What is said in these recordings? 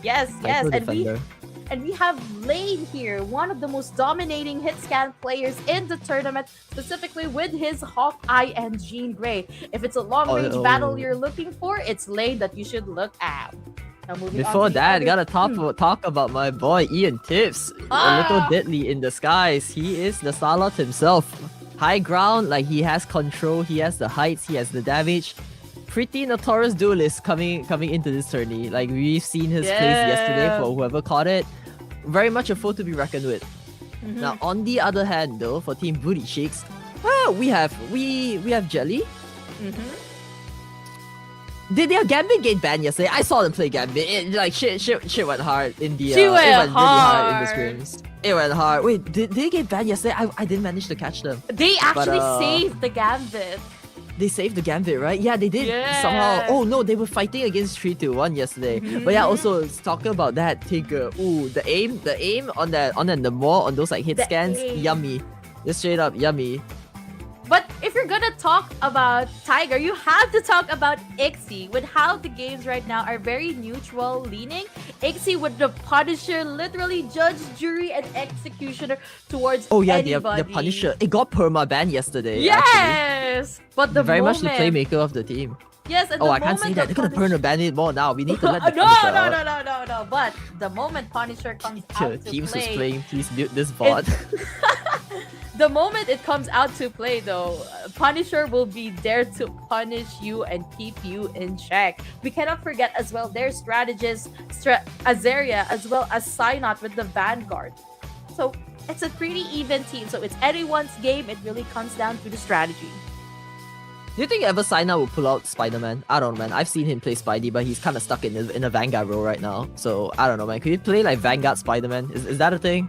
Yes, yes. Psycho defender. And we have Lane here, one of the most dominating hit scan players in the tournament, specifically with his Hawkeye and Jean Grey. If it's a long range battle you're looking for, it's Lane that you should look at. Now moving Before on to that, the gotta talk about my boy Ian Tips. A little deadly in the skies. He is the Salot himself. High ground, like he has control, he has the heights, he has the damage. Pretty notorious duelist coming into this tourney. Like we've seen his plays yesterday for whoever caught it. Very much a foe to be reckoned with. Now on the other hand though, for Team Booty Cheeks, we have Jelly. Did their Gambit get banned yesterday? I saw them play Gambit. Shit went hard in the it went really hard in the scrims. It went hard. Wait, did they get banned yesterday? I didn't manage to catch them. They actually saved the Gambit. They saved the Gambit, right? Yeah, they did. Somehow. Oh no, they were fighting against 3-2-1 yesterday. But yeah, also talking about that, Tigger. Ooh, the aim on the more on those like hit scans, yummy. Just straight up yummy. But if you're gonna talk about Tiger, you have to talk about Ixie. With how the games right now are very neutral leaning, Ixie with the Punisher, literally judge, jury, and executioner towards anybody. the Punisher. It got perma banned yesterday. Yes, actually. But the very moment, much the playmaker of the team. Yes, and I can't say that. They're gonna perma ban it more now. We need to let the no, Punisher no. But the moment Punisher comes out to Teams play, who's playing, please mute this bot. The moment it comes out to play, though, Punisher will be there to punish you and keep you in check. We cannot forget as well their strategist, Azaria, as well as Synot with the Vanguard. So it's a pretty even team. So it's anyone's game. It really comes down to the strategy. Do you think ever Synot will pull out Spider-Man? I don't know, man. I've seen him play Spidey, but he's kind of stuck in a Vanguard role right now. So I don't know, man. Could you play like Vanguard Spider-Man? Is that a thing?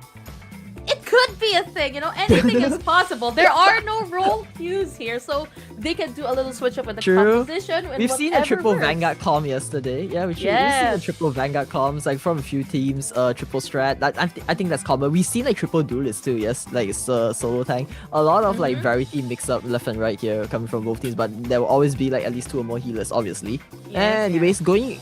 It could be a thing, anything is possible. There are no role cues here, so they can do a little switch up with the composition. We've seen a triple Vanguard comm yesterday. Yeah, we've seen a triple Vanguard comms like from a few teams. Triple strat. I think that's common. We've seen like triple duelists too. Yes, like solo tank. A lot of like variety mix up left and right here coming from both teams, but there will always be like at least 2 or more healers, obviously. Anyways, going.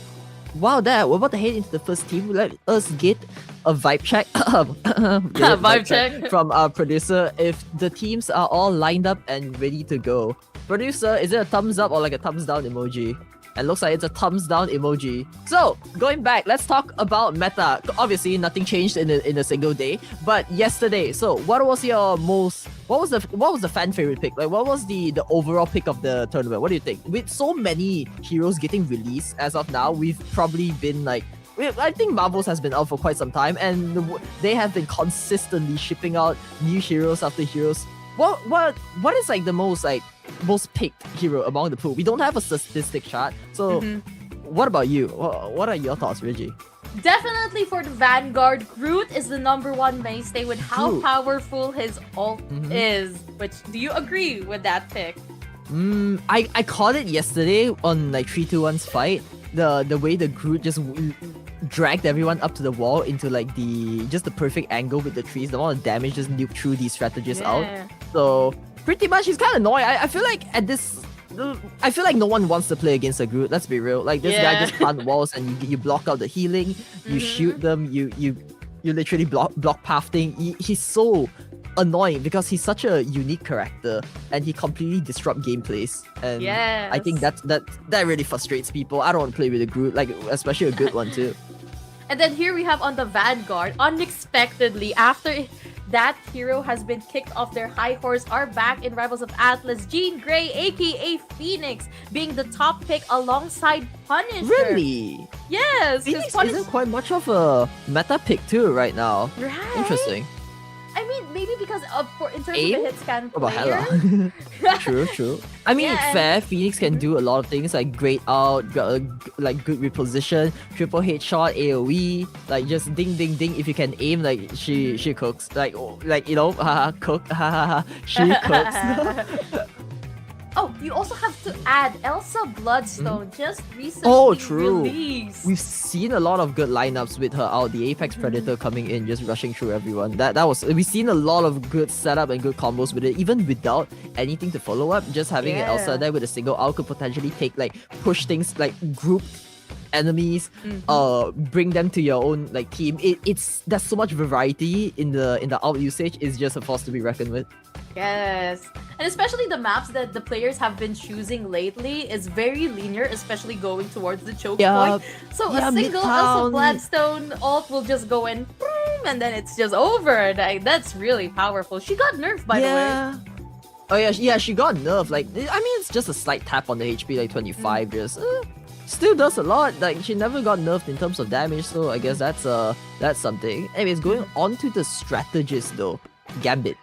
Wow, we're about to head into the first team. Let us get a vibe check. Vibe check from our producer. If the teams are all lined up and ready to go. Producer, is it a thumbs up or like a thumbs down emoji? And looks like it's a thumbs down emoji. So, going back, let's talk about meta. Obviously, nothing changed in a single day. But yesterday, so what was the fan favorite pick? Like, what was the overall pick of the tournament? What do you think? With so many heroes getting released as of now, we've probably been like, I think Marvels has been out for quite some time, and they have been consistently shipping out new heroes after heroes. What is like the most picked hero among the pool? We don't have a statistic chart, so what about you? What are your thoughts, Reggie? Definitely for the Vanguard, Groot is the #1 mainstay with how powerful his ult is. Which, do you agree with that pick? I called it yesterday on like 3-2-1's fight. The way the Groot just dragged everyone up to the wall into like the perfect angle with the trees. The amount of damage just nuked through these strategists out. So pretty much he's kind of annoying. I feel like I feel like no one wants to play against a Groot. Let's be real. Like this guy just plant walls and you block out the healing. You shoot them. You literally block pathing. He's so annoying because he's such a unique character and he completely disrupt gameplays. And I think that really frustrates people. I don't want to play with a Groot, like especially a good one too. And then here we have on the Vanguard, unexpectedly, after that hero has been kicked off their high horse, are back in Rivals of Atlas, Jean Grey, aka Phoenix, being the top pick alongside Punisher. Really? Yes! Phoenix isn't quite much of a meta pick too right now. Right? Interesting. I mean, maybe because in terms of the hit scan player. True. I mean, fair. Phoenix can do a lot of things like great out, like good reposition, triple headshot, AOE, like just ding ding ding. If you can aim, like she cooks, like cook, she cooks. Oh, you also have to add Elsa Bloodstone, just recently released. We've seen a lot of good lineups with her out. The Apex Predator coming in, just rushing through everyone. We've seen a lot of good setup and good combos with it, even without anything to follow up. Just having an Elsa there with a single ult could potentially push things like group enemies, bring them to your own like team. It's there's so much variety in the out usage. It's just a force to be reckoned with. Yes. And especially the maps that the players have been choosing lately is very linear, especially going towards the choke point. So a single Elsa Gladstone ult will just go in, and then it's just over. Like, that's really powerful. She got nerfed, by the way. Oh yeah, she got nerfed. Like, I mean, it's just a slight tap on the HP, like 25. Just still does a lot. Like, she never got nerfed in terms of damage, so I guess that's something. Anyways, going on to the strategist though, Gambit.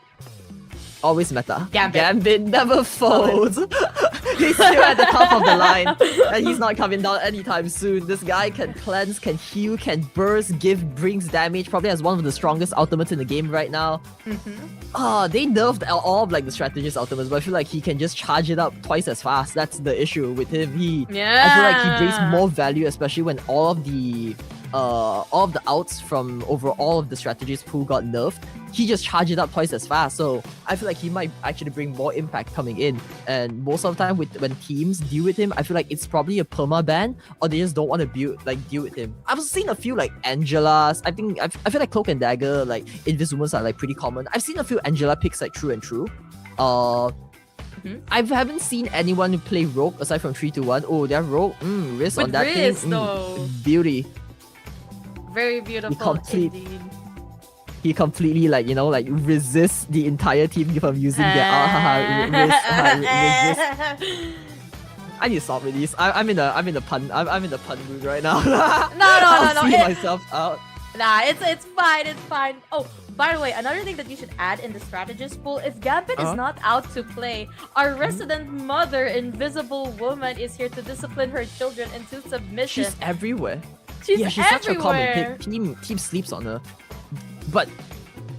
Always meta. Gambit never folds. He's still at the top of the line, and he's not coming down anytime soon. This guy can cleanse, can heal, can burst, brings damage. Probably has one of the strongest ultimates in the game right now. They nerfed all of like the strategist ultimates, but I feel like he can just charge it up twice as fast. That's the issue with him. I feel like he brings more value, especially when all of the outs from over all of the strategists pool got nerfed. He just charged it up twice as fast, so I feel like he might actually bring more impact coming in. And most of the time, when teams deal with him, I feel like it's probably a perma ban, or they just don't want to deal with him. I've seen a few like Angela's. I feel like Cloak and Dagger, like Invisumals are like pretty common. I've seen a few Angela picks like True and True. I haven't seen anyone who play Rogue aside from 3-2-1. Oh, they're Rogue. Risk with on that wrist, thing. Though. Beauty. Very beautiful indeed. He completely like resists the entire team from using their resist. I need to stop with these. I'm in the pun mood right now. No. I'll see myself out. Nah, it's fine. Oh, by the way, another thing that you should add in the strategist pool: if Gambit is not out to play, our resident mother, Invisible Woman, is here to discipline her children into submission. She's everywhere. She's everywhere. Such a common pick. Team sleeps on her. But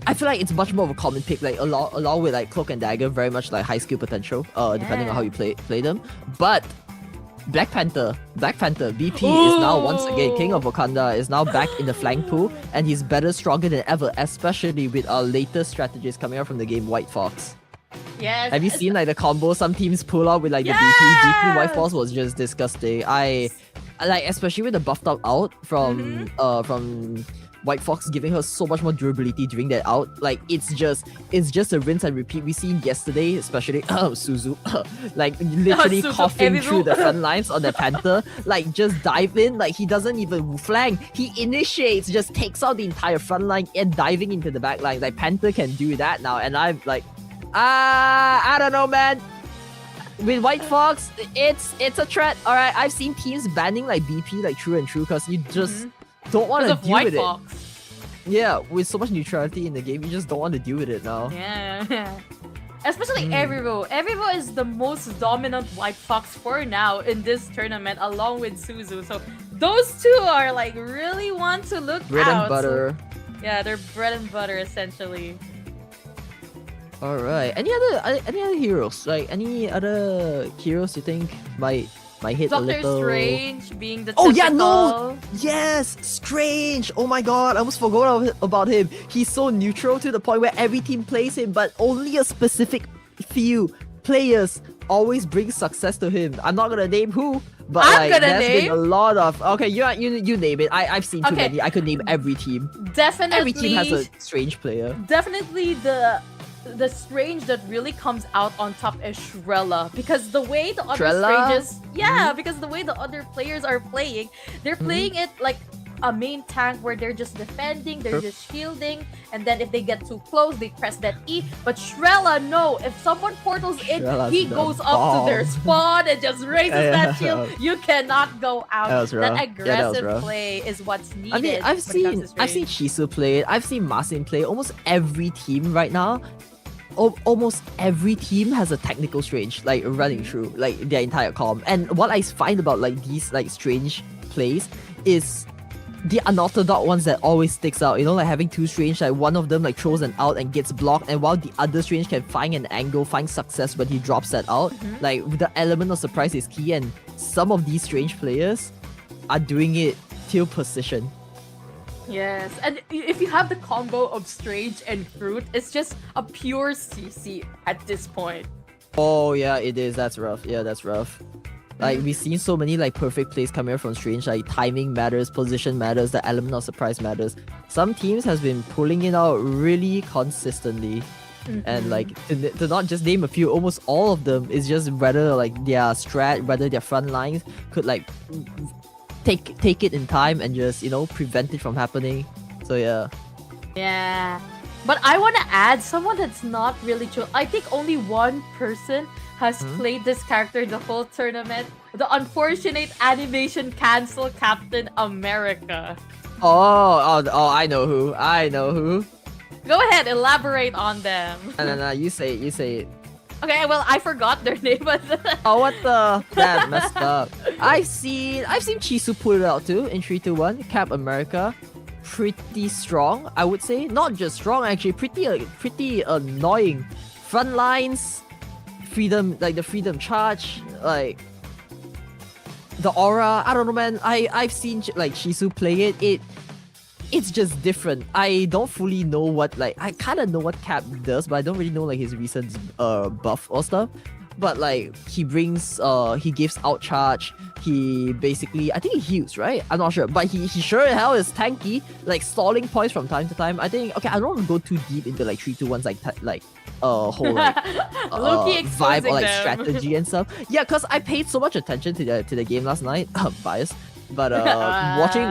I feel like it's much more of a common pick, like along with like Cloak and Dagger, very much like high skill potential, depending on how you play them. But Black Panther, BP is now once again King of Wakanda, is now back in the flank pool, and he's better, stronger than ever, especially with our latest strategies coming out from the game, White Fox. Yes. Have you seen like the combo some teams pull out with like the BP White Fox was just disgusting. I like, especially with the buffed out from White Fox giving her so much more durability during that out. Like, it's just a rinse and repeat. We seen yesterday, especially Suzu, like literally coughing through the front lines on the Panther. Like, just dive in. Like, he doesn't even flank. He initiates, just takes out the entire front line and diving into the back line. Like, Panther can do that now. And I'm like, I don't know, man. With White Fox, it's a threat. All right, I've seen teams banning like BP, like True and True, because you just don't want to deal with it. Yeah, with so much neutrality in the game, you just don't want to deal with it now. Yeah. Especially Erivo. Erivo is the most dominant White Fox for now in this tournament, along with Suzu. So those two are like really want to look bread out. And butter. So, yeah, they're bread and butter essentially. All right. Any other heroes? Like any other heroes you think might hit Doctor a little? Strange being the typical... Oh yeah, no! Yes, Strange. Oh my god, I almost forgot about him. He's so neutral to the point where every team plays him, but only a specific few players always bring success to him. I'm not gonna name who, but there's been a lot of. Okay, you name it. I've seen too many. I could name every team. Definitely. Every team has a Strange player. Definitely the Strange that really comes out on top is Shrella, because the way the other Stranges, because the way the other players are playing, they're playing it like a main tank where they're just defending, they're just shielding, and then if they get too close, they press that E. But Shrella, no, if someone portals in, he goes up to their spawn and just raises that shield. You cannot go out. That aggressive play is what's needed. I mean, I've seen Shisu play it. I've seen Masin play it. Almost every team right now. Almost every team has a technical Strange like running through like their entire comp. And what I find about like these like Strange plays is the unorthodox ones that always sticks out. You know, like having two Strange, like one of them like throws an out and gets blocked, and while the other Strange can find an angle, find success when he drops that out. Like the element of surprise is key, and some of these Strange players are doing it till precision. Yes, and if you have the combo of Strange and Fruit, it's just a pure CC at this point. Oh yeah, it is. That's rough. Yeah, that's rough. Like we've seen so many like perfect plays coming out from Strange. Like timing matters, position matters, the element of surprise matters. Some teams has been pulling it out really consistently. And like to not just name a few, almost all of them is just whether like their strat, whether their front lines could like take it in time and just prevent it from happening. So yeah. Yeah. But I want to add someone that's not really true. I think only one person has played this character the whole tournament. The unfortunate animation cancel Captain America. Oh, I know who. I know who. Go ahead, elaborate on them. No, you say it. Okay, well, I forgot their name, but Oh, what the? That messed up. I've seen Chisu pull it out too in 3-2-1. Cap America, pretty strong, I would say. Not just strong, actually, pretty annoying. Front lines, freedom, like the freedom charge, like the aura. I don't know, man. I've seen like Chisu play it. It's just different. I don't fully know what I kind of know what Cap does, but I don't really know like his recent buff or stuff. But like he gives out charge. He basically, I think he heals, right? I'm not sure, but he sure as hell is tanky, like stalling points from time to time. I think I don't want to go too deep into like 3-2-1's whole like vibe or like strategy and stuff. Yeah, cause I paid so much attention to the game last night. Biased. But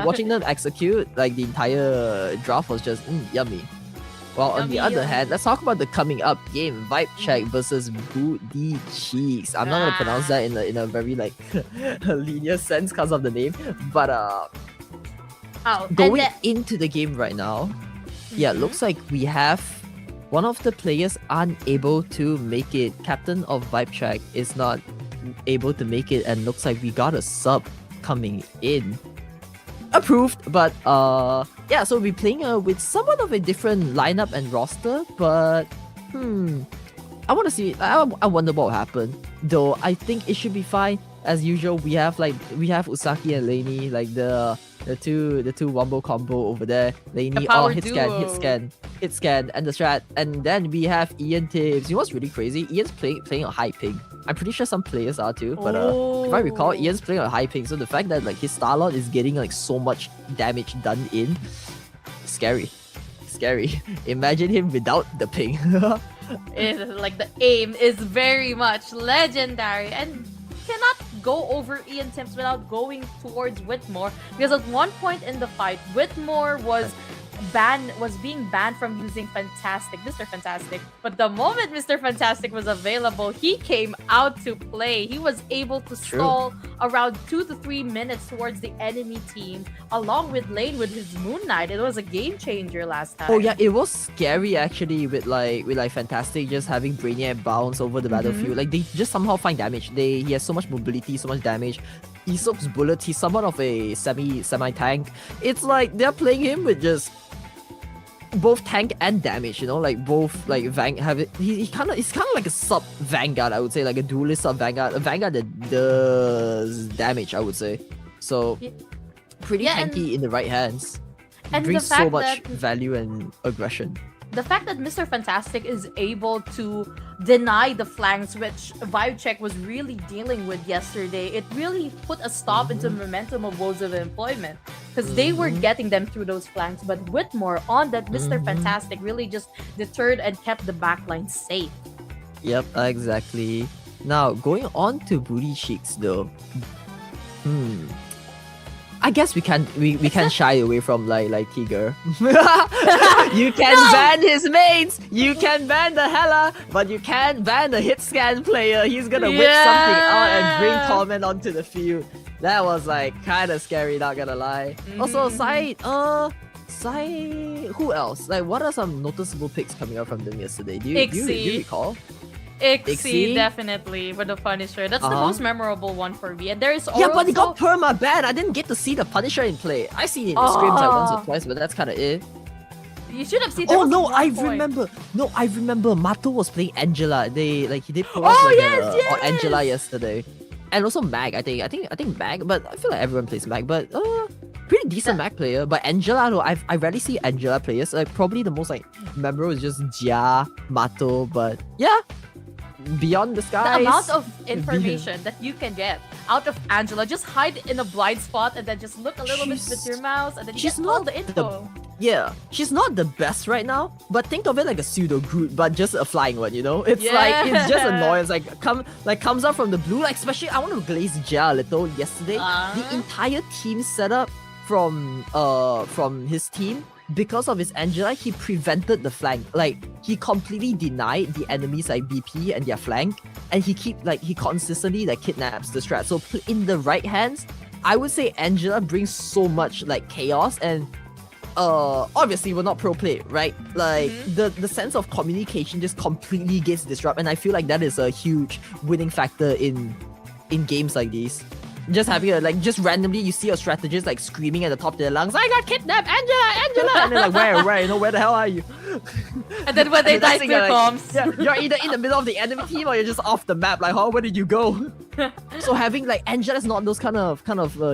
watching them execute like the entire draft was just yummy. Well, on the other hand, let's talk about the coming up game: Vibe Check versus Booty Cheeks. I'm not gonna pronounce that in a very like linear sense because of the name, but going into the game right now, yeah, it looks like we have one of the players unable to make it. Captain of Vibe Check is not able to make it, and looks like we got a sub coming in. Approved, but yeah, so we'll be playing with somewhat of a different lineup and roster, but I want to see. I wonder what will happen. Though I think it should be fine. As usual, we have Usaki and Lainey, like the two wombo combo over there. Lainey, hit scan, and the strat, and then we have Ian Tibbs. You know what's really crazy? Ian's playing a high ping. I'm pretty sure some players are too, but if I recall, Ian's playing a high ping. So the fact that like his Starlord is getting like so much damage done in, scary. Imagine him without the ping. Like the aim is very much legendary, and cannot go over Ian Tibbs without going towards Whitmore, because at one point in the fight, Whitmore was being banned from using Mr. Fantastic. But the moment Mr. Fantastic was available, he came out to play. He was able to stall around 2 to 3 minutes towards the enemy team, along with Lane with his Moon Knight. It was a game changer last time. Oh yeah, it was scary actually with Fantastic just having Brainiac bounce over the battlefield. Like they just somehow find damage. He has so much mobility, so much damage. Aesop's bullets, he's somewhat of a semi tank. It's like they're playing him with just both tank and damage, like both like he's kind of like a sub Vanguard, I would say, like a duelist sub Vanguard, a Vanguard that does damage, I would say. So pretty tanky in the right hands. And brings so much value and aggression. The fact that Mr. Fantastic is able to deny the flanks, which Vibe Check was really dealing with yesterday, it really put a stop into momentum of Woes of Employment, because they were getting them through those flanks. But Whitmore on that Mr. Fantastic really just deterred and kept the backline safe. Yep, exactly. Now, going on to Booty Cheeks though. I guess we can't shy away from like Tiger. You can ban his mains, you can ban the Hela, but you can't ban the hit scan player. He's gonna whip something out and bring Torment onto the field. That was like kind of scary, not gonna lie. Also, who else? Like, what are some noticeable picks coming out from them yesterday? Do you recall? Ixie, definitely, with the Punisher. That's the most memorable one for me. And there's also... Yeah, but he got perma banned. I didn't get to see the Punisher in play. I seen it in the scrims like once or twice, but that's kind of it. You should have seen. I remember. Mato was playing Angela. He did pull Angela yesterday, and also Mag. I think Mag, but I feel like everyone plays Mag. But pretty decent Mag player. But Angela, though, I rarely see Angela players. Like probably the most like memorable is just Jia, Mato. But yeah. beyond the The skies. amount of information that you can get out of Angela, just hide in a blind spot and then just look a little bit with your mouse and then you she's get all not the info. Yeah, she's not the best right now, but think of it like a pseudo Groot, but just a flying one, you know? It's like it's just Yeah. annoyance. Comes out from the blue. Like especially I want to glaze Jia a little yesterday. The entire team setup from his team, because of his Angela, he prevented the flank. Like he completely denied the enemies like BP and their flank, and he consistently like kidnaps the strat. So in the right hands, I would say Angela brings so much like chaos, and obviously we're not pro play, right? Like the sense of communication just completely gets disrupted, and I feel like that is a huge winning factor in games like these. Just having just randomly you see a strategist like screaming at the top of their lungs, I got kidnapped, Angela, and they're like, where, where the hell are you? And then when they And the die next thing through you're comms. like, yeah, you're either in the middle of the enemy team or you're just off the map, like, where did you go? So having like Angela's not those kind of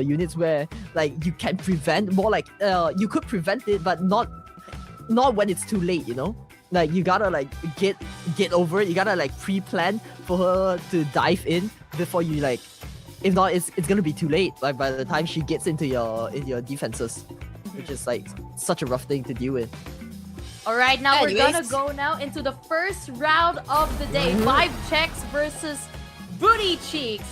units where like you can prevent, more like you could prevent it, but not when it's too late, you know? Like you gotta like get over it. You gotta like pre-plan for her to dive in before you like. If not, it's gonna be too late. Like by the time she gets into your defenses, which is like such a rough thing to deal with. All right, now we're gonna Anyways. go now into the first round of the day. Vibe checks versus booty cheeks.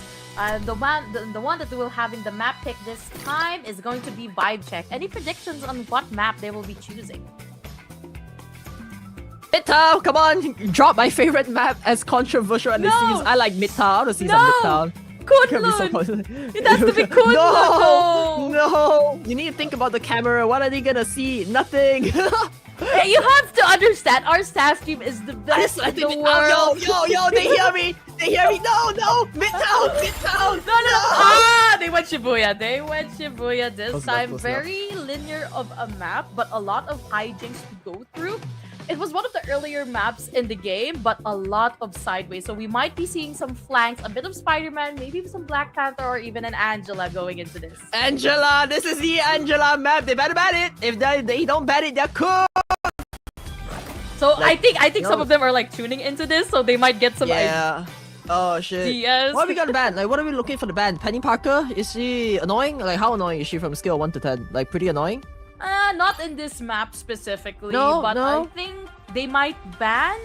The one that we will have in the map pick this time is going to be Vibe check. Any predictions on what map they will be choosing? Midtown, come on, drop my favorite map as controversial as it No. seems. I like Midtown. I want to see No. some Midtown. Can be so Kunlun! It has to be Kunlun! No, no. You need to think about the camera. What are they gonna see? Nothing. Hey, you have to understand, our staff team is the best in the world. Yo, they hear me. They hear me. No, Midtown. No! They went Shibuya. This Close enough, time. close Very linear of a map, but a lot of hijinks to go through. It was one of the earlier maps in the game, but a lot of sideways. So we might be seeing some flanks, a bit of Spider-Man, maybe some Black Panther, or even an Angela going into this. Angela, this is the Angela map. They better ban it. If they don't ban it, they're cool. So Like, I think some no. of them are like tuning into this, so they might get some Yeah. Oh shit. ideas. What are we gonna ban? Like, what are we looking for the ban? Penny Parker? Is she annoying? Like, how annoying is she from scale 1 to 10? Like, pretty annoying? Not in this map specifically, No, but no. I think they might ban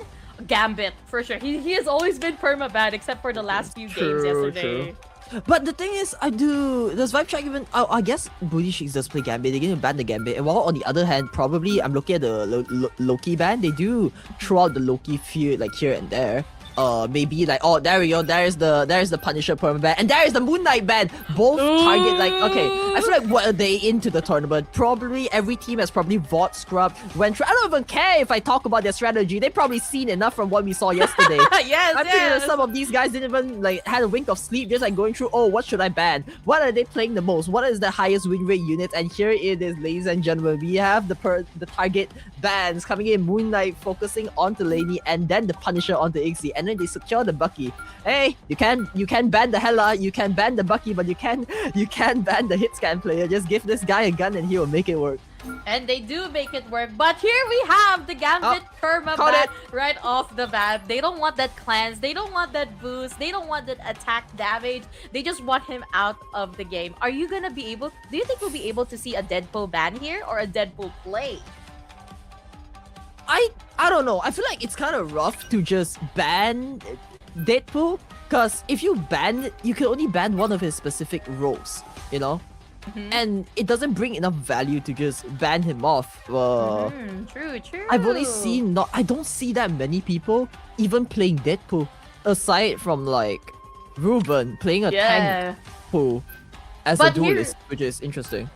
Gambit for sure. He has always been perma-banned except for the last few games yesterday. But the thing is, does Vibe Check even? Oh, I guess Booty Cheeks does play Gambit. They're gonna ban the Gambit. And while on the other hand, probably I'm looking at the Loki ban. They do throw out the Loki field like here and there. Maybe like, oh, there we go. There's the Punisher perma ban, and there is the Moon Knight ban. Both target like, okay. I feel like what are they into the tournament? Probably every team has probably VOD scrubbed. Went through. I don't even care if I talk about their strategy. They've probably seen enough from what we saw yesterday. Yes, I think that some of these guys didn't even like had a wink of sleep, just like going through, oh, what should I ban? What are they playing the most? What is the highest win rate units? And here it is, ladies and gentlemen. We have the target bans coming in. Moon Knight focusing on Delaney, and then the Punisher onto Ixie, and then they secure the Bucky. Hey, you can ban the Hela, you can ban the Bucky, but you can ban the hit scan player. Just give this guy a gun and he will make it work. And they do make it work. But here we have the Gambit perma caught ban it. right off the bat. They don't want that cleanse. They don't want that boost. They don't want that attack damage. They just want him out of the game. Are you gonna be able? Do you think we'll be able to see a Deadpool ban here or a Deadpool play? I don't know. I feel like it's kind of rough to just ban Deadpool, because if you ban, you can only ban one of his specific roles, you know? And it doesn't bring enough value to just ban him off. True. I've only seen I don't see that many people even playing Deadpool, aside from like Ruben playing a tank pool as But a here- duelist, which is interesting.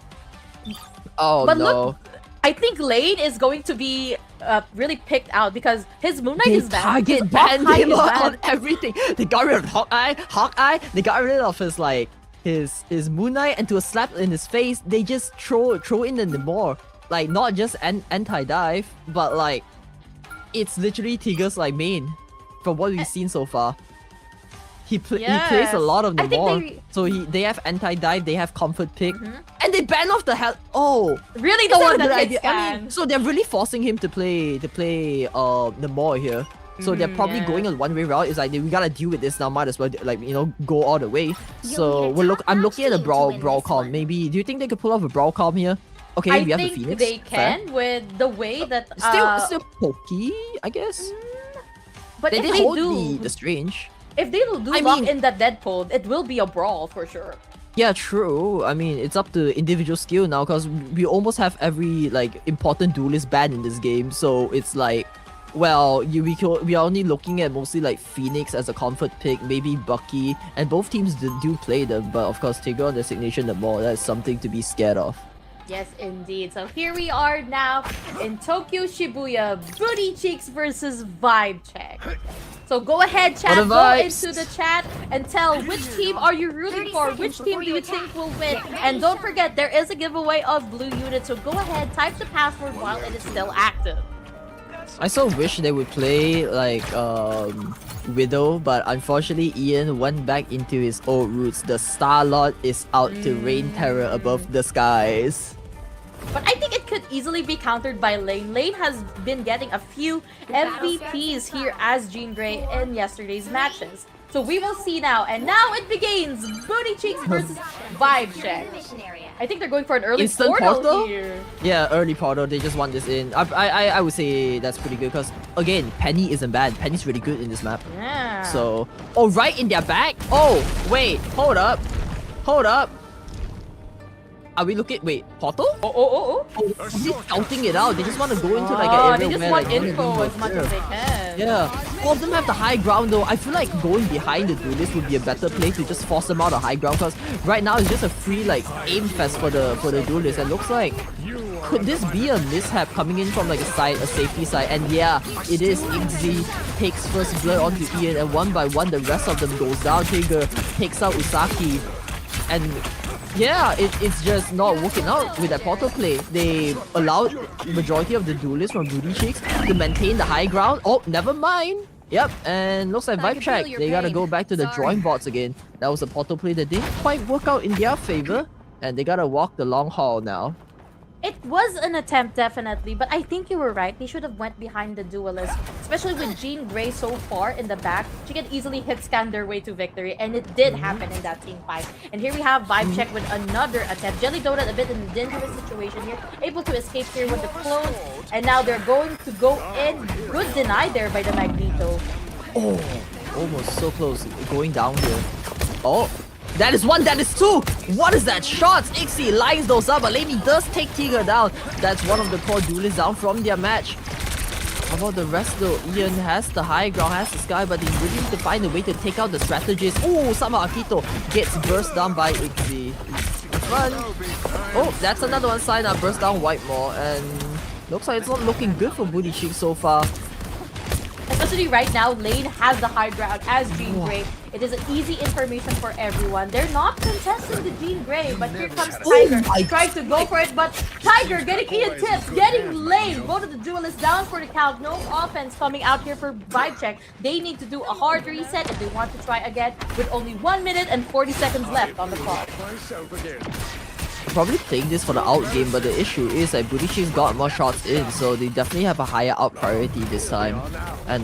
Oh But no. look, I think Lane is going to be really picked out because his Moon Knight They is banned. target His banned Hawkeye him is on banned. everything. They got rid of Hawkeye. They got rid of his like his Moon Knight, and to a slap in his face, they just throw in the Namor. Like not just anti-dive, but like it's literally Tigger's like main from what we've seen so far. He plays a lot of I think Namor, so they have anti-dive, they have comfort pick, and they ban off the hell. Oh, Really is the that one a good that hits idea? I mean, scan. so they're really forcing him to play Namor here. So they're probably yeah. going a one-way route. It's like we gotta deal with this now. Might as well go all the way. So I'm looking at a brawl calm. Maybe do you think they could pull off a brawl calm here? Okay, I we have the think Phoenix. they Fair. can with the way that Still pokey, I guess. but They if did they hold do the strange. if they do I lock mean- in that Deadpool, it will be a brawl for sure. Yeah, true. I mean, it's up to individual skill now because we almost have every like important duelist banned in this game. So it's like, well, we are only looking at mostly like Phoenix as a comfort pick, maybe Bucky, and both teams do play them. But of course, Tigger on designation the more. That's something to be scared of. Yes, indeed. So here we are now in Tokyo Shibuya, Booty Cheeks versus Vibe Check. So go ahead, chat, What a go vibes. into the chat and tell which team are you rooting for, which team do you think will win. And don't forget, there is a giveaway of blue units, so go ahead, type the password while it is still active. I so wish they would play like Widow, but unfortunately Ian went back into his old roots. The Star-Lord is out to rain terror above the skies. But I think it could easily be countered by Lane. Lane has been getting a few MVPs here as Jean Grey in yesterday's matches. So we will see now. And now it begins! Booty Cheeks versus Vibe Check. I think they're going for an early Instant portal portal? here. Yeah, early portal. They just want this in. I would say that's pretty good because again, Penny isn't bad. Penny's really good in this map. Yeah. So, oh, right in their back. Oh, wait, hold up. Are we looking? Wait, portal? Oh. Oh, they're scouting it out. They just want to go into like Oh, an area they just where, want like, info as much as they can. Yeah, all of them have the high ground though. I feel like going behind the duelist would be a better play to just force them out of high ground because right now it's just a free like aim fest for the duelist. And looks like could this be a mishap coming in from like a safety side? And yeah, it is. Igzy takes first blood onto Ian, and one by one the rest of them goes down. Tiger takes out Usaki, and yeah, it's just not working out with that portal play. They allowed majority of the duelists from Booty Cheeks to maintain the high ground. Oh, never mind. Yep, and looks like Vibe Check. They gotta go back to the drawing boards again. That was a portal play that didn't quite work out in their favor, and they gotta walk the long haul now. It was an attempt, definitely, but I think you were right. They should have went behind the duelist, especially with Jean Grey so far in the back. She can easily hit scan their way to victory, and it did happen in that team fight. And here we have Vibe Check with another attempt. Jelly Donut a bit in a dangerous situation here, able to escape here with the clone, and now they're going to go in. Good deny there by the Magneto. Oh, almost so close. Going down here. Oh. That is one, that is two! What is that? Shots! Ixie lines those up, but Lady does take Tiger down. That's one of the core duelists down from their match. How about the rest though? Ian has the high ground, has the sky, but they really need to find a way to take out the strategist. Oh, somehow Akito gets burst down by Ixie. Run! Oh, that's another one sign up, burst down Whitemore, and looks like it's not looking good for Booty Cheek so far. Especially right now, Lane has the high ground as Jean Grey. It is an easy information for everyone. They're not contesting the Jean Grey, but here comes Tiger. Trying to go for it, but Tiger getting Ian tips, getting Lane. Both of the duelists down for the count. No offense coming out here for Vibe Check. They need to do a hard reset if they want to try again with only 1 minute and 40 seconds left on the clock. Probably playing this for the out game, but the issue is that Booty Cheeks got more shots in, so they definitely have a higher out priority this time. And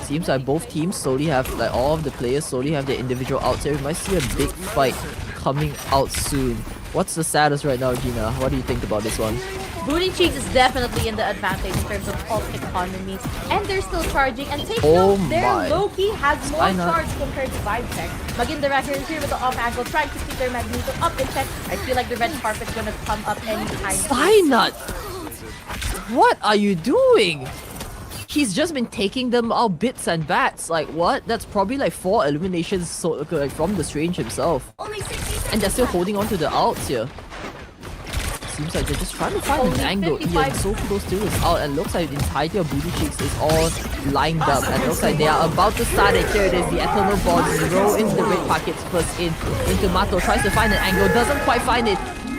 seems like both teams slowly have, like all of the players slowly have their individual outs here. We might see a big fight coming out soon. What's the status right now, Gina? What do you think about this one? Booty Cheeks is definitely in the advantage in terms of pulse economy, and they're still charging. And take Oh note, their my. Loki has more Why not? charge compared to Vibe Check. Magindara here is here with the off angle, trying to keep their Magneto up in check. I feel like the red carpet's gonna come up anytime soon. Cynut! What are you doing? He's just been taking them out bits and bats. Like what? That's probably like 4 eliminations like, from the Strange himself. And they're still holding on to the outs here. Seems like they're just trying to find Only an angle. 55. Ian so close to his out, and looks like the entirety of Booty Cheeks is all lined up. And it looks like they are about to start it. Here it is, the Eternal Ball roll into the red pockets first into Mato. Tries to find an angle, doesn't quite find it.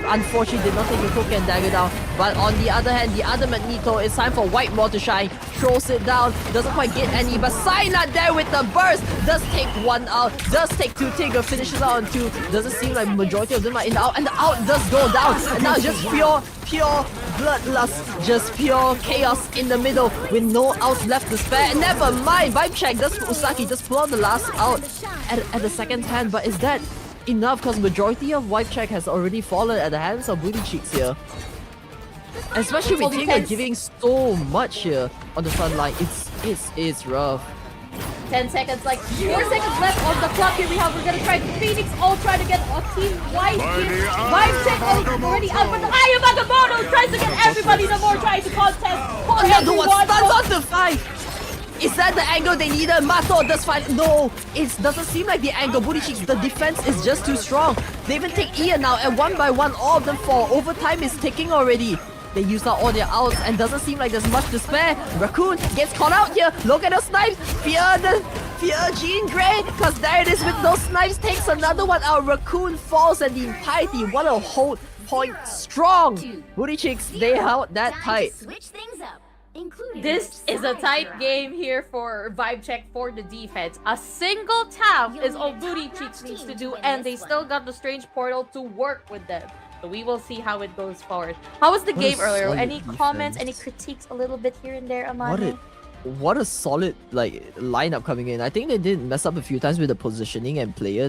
unfortunately did not take a hook and dagger down. But on the other hand, the other Magneto, it's time for White Maw to shine. Throws it down, doesn't quite get any, but Cyanide there with the burst. Does take one out, does take two. Tigger finishes out on two. Doesn't seem like majority of them are in the out, and the out does go down. And now just pure bloodlust, just pure chaos in the middle with no outs left to spare. And never mind, Vibe Check does Usaki just pull out the last out at the second hand, but is that enough? Because majority of Vibe Check has already fallen at the hands of Booty Cheeks here. Especially with Tigger giving so much here on the front line. It's rough. 10 seconds, like 4 seconds left on the clock. Here we're gonna try Phoenix all try to get a team white here. Vibe Check already up, but the Eye of Agamotto tries to get everybody the more trying to contest. Another one stuns on the fight. Is that the angle they needed? Mato does fight. No, it doesn't seem like the angle. Booty Cheeks, the defense is just too strong. They even take Ian now, and one by one, all of them fall. Overtime is ticking already. They used out all their outs, and doesn't seem like there's much to spare. Raccoon gets caught out here. Look at the snipes. Fear Jean Grey, because there it is with those snipes. Takes another one out. Raccoon falls, and the entirety, what a hold point strong. Booty Cheeks, they held that tight. Switch things up. This is a tight game here for Vibe Check for the defense. A single tap is all Booty Cheeks needs to do, and they still got the Strange Portal to work with them. So we will see how it goes forward. How was the game earlier? Any comments, any critiques a little bit here and there, Amani? What a solid lineup coming in. I think they did mess up a few times with the positioning and player,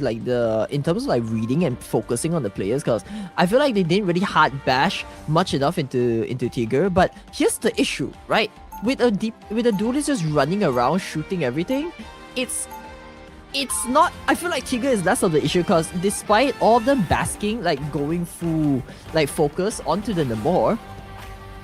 in terms of reading and focusing on the players, because I feel like they didn't really hard bash much enough into Tigger. But here's the issue, right? With a duelist just running around shooting everything, it's not. I feel like Tigger is less of the issue, because despite all of them basking, going full focus onto the Namor,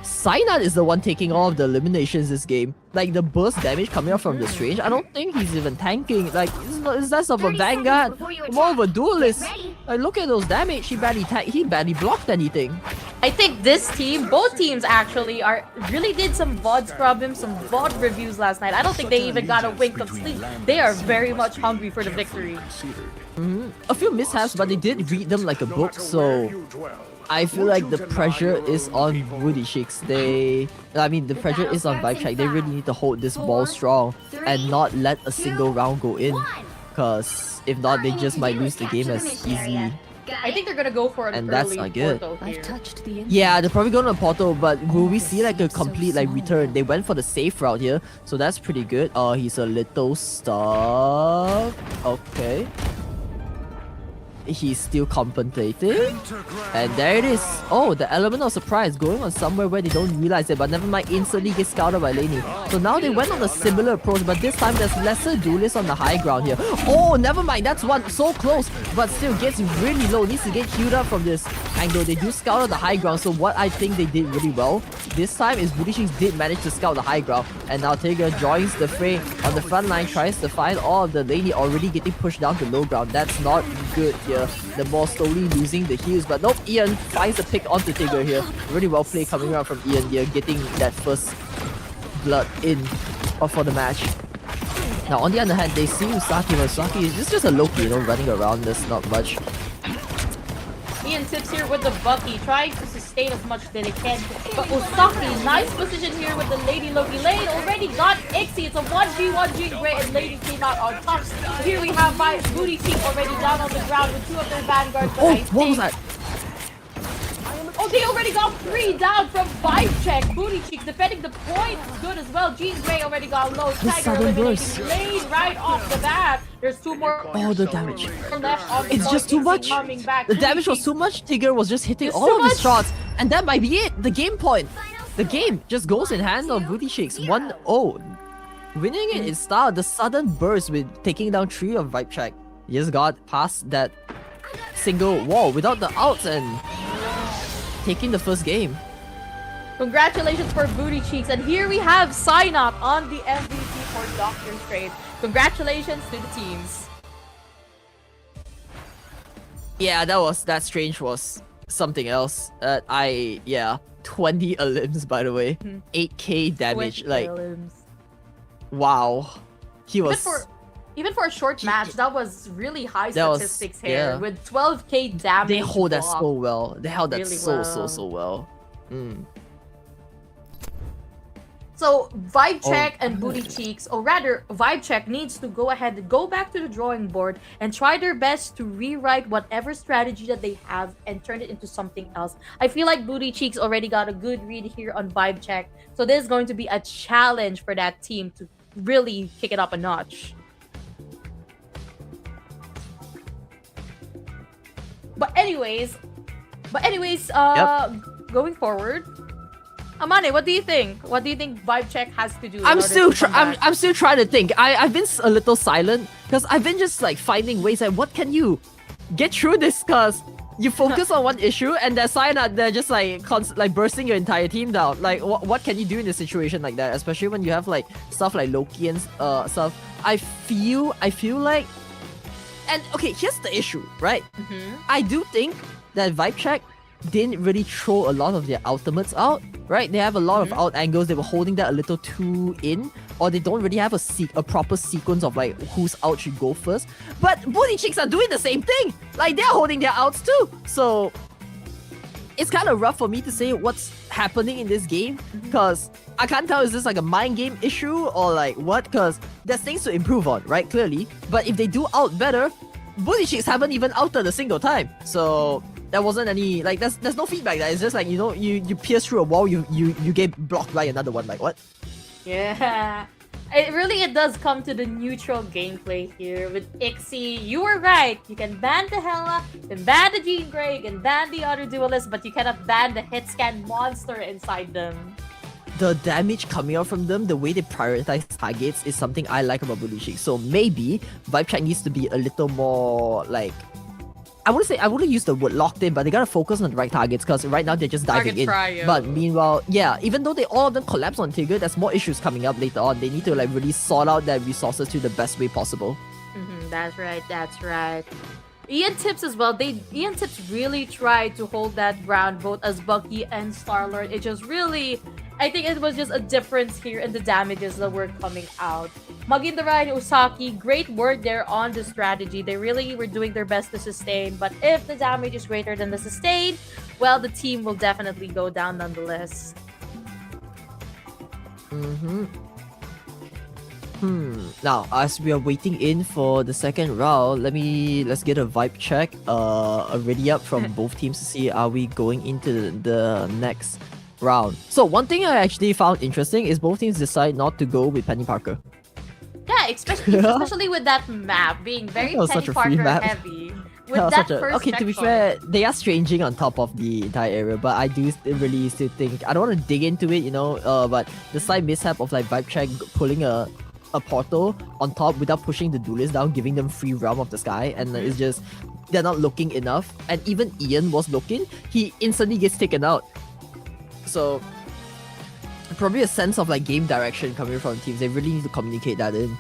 Cyanide is the one taking all of the eliminations this game. The burst damage coming out from the Strange, I don't think he's even tanking. It's less of a Vanguard, more of a duelist. Look at those damage. He barely blocked anything. I think this team, both teams actually, really did some VOD scrubbing, some VOD reviews last night. I don't think they even got a wink of sleep. They are very much hungry for the victory. A few mishaps, but they did read them like a book, so I feel like the pressure is on Booty Cheeks. The pressure is on Vibe Check. They really need to hold this ball strong and not let a single round go in, because if not, they just might lose the game as easy. I think they're gonna go for an and early that's not good. portal here. Yeah, they're probably going to portal, but will we see a complete return? They went for the safe route here, so that's pretty good. He's a little stuck. Okay. He's still contemplating, and there it is. Oh, the element of surprise going on somewhere where they don't realize it, but never mind, instantly gets scouted by Laney. So now they went on a similar approach, but this time there's lesser duelists on the high ground here. Oh, never mind, that's one so close, but still gets really low. Needs to get healed up from this angle. They do scout on the high ground, so what I think they did really well this time is Booty Cheeks did manage to scout the high ground, and now Tigger joins the fray on the front line, tries to find all of the Laney already getting pushed down to low ground. That's not good here. The ball slowly losing the heals, but nope, Ian finds a pick onto Tigger here. Really well played coming around from Ian here, getting that first blood in for the match. Now on the other hand, they see Usaki, but Usaki is just a Loki, running around. There's not much. Ian sits here with the Bucky, trying to sustain as much that he can. But Usaki, nice position here with the Lady Loki. Lane already got Ixie. It's a 1v1 great, and Lady came out on top. So here we have my Booty Cheek already down on the ground with two of their vanguards. Oh, what was that? Oh, they already got 3 down from Vibe Check. Booty Cheeks defending the point. Good as well. Jean Grey already got low. Tiger eliminating Lane right off the bat. There's 2 more. Oh, the damage. Left on the It's just too much. The damage was too much. Tigger was just hitting all of his shots, and that might be it. The game point. The game just goes in hand on Booty Cheeks. 1-0. Winning it in style. The sudden burst with taking down 3 of Vibe Check. He just got past that single wall without the outs and taking the first game. Congratulations for Booty Cheeks, and here we have Sign Up on the MVP for Doctor Strange. Congratulations to the teams. Yeah, that Strange was something else. 20 elims, by the way. 8k damage. Wow. He was Even for a short match, that was really high That was- statistics here yeah. with 12k damage. They hold that block. so well. They held that Really so well. So Vibe Oh. Check and Booty Cheeks, or rather, Vibe Check needs to go ahead and go back to the drawing board and try their best to rewrite whatever strategy that they have and turn it into something else. I feel like Booty Cheeks already got a good read here on Vibe Check, so this is going to be a challenge for that team to really kick it up a notch. But anyways, going forward, Amane, what do you think? What do you think Vibe Check has to do? I'm still trying to think. I've been a little silent because I've been just like finding ways like what can you get through this, cause you focus on one issue and they're just like bursting your entire team down. Like what can you do in a situation like that, especially when you have like stuff like Loki and stuff. I feel like, and okay, here's the issue, right? I do think that Vibe Check didn't really throw a lot of their ultimates out, right? They have a lot of out angles. They were holding that a little too in, or they don't really have a proper sequence of like whose out should go first. But Booty Cheeks are doing the same thing. Like they're holding their outs too. So it's kind of rough for me to say what's happening in this game, because I can't tell is this like a mind game issue or like what, because there's things to improve on, right? Clearly. But if they do out better, Booty Cheeks haven't even outed a single time. So there wasn't any like there's no feedback there. It's just like, you know, you pierce through a wall, you get blocked by another one. Like what? Yeah. It does come to the neutral gameplay here with Ixie. You were right. You can ban the Hela, you can ban the Jean Grey, you can ban the other duelists, but you cannot ban the hit scan monster inside them. The damage coming out from them, the way they prioritize targets is something I like about Booty Cheeks. So maybe Vibe Check needs to be a little more like, I wouldn't use the word locked in, but they gotta focus on the right targets, because right now they're just diving in. But meanwhile, yeah, even though all of them collapse on Tigger, there's more issues coming up later on. They need to like really sort out their resources to the best way possible. That's right. Ian Tips as well. Ian Tips really tried to hold that ground both as Bucky and Star-Lord. It just really, I think it was just a difference here in the damages that were coming out. Mugging the Ride, Usaki, great work there on the strategy. They really were doing their best to sustain, but if the damage is greater than the sustain, well, the team will definitely go down nonetheless. Now, as we are waiting in for the second round, let's get a vibe check ready up from both teams to see are we going into the next round. So one thing I actually found interesting is both teams decide not to go with Penny Parker. Yeah, especially with that map being very Penny Parker heavy. With that first okay, to be fair, they are stranging on top of the entire area, but I do really still think, I don't want to dig into it, you know, but the slight mishap of like vibe check pulling a portal on top without pushing the duelists down, giving them free realm of the sky, and it's just, they're not looking enough. And even Ian was looking, he instantly gets taken out. So probably a sense of like game direction coming from teams. They really need to communicate that in,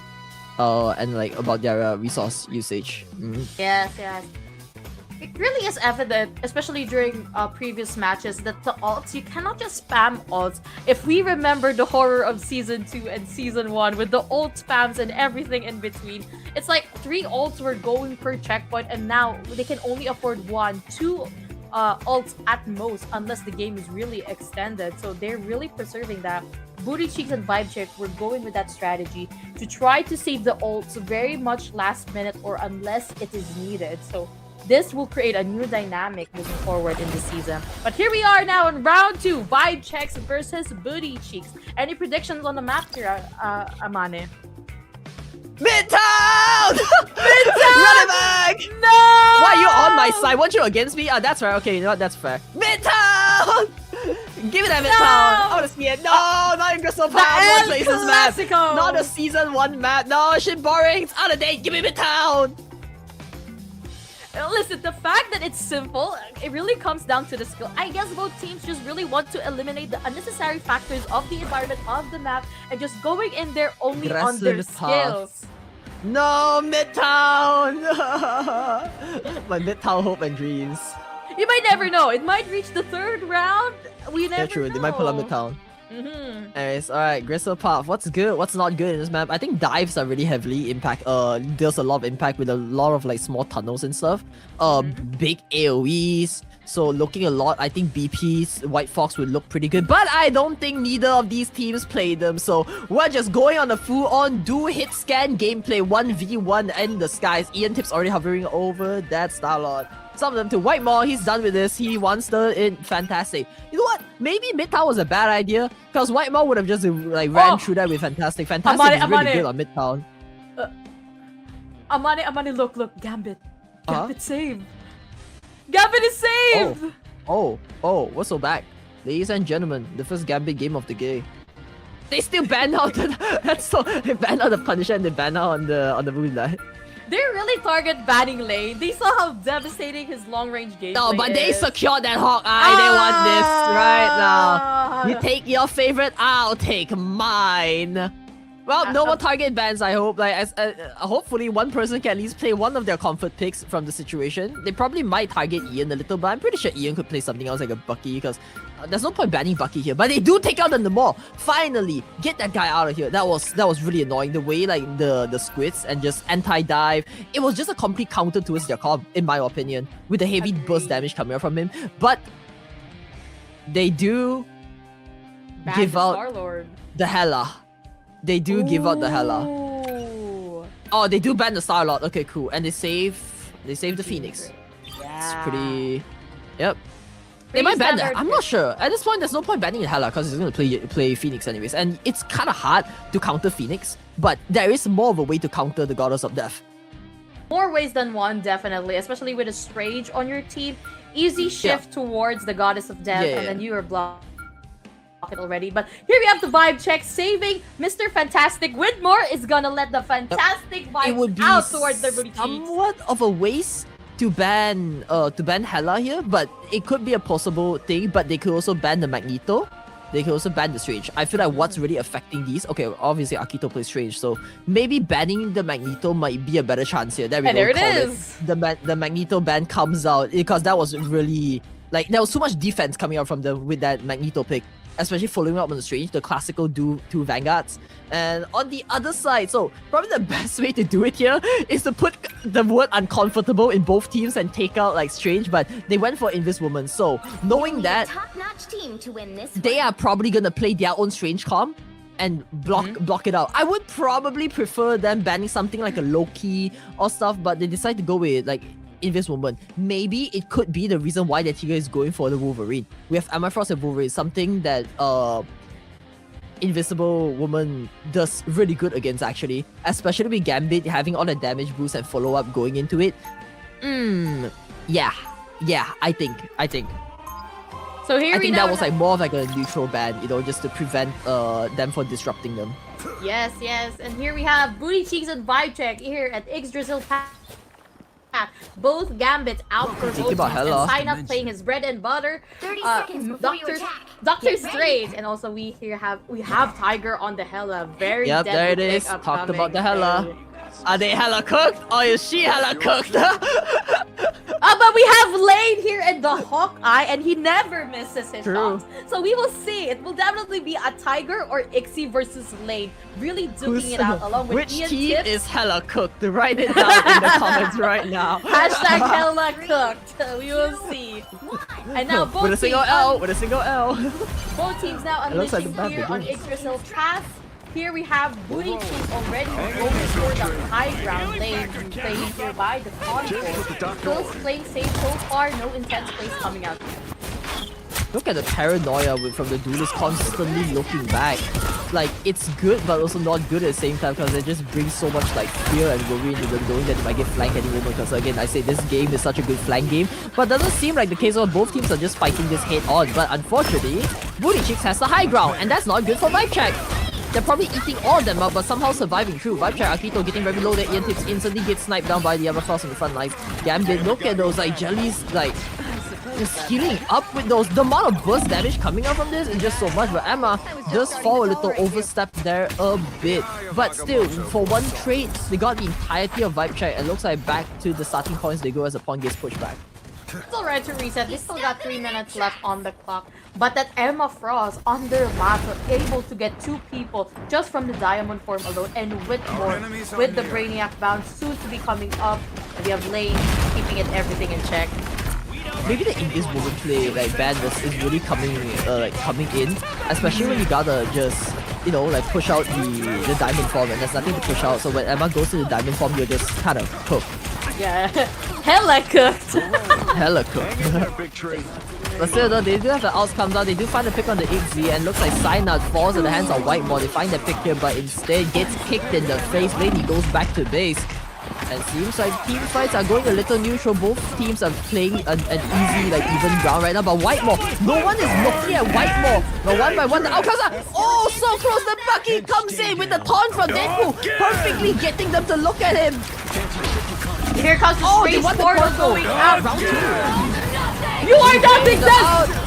and like about their resource usage. Yes. It really is evident, especially during previous matches, that the ults, you cannot just spam ults. If we remember the horror of Season 2 and Season 1 with the ult spams and everything in between, it's like 3 ults were going per checkpoint, and now they can only afford 1-2 ults at most unless the game is really extended. So they're really preserving that. Booty Cheeks and Vibe Check were going with that strategy to try to save the ults very much last minute or unless it is needed. So this will create a new dynamic moving forward in the season. But here we are now in round 2, Vibe Checks versus Booty Cheeks. Any predictions on the map here, Amane? Midtown! Midtown! Run it back! No! Why are you on my side? Weren't you against me? That's right. Okay, you know what? That's fair. Midtown! Give me that Midtown! I want to see it. No, not in Crystal Palm. One places map. Not a Season 1 map. No, shit boring. It's out of date. Give me Midtown! Listen, the fact that it's simple, it really comes down to the skill. I guess both teams just really want to eliminate the unnecessary factors of the environment of the map and just going in there only on their skills. No, Midtown! My Midtown hope and dreams. You might never know. It might reach the 3rd round. We never know. They might pull up Midtown. Anyways, alright, Gristle Path. What's good? What's not good in this map? I think dives are really heavily impact. Deals a lot of impact with a lot of like small tunnels and stuff. Big AoEs. So looking a lot, I think BP's White Fox would look pretty good. But I don't think neither of these teams play them. So we're just going on a full-on do hit scan gameplay 1v1 in the skies. Ian Tips already hovering over that Starlord. Some of them to White Maw, he's done with this. He wants the fantastic. You know what? Maybe mid tower was a bad idea because White Maw would have just like ran through that with fantastic. Fantastic is really good on mid town. Amane, look, Gambit. Gambit save. Gambit is saved. Oh, what's so back? Ladies and gentlemen, the first Gambit game of the game. They still banned out they banned out the Punisher and they banned out on the Moonlight. They really target banning lane. They saw how devastating his long range gameplay No, but they is. secured that Hawkeye. They want this right now. You take your favorite, I'll take mine. Well, no more target bans, I hope. Like, hopefully one person can at least play one of their comfort picks from the situation. They probably might target Ian a little, but I'm pretty sure Ian could play something else like a Bucky, because there's no point banning Bucky here. But they do take out the Namor. Finally, get that guy out of here. That was really annoying. The way like the squids and just anti-dive. It was just a complete counter towards their comp, in my opinion, with the heavy burst damage coming out from him. But they do give out Star-Lord. the Hela. They do give out the Hela. Oh, they do ban the Starlord. Okay, cool. And they save the Phoenix. Yeah. It's pretty. Yep. They might ban that. I'm not sure. At this point, there's no point banning the Hela because he's gonna play Phoenix anyways. And it's kind of hard to counter Phoenix, but there is more of a way to counter the Goddess of Death. More ways than one, definitely. Especially with a Strange on your team. Easy shift towards the Goddess of Death, and then you are blocked it already. But here we have the vibe check, saving Mr. Fantastic. Widmore is gonna let the Fantastic vibe out towards the booty cheeks. Somewhat of a waste to ban Hela here, but it could be a possible thing. But they could also ban the Magneto. They could also ban the Strange. I feel like what's really affecting these. Okay, obviously Akito plays Strange, so maybe banning the Magneto might be a better chance here. There we go. There it is. The Magneto ban comes out because that was really like there was so much defense coming out from them with that Magneto pick. Especially following up on the Strange, the classical two Vanguards. And on the other side, so probably the best way to do it here is to put the word uncomfortable in both teams and take out like Strange, but they went for Invis Woman. So knowing that, top-notch team to win this they are probably gonna play their own Strange comp and block it out. I would probably prefer them banning something like a Loki or stuff, but they decide to go with like Invis Woman. Maybe it could be the reason why the Tiger is going for the Wolverine. We have Amifrost and Wolverine, something that Invisible Woman does really good against actually. Especially with Gambit having all the damage boost and follow-up going into it. Yeah, I think. So here I think that was like more of like a neutral ban, you know, just to prevent them from disrupting them. Yes. And here we have Booty Cheeks and Vibe Check here at Yggdrasil Path. Both Gambits out for both teams, and sign up playing his bread and butter. 30 seconds before you attack. Doctor Strange, and also we have Tiger on the Hela. Very yep, there it is. Talked about the Hela. Are they hella cooked or is she hella cooked? But we have Lane here in the Hawkeye, and he never misses his shots. So we will see. It will definitely be a Tiger or Ixie versus Lane. Really duking it out along with which Ian team Tips. is hella cooked? Write it down in the comments right now. Hashtag hella cooked. We will see. And now both with a single L. With a single L. Both teams now unleashing here on Yggdrasil Path. Here we have Booty Cheeks already going for the high ground lane, playing here by the Concord. Both playing safe so far, no intense plays coming out. Look at the paranoia from the duelist constantly looking back. Like, it's good but also not good at the same time because it just brings so much like fear and worry into them knowing that they might get flanked any moment because again, I say this game is such a good flank game, but it doesn't seem like the case of both teams are just fighting this head on. But unfortunately, Booty Cheeks has the high ground and that's not good for Vibe Check. They're probably eating all of them up, but somehow surviving through. Vibe Check, Akito getting very low. That Ian Tips instantly gets sniped down by the other frost on the front lines. Gambit, look at those like jellies, like just healing up with those. The amount of burst damage coming out from this is just so much. But Emma does fall a little overstep there a bit. But still, for one trade, they got the entirety of Vibe Check. It looks like back to the starting points they go as the pawn gets pushed back. Still right to reset. They still got 3 minutes left on the clock. But that Emma Frost on their map able to get 2 people just from the diamond form alone, and Whitmore with the Brainiac bounce soon to be coming up. And we have Lane keeping everything in check. Maybe the English woman play like badness is really coming in, especially when you gotta just like push out the diamond form and there's nothing to push out. So when Emma goes to the diamond form, you're just kind of cooked. Yeah, hella cooked. Hella cooked. But still though, they do have the outs come down. They do find the pick on the XZ and looks like Synod falls in the hands of Whitemore. They find the pick here, but instead gets kicked in the face. Lady goes back to base. And seems like team fights are going a little neutral. Both teams are playing an easy, like even ground right now. But Whitemore, no one is looking at Whitemore. But one by one, the outcomes are so close. The Bucky comes in with the taunt from Deadpool, perfectly getting them to look at him. Here comes the space portal going out. Round 2. You are nothing, this!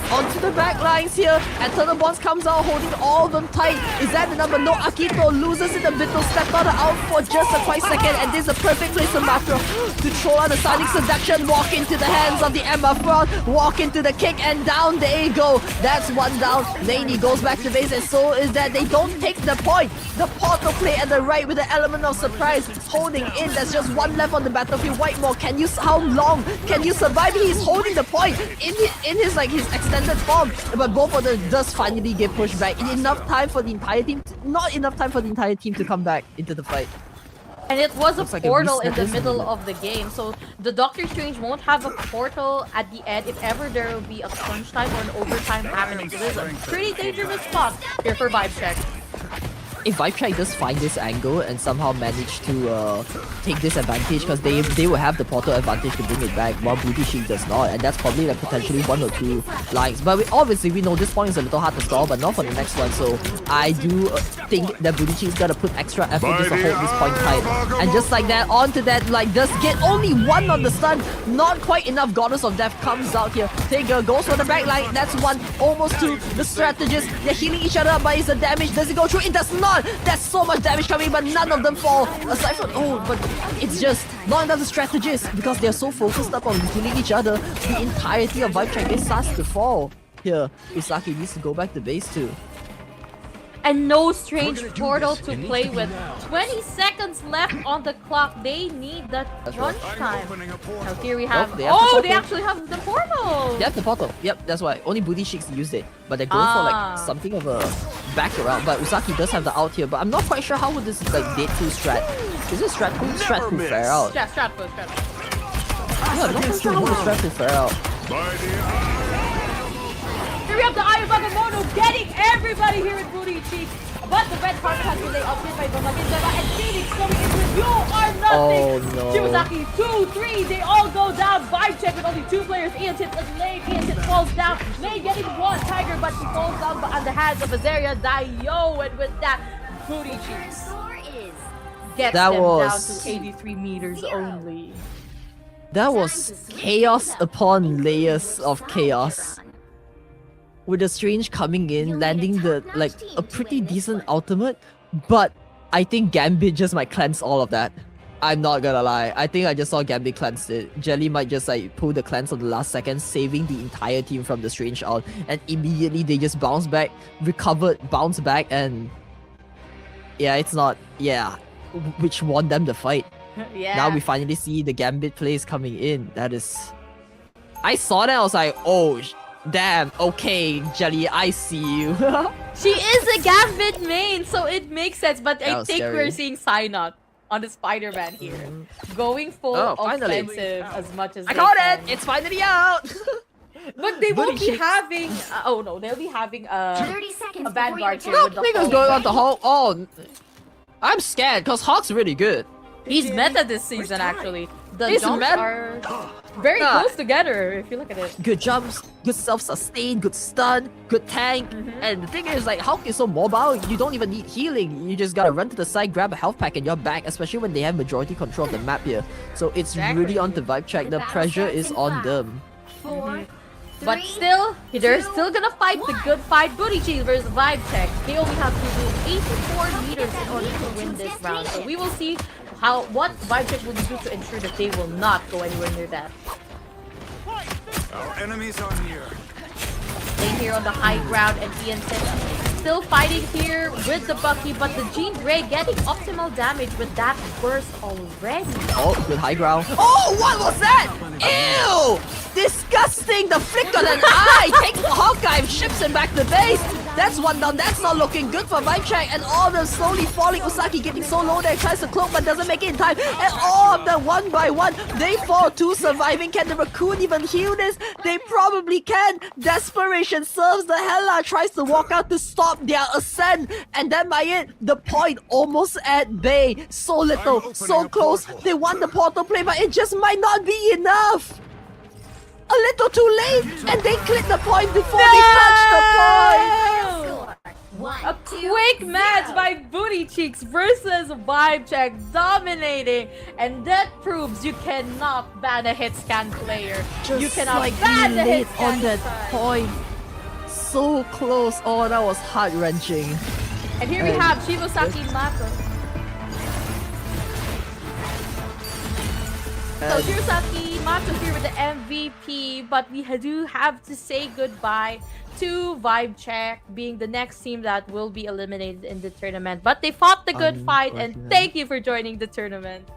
Onto the back lines here, and Thunderbolts comes out holding all of them tight. Is that the number? No, Akito loses it a bit, will step out for just a quick second, and this is a perfect place for Macro to throw out the Sonic Seduction, walk into the hands of the Ember Fraud, walk into the kick, and down they go. That's one down. Laney goes back to base, and so is that. They don't take the point. The portal play at the right with the element of surprise, holding in. There's just one left on the battlefield. Whitemore, how long can you survive? He's holding the point in his extended form, but both of them does finally get pushed back in enough time for the entire team. Not enough time for the entire team to come back into the fight. And it was Looks a like a portal in reset, the middle of the game, so the Doctor Strange won't have a portal at the end if ever there will be a crunch time or an overtime happening. So this is a pretty dangerous spot here for Vibe Check. If Vibe Check does find this angle and somehow manage to take this advantage, because they will have the portal advantage to bring it back, while Booty Shield does not, and that's probably like potentially 1 or 2 lines. But obviously we know this point is a little hard to stall, but not for the next one. So I do think that Booty Shield's gotta put extra effort just to hold this point tight. And just like that, onto that, like does get only 1 on the stun, not quite enough. Goddess of Death comes out here. Taker goes for the back line. That's 1, almost 2. The strategists, they're healing each other, but is the damage? Does it go through? It does not. That's so much damage coming, but none of them fall. Aside from but it's just not enough the strategists because they're so focused up on healing each other. The entirety of Vibe Check starts to fall. Here, Isaki needs to go back to base too. And no strange portal to play with. 20 seconds left on the clock. They need that crunch time. Now here we have. They actually have the portal. They have the portal. Yep, that's why. Only Booty Chicks used it. But they're going for like something of a back around. But Usaki does have the out here. But I'm not quite sure how would this like Dead 2 strat. Is it strat 2? Strat 2 fair out. Strat 2. Yeah, I'm not quite sure how would strat 2 fair out. Here we have the Eye of Agamotto getting everybody here in Booty Cheeks. But the red carpet has been laid out by Bamagindaba, and Phoenix coming in with You Are Nothing. Oh no. Shibazaki, 2, 3, they all go down. Vibe Check with only 2 players. Ian Tip and Lane. Ian Tip falls down. Lane getting 1 Tiger, but he falls down on the hands of Azaria Dio. And with that, Booty Cheeks gets them down to 83 meters only. That was chaos upon layers of chaos. With the Strange coming in, landing the a pretty decent ultimate, but I think Gambit just might cleanse all of that. I'm not gonna lie, I think I just saw Gambit cleanse it. Jelly might just pull the cleanse on the last second, saving the entire team from the Strange out, and immediately they just bounce back, bounce back, and yeah, it's not, which won them the fight. Yeah. Now we finally see the Gambit plays coming in. That is... I saw that, I was like, oh, damn, okay, Jelly, I see you. She is a Gambit main, so it makes sense. But I think scary. we're seeing Psynot on the Spider-Man here, going full offensive as much as I they caught can. it! It's finally out! But they won't be having. Oh no, they'll be having 30 seconds a Vanguard here No, with the niggas Hulk. going on the Hulk. Oh, I'm scared because Hulk's really good. He's meta this season actually. The He's jumps meta. are very Yeah. close together if you look at it. Good jumps, good self-sustain, good stun, good tank. And the thing is, Hulk is so mobile, you don't even need healing. You just gotta run to the side, grab a health pack, and you're back, especially when they have majority control of the map here. So it's really on the Vibe Check. The pressure is on them. 4, But 3, still, they're still gonna fight the good fight. Booty Cheese versus Vibe Check. They only have to do 84 meters in order to win this round. So we will see what Vibe Check will do to ensure that they will not go anywhere near that. Our enemies are near. Staying here on the high ground, and Ian still fighting here with the Bucky, but the Jean Grey getting optimal damage with that burst already. Oh, good high ground. Oh, what was that? Ew! Disgusting! The flick on an eye takes the Hawkeye and ships him back to base. That's one down. That's not looking good for Vibe Check. And all the slowly falling Usagi getting so low there, tries to cloak but doesn't make it in time. And all of them one by one, they fall to surviving. Can the Raccoon even heal this? They probably can. Desperation serves the hell out. Tries to walk out to stop their ascent. And then by it, the point almost at bay. So little, so close. They won the portal play, but it just might not be enough. A little too late, and they click the point before they touch the point. Score. One, A two, quick match zero. by Booty Cheeks versus Vibe Check, dominating, and that proves you cannot ban a hit scan player. You cannot ban the hit late scan on that side. point. So close. Oh, that was heart wrenching. And here we And- have Shibosaki Mako. So Shibosaki Mako here with the MVP, but we do have to say goodbye to Vibe Check, being the next team that will be eliminated in the tournament. But they fought the good fight, and Unfortunately. thank you for joining the tournament.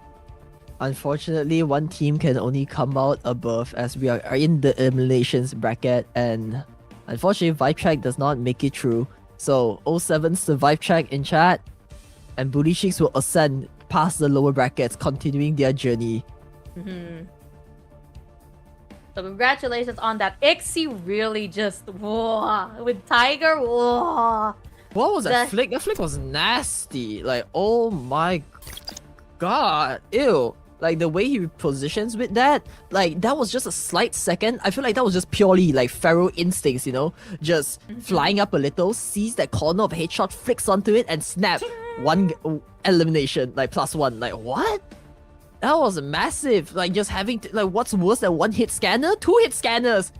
Unfortunately, one team can only come out above as we are in the eliminations bracket, and unfortunately, Vibe Check does not make it through. So 07's to Vibe Check in chat, and Booty Cheeks will ascend past the lower brackets, continuing their journey. So congratulations on that. Ixie really just whoa, with Tiger. Whoa. What was that The- flick? That flick was nasty. Like, oh my god. Ew. Like, the way he positions with that, like, that was just a slight second. I feel like that was just purely, like, feral instincts, you know? Just flying up a little, sees that corner of a headshot, flicks onto it, and snap. One elimination, like, +1. Like, what? That was massive. Like, just having to, like, what's worse than one hit scanner? 2 hit scanners.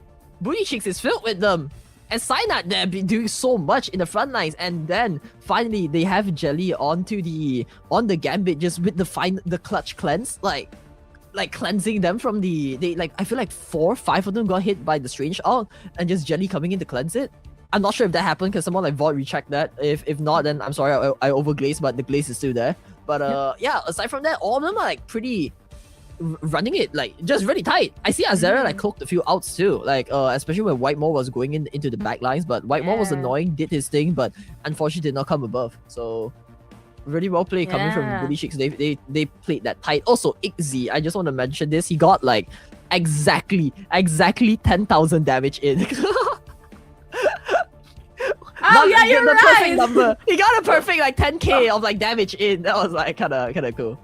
Booty Cheeks is filled with them. And Cyanide there be doing so much in the front lines, and then finally they have Jelly on the Gambit just with the clutch cleanse, like cleansing them from I feel like 4-5 of them got hit by the strange ult, and just Jelly coming in to cleanse it. I'm not sure if that happened because someone like Vought rechecked that. If not, then I'm sorry I overglazed, but the glaze is still there. But yeah, aside from that, all of them are like pretty running it like just really tight. I see Azera like cloaked a few outs too, like especially when Whitemore was going into the back lines, but Whitemore was Yeah. annoying, did his thing, but unfortunately did not come above. So really well played coming from Yeah. Booty Cheeks. They played that tight. Also Ixzy, I just want to mention this. He got like exactly 10,000 damage in. Oh yeah, you're the right. perfect number. He got a perfect like 10k of like damage in. That was like kind of cool.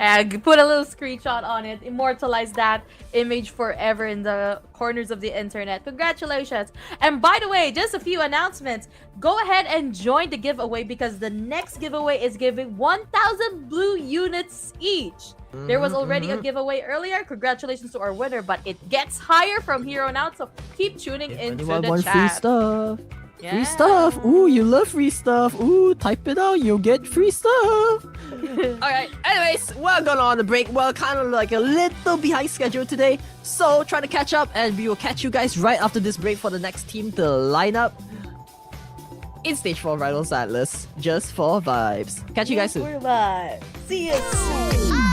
And put a little screenshot on it. Immortalize that image forever in the corners of the internet. Congratulations. And by the way, just a few announcements. Go ahead and join the giveaway because the next giveaway is giving 1,000 blue units each. There was already a giveaway earlier. Congratulations to our winner, but it gets higher from here on out. So keep tuning If into anyone the wants chat. free stuff. Yeah. Free stuff. Ooh, you love free stuff. Ooh, type it out. You'll get free stuff. Alright, anyways, we're going on a break. We're kind of like a little behind schedule today. So, try to catch up, and we will catch you guys right after this break for the next team to line up in Stage 4 Rhinos Atlas, just for vibes. Catch you guys soon. We're live. See you soon.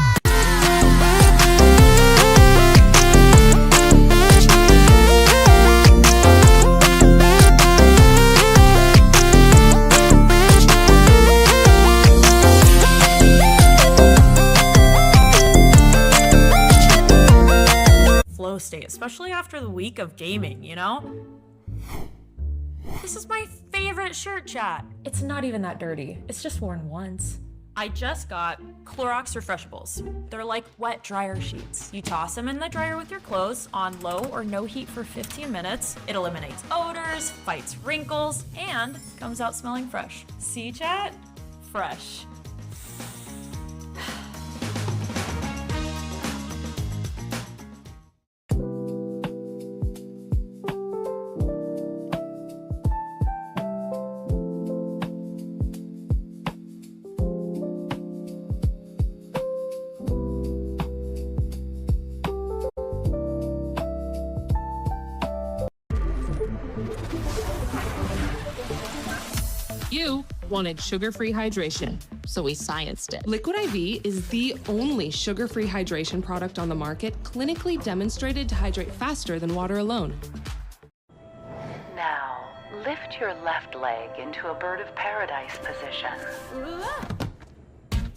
Flow state, especially after the week of gaming, you know? This is my favorite shirt, chat. It's not even that dirty. It's just worn once. I just got Clorox Refreshables. They're like wet dryer sheets. You toss them in the dryer with your clothes on low or no heat for 15 minutes. It eliminates odors, fights wrinkles, and comes out smelling fresh. See, chat? Fresh. You wanted sugar-free hydration, so we scienced it. Liquid IV is the only sugar-free hydration product on the market clinically demonstrated to hydrate faster than water alone. Now, lift your left leg into a bird of paradise position.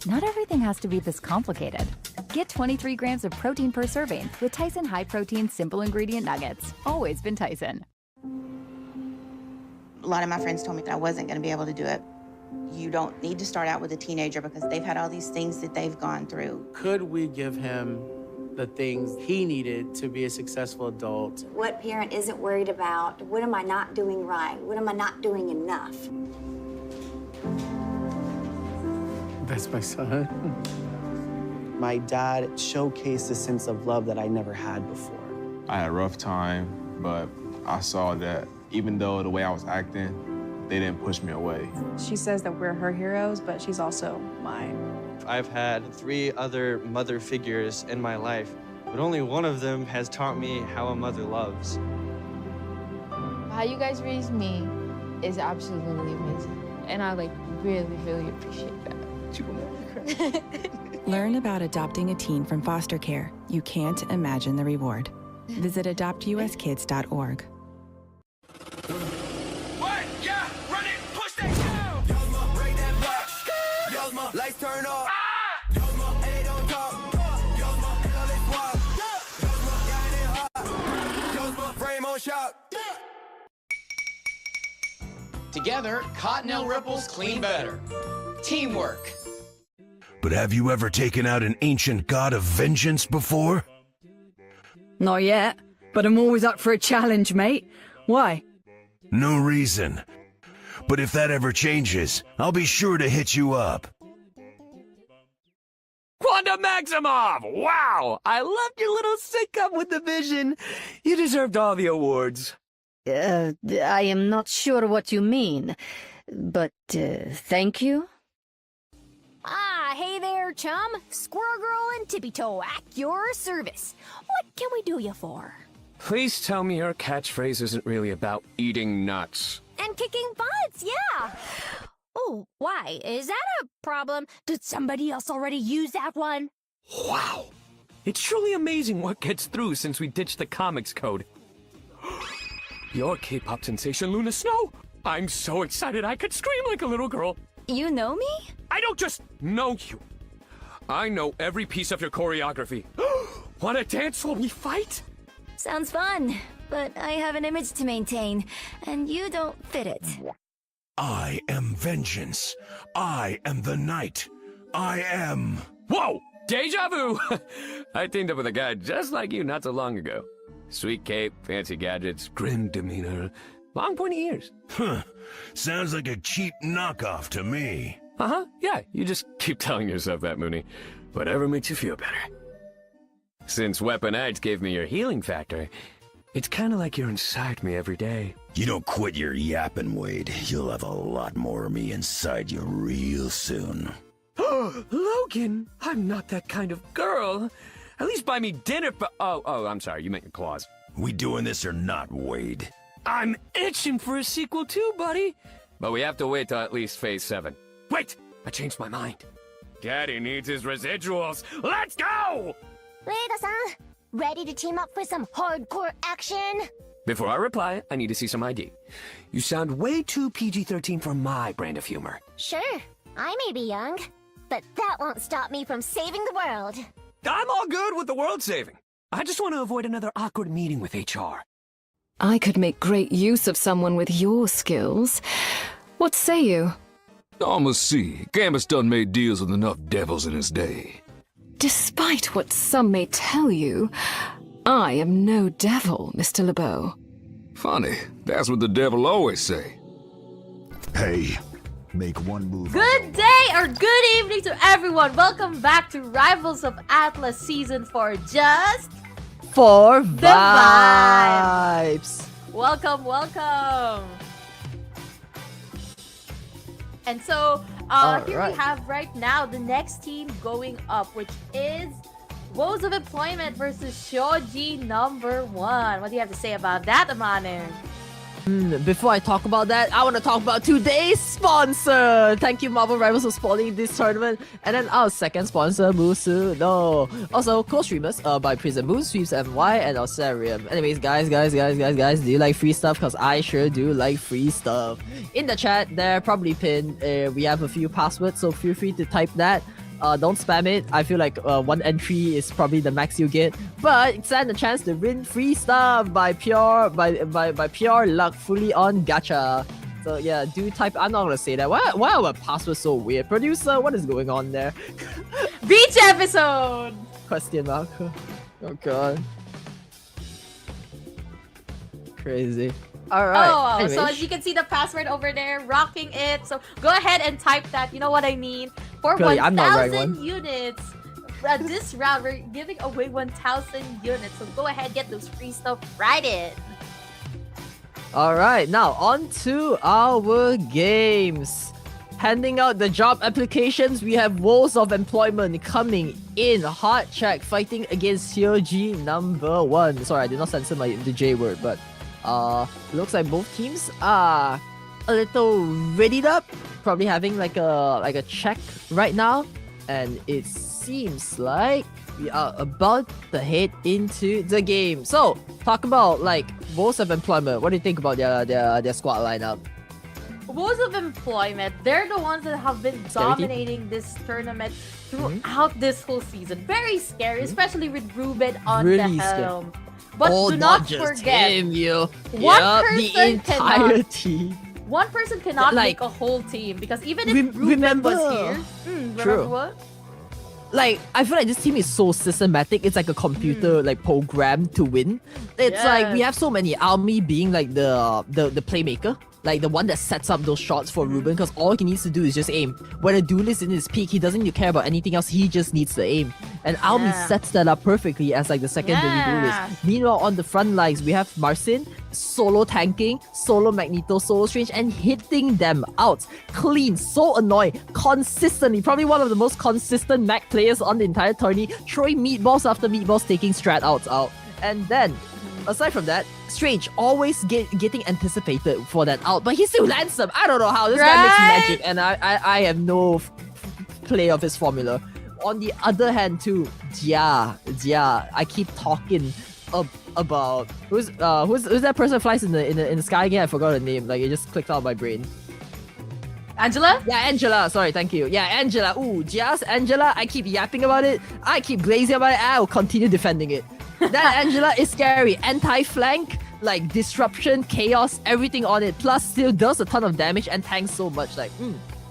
Not everything has to be this complicated. Get 23 grams of protein per serving with Tyson High Protein Simple Ingredient Nuggets. Always been Tyson. A lot of my friends told me that I wasn't going to be able to do it. You don't need to start out with a teenager because they've had all these things that they've gone through. Could we give him the things he needed to be a successful adult? What parent isn't worried about, what am I not doing right? What am I not doing enough? That's my son. My dad showcased a sense of love that I never had before. I had a rough time, but I saw that even though the way I was acting, they didn't push me away. She says that we're her heroes, but she's also mine. I've had 3 other mother figures in my life, but only one of them has taught me how a mother loves. How you guys raised me is absolutely amazing, and I really appreciate that. Learn about adopting a teen from foster care. You can't imagine the reward. Visit adoptuskids.org. What? Yeah, run it, push that down. Yozma, break that block. Yozma, lights turn off. Yozma, hey, don't talk. Yozma, hell, let's walk. Yozma, got it hot. Yozma, frame on shot. Together, Cottonelle ripples clean better. Teamwork. But have you ever taken out an ancient god of vengeance before? Not yet, but I'm always up for a challenge, mate. Why? No reason. But if that ever changes, I'll be sure to hit you up. Quantum Maximov! Wow! I loved your little sync-up with the vision. You deserved all the awards. I am not sure what you mean, but thank you. Ah, hey there, chum. Squirrel Girl and Tippy Toe at your service. What can we do you for? Please tell me your catchphrase isn't really about eating nuts. And kicking butts, yeah. Oh, why? Is that a problem? Did somebody else already use that one? Wow! It's truly amazing what gets through since we ditched the comics code. Your K-pop sensation, Luna Snow! I'm so excited I could scream like a little girl. You know me? I don't just know you. I know every piece of your choreography. Wanna dance while we fight? Sounds fun, but I have an image to maintain, and you don't fit it. I am vengeance. I am the night. I am... Whoa! Deja vu! I teamed up with a guy just like you not so long ago. Sweet cape, fancy gadgets, grim demeanor, long pointy ears. Huh. Sounds like a cheap knockoff to me. Uh-huh, yeah, you just keep telling yourself that, Mooney. Whatever makes you feel better. Since Weaponites gave me your healing factor, it's kind of like you're inside me every day. You don't quit your yapping, Wade. You'll have a lot more of me inside you real soon. Logan, I'm not that kind of girl. At least buy me dinner for— Oh, I'm sorry, you meant your claws. We doing this or not, Wade? I'm itching for a sequel too, buddy. But we have to wait till at least Phase 7. Wait! I changed my mind. Daddy needs his residuals. Let's go! Reda-san, ready to team up for some hardcore action? Before I reply, I need to see some ID. You sound way too PG-13 for my brand of humor. Sure, I may be young, but that won't stop me from saving the world. I'm all good with the world saving. I just want to avoid another awkward meeting with HR. I could make great use of someone with your skills. What say you? I'ma see. Gambus done made deals with enough devils in his day. Despite what some may tell you, I am no devil, Mr. LeBeau. Funny, that's what the devil always say. Hey, make one move. Good day or good evening to everyone. Welcome back to Rivals of Atlas Season 4. Just for the vibes. Welcome, welcome. And so, here we have right now the next team going up, which is Woes of Employment versus Shoji number 1. What do you have to say about that, Amane? Before I talk about that, I want to talk about today's sponsor. Thank you, Marvel Rivals, for sponsoring this tournament. And then our second sponsor, Musuno. Also, co-streamers by Prism Moon, Sweeps MY, and Osarium. Anyways, guys, do you like free stuff? Because I sure do like free stuff. In the chat, they're probably pinned. We have a few passwords, so feel free to type that. Don't spam it. I feel like one entry is probably the max you get, but stand a chance to win free stuff by pure luck, fully on gacha. So yeah, do type. I'm not gonna say that. Why are our passwords so weird? Producer, what is going on there? Beach episode. Question mark. Oh god. Crazy. Alright. Oh, Anyways. so as you can see the password over there, rocking it. So go ahead and type that. You know what I mean? For Clearly, I'm not right 1,000 one. units. This round, we're giving away 1,000 units. So go ahead, get those free stuff right in. Alright, now on to our games. Handing out the job applications, we have Woes of Employment coming in. Hard check, fighting against COG number 1. Sorry, I did not censor the J word, but looks like both teams are a little readied up, probably having like a check right now, and it seems like we are about to head into the game. So talk about like Woes of Employment. What do you think about their squad lineup? Woes of Employment, they're the ones that have been dominating this tournament throughout this whole season. Very scary, especially with Ruben on Really the scary. helm. But Oh, do not just forget, him, you. one Yup, person the entire cannot- team. one person cannot Like- make a whole team because even if Ruben remember- was here, remember True. what? Like, I feel like this team is so systematic. It's like a computer like program to win. It's like we Yes. have so many. Army being like the playmaker, like the one that sets up those shots for Ruben, because all he needs to do is just aim. When a duel is in his peak, he doesn't need to care about anything else. He just needs to aim. And Almi Yeah. sets that up perfectly as like the secondary Yeah. duelist. Meanwhile, on the front lines, we have Marcin solo tanking, solo Magneto, solo Strange, and hitting them out clean. So annoying, consistently. Probably one of the most consistent Mac players on the entire tourney, throwing meatballs after meatballs, taking strat outs out. And then, aside from that, Strange always getting anticipated for that out, but he still lands them. I don't know how. This guy makes Right? magic, and I have no play of his formula. On the other hand, too, Jia, I keep talking about who's that person who flies in the sky again? I forgot her name. Like it just clicked out of my brain. Angela? Yeah, Angela. Sorry, thank you. Yeah, Angela. Ooh, Jia's Angela. I keep yapping about it. I keep glazing about it. I will continue defending it. That Angela is scary. Anti-flank, like disruption, chaos, everything on it. Plus, still does a ton of damage and tanks so much. Like,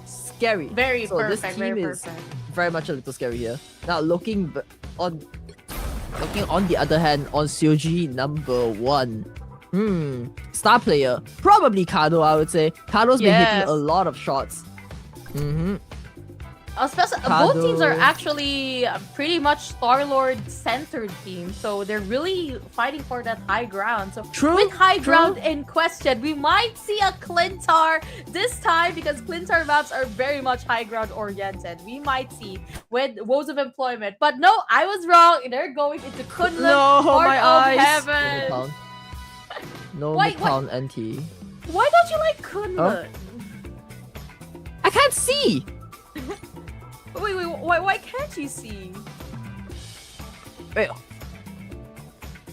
scary. Very so perfect, this team very is perfect. very much a little scary here. Now, looking on the other hand, on COG number 1. Star player. Probably Kado, I would say. Kado's been Yes. hitting a lot of shots. Especially, both teams are Kado. actually pretty much Star-Lord centered teams, so they're really fighting for that high ground. So True, with high true. ground in question, we might see a Clintar this time because Clintar maps are very much high ground oriented. We might see with Woes of Employment, but no, I was wrong. They're going into Kunlun, No, Heart my of eyes. Heaven. No Why- Midtown NT. Why don't you like Kunlun? I can't see. Wait, why can't you see? Wait.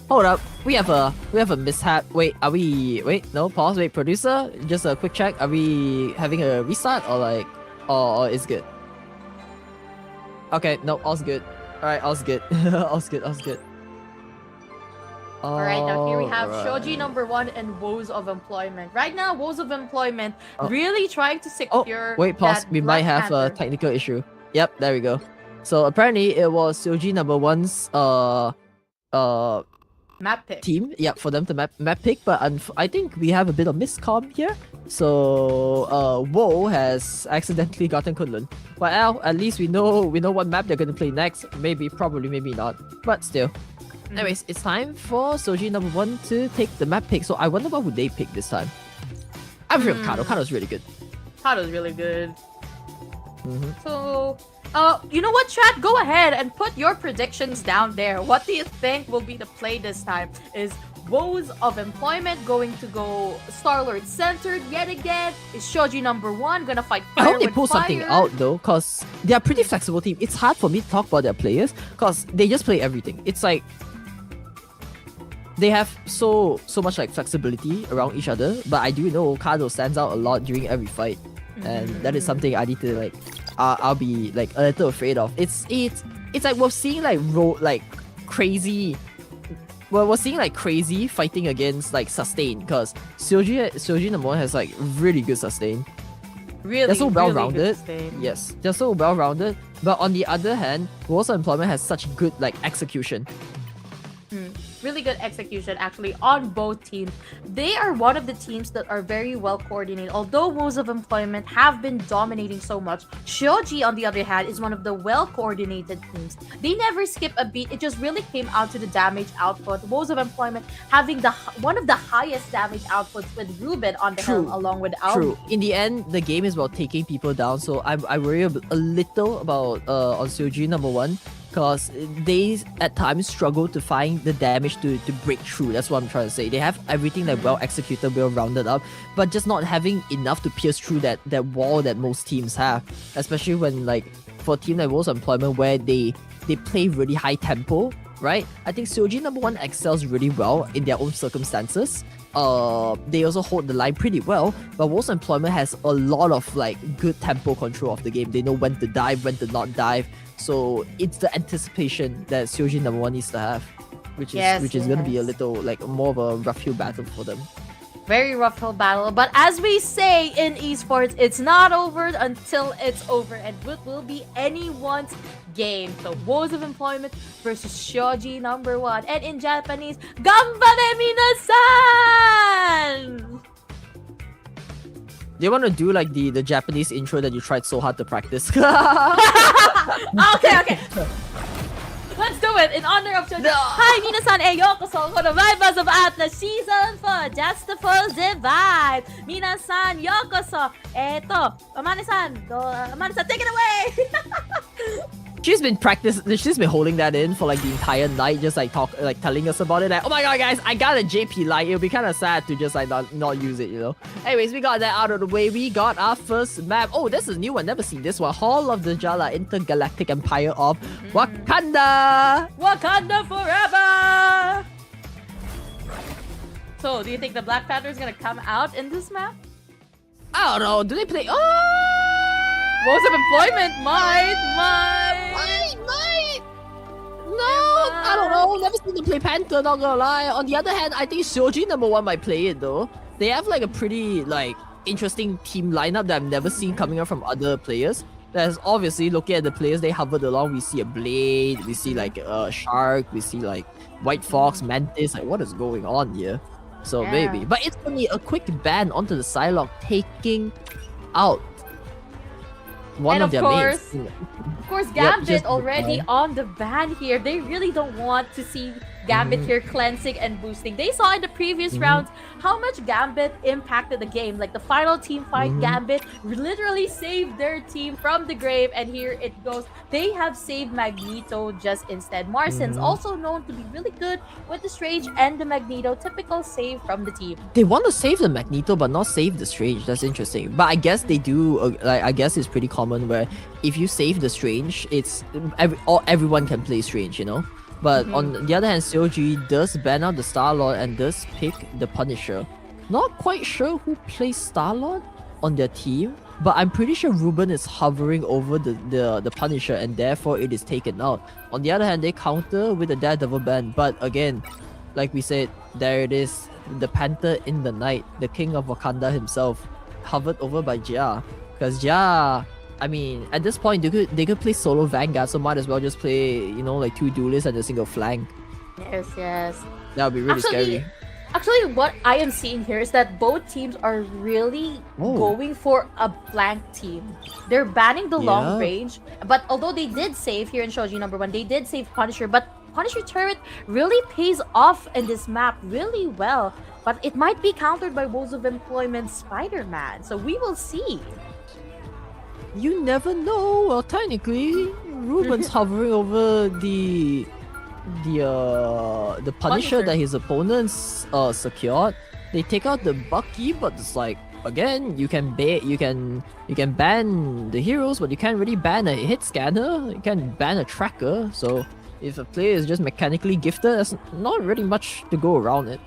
Hold up. We have a mishap. Wait, are we? Wait, no. Pause. Wait, producer. Just a quick check. Are we having a restart or like? Or it's good. Okay. No, all's good. All right, all's good. all's good. Alright, now here we have Alright. Shoji number 1 and Woes of Employment. Right now, Woes of Employment really trying to secure Wait, pause. that We might Black have a Panther. technical issue. Yep, there we go. So apparently it was COG number 1's map pick. team. Yep, for them to map pick, but I think we have a bit of miscomm here. So Woe has accidentally gotten Kunlun. Well, at least we know what map they're gonna play next. Maybe, probably, maybe not. But still. Anyways, it's time for Soji number 1 to take the map pick. So I wonder what would they pick this time. I'm sure Kado. Kado's really good. Kado's really good. So, you know what, chat? Go ahead and put your predictions down there. What do you think will be the play this time? Is Woes of Employment going to go Star-Lord centered yet again? Is Shoji number 1 gonna fight I fire hope they with pull fire? something out though, cause they are pretty flexible team. It's hard for me to talk about their players, cause they just play everything. It's like they have so much like flexibility around each other. But I do know Kado stands out a lot during every fight, and that is something I need to like. I'll be like a little afraid of. It's like we're seeing like crazy. Well, we're seeing like crazy fighting against like sustain, because Shoji number 1 has like really good sustain. Really, they're so well really rounded. good sustain. Yes, they're so well rounded. But on the other hand, Woes of Employment has such good like execution. Really good execution actually on both teams. They are one of the teams that are very well coordinated. Although Woes of Employment have been dominating so much, Shoji on the other hand is one of the well coordinated teams. They never skip a beat. It just really came out to the damage output. Woes of Employment having one of the highest damage outputs with Ruben on the helm along with Albi. True. In the end, the game is about taking people down, so I worry a little about on Shoji number 1. Because they at times struggle to find the damage to break through. That's what I'm trying to say. They have everything like well executed, well rounded up, but just not having enough to pierce through that wall that most teams have. Especially when like for a team like Woes of Employment where they play really high tempo, right? I think Shoji number 1 excels really well in their own circumstances. They also hold the line pretty well, but Woes of Employment has a lot of like good tempo control of the game. They know when to dive, when to not dive. So it's the anticipation that Shoji number 1 needs to have, which is going to be a little like more of a rough hill battle for them. Very rough hill battle, but as we say in esports, it's not over until it's over, and it will be anyone's game. So Woes of Employment versus Shoji number 1, and in Japanese, Ganbare minasan! Do you want to do like the Japanese intro that you tried so hard to practice? Okay. Let's do it in honor of Shoji. Hi, minasan e yokoso kono Rivals of Atlas Season 4 Justful Divide. Minasan yokoso. Amane-san, take it away. She's been holding that in for like the entire night, just like telling us about it. Like, oh my god, guys, I got a JP light. It'll be kind of sad to just like not use it, you know. Anyways, we got that out of the way. We got our first map. Oh, this is new one. Never seen this one. Hall of the Jala, Intergalactic Empire of Wakanda. Wakanda forever. So, do you think the Black Panther is gonna come out in this map? I don't know. Do they play? Woes of Employment might. No, I don't know. Never seen them play Panther, not gonna lie. On the other hand, I think Shoji number 1 might play it though. They have like a pretty like interesting team lineup that I've never seen coming up from other players. There's obviously, looking at the players they hovered along, we see a Blade, we see like a Shark, we see like White Fox, Mantis. Like, what is going on here? So maybe, but it's only a quick ban onto the Psylocke, taking out one of their mains. Of course, Gambit already on the ban here. They really don't want to see Gambit here cleansing and boosting. They saw in the previous rounds how much Gambit impacted the game. Like the final team fight, Gambit literally saved their team from the grave, and here it goes. They have saved Magneto just instead. Marcin's also known to be really good with the Strange and the Magneto. Typical save from the team. They want to save the Magneto but not save the Strange. That's interesting. But I guess they do, like, I guess it's pretty common where if you save the Strange, it's everyone can play Strange, you know? But on the other hand, Shoji does ban out the Star-Lord and does pick the Punisher. Not quite sure who plays Star-Lord on their team, but I'm pretty sure Ruben is hovering over the Punisher and therefore it is taken out. On the other hand, they counter with the Daredevil ban, but again, like we said, there it is, the Panther in the night, the King of Wakanda himself, hovered over by Jia. Because Jia, I mean, at this point, they could play solo Vanguard, so might as well just play, you know, like 2 duelists and a single flank. Yes. That would be really scary. Actually, what I am seeing here is that both teams are really going for a flank team. They're banning the long range, but although they did save here in Shoji number 1, they did save Punisher, but Punisher turret really pays off in this map really well. But it might be countered by Woes of Employment Spider-Man, so we will see. You never know. Well, technically, Ruben's hovering over the the Punisher that his opponents secured. They take out the Bucky, but it's like again you can ban the heroes, but you can't really ban a hit scanner. You can ban a tracker. So if a player is just mechanically gifted, there's not really much to go around it.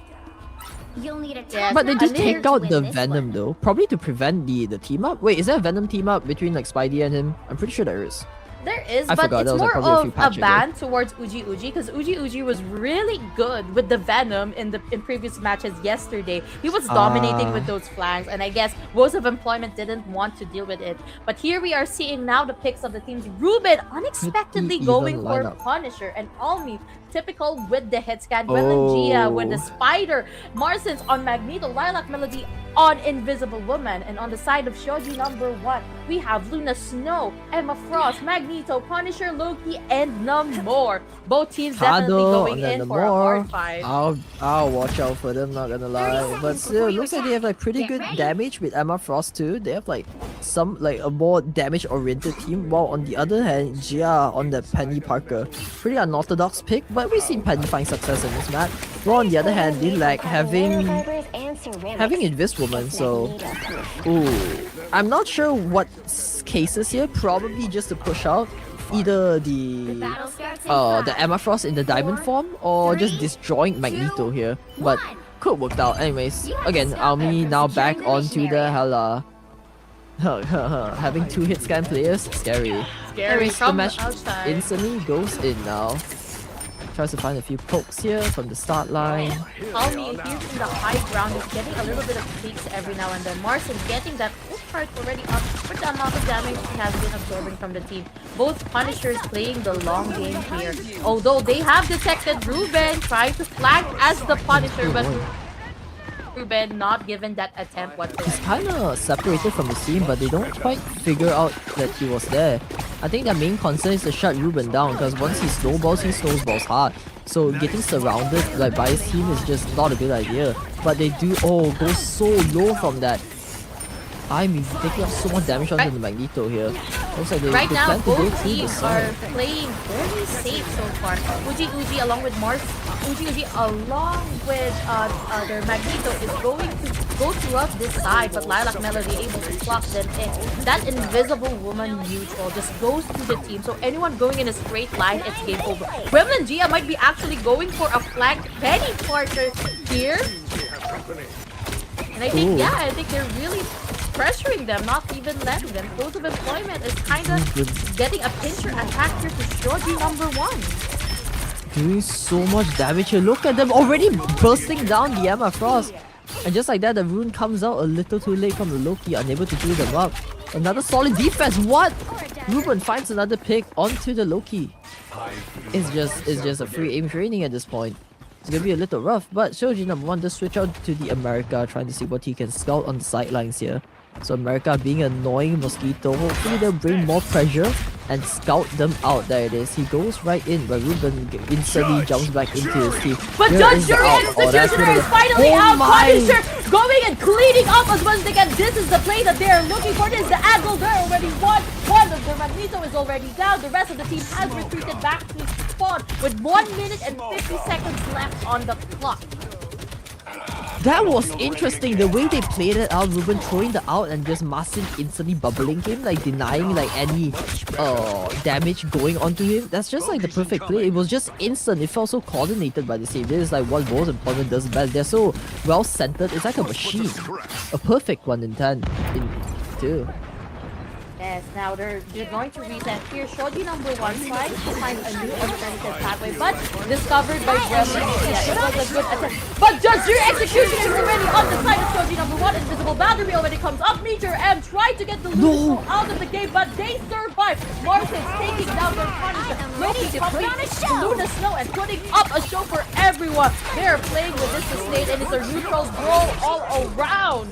You'll need a But they did timer take to out win the this Venom one. though, probably to prevent the team up. Wait, is there a Venom team up between like Spidey and him? I'm pretty sure there is. There is, I but forgot, it's that was, like, more probably a of few a patches ago. ban towards Uji because Uji was really good with the Venom in previous matches yesterday. He was dominating with those flanks, and I guess Woes of Employment didn't want to deal with it. But here we are seeing now the picks of the teams. Ruben unexpectedly Pretty going even for lineup. Punisher, and Almi typical with the hit scan. Gia with the Spider, Marsens on Magneto, Lilac Melody on Invisible Woman, and on the side of Shoji number 1, we have Luna Snow, Emma Frost, Magneto, Punisher, Loki, and Namor. Both teams definitely Hado going and in then for a hard Namor. fight. I'll watch out for them, not gonna lie. But still, looks like they have like pretty good damage with Emma Frost too. They have like some like a more damage oriented team. While on the other hand, Gia on the Penny Parker, pretty unorthodox pick. But we've seen Penny find success in this match. While on the other hand, they like having Invis Woman. So, I'm not sure what cases here. Probably just to push out either the Emma Frost in the diamond form or just disjoint Magneto here. But could work out. Anyways, again, Almi now back onto the Hela. Having 2 hit scan players, scary. Anyways, the from match outside. instantly goes in now. Tries to find a few pokes here from the start line. Almi, he's in the high ground, is getting a little bit of peaks every now and then. Marcin getting that push card already up with the amount of damage he has been absorbing from the team. Both Punishers playing the long game here. Although they have detected Ruben trying to flank as the Punisher, but Ruben not given that attempt whatsoever. He's kind of separated from the scene, but they don't quite figure out that he was there. I think their main concern is to shut Ruben down, because once he snowballs hard. So getting surrounded like by his team is just not a good idea. But they do go so low from that. I'm taking out so much damage onto the Magneto here. Looks like they Right now, plan to go both through the teams side. are playing very safe so far. Uji along with Uji along with their Magneto is going to go throughout this side, but Lilac Melody able to clock them in. That Invisible Woman neutral just goes through the team, so anyone going in a straight line, it's game over. Gremlin Gia might be actually going for a flank Penny Parker here. And I think, I think they're really pressuring them, not even letting them. Close of Employment is kind of getting a pincher attack here to Shoji number 1. Doing so much damage here. Look at them already bursting down the Emma Frost. And just like that, the rune comes out a little too late from the Loki, unable to do them up. Another solid defense. What? Ruben finds another pick onto the Loki. It's just a free aim training at this point. It's gonna be a little rough, but Shoji number 1 does switch out to the America, trying to see what he can scout on the sidelines here. So America being an annoying mosquito, hopefully they'll bring more pressure and scout them out. There it is. He goes right in, but Ruben instantly jumps back into his team. But Here Judge is the Jury out. Executioner is finally out. Punisher going and cleaning up as much as they can. This is the play that they're looking for. This is the angle. They're already won. One of their Magneto is already down. The rest of the team has retreated back to spawn with 1 minute and 50 seconds left on the clock. That was interesting, the way they played it out, Ruben throwing the out and just Marcin instantly bubbling him, like denying like any damage going onto him. That's just like the perfect play. It was just instant. It felt so coordinated by the team. This is like what Woes Employment does best. They're so well centered. It's like a machine. A perfect 1 in 10 too. Yes, now they're going to reset here. Shoji number 1 trying to find a new alternative pathway, but discovered by Gremlin. Yeah, it was a good attempt. But Judge Jury Execution is already on the side of Shoji number 1. Invisible Boundary already comes up. Meteor M tried to get the Luna out of the game, but they survive. Marcin taking down their Punisher. Loki pumping Luna Snow and putting up a show for everyone. They're playing with this sustain, and it's a neutral brawl all around.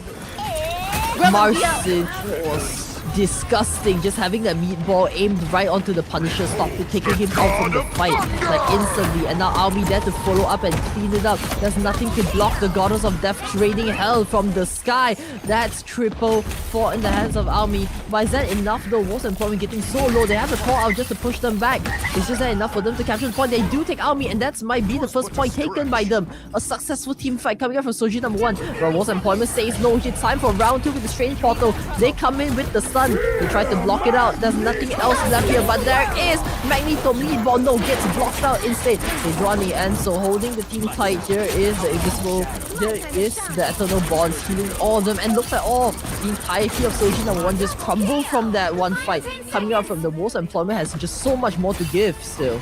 Marcin was disgusting. Just having that meatball aimed right onto the Punisher, taking him out from the fight like instantly. And now Army there to follow up and clean it up. There's nothing to block the Goddess of Death raining hell from the sky. That's triple four in the hands of Army. But is that enough though? Wolves Employment getting so low. They have to call out just to push them back. Is just that enough for them to capture the point? They do take Army, and that might be the first point taken by them. A successful team fight coming up from Soji number 1. But Wolves Employment says no. It's time for round 2 with the Strange Portal. They come in with the stun. They try to block it out. There's nothing else left here, but there is Magneto meatball. No, gets blocked out instead. They draw on the end, so holding the team tight. Here is the Invisible. There is the Eternal Bonds healing all of them, and looks like all the entirety of Soji number 1 just crumbled from that one fight. Coming out from the Wolves Employment has just so much more to give still.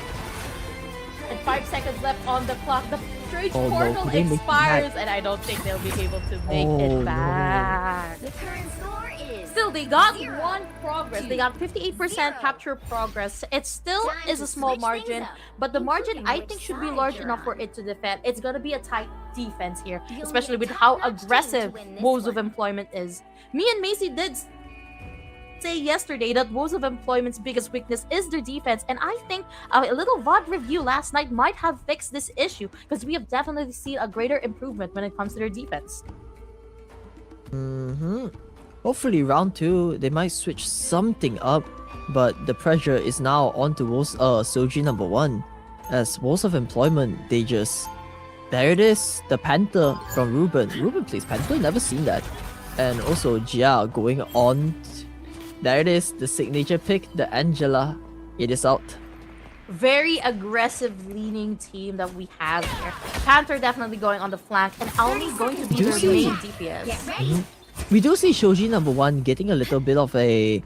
And 5 seconds left on the clock. The Strange Oh, no. Portal Could they make it expires, back? and I don't think they'll be able to make Oh, it no. back. The current score is Still, they got 1 progress. They got 58% capture progress. It still is a small margin, but the margin I think should be large enough for it to defend. It's gonna be a tight defense here, especially with how aggressive Woes of Employment is. Me and Macy did say yesterday that Woes of Employment's biggest weakness is their defense, and I think a little VOD review last night might have fixed this issue, because we have definitely seen a greater improvement when it comes to their defense. Hopefully round 2 they might switch something up, but the pressure is now on to Soji number 1. As Wolves of Employment, they just... There it is, the Panther from Ruben. Ruben plays Panther, never seen that. And also Jia going on. There it is, the signature pick, the Angela. It is out. Very aggressive leaning team that we have here. Panther definitely going on the flank, and Almi going to be their main DPS. We do see Shoji number 1 getting a little bit of a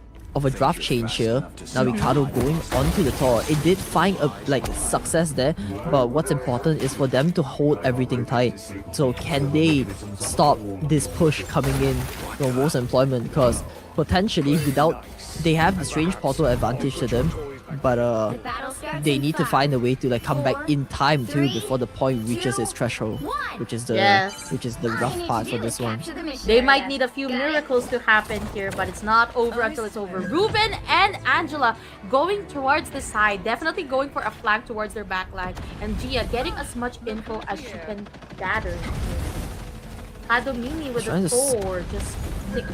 draft change here. Now Ricardo going onto the tower. It did find a success there, but what's important is for them to hold everything tight. So can they stop this push coming in from Wolves Employment? Because potentially they have the Strange Portal advantage to them, but they need to find a way to come back in time too before the point reaches its threshold, which is the rough part for this one. They might need a few miracles to happen here, but it's not over until it's over. Ruben and Angela going towards the side, definitely going for a flank towards their backline, and Gia getting as much info as she can gather. Adomini with the sword, just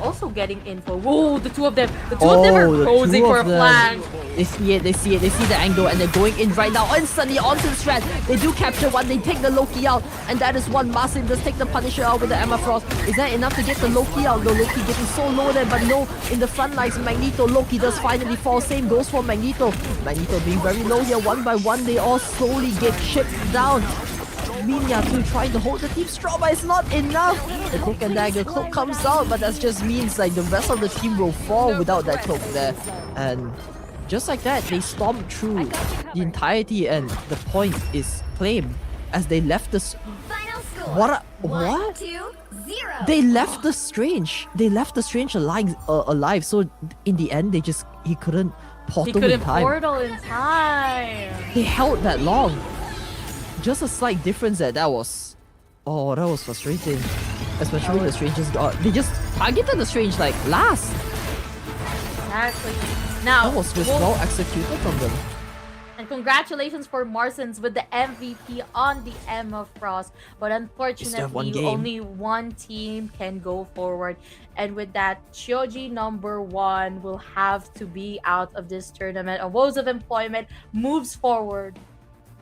also getting info. Whoa, the two of them are posing for a flank. They see it, they see the angle, and they're going in right now. Instantly onto the Strand. They do capture one, they take the Loki out, and that is one massive. Does take the Punisher out with the Emma Frost. Is that enough to get the Loki out? The Loki getting so low there, but no, in the front lines, Magneto, Loki does finally fall. Same goes for Magneto. Magneto being very low here, one by one, they all slowly get chipped down. Minya too trying to hold the team strong, but it's not enough. The Cloak and Dagger cloak comes out, but that just means the rest of the team will fall without that cloak there. And just like that, they storm through the entirety, and the point is claimed as they left the... What? 2-0. They left the Strange. They left the Strange alive. So in the end, he couldn't portal in time. Portal in time. He held that long. Just a slight difference that was frustrating. Especially when the Strange they just targeted the Strange last. Exactly. Now that was just well executed from them. And congratulations for Marsons with the MVP on the Emma Frost. But unfortunately, only one team can go forward. And with that, Shoji number 1 will have to be out of this tournament. And Woes of Employment moves forward.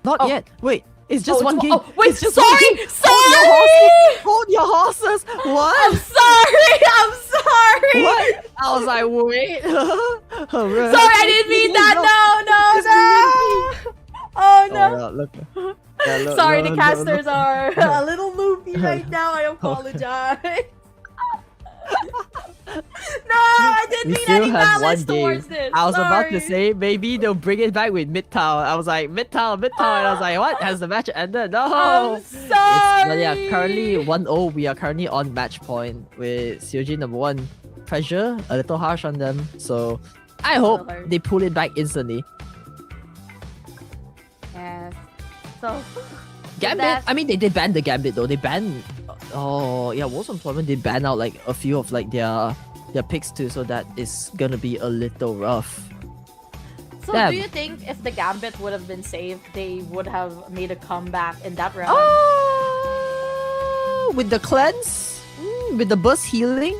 Not yet. Wait. It's just one game. Oh, wait, it's just sorry! Hold your horses! What? I'm sorry! What? I was like, wait. Sorry, I didn't mean that! No! Oh no! Look. Sorry, the casters are a little loopy right now. I apologize. No, I didn't mean any malice towards this. I was about to say maybe they'll bring it back with Midtown. I was like Midtown, and I was like, what? Has the match ended? No. I'm sorry. But yeah, currently 1-0. We are currently on match point with COG number 1. Pressure a little harsh on them, so I hope they pull it back instantly. Yes. So Gambit. I mean, they did ban the Gambit though. They banned. Oh yeah, Wolves Employment did ban out a few of their their picks too, so that is gonna be a little rough. So Damn. do you think if the Gambit would have been saved, they would have made a comeback in that round? Oh, with the cleanse, with the burst healing,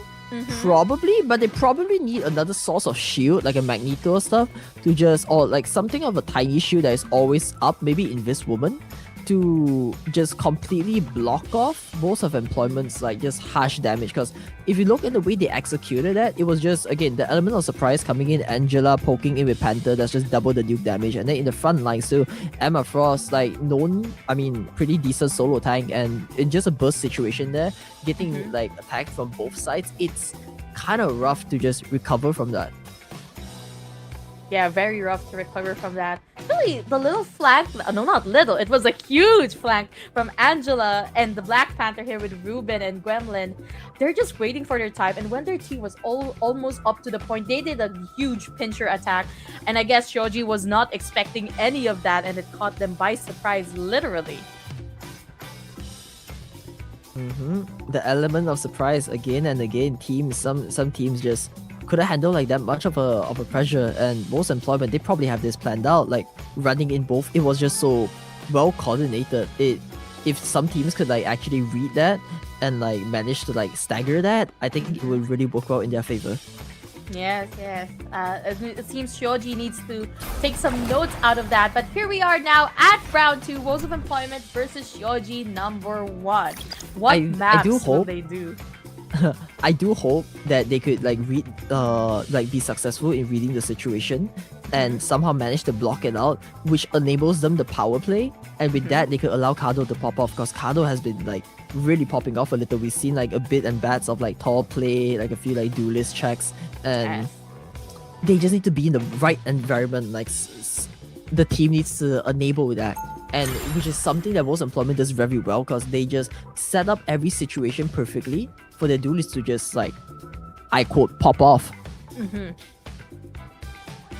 probably, but they probably need another source of shield, like a Magneto or stuff, to just, or like something of a tiny shield that is always up, maybe Invis Woman, to just completely block off most of Employment's like just harsh damage. Because if you look at the way they executed that, it was just, again, the element of surprise coming in, Angela poking in with Panther, that's just double the nuke damage. And then in the front lines too, Emma Frost, like pretty decent solo tank, and in just a burst situation there, getting like attacked from both sides, it's kind of rough to just recover from that. Yeah, very rough to recover from that. Really, the little flank, no, not little, it was a huge flank from Angela and the Black Panther here with Ruben and Gwemlin. They're just waiting for their time, and when their team was almost up to the point, they did a huge pincher attack, and I guess Shoji was not expecting any of that, and it caught them by surprise, literally. The element of surprise again and again. Some teams just couldn't handle like that much of a pressure, and most Employment, they probably have this planned out, like running in both. It was just so well coordinated. If some teams could like actually read that and like manage to like stagger that, I think it would really work well in their favor. Yes. It seems Shoji needs to take some notes out of that. But here we are now at round 2, Woes of Employment versus Shoji number 1. What maps will they do? I do hope that they could like read, be successful in reading the situation and somehow manage to block it out, which enables them the power play. And with that, they could allow Kado to pop off, because Kado has been like really popping off a little. We've seen like a bit and bats of like tall play, like a few like duelist checks, and they just need to be in the right environment. Like the team needs to enable that. And which is something that most Employment does very well, because they just set up every situation perfectly for their duelists to just like, I quote, pop off.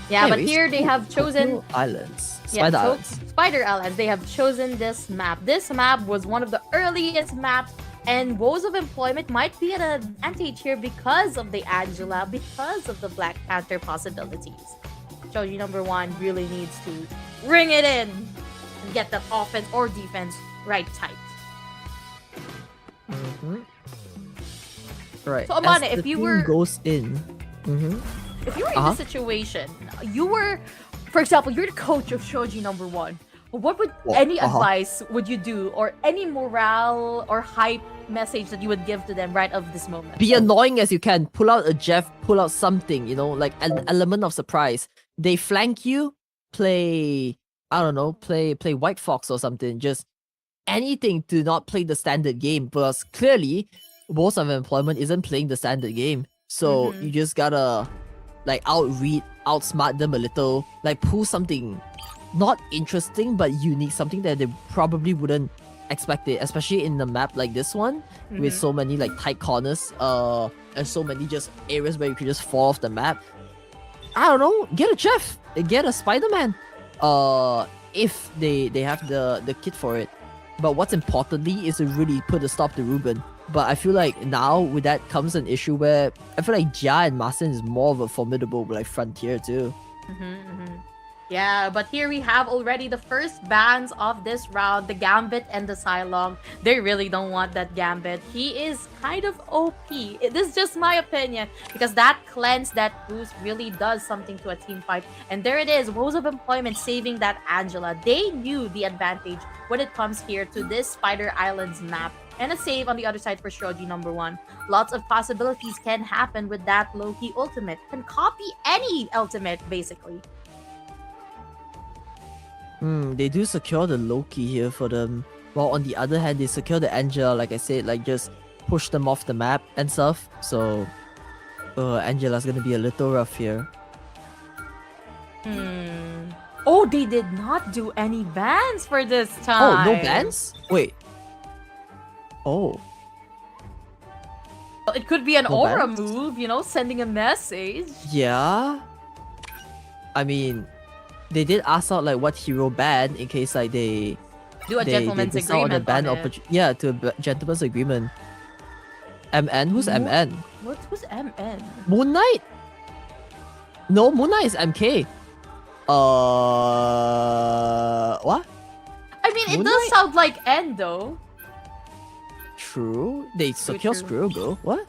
Yeah, Anyways, but here they have chosen Islands. Spider Islands. Spider Islands. They have chosen this map. This map was one of the earliest maps, and Woes of Employment might be at an advantage here because of the Angela, because of the Black Panther possibilities. Shoji number 1 really needs to ring it in and get that offense or defense right tight. Right. So Amane, As if the you team were goes in, if you were in this situation, you were, for example, you're the coach of Shoji number 1. What would any advice would you do, or any morale or hype message that you would give to them right of this moment? be annoying as you can. Pull out a Jeff, pull out something, like an element of surprise. They flank you, play, I don't know, play White Fox or something. Just anything to not play the standard game, because clearly most of Employment isn't playing the standard game. So you just gotta like outsmart them a little, like pull something not interesting but unique, something that they probably wouldn't expect it, especially in a map like this one with so many like tight corners and so many just areas where you can just fall off the map. I don't know, get a Jeff, get a Spider-Man if they have the kit for it. But what's importantly is to really put a stop to Ruben. But I feel like now with that comes an issue where I feel like Jia and Masen is more of a formidable like frontier too. Yeah, but here we have already the first bans of this round, the Gambit and the Cylon. They really don't want that Gambit. He is kind of OP. This is just my opinion, because that cleanse, that boost really does something to a team fight. And there it is, Woes of Employment saving that Angela. They knew the advantage when it comes here to this Spider Islands map. And a save on the other side for Shoji number 1. Lots of possibilities can happen with that Loki ultimate. Can copy any ultimate, basically. They do secure the Loki here for them. While on the other hand, they secure the Angela, like I said, like just push them off the map and stuff. So, Angela's gonna be a little rough here. Oh, they did not do any bans for this time. Oh, no bans? Wait. Oh. It could be an No aura bans? move, sending a message. Yeah. I mean, they did ask out like what hero ban in case like they Do a they gentleman's miss out on the agreement ban on it. yeah, to a gentleman's agreement. MN? Who's MN? Who's MN? Moon Knight? No, Moon Knight is MK. What? I mean, it Moon does Knight? sound like N though. True. They secure true. Squirrel Girl. What?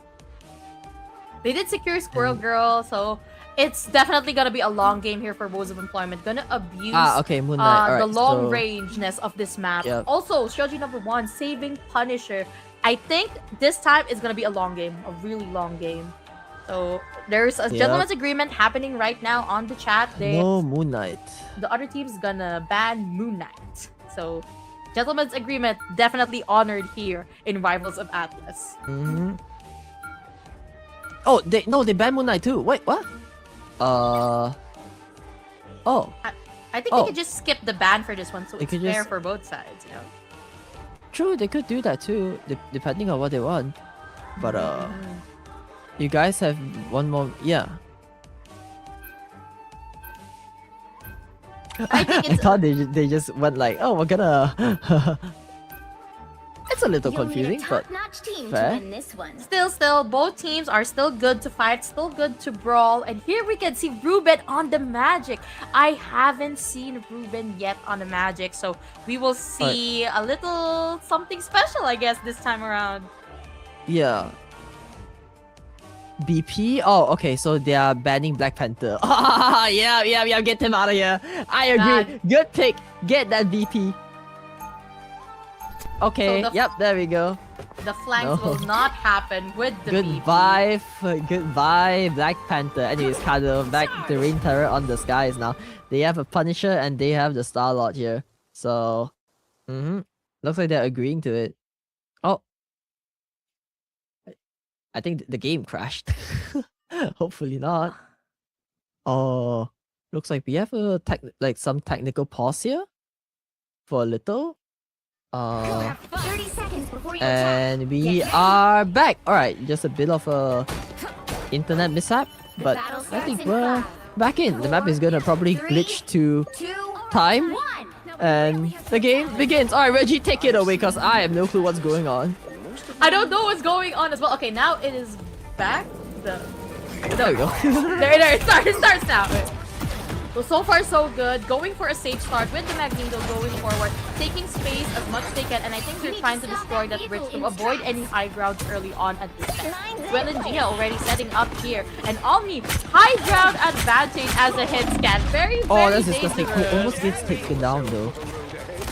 They did secure Squirrel Girl, so it's definitely gonna be a long game here for Woes of Employment. Gonna abuse Okay, Moon Knight. the Alright, long so... rangeness of this map. Yep. Also, strategy number 1, saving Punisher. I think this time is gonna be a long game, a really long game. So there's a gentleman's agreement happening right now on the chat. No Moon Knight. The other team's gonna ban Moon Knight. So gentleman's agreement definitely honored here in Rivals of Atlas. Oh, they banned Moon Knight too. Wait, what? Oh. I think they could just skip the ban for this one, so They it's could fair just- for both sides, you know. True, they could do that too, depending on what they want. But you guys have one more. Yeah. I think I thought they just went like, oh, we're gonna. It's a little confusing, but fair. Still, both teams are still good to fight, still good to brawl. And here we can see Ruben on the Magic. I haven't seen Ruben yet on the Magic, so we will see a little something special, I guess, this time around. Yeah. BP? Oh, okay, so they are banning Black Panther. Yeah, get him out of here. I agree. Good pick. Get that BP. Okay, So there we go. The flanks will not happen with the Goodbye, goodbye, Black Panther. Anyways, Kado, back to Rain Terror on the skies now. They have a Punisher and they have the Star-Lord here. So, looks like they're agreeing to it. Oh. I think the game crashed. Hopefully not. Oh, looks like we have a some technical pause here for a little. 30 seconds before you And we are back. Alright, just a bit of a internet mishap, but I think we're back in. The map is gonna probably glitch to time, and the game begins. Alright, Reggie, take it away, because I have no clue what's going on. I don't know what's going on as well. Okay, now it is back. There we go. There, it starts now. So far so good. Going for a safe start with the Magneto going forward, taking space as much as they can, and I think they're trying to destroy that bridge to avoid any high grounds early on at this step. Well, and Gia already setting up here, and Omni high ground advantage as a hit scan. Very That's disgusting. Who almost gets taken down though.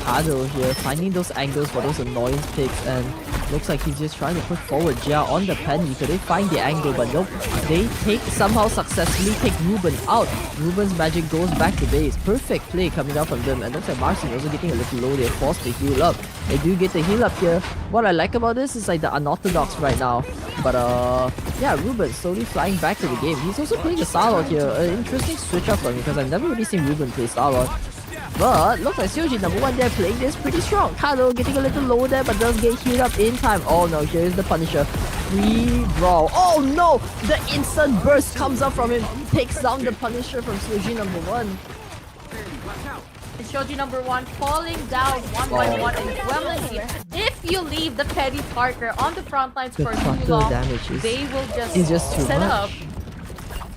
Kado here, finding those angles for those annoyance picks, and looks like he's just trying to push forward Jia on the penny. Could they find the angle? But nope. They somehow successfully take Ruben out. Ruben's magic goes back to base. Perfect play coming out from them. And looks like Marcin also getting a little low. They're forced to heal up. They do get the heal up here. What I like about this is like the unorthodox right now. But yeah, Ruben slowly flying back to the game. He's also playing the Star-Lord here. An interesting switch up for me because I've never really seen Ruben play Star-Lord. But looks like Seoji number 1 there playing this pretty strong. Kado getting a little low there, but does get healed up in time. Oh no, here is the Punisher. Free brawl. Oh no! The instant burst comes up from him. Takes down the Punisher from Seoji number 1. And Shoji number 1 falling down one by one, and if you leave the Petty Parker on the front lines for too long, they will just set up.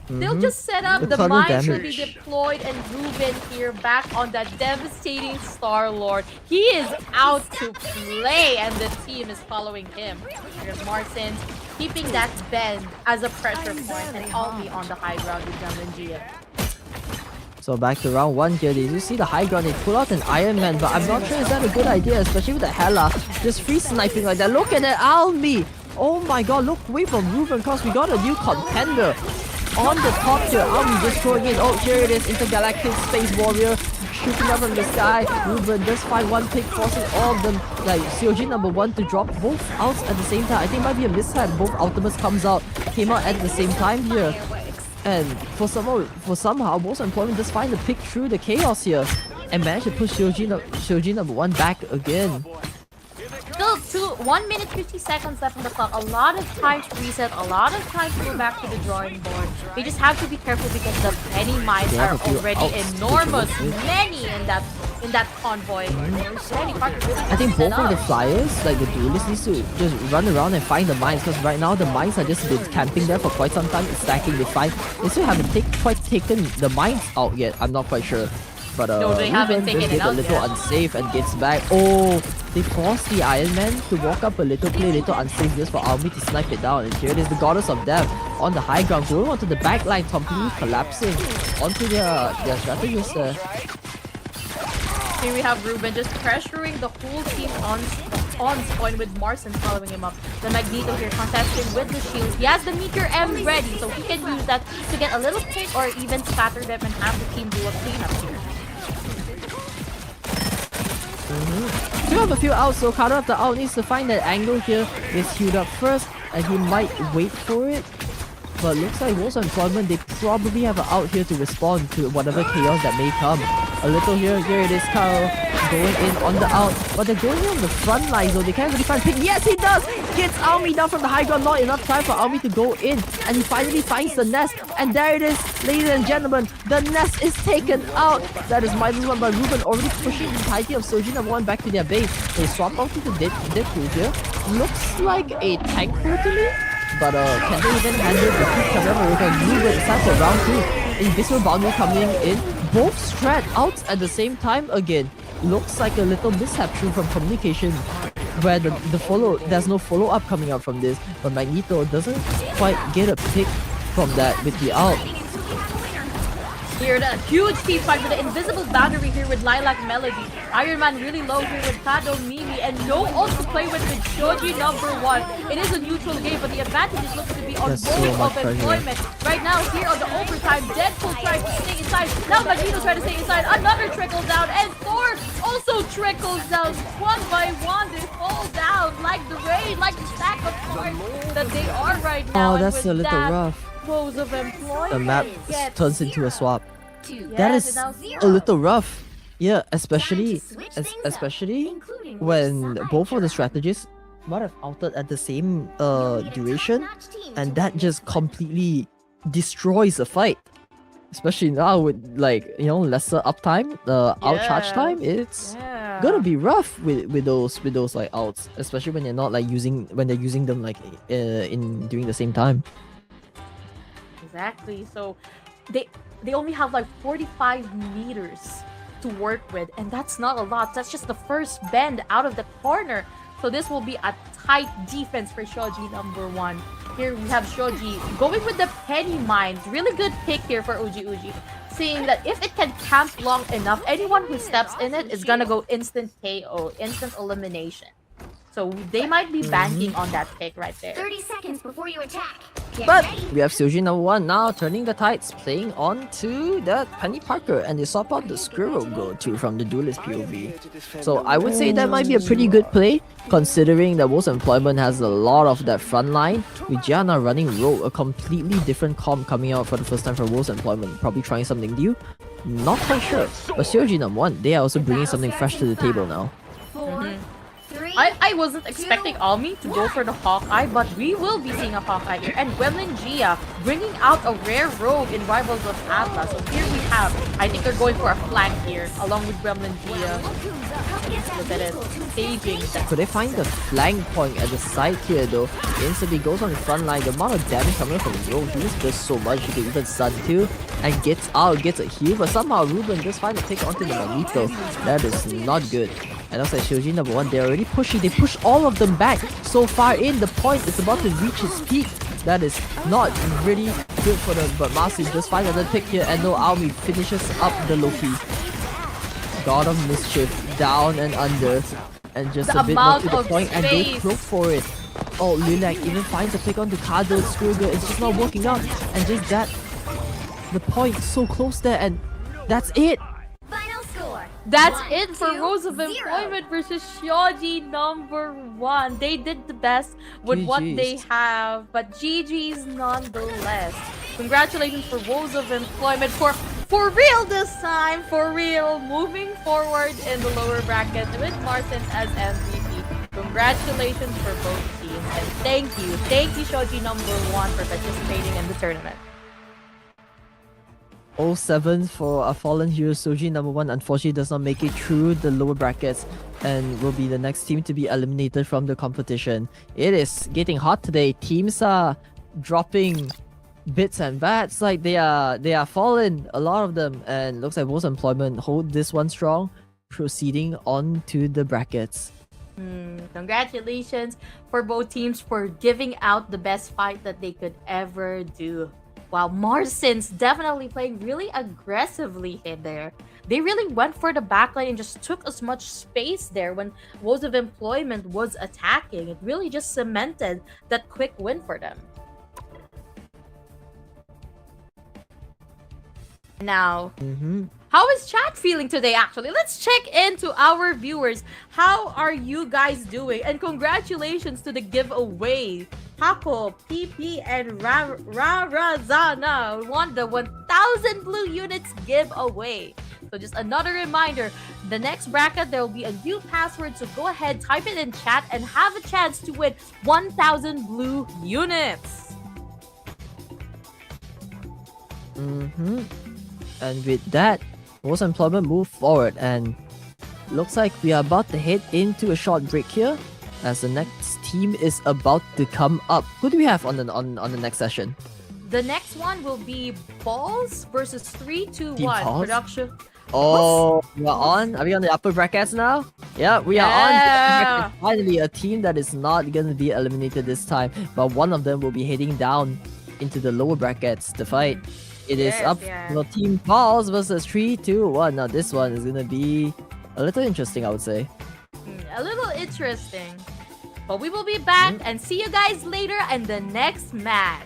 They'll just set up, the mines will be deployed, and Ruben here back on that devastating Star-Lord. He is out to play, and the team is following him. Here's Marcin keeping that bend as a pressure point, and Almi on the high ground with Gia. So back to round 1 here, they do see the high ground, they pull out an Iron Man, but I'm not sure is that a good idea, especially with the Hela just free sniping like that. Look at that, Almi! Oh my god, look away from Ruben, cause we got a new contender. On the top here, Almi just throwing in. Oh, here it is, Intergalactic Space Warrior shooting up from the sky. Ruben does find one pick, forcing all of them, like COG number 1 to drop both outs at the same time. I think it might be a mishap. Both ultimates came out at the same time here. And for somehow, Most Employment just find the pick through the chaos here and manage to push COG number 1 back again. Still Still 1 minute 50 seconds left on the clock. A lot of time to reset, a lot of time to go back to the drawing board. We just have to be careful because the penny mines They are have a few already outs enormous. to work with. Many in that convoy. Penny Parker really I think set both of the up. flyers, like the duelists, needs to just run around and find the mines, because right now the mines are just been camping there for quite some time. It's stacking. They still haven't quite taken the mines out yet. I'm not quite sure. But No, they haven't Ruben taken just it did a out little yet. unsafe and gets back. Oh, they forced the Iron Man to walk up a little, play a little unsafe just for Army to snipe it down. And here it is, the Goddess of Death on the high ground, going onto the back line, completely collapsing onto their strategist there. Here we have Ruben just pressuring the whole team on point with Marson following him up. The Magneto here contesting with the shield. He has the Meteor M ready, so he can use that to get a little pick or even scatter them and have the team do a cleanup here. Still have a few outs, so Carter of the out needs to find that angle here. Is healed up first, and he might wait for it. But looks like Wolves of Employment, they probably have an out here to respond to whatever chaos that may come. A little here it is, Carl going in on the out, but they're going in on the front line, so they can't really find pick. Yes, he does! Gets Army down from the high ground, not enough time for Army to go in, and he finally finds the nest, and there it is, ladies and gentlemen, the nest is taken out. That is minus one by Ruben, already pushing the entirety of Soji number one back to their base. They swap out to the Deadpool here. Looks like a tank pull to me. But can they even handle the quick camera? Ruben starts for round 2. Invisible boundary coming in. Both strat out at the same time again. Looks like a little mishap through from communication, where there's no follow up coming out from this. But Magneto doesn't quite get a pick from that with the out. Here, the huge team fight with the invisible boundary here with Lilac Melody. Iron Man really low here with Kado, Mimi, and no ult to play with Shoji number 1. It is a neutral game, but the advantage is looking to be on There's so Wolves much of pressure. Employment. Right now, here on the overtime, Deadpool tries to stay inside. Now Magneto tries to stay inside. Another trickle down, and Thor also trickles down. One by one, they fall down like the rain, like the stack of cards that they are right now. Oh, And that's with a little that, rough. Wolves of Employment The map gets turns into a swap. Yes, That is and now a little rough. Yeah, especially when both of the strategists might have outed at the same duration, and that just completely destroys the fight. Especially now with lesser uptime, out charge time, it's gonna be rough with those like outs, especially when they're not when they're using them in during the same time. Exactly. So they only have like 45 meters to work with, and that's not a lot. That's just the first bend out of the corner. So this will be a tight defense for Shoji number 1. Here we have Shoji going with the penny mines. Really good pick here for Uji, seeing that if it can camp long enough, anyone who steps in it is gonna go instant KO, instant elimination. So they might be banking on that pick right there. 30 seconds before you attack. But we have Suji number 1 now turning the tides, playing on to that Penny Parker, and they swap out the Squirrel Girl too from the Duelist POV. So I would say that might be a pretty good play, considering that Wolves of Employment has a lot of that front line, with Gianna running Rogue, a completely different comp coming out for the first time for Wolves of Employment, probably trying something new. Not quite sure. But Suji number 1, they are also bringing something fresh to the table now. I wasn't expecting Almi to go for the Hawkeye, but we will be seeing a Hawkeye here. And Gremlin Gia bringing out a rare rogue in Rivals of Atlas. So here we have, I think they're going for a flank here, along with Gremlin Gia. Look at it, staging that. Could they find the flank point at the side here though? Instantly goes on the front line. The amount of damage coming from Rogue, he just does so much. He can even stun too, and gets out, gets a heal. But somehow Ruben just finds a pick onto the Magneto. That is not good. And also Shoji number 1, they're already pushing. They push all of them back so far in. The point is about to reach its peak. That is not really good for them. But Marcy just finds another pick here, and no Army finishes up the Loki. God of Mischief down and under, and just The a bit more to amount the of point, and they space. cloak for it. Oh, Lilac even finds a pick onto Kado, Screwgirl. It's just not working out, and just that, the point so close there, and that's it. Final score. That's it for Rose of Employment versus Shoji number 1. They did the best with what they GG's. have, but GG's nonetheless. Congratulations for Rose of Employment for real this time, for real, moving forward in the lower bracket with Martin as MVP. Congratulations for both teams, and thank you, Shoji number 1 for participating in the tournament. 07 for a fallen hero. Soji number 1 unfortunately does not make it through the lower brackets and will be the next team to be eliminated from the competition. It is getting hot today. Teams are dropping bits and bats, like they are fallen, a lot of them, and looks like Most Employment hold this one strong, proceeding on to the brackets. Congratulations for both teams for giving out the best fight that they could ever do. While Marsins definitely playing really aggressively in there. They really went for the backline and just took as much space there when Woes of Employment was attacking. It really just cemented that quick win for them. Now, how is chat feeling today actually? Let's check into our viewers. How are you guys doing? And congratulations to the giveaway. Hako, PP, and Rarazana won the 1,000 blue units giveaway. So just another reminder, the next bracket, there will be a new password. So go ahead, type it in chat, and have a chance to win 1,000 blue units. And with that, Most Employment move forward, and looks like we are about to head into a short break here, as the next team is about to come up. Who do we have on the next session? The next one will be Balls versus 321 Balls? production. Oh, we are on. Are we on the upper brackets now? Yeah, we are on. The upper brackets. Finally, a team that is not going to be eliminated this time, but one of them will be heading down into the lower brackets to fight. It is up for Team Balls versus 321. Now this one is going to be a little interesting, I would say. A little interesting. But we will be back and see you guys later in the next match.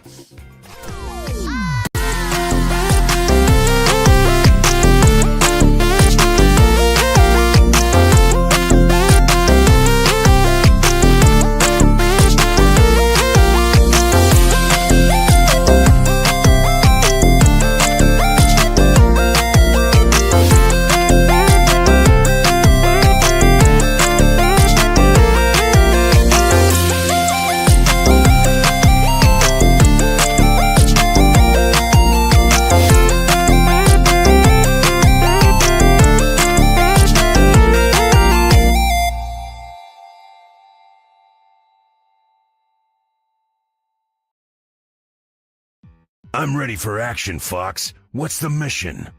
I'm ready for action, Fox. What's the mission?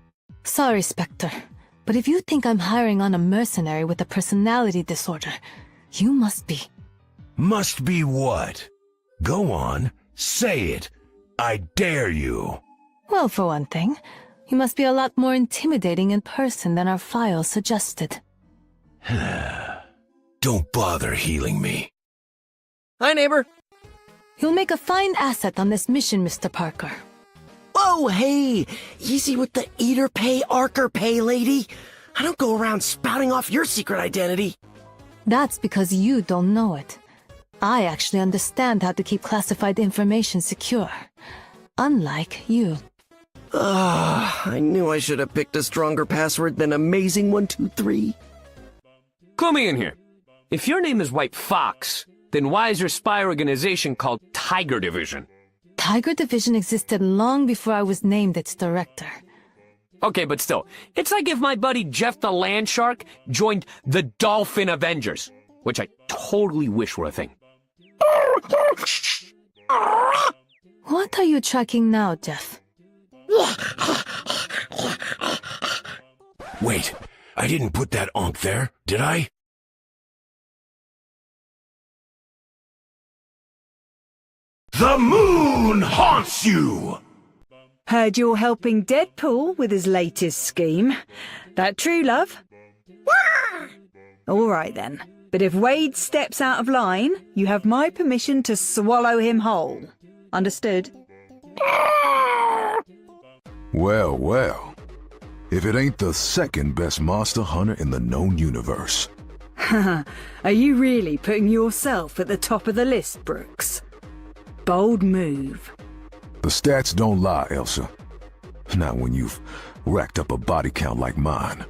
Sorry, Spectre, but if you think I'm hiring on a mercenary with a personality disorder, you must be. Must be what? Go on, say it. I dare you. Well, for one thing, you must be a lot more intimidating in person than our files suggested. Don't bother healing me. Hi, neighbor. You'll make a fine asset on this mission, Mr. Parker. Oh, hey! Easy with the eater pay, arker pay, lady. I don't go around spouting off your secret identity. That's because you don't know it. I actually understand how to keep classified information secure. Unlike you. I knew I should have picked a stronger password than Amazing123. Clue me in here. If your name is White Fox, then why is your spy organization called Tiger Division? Tiger Division existed long before I was named its director. Okay, but still, it's like if my buddy Jeff the Land Shark joined the Dolphin Avengers, which I totally wish were a thing. What are you tracking now, Jeff? Wait, I didn't put that onk there, did I? The moon haunts you! Heard you're helping Deadpool with his latest scheme. That true, love? All right, then. But if Wade steps out of line, you have my permission to swallow him whole. Understood? Well, well. If it ain't the second best monster hunter in the known universe. Are you really putting yourself at the top of the list, Brooks? Bold move. The stats don't lie, Elsa. Not when you've racked up a body count like mine.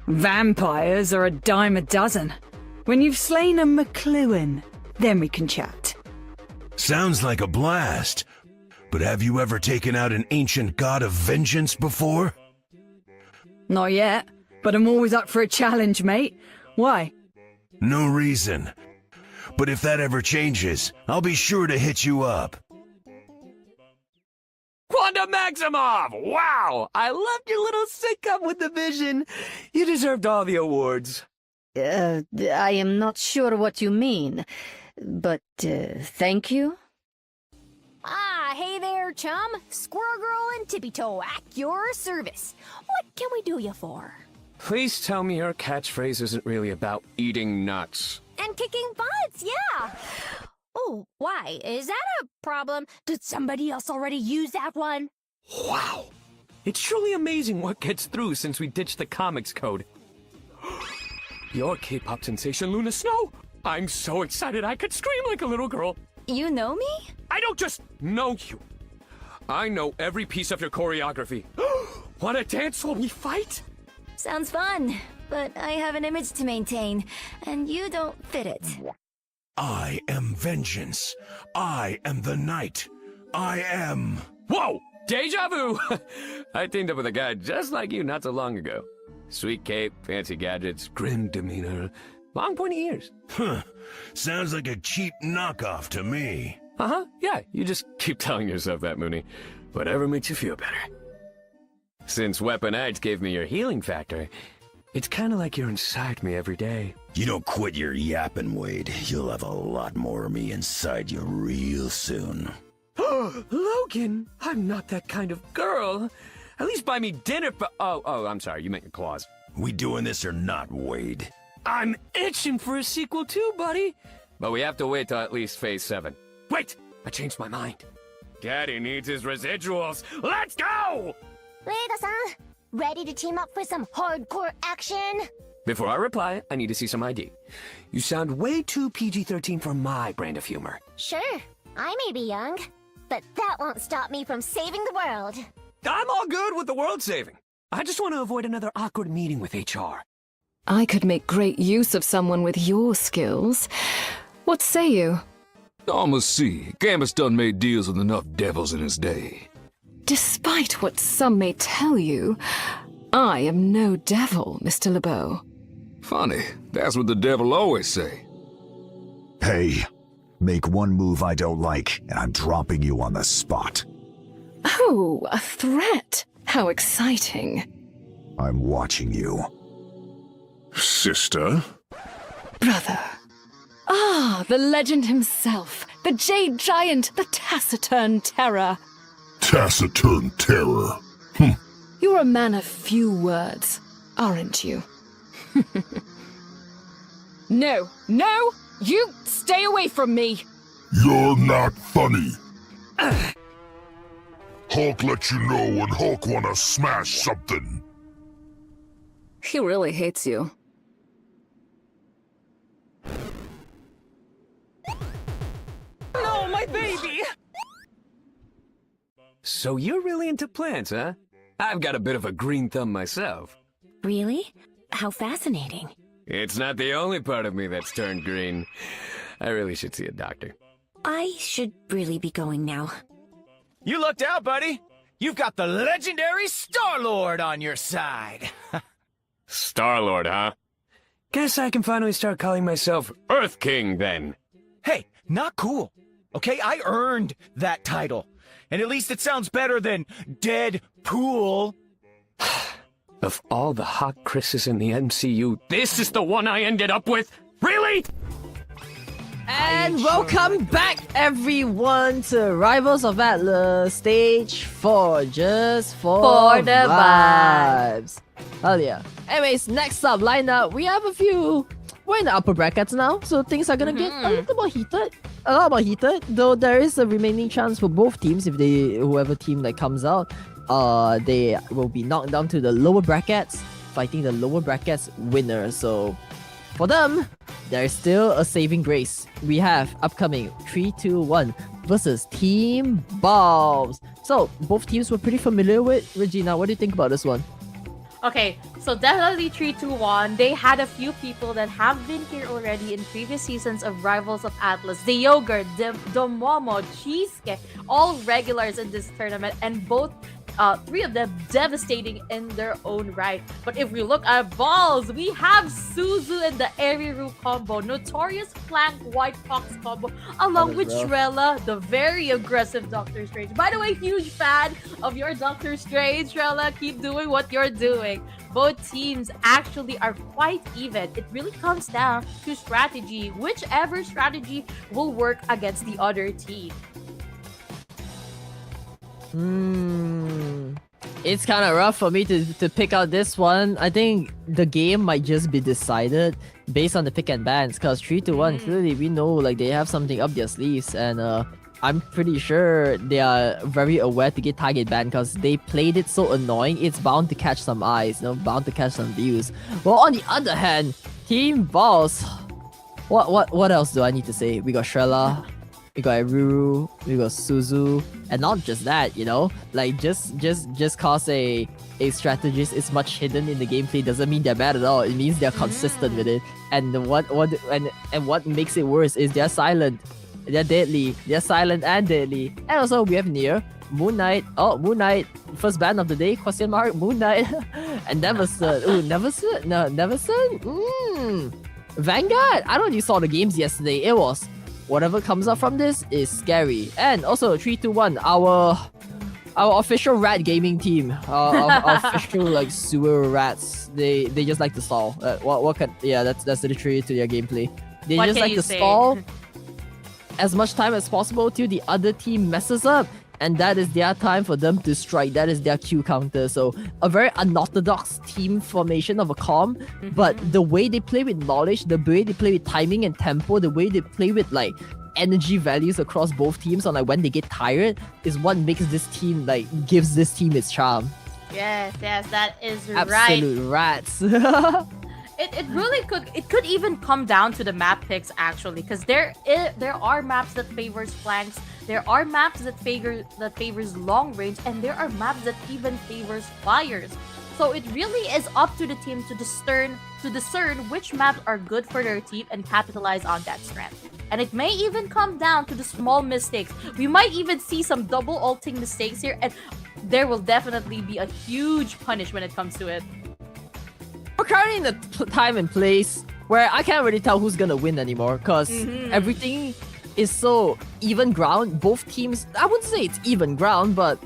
Vampires are a dime a dozen. When you've slain a McLuhan, then we can chat. Sounds like a blast. But have you ever taken out an ancient god of vengeance before? Not yet, but I'm always up for a challenge, mate. Why? No reason. But if that ever changes, I'll be sure to hit you up. Quantum Maximov! Wow! I loved your little sitcom with the vision. You deserved all the awards. I am not sure what you mean, but thank you. Ah, hey there, chum. Squirrel Girl and Tippy Toe at your service. What can we do you for? Please tell me your catchphrase isn't really about eating nuts. And kicking butts, yeah. Oh, why? Is that a problem? Did somebody else already use that one? Wow! It's truly amazing what gets through since we ditched the comics code. Your K-pop sensation, Luna Snow! I'm so excited I could scream like a little girl. You know me? I don't just know you. I know every piece of your choreography. Wanna dance while we fight? Sounds fun, but I have an image to maintain, and you don't fit it. I am vengeance. I am the night. I am... Whoa! Deja vu! I teamed up with a guy just like you not so long ago. Sweet cape, fancy gadgets, grim demeanor, long pointy ears. Huh. Sounds like a cheap knockoff to me. Uh-huh, yeah, you just keep telling yourself that, Mooney. Whatever makes you feel better. Since Weaponites gave me your healing factor, it's kinda like you're inside me every day. You don't quit your yapping, Wade. You'll have a lot more of me inside you real soon. Logan, I'm not that kind of girl. At least buy me dinner for— Oh, I'm sorry, you meant your claws. We doing this or not, Wade? I'm itching for a sequel too, buddy. But we have to wait till at least Phase 7. Wait! I changed my mind. Daddy needs his residuals. Let's go! Rega-san, ready to team up for some hardcore action? Before I reply, I need to see some ID. You sound way too PG-13 for my brand of humor. Sure, I may be young, but that won't stop me from saving the world. I'm all good with the world saving. I just want to avoid another awkward meeting with HR. I could make great use of someone with your skills. What say you? I'ma see. Gambus done made deals with enough devils in his day. Despite what some may tell you, I am no devil, Mr. LeBeau. Funny, that's what the devil always say. Hey, make one move I don't like, and I'm dropping you on the spot. Oh, a threat. How exciting. I'm watching you. Sister? Brother. Ah, the legend himself. The Jade Giant, the Taciturn Terror. Taciturn terror. You're a man of few words, aren't you? No, you stay away from me. You're not funny. Hulk let you know when Hulk wanna smash something. He really hates you. No, my baby! So you're really into plants, huh? I've got a bit of a green thumb myself. Really? How fascinating. It's not the only part of me that's turned green. I really should see a doctor. I should really be going now. You lucked out, buddy. You've got the legendary Star-Lord on your side. Star-Lord, huh? Guess I can finally start calling myself Earth King, then. Hey, not cool. Okay, I earned that title. And at least it sounds better than Deadpool. Of all the hot Chris's in the MCU, this is the one I ended up with? Really? And welcome back, everyone, to Rivals of Atlas Stage 4, just for the vibes. Hell yeah. Anyways, next up, lineup, we have a few. We're in the upper brackets now, so things are gonna get a little more heated. A lot more heated, though there is a remaining chance for both teams. If whoever team that comes out, they will be knocked down to the lower brackets, fighting the lower brackets winner. So for them, there's still a saving grace. We have upcoming 3-2-1 versus Team Bombs. So both teams were pretty familiar with. Regina, what do you think about this one? Okay, so definitely 3-2-1. They had a few people that have been here already in previous seasons of Rivals of Atlas. The Yogurt, the Momo, Cheesecake, all regulars in this tournament, and both three of them devastating in their own right. But if we look at balls, we have Suzu and the Eriru combo, notorious flank White Fox combo, along with rough. Shrella, the very aggressive Doctor Strange. By the way, huge fan of your Doctor Strange, Shrella. Keep doing what you're doing. Both teams actually are quite even. It really comes down to strategy. Whichever strategy will work against the other team. It's kind of rough for me to pick out this one. I think the game might just be decided based on the pick and bans, because 3-1, clearly we know like they have something up their sleeves, and I'm pretty sure they are very aware to get target ban because they played it so annoying. It's bound to catch some eyes, bound to catch some views. Well, on the other hand, Team Boss, what else do I need to say? We got Shrella, we got Ruru, we got Suzu, and not just that, like just cause a strategist is much hidden in the gameplay doesn't mean they're bad at all. It means they're consistent with it. And what makes it worse is they're silent. They're deadly. They're silent and deadly. And also we have Nier, Moon Knight. Oh, Moon Knight, first ban of the day? Question mark. Moon Knight, and Neverson. Ooh, Neverson. No, Neverson. Vanguard. I don't know if you saw the games yesterday. It was whatever comes up from this is scary. And also 3-2-1. Our official rat gaming team. Our official like sewer rats. They just like to stall. That's literally to their gameplay. They What just can like you to say? stall as much time as possible till the other team messes up, and that is their time for them to strike. That is their Q counter. So a very unorthodox team formation of a com, but the way they play with knowledge, the way they play with timing and tempo, the way they play with like energy values across both teams on like when they get tired is what makes this team gives this team its charm. Yes, that is right. Absolute rats. It really could even come down to the map picks actually, because there are maps that favors flanks, there are maps that favors long range, and there are maps that even favors flyers. So it really is up to the team to discern which maps are good for their team and capitalize on that strength. And it may even come down to the small mistakes. We might even see some double ulting mistakes here, and there will definitely be a huge punish when it comes to it. We're currently in the time and place where I can't really tell who's gonna win anymore, because everything is so even ground. Both teams, I wouldn't say it's even ground, but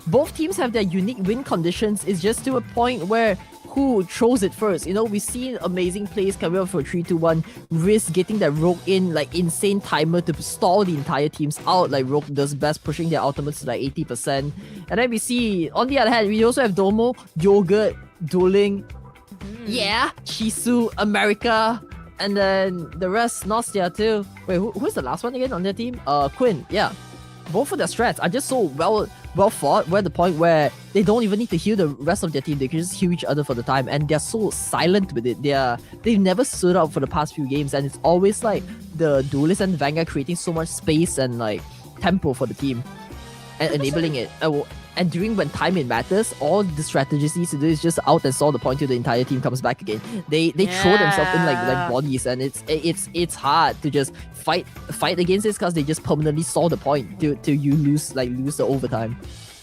both teams have their unique win conditions. It's just to a point where who throws it first. We've seen amazing plays coming up for 3-2-1. Risk getting that Rogue in like insane timer to stall the entire teams out, like Rogue does best, pushing their ultimates to like 80%. And then we see, on the other hand, we also have Domo, Yogurt, Dueling, Chisu, America, and then the rest, Nostia too. Wait, who's the last one again on their team? Quinn, Both of their strats are just so well fought. We're at the point where they don't even need to heal the rest of their team. They can just heal each other for the time, and they're so silent with it. They've never stood out for the past few games, and it's always like the Duelist and the Vanguard creating so much space and like tempo for the team and enabling it. And during when timing matters, all the strategist needs to do is just out and stall the point till the entire team comes back again. They throw themselves in like bodies, and it's hard to just fight against this because they just permanently stall the point till you lose the overtime.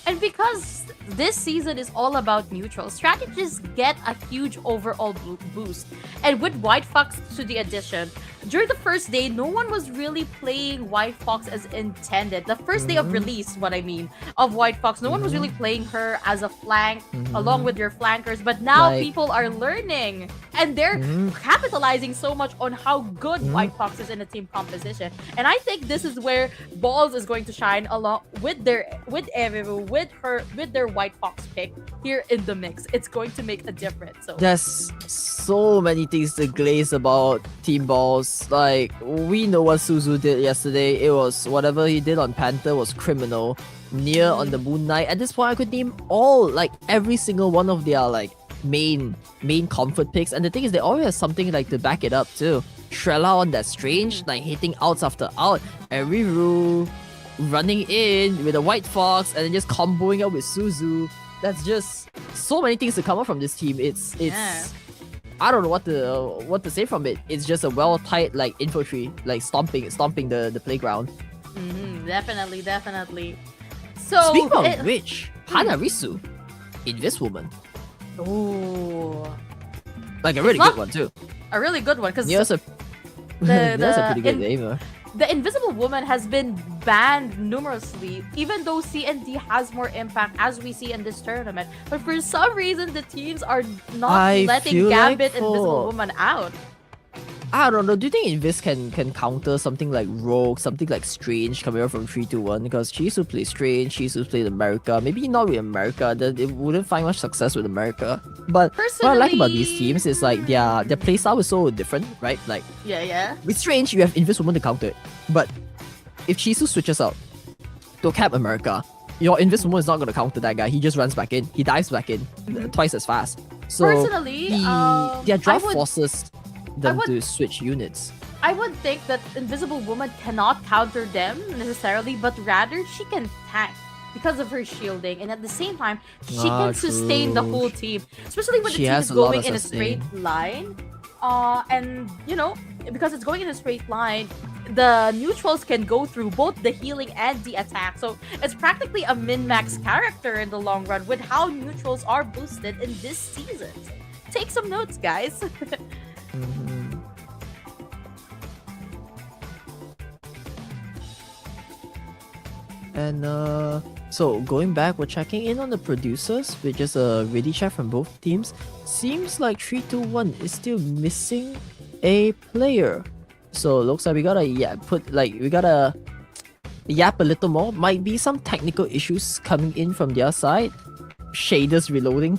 And because this season is all about neutral, strategists get a huge overall boost. And with White Fox to the addition, during the first day, no one was really playing White Fox as intended. The first day of release, of White Fox, no one was really playing her as a flank along with your flankers. But now people are learning, and they're capitalizing so much on how good White Fox is in a team composition. And I think this is where Balls is going to shine along with Eriru, with their White Fox pick here in the mix. It's going to make a difference. So there's so many things to glaze about Team Balls. Like, we know what Suzu did yesterday. It was whatever he did on Panther was criminal. Nier on the Moon Knight. At this point, I could name every single one of their main comfort picks. And the thing is, they always have something to back it up too. Shrella on that Strange, hitting outs after out. Eriru running in with a White Fox and then just comboing up with Suzu. That's just so many things to come up from this team. It's I don't know what to say from it. It's just a well tight like infantry, like stomping the playground. Definitely. So speaking of which, Hanarisu in this woman. Ooh. Like a really good one too. A really good one because Neo's a pretty good aimer. The Invisible Woman has been banned numerously, even though CND has more impact as we see in this tournament. But for some reason, the teams are not letting Gambit Invisible Woman out. I don't know. Do you think Invis can counter something like Rogue, something like Strange coming out from 3-2-1? Because she used to play Strange, she used to play America. Maybe not with America, that it wouldn't find much success with America. But what I like about these teams is like their playstyle is so different, right? Like with Strange, you have Invis Woman to counter it. But if Chisu switches out to cap America, your Invis Woman is not going to counter that guy. He just runs back in. He dives back in twice as fast. So personally, their draft forces them to switch units. I would think that Invisible Woman cannot counter them necessarily, but rather she can tank because of her shielding, and at the same time she can sustain the whole team, especially when the team is going in a straight line. And you know, because it's going in a straight line, the neutrals can go through both the healing and the attack, so it's practically a min-max character in the long run with how neutrals are boosted in this season. Take some notes, guys. And so going back, we're checking in on the producers, which is a ready check from both teams. Seems like 3-2-1 is still missing a player. So it looks like we gotta yap a little more. Might be some technical issues coming in from their side. Shaders reloading ?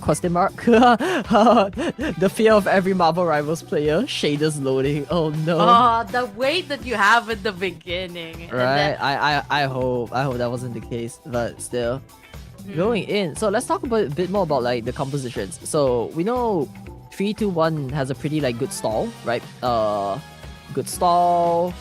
The fear of every Marvel Rivals player. Shaders loading. Oh no. Oh, the wait that you have at the beginning. Right. I hope that wasn't the case, but still. Going in. So let's talk about a bit more about like the compositions. So we know 3-2-1 has a pretty like good stall, right? Good stall.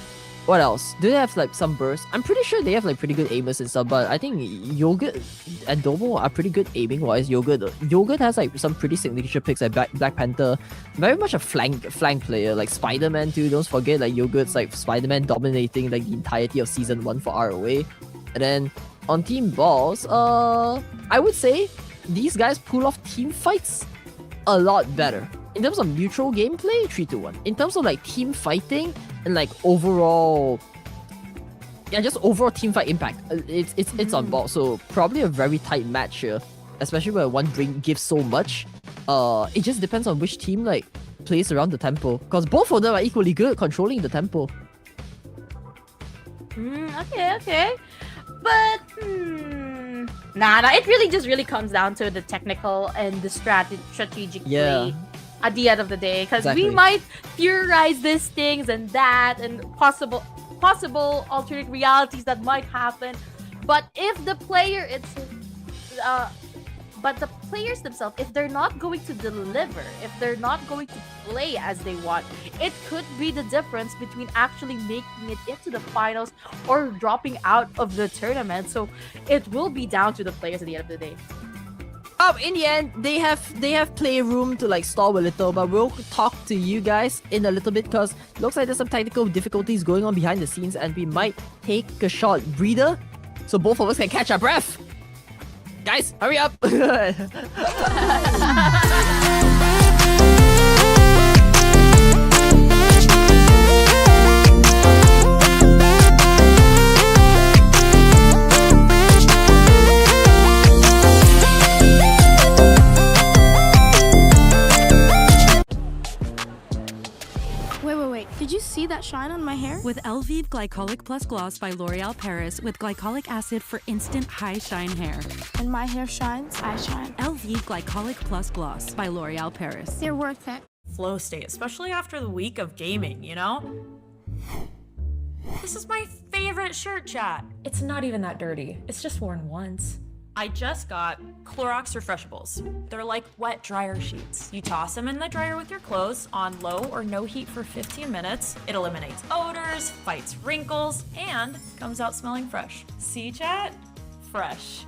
What else? Do they have like some bursts? I'm pretty sure they have like pretty good aimers and stuff, but I think Yogurt and Domo are pretty good aiming wise. Yogurt has like some pretty signature picks like Black Panther. Very much a flank player, like Spider-Man too. Don't forget like Yogurt's like Spider-Man dominating like the entirety of season 1 for ROA. And then on Team Balls, I would say these guys pull off team fights a lot better. In terms of neutral gameplay, 3-2-1. In terms of like team fighting and like overall team fight impact, it's on ball. So probably a very tight match here, especially where one gives so much. It just depends on which team like plays around the tempo, because both of them are equally good at controlling the tempo. Okay. But nah, it really comes down to the technical and the strategic play at the end of the day, because we might theorize these things and that and possible alternate realities that might happen, but if the player the players themselves, if they're not going to deliver, if they're not going to play as they want, it could be the difference between actually making it into the finals or dropping out of the tournament. So it will be down to the players at the end of the day. In the end, they have playroom to like stall a little, but we'll talk to you guys in a little bit, because looks like there's some technical difficulties going on behind the scenes, and we might take a short breather so both of us can catch our breath. Guys, hurry up! Wait. Did you see that shine on my hair? With Elvive Glycolic Plus Gloss by L'Oreal Paris with glycolic acid for instant high shine hair. And my hair shines, I shine. Elvive Glycolic Plus Gloss by L'Oreal Paris. They're worth it. Flow state, especially after the week of gaming, you know? This is my favorite shirt, chat. It's not even that dirty. It's just worn once. I just got Clorox Refreshables. They're like wet dryer sheets. You toss them in the dryer with your clothes on low or no heat for 15 minutes. It eliminates odors, fights wrinkles, and comes out smelling fresh. See, chat? Fresh.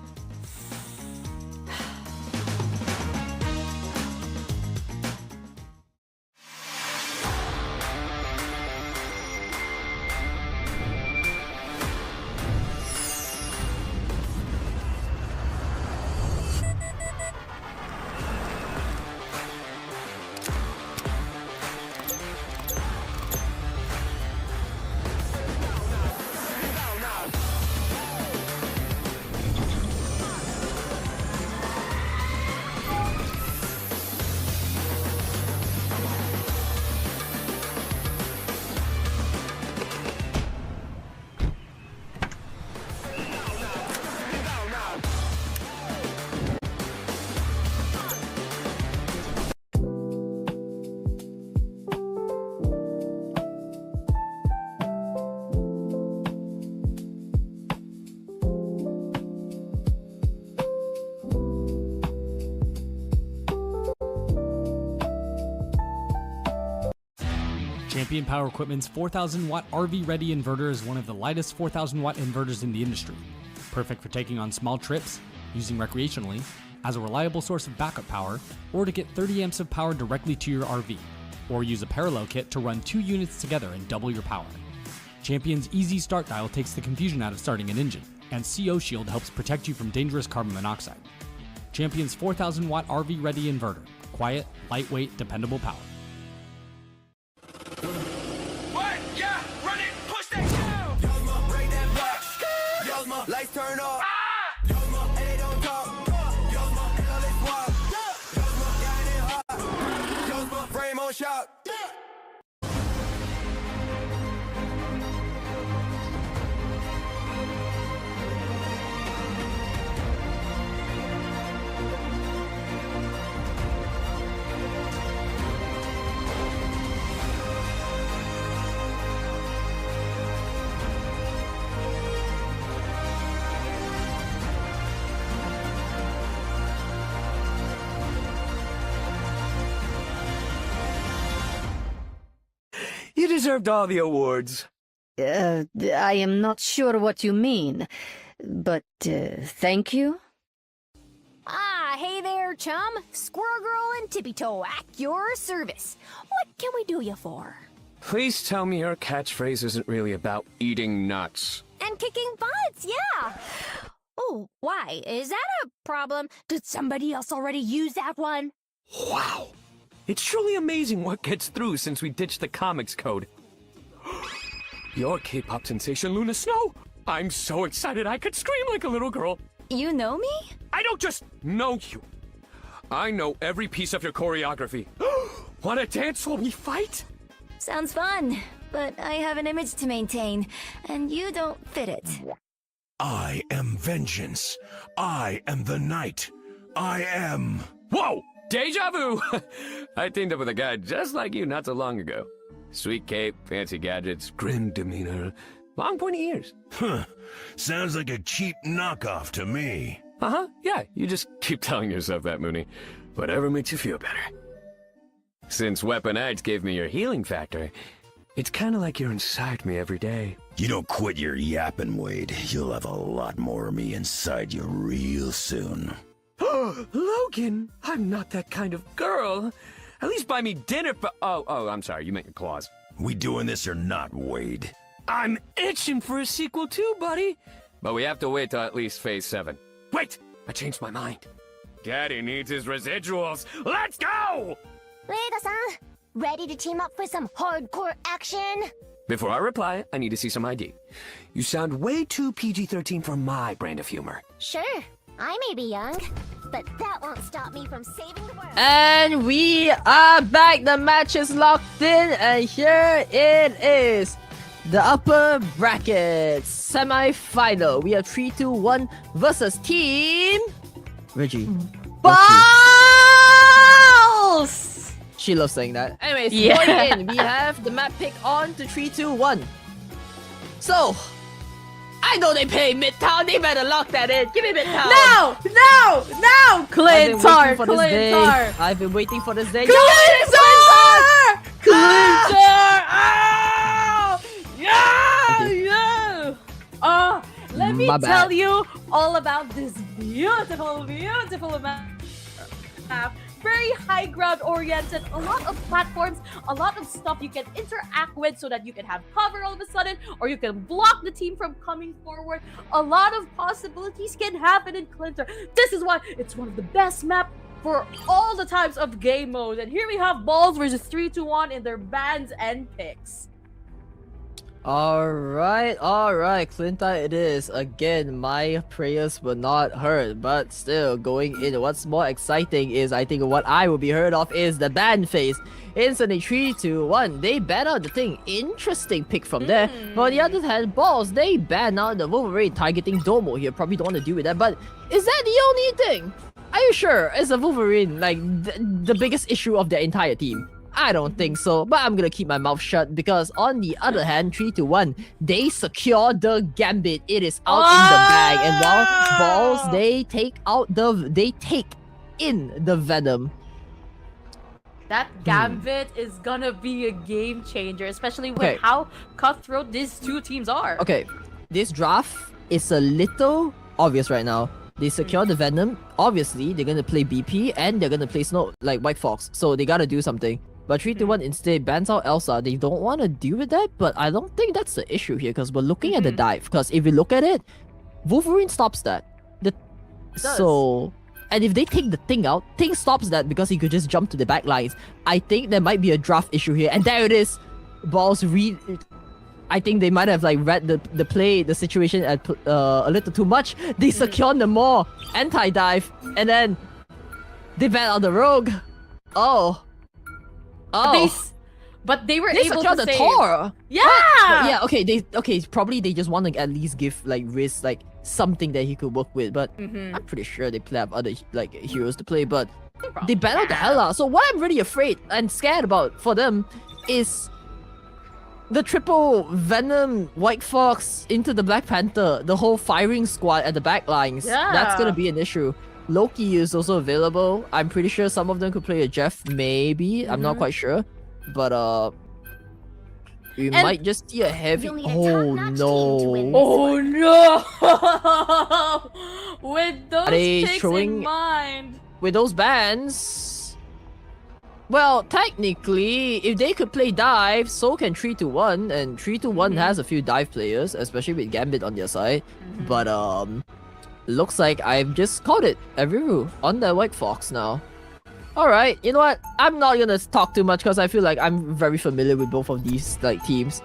Champion Power Equipment's 4000 watt RV Ready inverter is one of the lightest 4000 watt inverters in the industry. Perfect for taking on small trips, using recreationally, as a reliable source of backup power, or to get 30 amps of power directly to your RV, or use a parallel kit to run 2 units together and double your power. Champion's easy start dial takes the confusion out of starting an engine, and CO Shield helps protect you from dangerous carbon monoxide. Champion's 4000 watt RV Ready inverter. Quiet, lightweight, dependable power. What? Yeah, run it, push that down. Yozma, break that block. Yozma, lights turn off. Yozma, and they don't talk. Yozma, and all they swap. Yozma, got it hot. Yozma, frame on shop. You deserved all the awards. I am not sure what you mean, but thank you. Ah, hey there, chum. Squirrel Girl and Tippy Toe at your service. What can we do you for? Please tell me your catchphrase isn't really about eating nuts. And kicking butts, yeah. Oh, why? Is that a problem? Did somebody else already use that one? Wow. It's truly amazing what gets through since we ditched the comics code. You're K-pop sensation Luna Snow. I'm so excited I could scream like a little girl. You know me? I don't just know you. I know every piece of your choreography. Wanna dance while we fight? Sounds fun, but I have an image to maintain, and you don't fit it. I am vengeance. I am the night. I am... Whoa! Deja vu! I teamed up with a guy just like you not so long ago. Sweet cape, fancy gadgets, grim demeanor, long pointy ears. Huh. Sounds like a cheap knockoff to me. Uh-huh, yeah, you just keep telling yourself that, Mooney. Whatever makes you feel better. Since Weaponites gave me your healing factor, it's kinda like you're inside me every day. You don't quit your yapping, Wade. You'll have a lot more of me inside you real soon. Logan, I'm not that kind of girl. At least buy me dinner for— Oh, I'm sorry, you meant your claws. We doing this or not, Wade? I'm itching for a sequel too, buddy. But we have to wait till at least Phase 7. Wait! I changed my mind. Daddy needs his residuals. Let's go! Rega-san, ready to team up for some hardcore action? Before I reply, I need to see some ID. You sound way too PG-13 for my brand of humor. Sure, I may be young, but that won't stop me from saving the world. And we are back. The match is locked in, and here it is. The upper bracket semi-final. We have 3-2-1 versus Team Reggie. Balls! She loves saying that. Anyways, Yeah. going in, we have the map pick on to 3-2-1. So, I know they play Midtown. They better lock that in. Give me Midtown. No! Clintar! Clintar! I've been waiting for this day. Clintar! Clintar! Oh! Yeah! Yeah! Oh, let me My bad. tell you all about this beautiful map. Very high ground oriented, a lot of platforms, a lot of stuff you can interact with so that you can have cover all of a sudden, or you can block the team from coming forward. A lot of possibilities can happen in Clintar. This is why it's one of the best maps for all the types of game modes. And here we have Balls versus 3-2-1 in their bans and picks. Alright, Clintar it is. Again, my prayers were not heard, but still going in. What's more exciting is, I think what I will be heard of is the ban phase. Instantly 3-2-1, they ban out the thing. Interesting pick from there. But on the other hand, Balls, they ban out the Wolverine targeting Domo here. Probably don't want to deal with that, but is that the only thing? Are you sure? Is a Wolverine like the biggest issue of their entire team? I don't think so, but I'm gonna keep my mouth shut because on the other hand, 3-1, they secure the Gambit. It is out in the bag, and while Balls, they take in the Venom. that Gambit is gonna be a game changer, especially with Okay. how cutthroat these two teams are. Okay, this draft is a little obvious right now. They secure the Venom. Obviously, they're gonna play BP and they're gonna play Snow like White Fox. So they gotta do something. But 3-1 instead bans out Elsa. They don't want to deal with that, but I don't think that's the issue here because we're looking at the dive. Because if we look at it, Wolverine stops that. So, and if they take the thing out, Thing stops that because he could just jump to the back lines. I think there might be a draft issue here, and there it is. Balls read. I think they might have like read the play, the situation a little too much. They secure the more anti-dive, and then they ban out the rogue. Oh. But they were They able secure to the save. Tor. Yeah. But yeah. Okay. Probably they just want to at least give like Riz like something that he could work with. But I'm pretty sure they have other like heroes to play. But they ban out the hell out. So what I'm really afraid and scared about for them is the triple Venom, White Fox into the Black Panther, the whole firing squad at the back lines. That's gonna be an issue. Loki is also available. I'm pretty sure some of them could play a Jeff, maybe. I'm not quite sure. But we might just see a heavy. Oh no! Oh no! With those Are they picks showing- in mind. With those bans, well, technically, if they could play dive, so can 3-1, and 3-1 has a few dive players, especially with Gambit on their side. But looks like I've just called it. Every on the White Fox now. Alright, you know what? I'm not gonna talk too much because I feel like I'm very familiar with both of these like teams.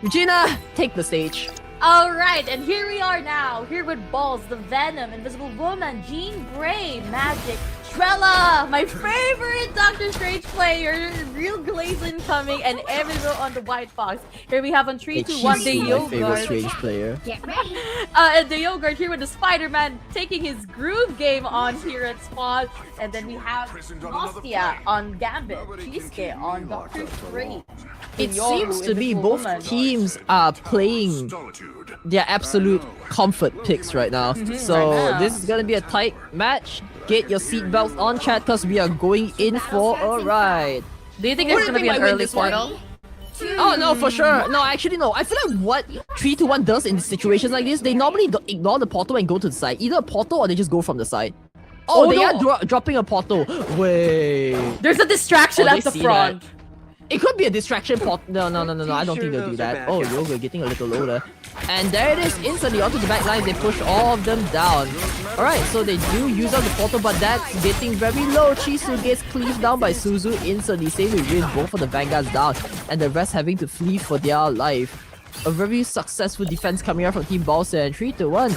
Regina, take the stage. Alright, and here we are now. Here with Balls, the Venom, Invisible Woman, Jean Grey, Magic, Trella, my favorite Doctor Strange player, Real Glazin coming, and Emerald on the White Fox. Here we have on 3, 2, 1, the my favorite Yogurt. Strange player. Get ready. And the Yogurt here with the Spider-Man taking his groove game on here at Spawn. And then we have Nostia on Gambit, Cheesecake on Doctor Strange. It Yoru, seems to be Invisible both Woman. teams are playing their absolute comfort picks right now. So Right now. this is gonna be a tight match. Get your seatbelts on, chat, because we are going in for a ride. Do you think there's gonna be an early portal? Oh no, for sure. No, actually no. I feel like what 3-1 does in situations like this, they normally ignore the portal and go to the side. Either a portal or they just go from the side. Oh, Oh, they no. are dropping a portal. Wait. There's a distraction Oh, at they the see front. that. It could be a distraction pot. No. I don't think they'll do that. Oh, Yoga getting a little lower. And there it is. Instantly onto the back line. They push all of them down. Alright, so they do use up the portal, but that's getting very low. Chisu gets cleaved down by Suzu instantly. Same with Riz, both of the vanguards down. And the rest having to flee for their life. A very successful defense coming out from Team Balsa, and 3-1.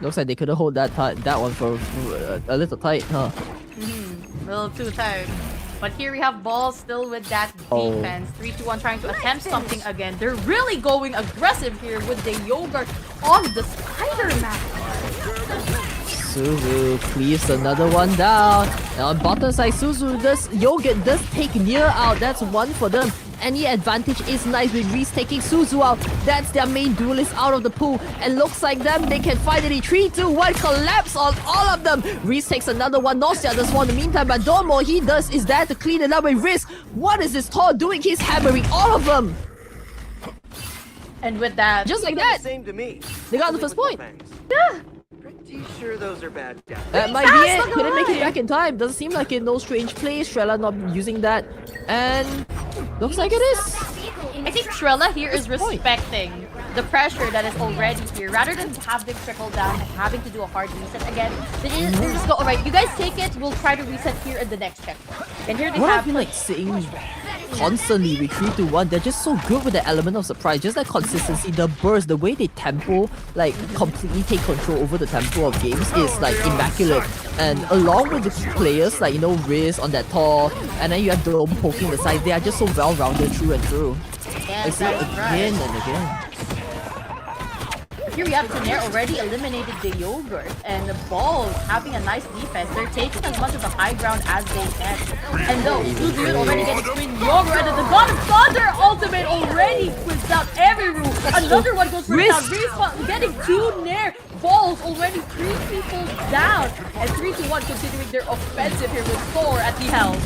Looks like they couldn't hold that one for a little tight, huh? A little too tight. But here we have Balls still with that defense. 3-2-1 trying to attempt something again. They're really going aggressive here with the Yogurt on the Spider-Man. Suzu cleaves another one down. Now on bottom side, Suzu does Yogurt does take Nier out. That's one for them. Any advantage is nice with Reese taking Suzu out. That's their main duelist out of the pool. And looks like them, they can finally 3-2-1 collapse on all of them. Reese takes another one. Nausea does one in the meantime, but all more he does is there to clean it up with Reese. What is this Thor doing? He's hammering all of them. And with that, just like that, Same to me. they got the first point. Yeah. Pretty sure those are bad guys. That might be it. Couldn't make it back in time. Doesn't seem like it. No strange plays. Trella not using that. And looks like it is. I think Trella here is respecting the pressure that is already here. Rather than have them trickle down and having to do a hard reset again, they just go, alright, you guys take it, we'll try to reset here at the next checkpoint. And here they What have I've been like saying constantly with 3-1, they're just so good with the element of surprise, just that consistency, the burst, the way they tempo, like completely take control over the tempo of games is like immaculate. And along with the players like, you know, Riz on that Thor, and then you have Dome poking the side, they are just so well-rounded through and through. I see it again and again. Here we have Tenair already eliminated the Yogurt, and the Balls having a nice defense. They're taking as much of the high ground as they can. And though Suzu already getting screened Yogurt, and then the God of Thunder ultimate already quizzed out every room. Another one goes for down. Respawn getting 2 Nair. Balls already 3 people down. And 3-1 continuing their offensive here with Thor at the helm.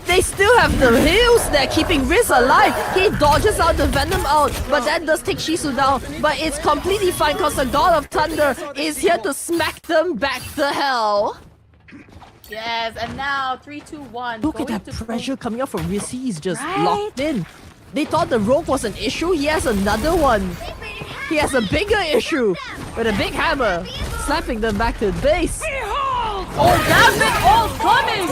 They still have the heals there, keeping Riz alive. He dodges out the Venom out, but that does take Shisu down. But it's completely fine because the God of Thunder is here to smack them back to hell. Yes, and now 3, 2, 1. Look at that pressure coming up from Riz. He's just locked in. They thought the rogue was an issue. He has another one. He has a bigger issue with a big hammer, slapping them back to the base. Oh, Gambit all coming!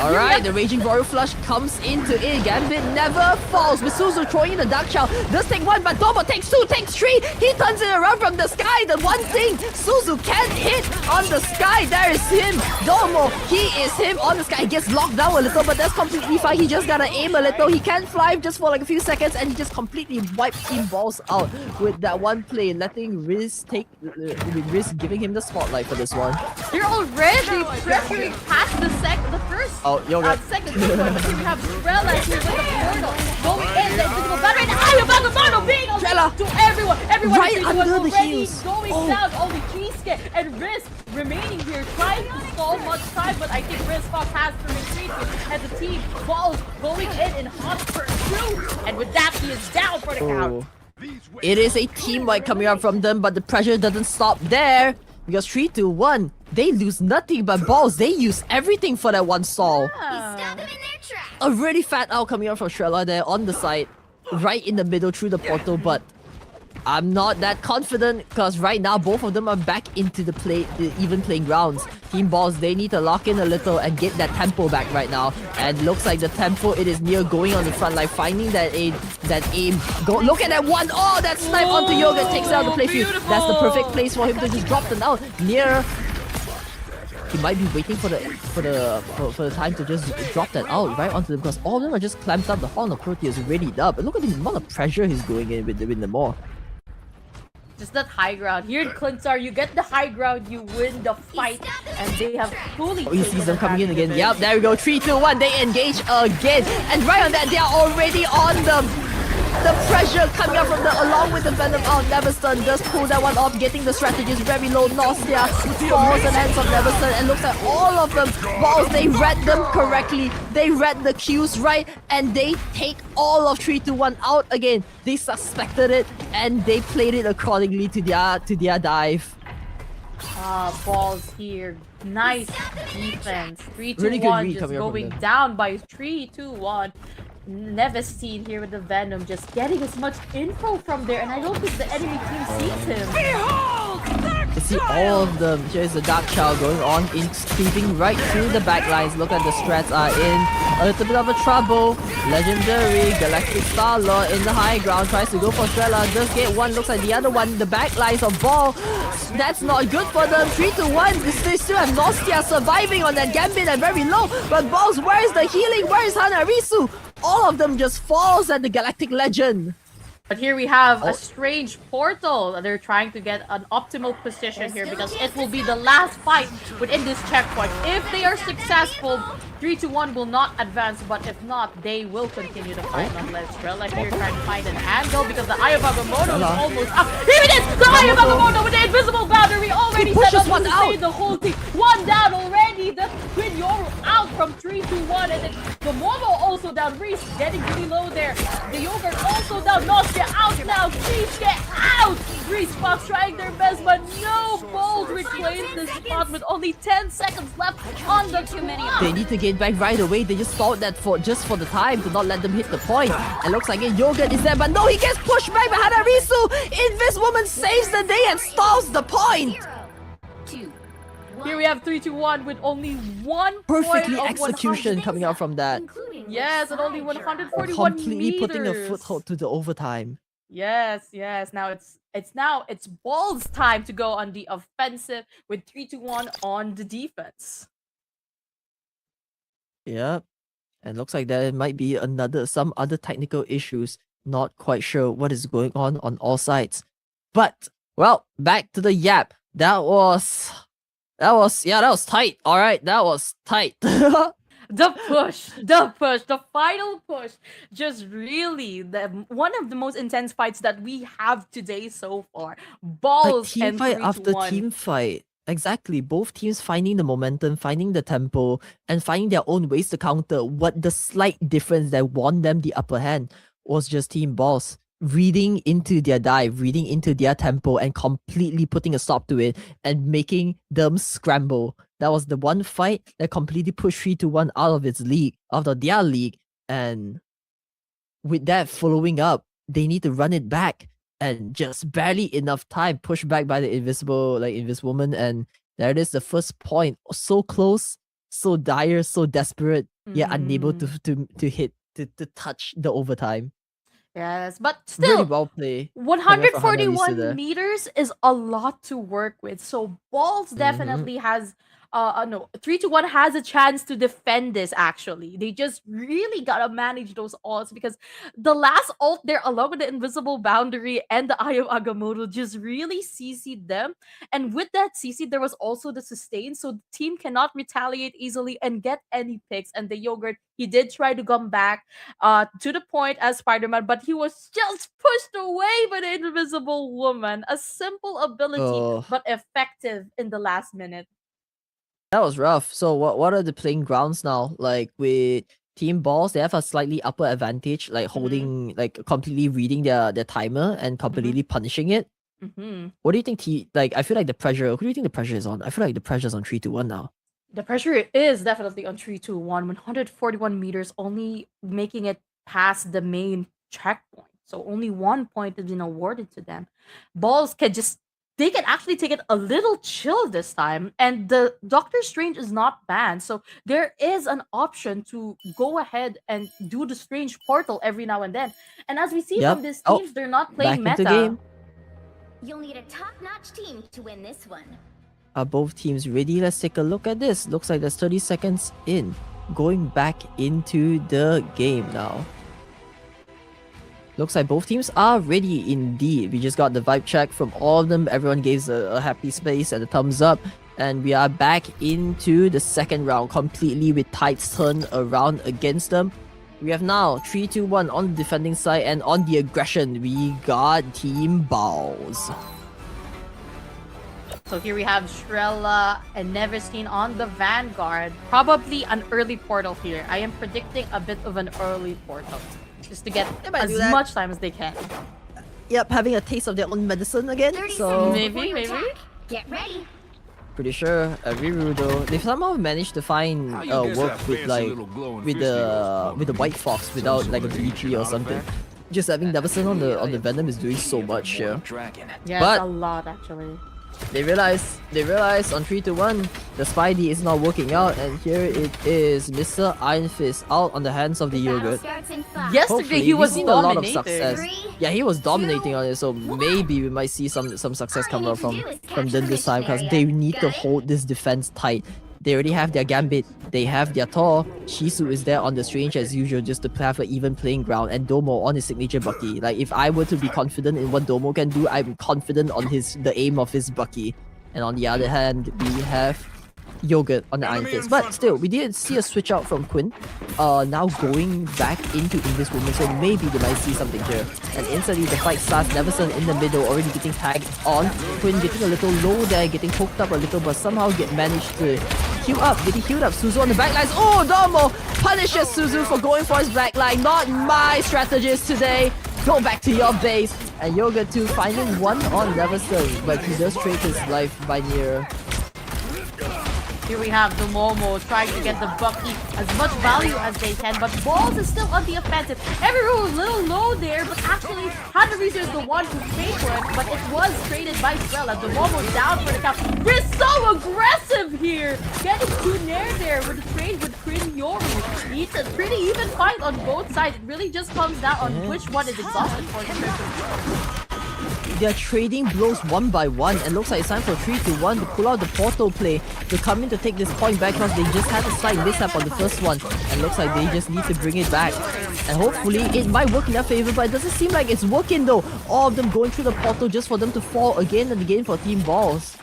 Alright, the Raging Warrior Flush comes into it. Gambit never falls. Misuzu throwing in the Dark Child. Does take one, but Domo takes two, takes three. He turns it around from the sky. The one thing Suzu can't hit on the sky, there is him. Domo, he is him on the sky. He gets locked down a little, but that's completely fine. He just gotta aim a little. He can fly just for like a few seconds, and he just completely wiped Team Balls out with that one play, letting Riz take, Riz giving him the spotlight for this one. You're already pressuring past the first. Oh, Yoga. Second one, but here we have Trella here with the portal going in, the invisible battery, and Ayabagamano being alive to everyone. Everyone right is under the already heels. going down. Only Cheesecake and Riz remaining here, trying to stall much time, but I think Riz Fox has to retreat here, and the team Balls going in hot pursuit, and with that he is down for the count. It is a team fight coming up from them, but the pressure doesn't stop there. Because 3, 2, 1, they lose nothing but Balls. They use everything for that one stall. A really fat out coming out from Shrella there on the side, right in the middle through the portal, but I'm not that confident because right now both of them are back into the even playing grounds. Team Balls, they need to lock in a little and get that tempo back right now. And looks like the tempo, it is near going on the front line, finding that aim. Go, look at that one! Oh, that snipe onto Yoga takes out the playfield. That's the perfect place for him to just drop them out. Near. He might be waiting for the time to just drop that out right onto them because all of them are just clamped up. The Horn of Proteus is ready up. But look at the amount of pressure he's going in with the more. Just that high ground. Here in Clintar, you get the high ground, you win the fight, and they have fully. Oh, he sees them coming in again. Yep, there we go. 3, 2, 1. They engage again, and right on that, they are already on the pressure coming up from along with the Venom out. Neverstun does pull that one off, getting the strategies very low. Nausea falls and ends of Neverstun, and looks like all of them Balls, they read them correctly. They read the cues right, and they take all of 3, 2, 1 out again. They suspected it, and they played it accordingly to their dive. Balls here. Nice defense. 3, 2, Really 1 good just going down by 3, 2, 1. Nevestein here with the Venom, just getting as much info from there, and I don't think the enemy team sees him. You see all of them. Here's the Dark Child going on, creeping right through the back lines. Look at the strats are in a little bit of a trouble. Legendary Galactic Star-Lord in the high ground, tries to go for Strela, does get one, looks like the other one, the back lines of Ball. That's not good for them. 3 to 1. They still have Nostia surviving on that Gambit and very low. But Balls, where is the healing? Where is Hanarisu? All of them just falls at the Galactic Legend. But here we have a strange portal. They're trying to get an optimal position here because it will be the last fight within this checkpoint. If they are successful, 3 to 1 will not advance, but if not, they will continue the fight nonetheless. Like here trying to find an angle because the Eye of Agamotto is almost up. Here it is! The Eye of Agamotto with the invisible boundary already set up to save the whole team. One down already. The Twin Yoru out from 3 to 1, and then the Momo also down. Reese getting pretty low there. The Yogurt also down. Nostia out now. Reese get out! Reese Fox trying their best, but no. Bold reclaims the spot with only 10 seconds left on the clock. They need to get back right away. They just stalled that for the time to not let them hit the point. It looks like Yogurt is there, but no, he gets pushed back by Hanarisu. Invis Woman saves the day and stalls the point. Here we have 3 to 1 with only 1 Perfectly point of execution coming out from that. Yes, and only 141 Completely meters. putting a foothold to the overtime. Yes. Now it's Ball's time to go on the offensive with 3 to 1 on the defense. Yep. And looks like there might be some other technical issues. Not quite sure what is going on all sides. But, well, back to the Yap. That was tight. All right, that was tight. The final push. Just really one of the most intense fights that we have today so far. Balls like team and fight 3 after to 1. team fight. Exactly. Both teams finding the momentum, finding the tempo, and finding their own ways to counter. What the slight difference that won them the upper hand was just Team Boss reading into their dive, reading into their tempo, and completely putting a stop to it and making them scramble. That was the one fight that completely pushed 3-1 out of its league, out of their league. And with that following up, they need to run it back. And just barely enough time pushed back by the invisible woman, and there it is, the first point. So close, so dire, so desperate, yet unable to hit to touch the overtime. Yes, but Really still, well played. 141 meters is a lot to work with. So Balls definitely has no, 3-1 has a chance to defend this actually. They just really gotta manage those ults because the last ult there, along with the invisible boundary and the Eye of Agamotto, just really CC'd them. And with that CC, there was also the sustain, so the team cannot retaliate easily and get any picks. And the Yogurt, he did try to come back to the point as Spider-Man, but he was just pushed away by the invisible woman. A simple ability, but effective in the last minute. That was rough. So what are the playing grounds now? Like with Team Balls, they have a slightly upper advantage, like holding, like completely reading their timer and completely punishing it. What do you think? I feel like the pressure. Who do you think the pressure is on? I feel like the pressure is on 3-1 now. The pressure is definitely on 3-1. 141 meters, only making it past the main checkpoint. So only 1 point has been awarded to them. Balls they can actually take it a little chill this time, and the Doctor Strange is not banned, so there is an option to go ahead and do the Strange portal every now and then. And as we see from these teams, they're not playing back meta. into game. You'll need a top-notch team to win this one. Are both teams ready? Let's take a look at this. Looks like there's 30 seconds in. Going back into the game now. Looks like both teams are ready indeed. We just got the vibe check from all of them. Everyone gave a happy space and a thumbs up. And we are back into the second round completely with tides turned around against them. We have now 3-2-1 on the defending side, and on the aggression, we got Team Balls. So here we have Shrella and Neverstein on the Vanguard. Probably an early portal here. I am predicting a bit of an early portal, just to get as much time as they can. Yep, having a taste of their own medicine again. So maybe. Get ready. Pretty sure Riru though, they've somehow managed to find work with the White Fox without like a BP or something. Just having Neverson on the Venom is doing so much here. Yeah, but a lot actually. They realize on 3-1 the Spidey is not working out, and here it is, Mr. Iron Fist out on the hands of the Yogurt. Yesterday he was seen dominating. A lot of success. Yeah, he was dominating on it, so maybe we might see some success come out from them this time, because they need to hold this defense tight. They already have their Gambit, they have their Thor, Shisu is there on the Strange as usual just to have an even playing ground, and Domo on his signature Bucky. Like, if I were to be confident in what Domo can do, I'm confident on the aim of his Bucky. And on the other hand, we have Yogurt on the Iron Fist. But still, we did see a switch out from Quinn. Now going back into English Woman, so maybe they might see something here. And instantly the fight starts. Neverson in the middle, already getting tagged on. Quinn getting a little low there, getting poked up a little, but somehow managed to heal up. Getting healed up. Suzu on the backlines. Oh, Domo punishes Suzu for going for his backline. Not my strategist today. Go back to your base. And Yogurt too, finding one on Neverson, but he does trade his life by near. Here we have the Momo trying to get the Bucky as much value as they can, but Balls is still on the offensive. Everyone was a little low there, but actually Hanabisu is the one who paid for it, but it was traded by Shrella. The Momo down for the count. They're so aggressive here! Getting too near there with the trade with Quinn Yoru. It's a pretty even fight on both sides. It really just comes down on which one is exhausted for the They're trading blows one by one, and looks like it's time for 3-1 to pull out the portal play to come in to take this point back, because they just had a slight mishap on the first one, and looks like they just need to bring it back. And hopefully it might work in their favor, but it doesn't seem like it's working though. All of them going through the portal just for them to fall again and again for Team Balls.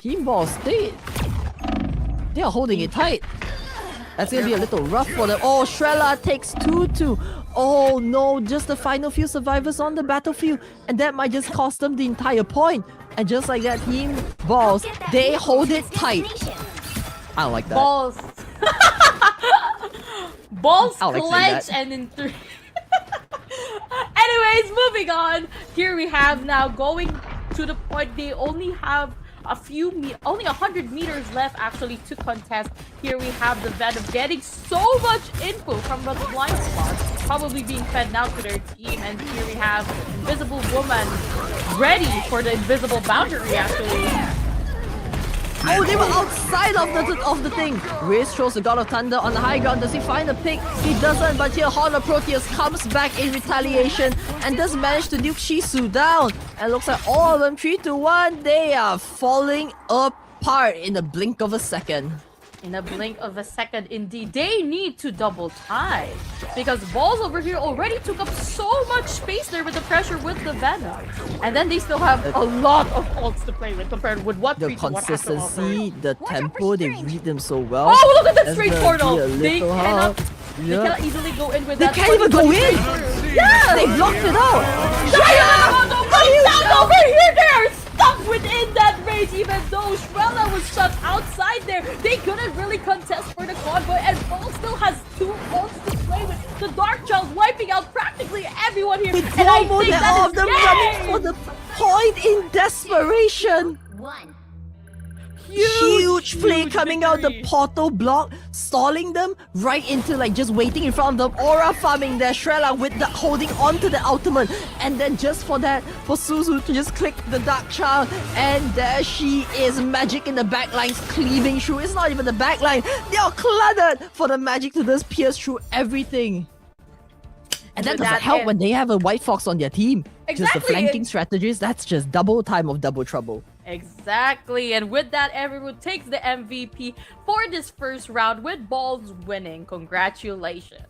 Team Balls, they are holding it tight. That's gonna be a little rough for them. Oh, Shrella takes 2-2. Oh no, just the final few survivors on the battlefield, and that might just cost them the entire point. And just like that, Team Balls, they hold it tight. I don't like that. Balls. Balls I don't like saying clench that. and in three. Anyways, moving on. Here we have now going to the point they only have only 100 meters left actually to contest. Here we have the Venom getting so much info from the blind spot, probably being fed now to their team. And here we have Invisible Woman ready for the invisible boundary actually. Oh, they were outside of the thing. Riz throws the God of Thunder on the high ground. Does he find the pick? He doesn't, but here Horn of Proteus comes back in retaliation and does manage to nuke Shisu down. And looks like all of them, 3-1, they are falling apart in the blink of a second. In a blink of a second, indeed. They need to double time. Because Balls over here already took up so much space there with the pressure with the Venom. And then they still have a lot of ults to play with compared with what The 3-2-1 has to consistency, offer. the tempo, they read them so well. Oh, look at that That's straight gonna portal! be a They little cannot, hard. they Yeah. cannot easily go in with They that. can't even go in! Yeah! They blocked it out! Giant over here! They are stuck within that range, even though Shrella was shut outside there. They couldn't really contest for the convoy, and Ball still has 2 ults to play with. The Dark Child wiping out practically everyone here. With And I Promo, think they're that all is of them yay! running for the point in desperation. Huge play coming out the portal block, stalling them right into like just waiting in front of them. Aura farming their Shrella with the holding on to the ultimate, and then just for that, for Suzu to just click the Dark Child, and there she is, magic in the backlines cleaving through. It's not even the backline; they are cluttered for the magic to just pierce through everything. And that With doesn't that help end- when they have a White Fox on their team. Just the Exactly, flanking and- strategies, that's just double time of double trouble. Exactly, and with that, everyone takes the MVP for this first round with Balls winning. Congratulations.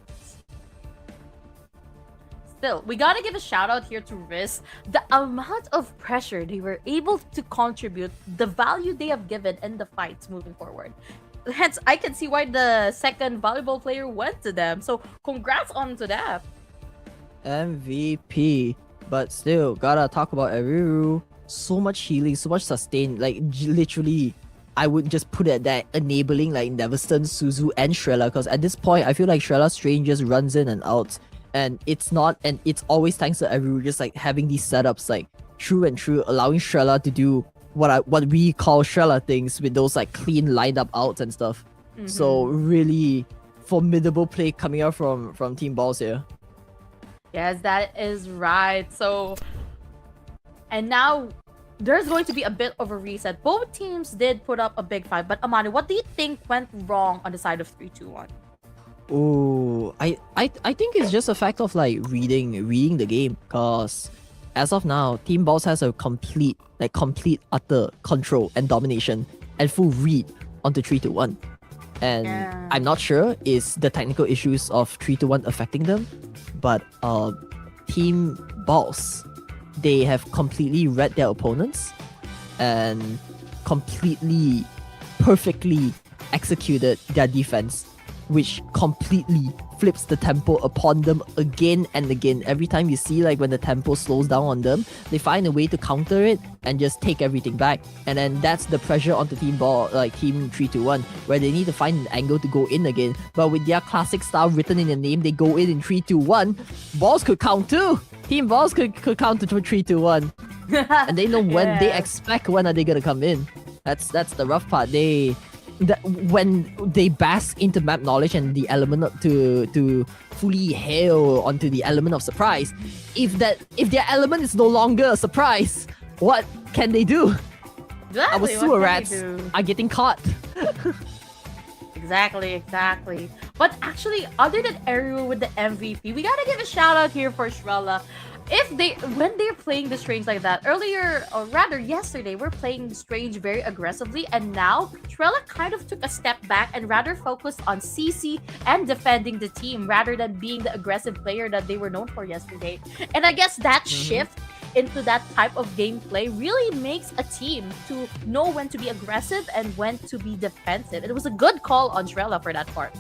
Still, we gotta give a shout out here to Riz. The amount of pressure they were able to contribute, the value they have given in the fights moving forward. Hence, I can see why the second volleyball player went to them. So, congrats on to that. MVP, but still gotta talk about Eriru. So much healing, so much sustain. Like literally, I would just put it at that enabling like Neverston, Suzu, and Shrella. Because at this point, I feel like Shrella Strange just runs in and out, and it's always thanks to Eriru just like having these setups like true and true, allowing Shrella to do what we call Shrella things with those like clean lined up outs and stuff. So really formidable play coming out from Team Balls here. Yes, that is right. So, and now there's going to be a bit of a reset. Both teams did put up a big fight, but Amani, what do you think went wrong on the side of 3-2-1? Oh, I think it's just a fact of like reading the game. Cause as of now, Team Balls has a complete utter control and domination and full read onto 3-1. And Yeah. I'm not sure is the technical issues of 3-1 affecting them, but Team Balls, they have completely read their opponents and completely perfectly executed their defense, which completely flips the tempo upon them again and again. Every time you see like when the tempo slows down on them, they find a way to counter it and just take everything back. And then that's the pressure onto Team 3-1, where they need to find an angle to go in again. But with their classic style written in their name, they go in 3-2-1. Balls could count too. Team Balls could count to 3-2-1. And they know when they expect when are they gonna come in. That's the rough part. When they bask into map knowledge and the element to fully hail onto the element of surprise, if their element is no longer a surprise, what can they do? Our Exactly, sewer what can rats they do? are getting caught. Exactly. But actually, other than Eru with the MVP, we gotta give a shout out here for Shrella. When they're playing the Strange like that, earlier, or rather yesterday, we're playing Strange very aggressively, and now Shrella kind of took a step back and rather focused on CC and defending the team rather than being the aggressive player that they were known for yesterday. And I guess that shift into that type of gameplay really makes a team to know when to be aggressive and when to be defensive. It was a good call on Shrella for that part.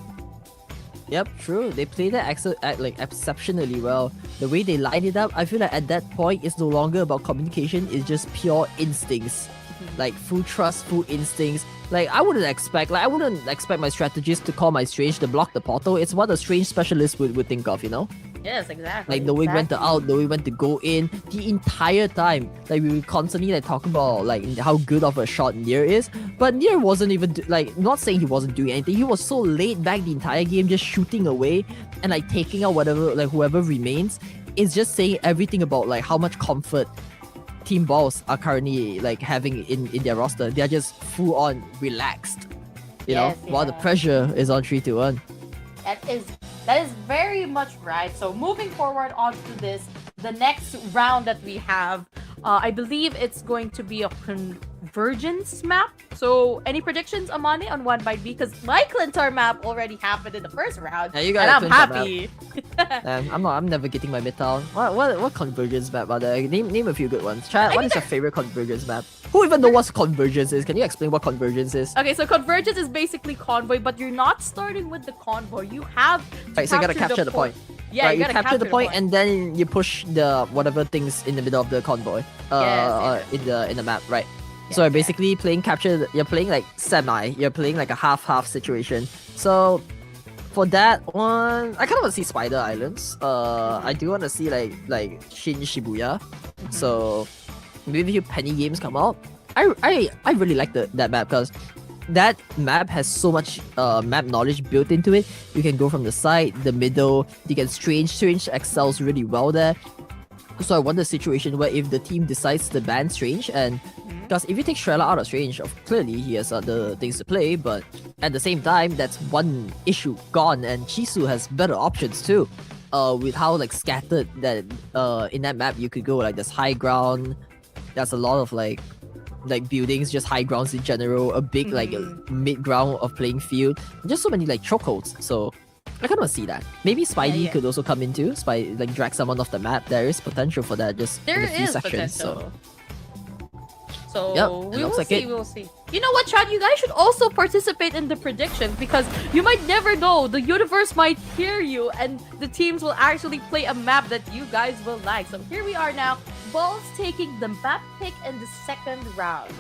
Yep, true. They played that like exceptionally well. The way they lined it up, I feel like at that point, it's no longer about communication. It's just pure instincts, like full trust, full instincts. Like I wouldn't expect my strategist to call my strange to block the portal. It's what a strange specialist would think of, you know. Yes, exactly. Like knowing when to out, knowing when to go in the entire time. Like we would constantly like talk about like how good of a shot Nier is, but Nier wasn't even not saying he wasn't doing anything. He was so laid back the entire game, just shooting away and like taking out whoever remains. It's just saying everything about like how much comfort Team Balls are currently like having in their roster. They're just full on relaxed, you know, while the pressure is on 3-1. That is very much right. So moving forward onto the next round that we have, I believe it's going to be a convergence map. So any predictions, Amani, on what might be? Because my Clintar map already happened in the first round, Yeah, you got and I'm happy. I'm never getting my midtown. What convergence map are there? Name a few good ones. Chat, what is your favorite convergence map? Who even knows what convergence is? Can you explain what convergence is? Okay, so convergence is basically convoy, but you're not starting with the convoy. You have to Right, so you gotta capture the point. Yeah, right, you you gotta capture the point and then you push the whatever things in the middle of the convoy. In the map, right? So you're basically playing capture. You're playing like semi. You're playing like a half situation. So for that one, I kind of want to see Spider Islands. I do want to see like Shin Shibuya. So maybe if Penny Games come out. I really like that map because that map has so much map knowledge built into it. You can go from the side, the middle. You can Strange excels really well there. So I want a situation where if the team decides to ban Strange, and because if you take Shrella out of Strange, clearly he has other things to play, but at the same time, that's one issue gone, and Chisu has better options too. With how like scattered that in that map you could go, like there's high ground, there's a lot of like buildings, just high grounds in general, a big like mid ground of playing field, just so many like chokeholds. So I kind of see that. Maybe Spidey could also come in too. Like drag someone off the map. There is potential for that just in a few sections. Potential. So we will see. You know what, Chad? You guys should also participate in the predictions because you might never know. The universe might hear you and the teams will actually play a map that you guys will like. So here we are now. Balls taking the map pick in the second round.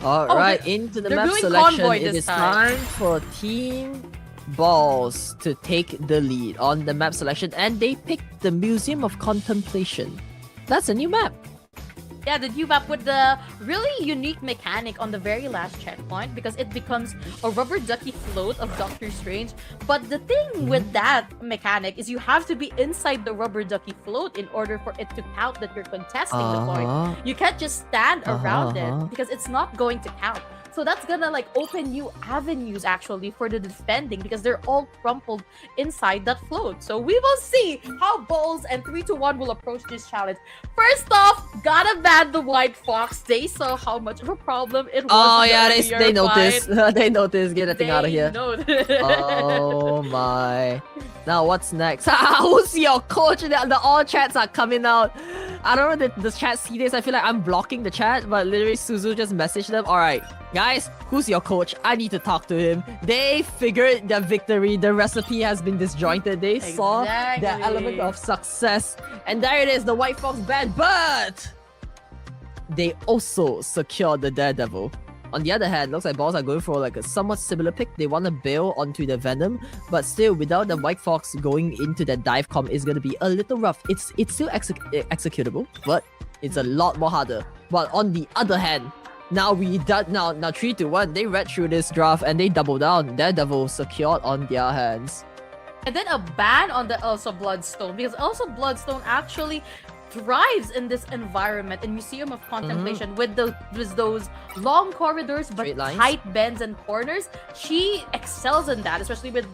Alright, into the map selection. It is time for Team Balls to take the lead on the map selection, and they picked the Museum of Contemplation. That's a new map. Yeah, the new map with the really unique mechanic on the very last checkpoint because it becomes a rubber ducky float of Doctor Strange. But the thing with that mechanic is you have to be inside the rubber ducky float in order for it to count that you're contesting the point. You can't just stand around it because it's not going to count. So that's gonna like open new avenues actually for the defending because they're all crumpled inside that float. So we will see how Balls and 3-1 will approach this challenge. First off, gotta ban the White Fox. They saw how much of a problem it was. Oh yeah, they noticed. They noticed. Get that thing out of here. Oh my. Now what's next? Who's your coach? The all chats are coming out. I don't know if the chat see this. I feel like I'm blocking the chat, but literally Suzu just messaged them. Alright, guys, who's your coach? I need to talk to him. They figured their victory. The recipe has been disjointed. They saw the element of success. And there it is, the White Fox ban, but they also secured the Daredevil. On the other hand, looks like Balls are going for like a somewhat similar pick. They want to bail onto the Venom, but still, without the White Fox going into that dive comp is going to be a little rough. It's still executable, but it's a lot more harder. But on the other hand, now 3-1, they read through this draft and they double down. Daredevil secured on their hands. And then a ban on the Elsa Bloodstone because Elsa Bloodstone actually thrives in this environment in Museum of Contemplation with those long corridors but tight bends and corners. She excels in that, especially with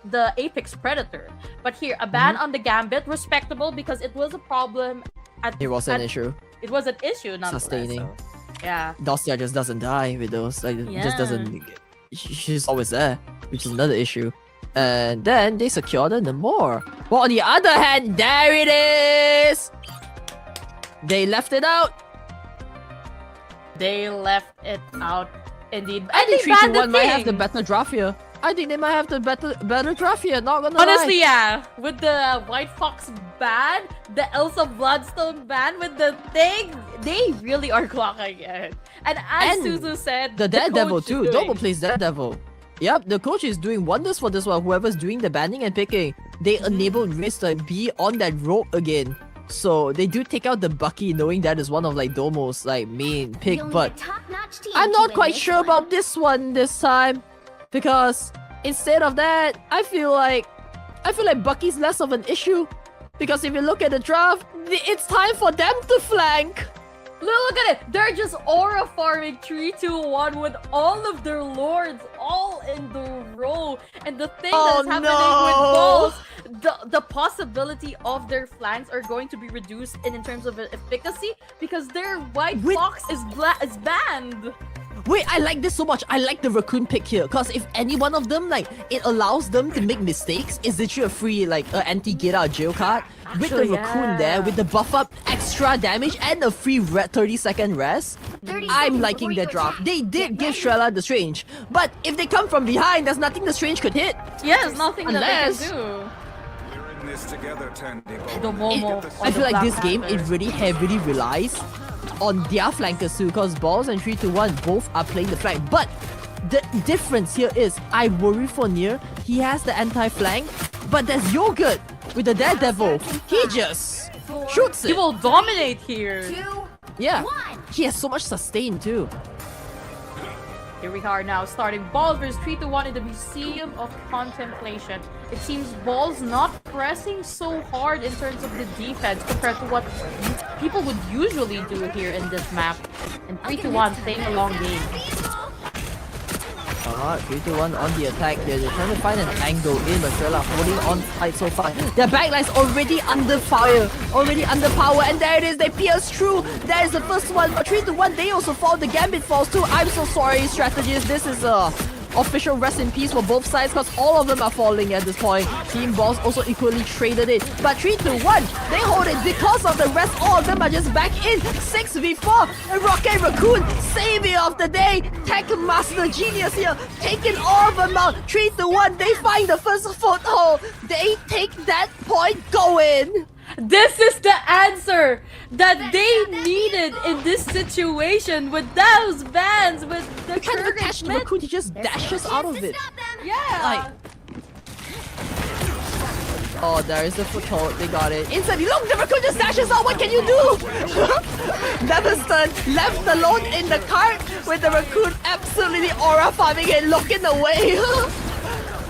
the Apex Predator. But here, a ban on the Gambit, respectable because it was a problem. It was an issue. It was an issue, nonetheless. Sustaining. So, yeah. Dostia just doesn't die with those. Like, just doesn't. She's always there, which is another issue. And then they secured the more. Well, on the other hand, there it is. They left it out. They left it out, indeed. I think 3-1 might have the better draft here. I think they might have the better draft here, not gonna Honestly, lie. yeah. With the White Fox ban, the Elsa Bloodstone ban with the thing, they really are clocking it. And as Suzu said, the Daredevil coach is too. doing- Domo plays Daredevil. Yep, the coach is doing wonders for this one. Whoever's doing the banning and picking, they enabled Riz to be on that rope again. So they do take out the Bucky, knowing that is one of like Domo's like main pick. But I'm not quite sure about this one this time, because instead of that, I feel like Bucky's less of an issue. Because if you look at the draft, it's time for them to flank. Look at it! They're just aura farming 3-2-1 with all of their lords all in the row. And the thing that's happening with balls, the possibility of their flanks are going to be reduced in terms of efficacy because their White Fox is banned. Wait, I like this so much. I like the raccoon pick here, because if any one of them, like, it allows them to make mistakes. It's literally a free, like, anti-get out of jail card. With the raccoon there, with the buff up, extra damage, and a free 30-second rest. I'm liking their draft. They did give Shrella the Strange, but if they come from behind, there's nothing the Strange could hit. Yes, nothing Unless... that they can do. This together, Tandy. The Momo. I feel like this game, it really heavily relies on their flankers too, because Balls and 3-2-1 both are playing the flank. But the difference here is, I worry for Nier. He has the anti-flank, but there's Yogurt with the Daredevil. He just shoots it. He will dominate here. Yeah, he has so much sustain too. Here we are now, starting Balls versus 3-1 in the Museum of Contemplation. It seems Balls not pressing so hard in terms of the defense compared to what people would usually do here in this map. And 3-1 playing a long game. 3-2-1 on the attack. They're trying to find an angle in, but Shrella holding on tight so far. Their backline's already under fire, already under power, and there it is. They pierce through. There's the first one, but 3-1, they also fall. The Gambit falls too. I'm so sorry, strategists. This is official rest in peace for both sides, because all of them are falling at this point. Team Boss also equally traded it, but 3-1, they hold it because of the rest. All of them are just back in 6v4. Rocket Raccoon, savior of the day, Tech Master Genius here, taking all of them out. 3-1, they find the first foothold. They take that point going. This is the answer that they needed in this situation with those bans, with the current catch the Raccoon, he just dashes out of it. Yeah. Like, oh, there is the foothold. They got it. Instantly, look, the Raccoon just dashes out. What can you do? Never stunned, left alone in the cart with the Raccoon absolutely aura farming and looking away.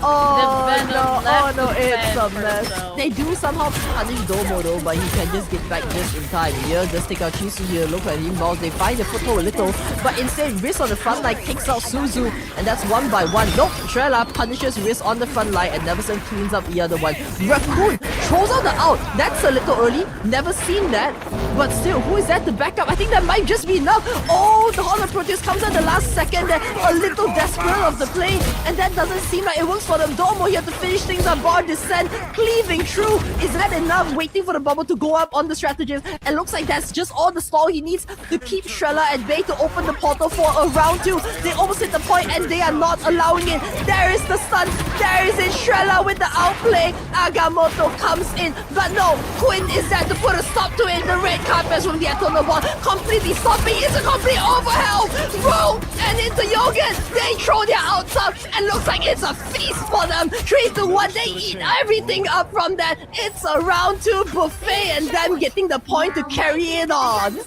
Oh no, it's a mess. They do somehow punish Domo though, but he can just get back just in time. Here, just take out Chisu here, look at him balls. They find the foothold a little, but instead Riz on the front line takes out Suzu, and that's 1-1. Nope, Shrella punishes Riz on the front line, and Neverson cleans up the other one. Raccoon throws out the out. That's a little early, never seen that. But still, who is that to back up? I think that might just be enough. Oh, the Hollow Proteus comes at the last second there. A little desperate of the play, and that doesn't seem like it works for them. Domo here to finish things on bar descent, cleaving through. Is that enough? Waiting for the bubble to go up on the strategist. And looks like that's just all the stall he needs to keep Shrella at bay to open the portal for a round 2. They almost hit the point and they are not allowing it. There is the stun. There is it. Shrella with the outplay. Agamotto comes in, but no, Quinn is there to put a stop to it. The red carpet from the Atono ball completely stopping. It's a complete overhaul. Roll and into Yogurt. They throw their outs up and looks like it's a feast for them. 3-1, they eat everything up from that. It's a round 2 buffet and them getting the point to carry it on.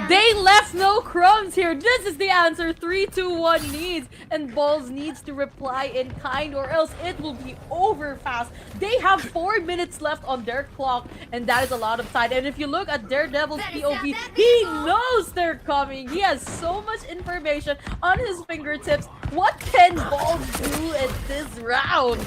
They left no crumbs here. This is the answer 3-2-1 needs, and Balls needs to reply in kind or else it will be over fast. They have 4 minutes left on their clock, and that is a lot of time. And if you look at Daredevil's POV, he knows they're coming. He has so much information on his fingertips. What can Balls do in this round?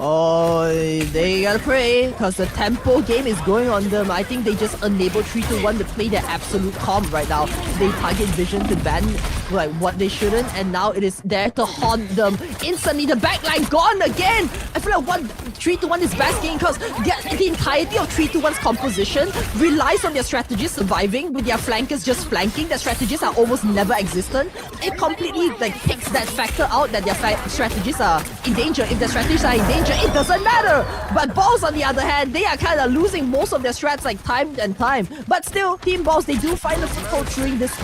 Oh, they gotta pray, because the tempo game is going on them. I think they just enable 3-1 to play their absolute calm right now. They target vision to ban like what they shouldn't, and now it is there to haunt them. Instantly, the backline gone again. I feel like what 3-1 is basking because the entirety of 3-1's composition relies on their strategists surviving with their flankers just flanking. Their strategists are almost never existent. It completely like takes that factor out that their strategists are in danger. If their strategists are in danger, it doesn't matter. But Balls on the other hand, they are kind of losing most of their strats like time and time. But still, Team Balls, they do find a foothold during this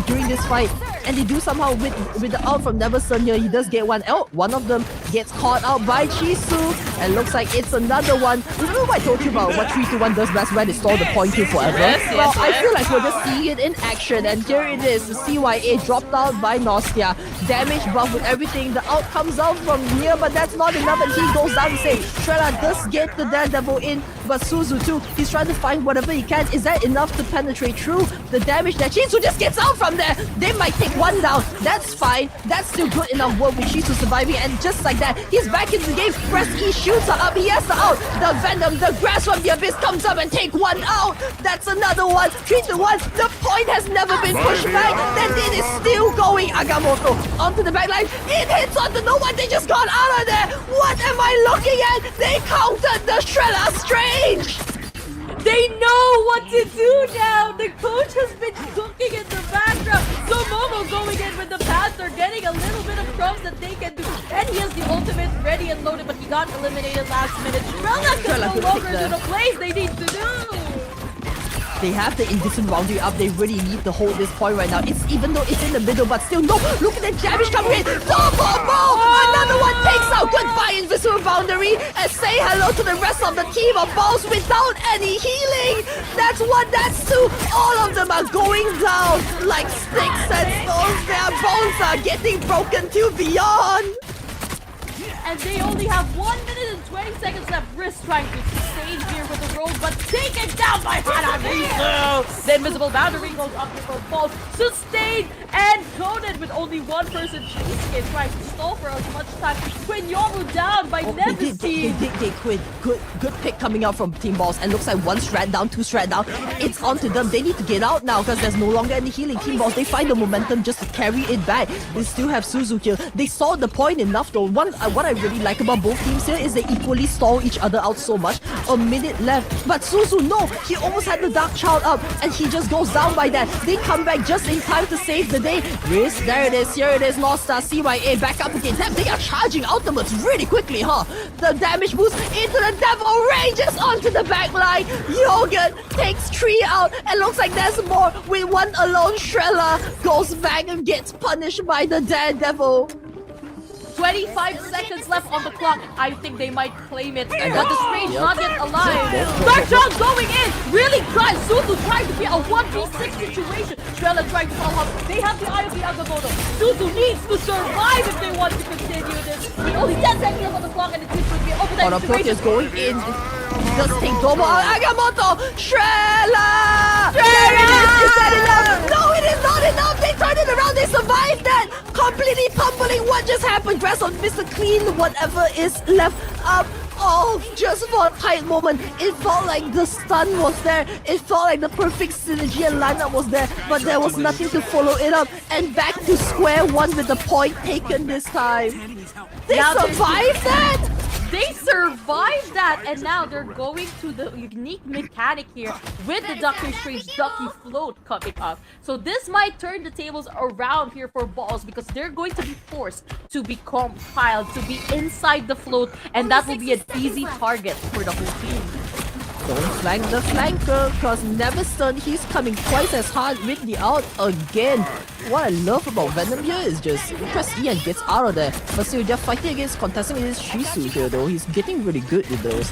fight. And they do somehow with the out from Neverson here, he does get one out. One of them gets caught out by Chisu, and looks like it's another one. Remember what I told you about what 3-1 does best when they store the point kill forever? I feel like we're just seeing it in action, and here it is. The CYA dropped out by Nostia. Damage buff with everything. The out comes out from here, but that's not enough, and he goes down to say, Trella does get the Daredevil in, but Suzu too, he's trying to find whatever he can. Is that enough to penetrate through the damage that Chisu just gets out from there? They might take one down. That's fine. That's still good enough work with Chisu surviving, and just like that, he's back into the game. Press E shoots her up. He has the out. The Venom, the Grass from the Abyss comes up and take one out. That's another one. 3-1. The point has never been pushed back. Then it is still going. Agamotto onto the backline. It hits onto no one. They just got out of there. What am I looking at? They countered the Shrella Strange. They know what to do now! The coach has been cooking in the background! So Momo going in with the Panther, getting a little bit of crumbs that they can do. And he has the ultimate ready and loaded, but he got eliminated last minute. Trella can no longer do the plays they need to do! They have the indecent boundary up. They really need to hold this point right now. It's even though it's in the middle, but still no. Look at the damage coming in. Another one takes out. Goodbye, invisible boundary, and say hello to the rest of the team of Balls without any healing. That's one. That's two. All of them are going down like sticks and stones. Their bones are getting broken to beyond. And they only have 1 minute and 20 seconds left. Risk trying to sustain here with the roll, but taken down by Hanamizu. The invisible boundary goes up before Balls. Sustained and coded with only one person. Cheesecake trying to stall for as much time. Quinn Yoru down by Nevis team. They quit. Good pick coming out from Team Balls. And looks like one strat down, two strat down. It's onto them. They need to get out now because there's no longer any healing. Team Balls, they find the momentum just to carry it back. They still have Suzu here. They saw the point enough though. What I really like about both teams here is they equally stall each other out so much. A minute left. But Suzu, no! He almost had the Dark Child up and he just goes down by that. They come back just in time to save the day. Risk, there it is. Here it is. Lost Star CYA back up again. Them, they are charging ultimates really quickly, huh? The damage boost into the Devil Rages onto the back line. Yogan takes 3 out and looks like there's more with one alone. Shrella goes back and gets punished by the Daredevil. 25 seconds left on the clock. I think they might claim it. But the Strange not yet alive. Dark Child going in. Really trying. Suzu trying to be a 1v6 situation. Trella trying to follow up. They have the Eye of the Agamotto. Suzu needs to survive if they want to continue this. With only 10 seconds left on the clock and it seems to be over that situation. Is going in. Just take Domo out. Agamotto! Shrella! Is that enough? No, it is not enough. They turned it around. They survived that. Completely tumbling. What just happened? Dress on Mr. Clean. Whatever is left up. Oh, just for a tight moment, it felt like the stun was there. It felt like the perfect synergy and lineup was there, but there was nothing to follow it up. And back to square one with the point taken this time. They survived that? They survived that, and now they're going to the unique mechanic here with the Doctor Strange Ducky Float coming up. So this might turn the tables around here for Balls because they're going to be forced to be compiled, to be inside the float, and that will be an easy target for the whole team. Don't flank the flanker, cause Neverson, he's coming twice as hard with the out again. What I love about Venom here is just press E and gets out of there. But still, they're fighting against, contesting against Shisu here though. He's getting really good with those.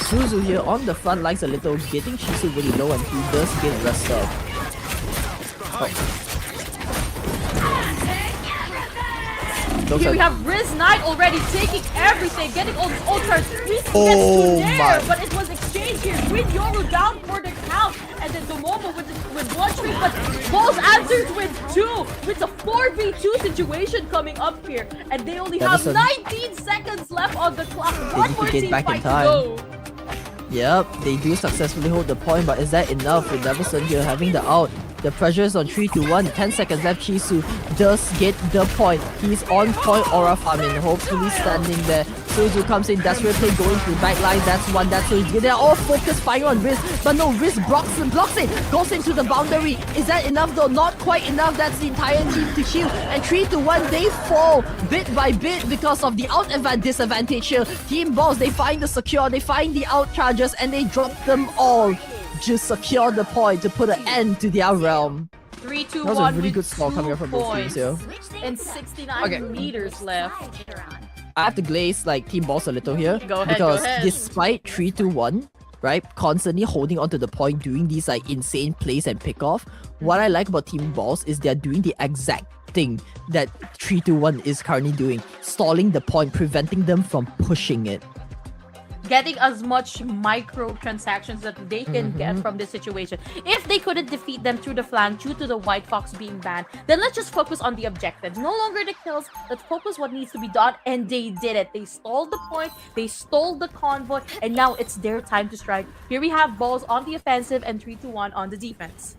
Suzu here on the front lines a little, getting Shisu really low, and he does get rest up. Here we have Riz Knight already taking everything, getting all his old cards. Gets to there, but it was exchanged here. Quinn Yoru down for the count, and then Tomomo with one trick, but Balls answers with 2. It's a 4v2 situation coming up here, and they only have 19 seconds left on the clock. One more team fight to go. Yep, they do successfully hold the point, but is that enough with Neverson here having the out? The pressure is on 3 to 1. 10 seconds left. Chisu does get the point. He's on point aura farming. Hopefully standing there. Suzu comes in. Desperately going to the back line. That's one. That's two. They're all focused firing on Riz. But no, Riz blocks it. Goes into the boundary. Is that enough though? Not quite enough. That's the entire team to kill. And 3 to 1. They fall bit by bit because of the disadvantage here. Team Balls, they find the secure. They find the out charges. And they drop them all. Just secure the point to put an end to their realm. 3, 2, 1. That was a really good score coming up from both teams here. And 69 meters left. I have to glaze like Team Balls a little here. Go ahead, because go ahead. despite 3 to 1, right, constantly holding onto the point, doing these like insane plays and pick off, what I like about Team Balls is they're doing the exact thing that 3 to 1 is currently doing. Stalling the point, preventing them from pushing it. Getting as much microtransactions that they can get from this situation. If they couldn't defeat them through the flank due to the White Fox being banned, then let's just focus on the objective. No longer the kills, let's focus what needs to be done, and they did it. They stalled the point, they stole the convoy, and now it's their time to strike. Here we have Balls on the offensive and 3 to 1 on the defense.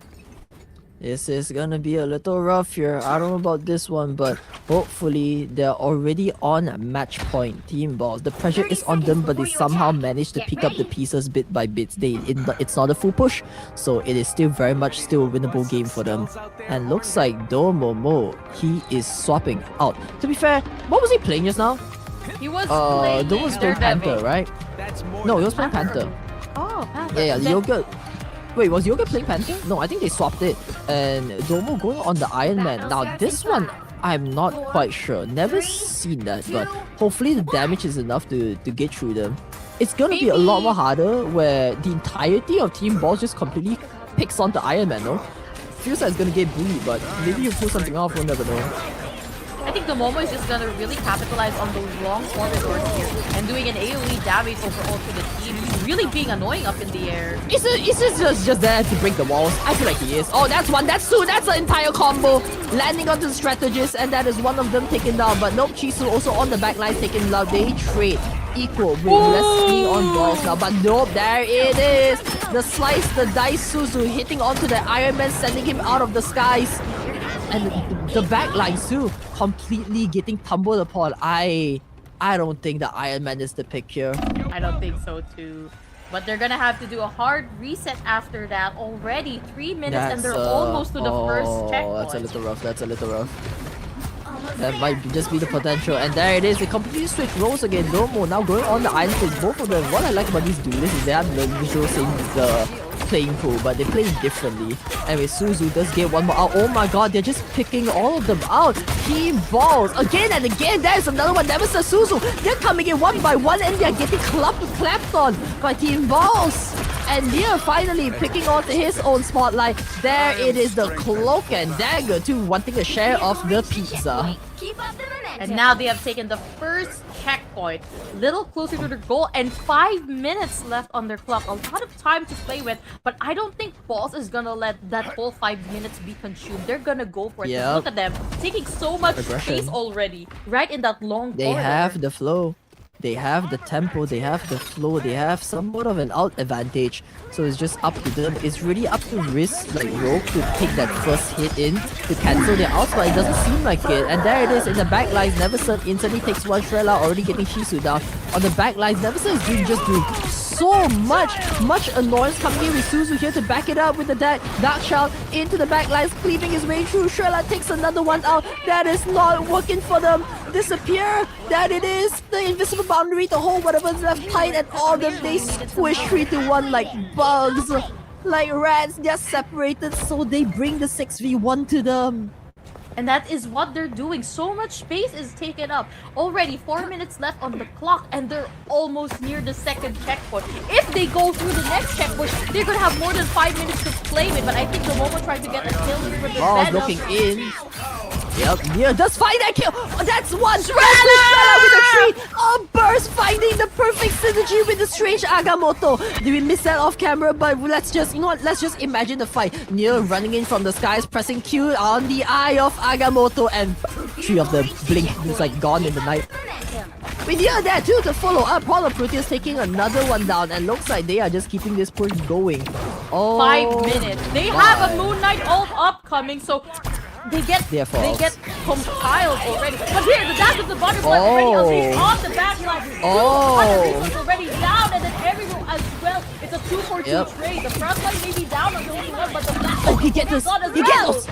This is gonna be a little rough here. I don't know about this one, but hopefully they're already on match point. Team Balls. The pressure is on them, but they somehow managed to pick up the pieces bit by bit. It's not a full push, so it is still very much still a winnable game for them. And looks like Domomo, he is swapping out. To be fair, what was he playing just now? He was playing Panther, right? No, he was playing Panther. Oh, Panther. Yeah, Yoga. Wait, was Yoga playing Panther? No, I think they swapped it. And Domo going on the Iron Man. Now, this one, I'm not quite sure. Never seen that, but hopefully the damage is enough to get through them. It's gonna be a lot more harder where the entirety of Team Balls just completely picks on the Iron Man, no? Feels like it's gonna get bullied, but maybe you pull something off, we'll never know. I think the Momo is just gonna really capitalize on those long corridors here and doing an AoE damage overall to the team. He's really being annoying up in the air. Is it just there to break the walls? I feel like he is. Oh, that's one, that's two, that's an entire combo. Landing onto the strategist, and that is one of them taken down. But nope, Chisu also on the backline taken down. They trade equal with Leslie on balls now. But nope, there it is. The slice, the dice Suzu hitting onto the Iron Man, sending him out of the skies. And the backlines too, completely getting tumbled upon. I don't think the Iron Man is the pick here. I don't think so too. But they're gonna have to do a hard reset after that. Already 3 minutes and they're almost to the first checkpoint. That's a little rough, that's a little rough. That might just be the potential. And there it is, they completely switch roles again. Domo now going on the island stage. Both of them, what I like about these duelists is they have the visual same the playing pool, but they play differently. And with Suzu does get one more out. Oh my god, they're just picking all of them out. Team Balls again and again. There's another one. Nemesis Suzu. They're coming in one by one and they're getting clapped on by Team Balls. And here finally picking onto his own spotlight. There it is, the cloak and dagger too, wanting a share of the pizza. And now they have taken the first checkpoint, little closer to their goal, and 5 minutes left on their clock. A lot of time to play with, but I don't think Balls is gonna let that whole 5 minutes be consumed. They're gonna go for it. Yep. Look at them, taking so much space already, right in that long They corridor. have the flow. They have the tempo, they have the flow, they have somewhat of an out advantage. So it's just up to them. It's really up to Risk, like Rogue, to take that first hit in to cancel their outs, but it doesn't seem like it. And there it is in the back lines. Neverson instantly takes one Shrella, already getting Shisu down. On the back lines, Neverson is doing so much annoyance coming in with Suzu here to back it up with the Dark Child into the back lines, cleaving his way through. Shrella takes another one out. That is not working for them. Disappear. That it is. The invisible boundary to hold whatever's left tight, and all of them, they squish 3 to 1 like bugs. Like rats, they're separated, so they bring the 6v1 to them. And that is what they're doing. So much space is taken up. Already 4 minutes left on the clock, and they're almost near the second checkpoint. If they go through the next checkpoint, they're gonna have more than 5 minutes to play with. But I think the Momo trying to get a kill for the Venom. Looking in. Yep, yeah, does find that kill. Oh, that's one. Shrella with a tree. Oh, Burst finding the perfect synergy with the strange Agamotto. Did we miss that off camera? But let's just, you know what? Let's just imagine the fight. Near running in from the skies, pressing Q on the eye of Agamotto, and 3 of them blink. It's like gone in the night. in the air there too to follow up. Polar Proteus taking another one down, and looks like they are just keeping this push going. Oh, 5 minutes. They have a Moon Knight ult upcoming, so they get compiled already. But here, the dash of the butterfly already unleashed on the backline. Is already down, and then everyone as well. It's a 2-for-2 trade. The front line may be down on the only one, but the back he gets this. He gets.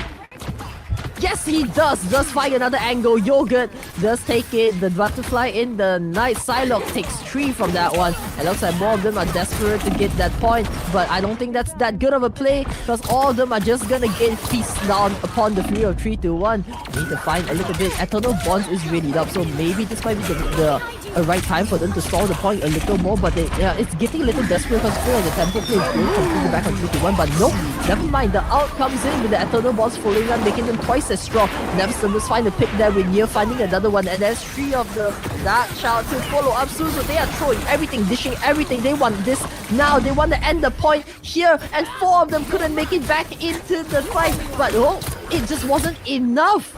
Yes, he does. Does find another angle. Yogurt does take it. The butterfly in the night. Psylocke takes 3 from that one. It looks like more of them are desperate to get that point. But I don't think that's that good of a play because all of them are just gonna get feast down upon the 3 of 3 to 1. Need to find a little bit. Eternal Bonds is really up. So maybe this might be the right time for them to stall the point a little more. But it's getting a little desperate because the tempo play is going completely back on 3 to 1. But no, never mind. The out comes in with the Eternal Bonds following up, making them twice as strong. Nevson was find a pick there with Nier finding another one, and there's 3 of the Dark Child to follow up soon. So they are throwing everything, dishing everything. They want this now. They want to end the point here, and 4 of them couldn't make it back into the fight. But it just wasn't enough.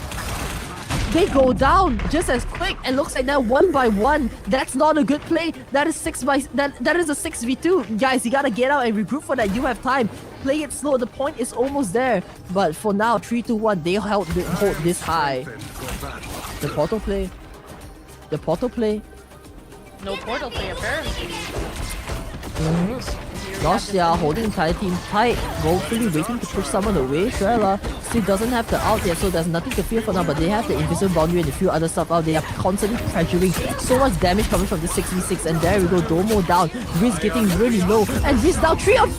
They go down just as quick, and looks like they're 1 by 1. That's not a good play. That is that is a 6v2. Guys, you gotta get out and regroup for that. You have time. Play it slow. The point is almost there. But for now, 3-2-1, they hold this high. The portal play. The portal play. No portal play apparently. Gosh, they are holding entire team tight, woefully waiting to push someone away. Shrella still doesn't have the ult yet, so there's nothing to fear for now, but they have the invisible boundary and a few other stuff out. They are constantly pressuring. So much damage coming from the 6v6, and there we go, Domo down. Riz getting really low, and Riz down. 3 of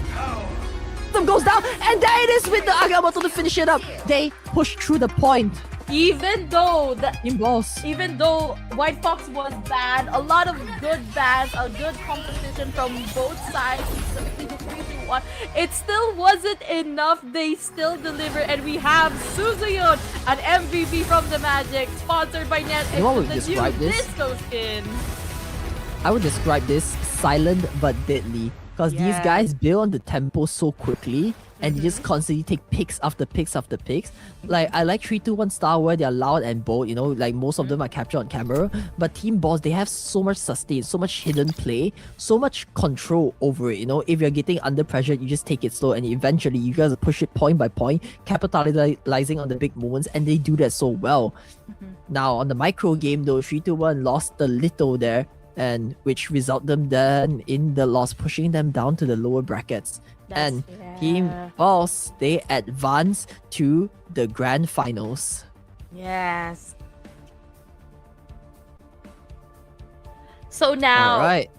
them goes down, and there it is with the Agamotto to finish it up. They push through the point. Even though White Fox was bad, a lot of good bans, a good competition from both sides, it still wasn't enough. They still deliver, and we have Suzuyon, an MVP from the Magic, sponsored by Net. You know what would the describe new this? Disco skin. I would describe this silent but deadly. Because these guys build on the tempo so quickly, and they just constantly take picks after picks after picks. Like, I like 3-2-1 style where they're loud and bold, you know, like most of them are captured on camera. But Team Boss, they have so much sustain, so much hidden play, so much control over it, you know. If you're getting under pressure, you just take it slow, and eventually you guys push it point by point, capitalizing on the big moments, and they do that so well. Now, on the micro game though, 3-2-1 lost a little there, and which result them then in the loss, pushing them down to the lower brackets. Team Boss, they advance to the grand finals. Yes. So now, Alright.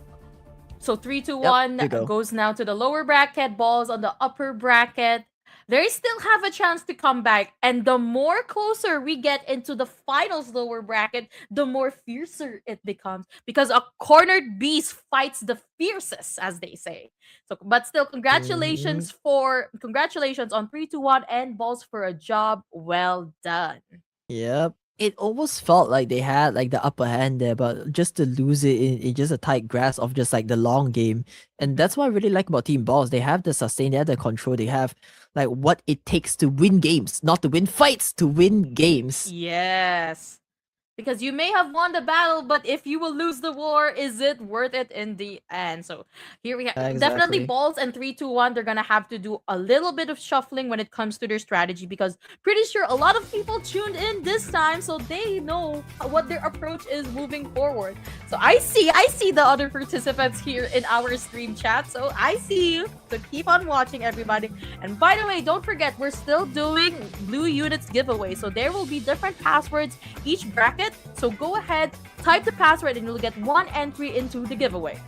So 3-2-1 goes now to the lower bracket. Balls on the upper bracket. They still have a chance to come back, and the more closer we get into the finals lower bracket, the more fiercer it becomes, because a cornered beast fights the fiercest, as they say. So, but still, congratulations on 3-2-1 and Balls for a job well done. Yep. It almost felt like they had like the upper hand there, but just to lose it in just a tight grasp of just like the long game. And that's what I really like about Team Boss. They have the sustain, they have the control, they have like what it takes to win games, not to win fights, to win games. Yes. Because you may have won the battle, but if you will lose the war, is it worth it in the end? So here we have definitely Balls and 3-2-1. They're gonna have to do a little bit of shuffling when it comes to their strategy, because pretty sure a lot of people tuned in this time, so they know what their approach is moving forward. So I see the other participants here in our stream chat. So I see you. So keep on watching, everybody. And by the way, don't forget, we're still doing Blue Units giveaway. So there will be different passwords each bracket. So go ahead, type the password, and you'll get 1 entry into the giveaway.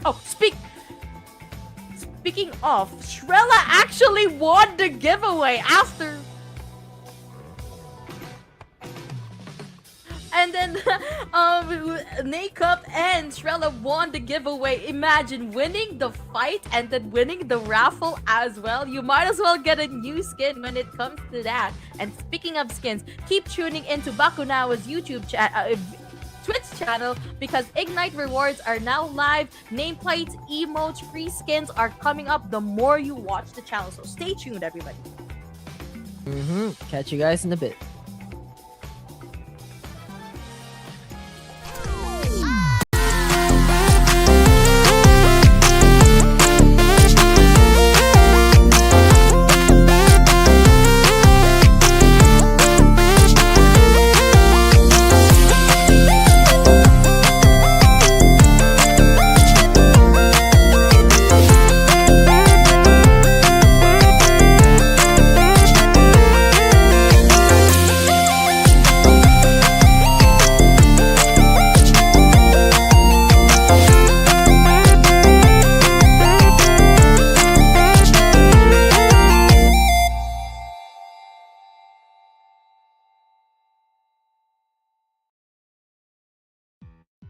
Oh, speaking of, Shrella actually won the giveaway after. And then Nakup and Shrella won the giveaway. Imagine winning the fight and then winning the raffle as well. You might as well get a new skin when it comes to that. And speaking of skins, keep tuning into Bakunawa's Twitch channel, because Ignite rewards are now live. Nameplates, emotes, free skins are coming up the more you watch the channel. So stay tuned, everybody. Catch you guys in a bit.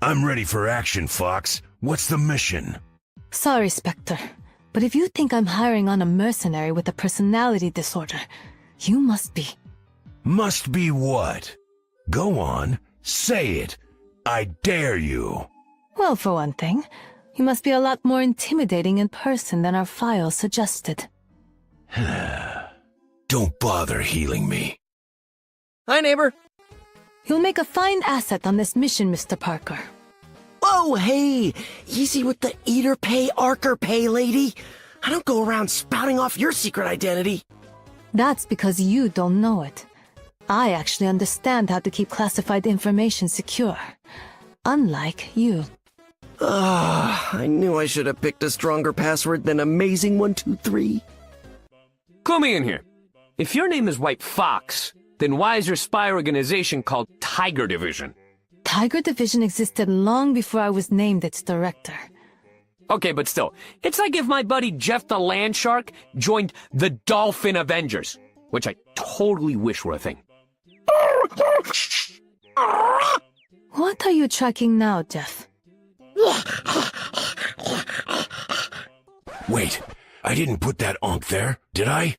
I'm ready for action, Fox. What's the mission? Sorry, Spectre, but if you think I'm hiring on a mercenary with a personality disorder, you must be. Must be what? Go on, say it. I dare you. Well, for one thing, you must be a lot more intimidating in person than our files suggested. Don't bother healing me. Hi, neighbor. You'll make a fine asset on this mission, Mr. Parker. Oh, hey! Easy with the eater pay, arker pay, lady. I don't go around spouting off your secret identity. That's because you don't know it. I actually understand how to keep classified information secure. Unlike you. I knew I should have picked a stronger password than Amazing123. Clue me in here. If your name is White Fox, then why is your spy organization called Tiger Division? Tiger Division existed long before I was named its director. Okay, but still, it's like if my buddy Jeff the Land Shark joined the Dolphin Avengers, which I totally wish were a thing. What are you tracking now, Jeff? Wait, I didn't put that onk there, did I?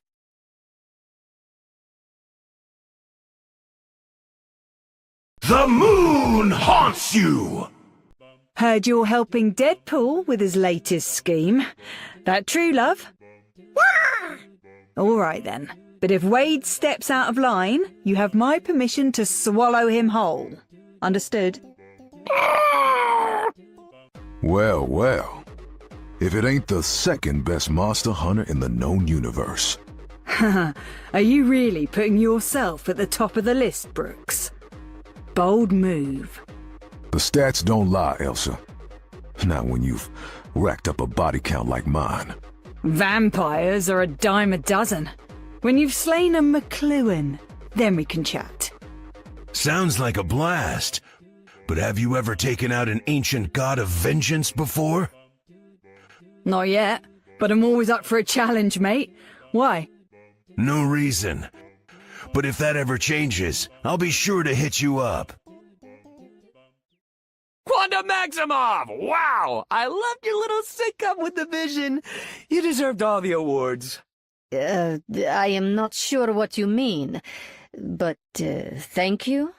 The moon haunts you! Heard you're helping Deadpool with his latest scheme. That true, love? All right then. But if Wade steps out of line, you have my permission to swallow him whole. Understood? Well, well. If it ain't the second best Monster Hunter in the known universe. Are you really putting yourself at the top of the list, Brooks? Bold move. The stats don't lie, Elsa. Not when you've racked up a body count like mine. Vampires are a dime a dozen. When you've slain a McLuhan, then we can chat. Sounds like a blast. But have you ever taken out an ancient god of vengeance before? Not yet, but I'm always up for a challenge, mate. Why? No reason. But if that ever changes, I'll be sure to hit you up. Quantum Maximov! Wow! I loved your little sync-up with the vision. You deserved all the awards. I am not sure what you mean, but thank you.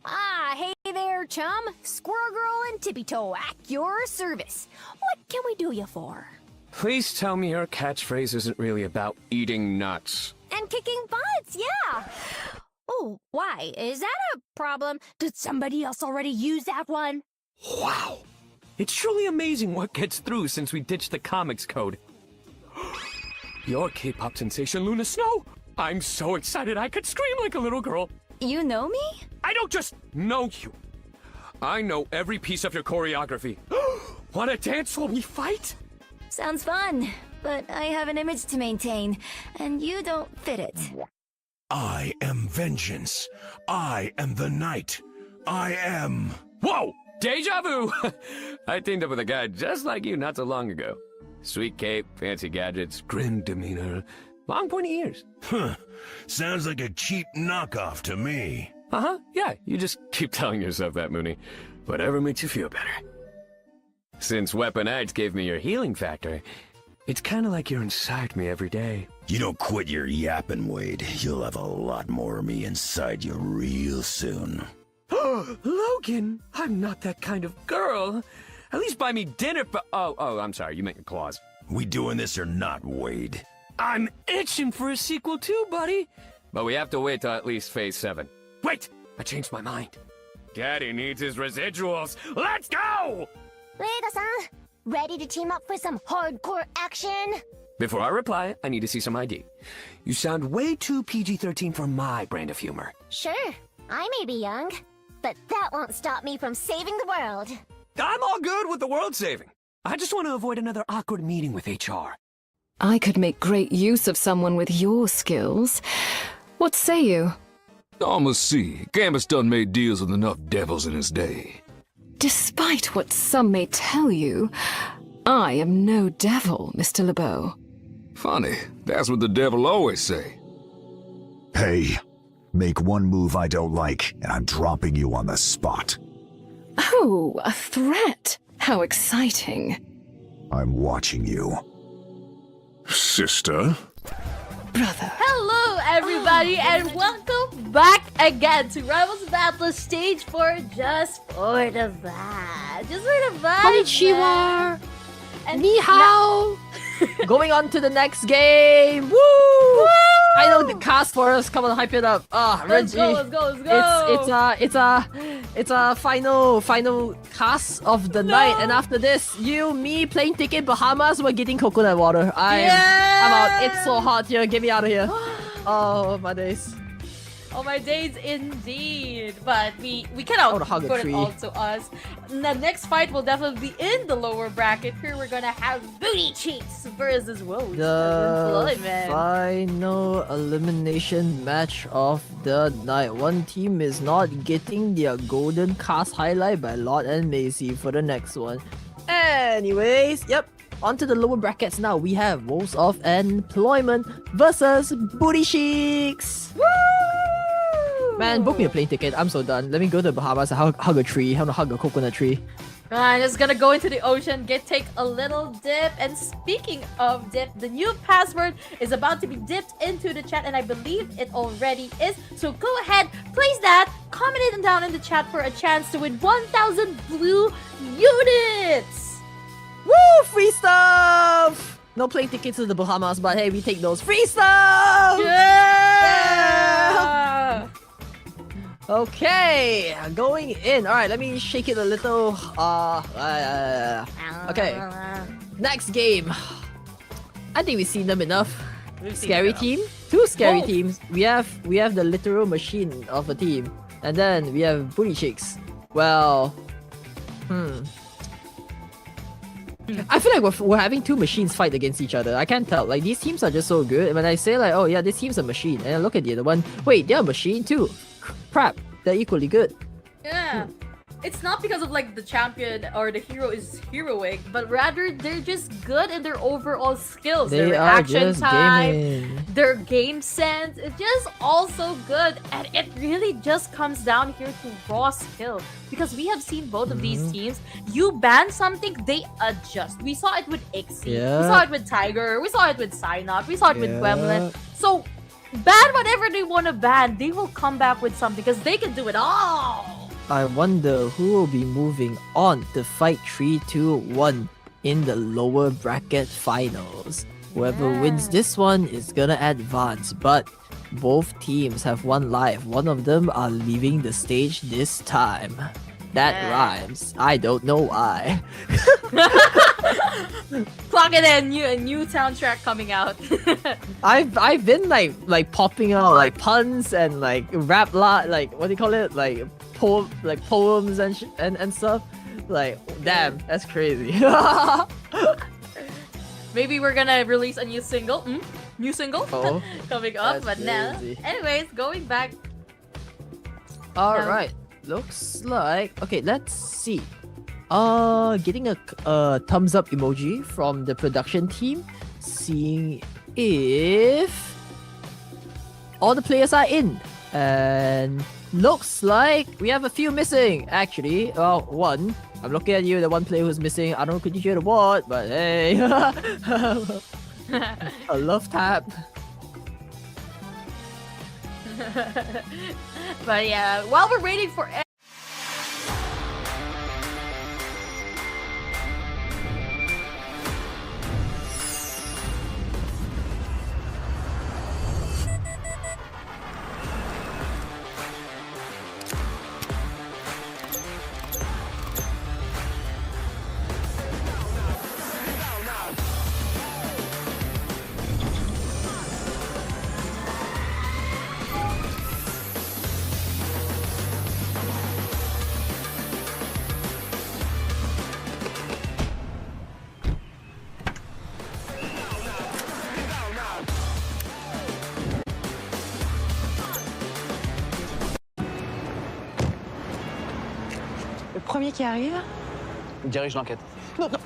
Ah, hey there, chum. Squirrel Girl and Tippy Toe at your service. What can we do you for? Please tell me your catchphrase isn't really about eating nuts. And kicking butts, yeah. Oh, why? Is that a problem? Did somebody else already use that one? Wow! It's truly amazing what gets through since we ditched the comics code. Your K-pop sensation, Luna Snow! I'm so excited I could scream like a little girl. You know me? I don't just know you. I know every piece of your choreography. Wanna dance while we fight? Sounds fun, but I have an image to maintain, and you don't fit it. I am vengeance. I am the night. I am... Whoa! Deja vu! I teamed up with a guy just like you not so long ago. Sweet cape, fancy gadgets, grim demeanor, long pointy ears. Huh. Sounds like a cheap knockoff to me. Uh-huh, yeah, you just keep telling yourself that, Mooney. Whatever makes you feel better. Since Weaponites gave me your healing factor, it's kinda like you're inside me every day. You don't quit your yapping, Wade. You'll have a lot more of me inside you real soon. Logan, I'm not that kind of girl. At least buy me dinner Oh, I'm sorry, you meant your claws. We doing this or not, Wade? I'm itching for a sequel too, buddy. But we have to wait till at least Phase 7. Wait! I changed my mind. Daddy needs his residuals. Let's go! Reda-san, ready to team up for some hardcore action? Before I reply, I need to see some ID. You sound way too PG-13 for my brand of humor. Sure, I may be young, but that won't stop me from saving the world. I'm all good with the world saving. I just want to avoid another awkward meeting with HR. I could make great use of someone with your skills. What say you? I'ma see. Gambit's done made deals with enough devils in his day. Despite what some may tell you, I am no devil, Mr. LeBeau. Funny, that's what the devil always say. Hey, make one move I don't like, and I'm dropping you on the spot. Ooh, a threat. How exciting. I'm watching you. Sister? Brother. Hello, everybody, and welcome back again to Rivals Battle Stage 4 Just for the Vibe. Just for the Vibe. Konnichiwa. And Ni hao. Going on to the next game. Woo! I know the cast for us. Come on, hype it up. Let's Reggie. go, let's go, let's go. It's a final cast of the night, and after this, me playing Ticket Bahamas, we're getting coconut water. I'm out. It's so hot here. Get me out of here. Oh my days. Oh my days, indeed. But we cannot hug a put it tree. all to us. The next fight will definitely be in the lower bracket. Here we're gonna have Booty Cheeks versus Rose The Employment. final elimination match of the night. One team is not getting their golden cast highlight by Lord and Macy for the next one. Anyways, yep. On to the lower brackets now. We have Wolves of Employment versus Booty Cheeks. Woo! Man, book me a plane ticket. I'm so done. Let me go to the Bahamas and hug a tree. I want to hug a coconut tree. I'm just gonna go into the ocean, take a little dip. And speaking of dip, the new password is about to be dipped into the chat, and I believe it already is. So go ahead, place that, comment it down in the chat for a chance to win 1,000 blue units. Woo! Free stuff! No plane tickets to the Bahamas, but hey, we take those free stuff! Yeah! Okay, going in. Alright, let me shake it a little. Okay. Next game. I think we've seen them enough. Scary team. Two scary teams. We have the literal machine of a team. And then we have Booty Cheeks. Well, I feel like we're having two machines fight against each other. I can't tell. Like, these teams are just so good. When I say like, oh yeah, this team's a machine, and I look at the other one, wait, they're a machine too. Crap, they're equally good. Yeah. It's not because of like the champion or the hero is heroic, but rather they're just good in their overall skills. They their are reaction just time, gaming. their game sense, it's just all so good. And it really just comes down here to raw skill. Because we have seen both of these teams, you ban something, they adjust. We saw it with Ixie, we saw it with Tiger, we saw it with Psynot, we saw it with Gremlin. So ban whatever they want to ban, they will come back with something because they can do it all. I wonder who will be moving on to fight 3-2-1 in the lower bracket finals. Whoever wins this one is gonna advance, but both teams have one life. One of them are leaving the stage this time. That rhymes. I don't know why. Clock it in, new soundtrack coming out. I've been like popping out like puns and like rap like what do you call it, like poems and stuff. Like damn, that's crazy. Maybe we're gonna release a new single. New single coming up. But now, anyways, going back. All right, looks like okay. Let's see. Getting a thumbs up emoji from the production team, seeing if all the players are in, and looks like we have a few missing. Actually, one. I'm looking at you, the one player who's missing. I don't know, could you hear the what? But hey, a love tap. But yeah, while we're waiting for. Le premier qui arrive Dirige l'enquête. Non, non.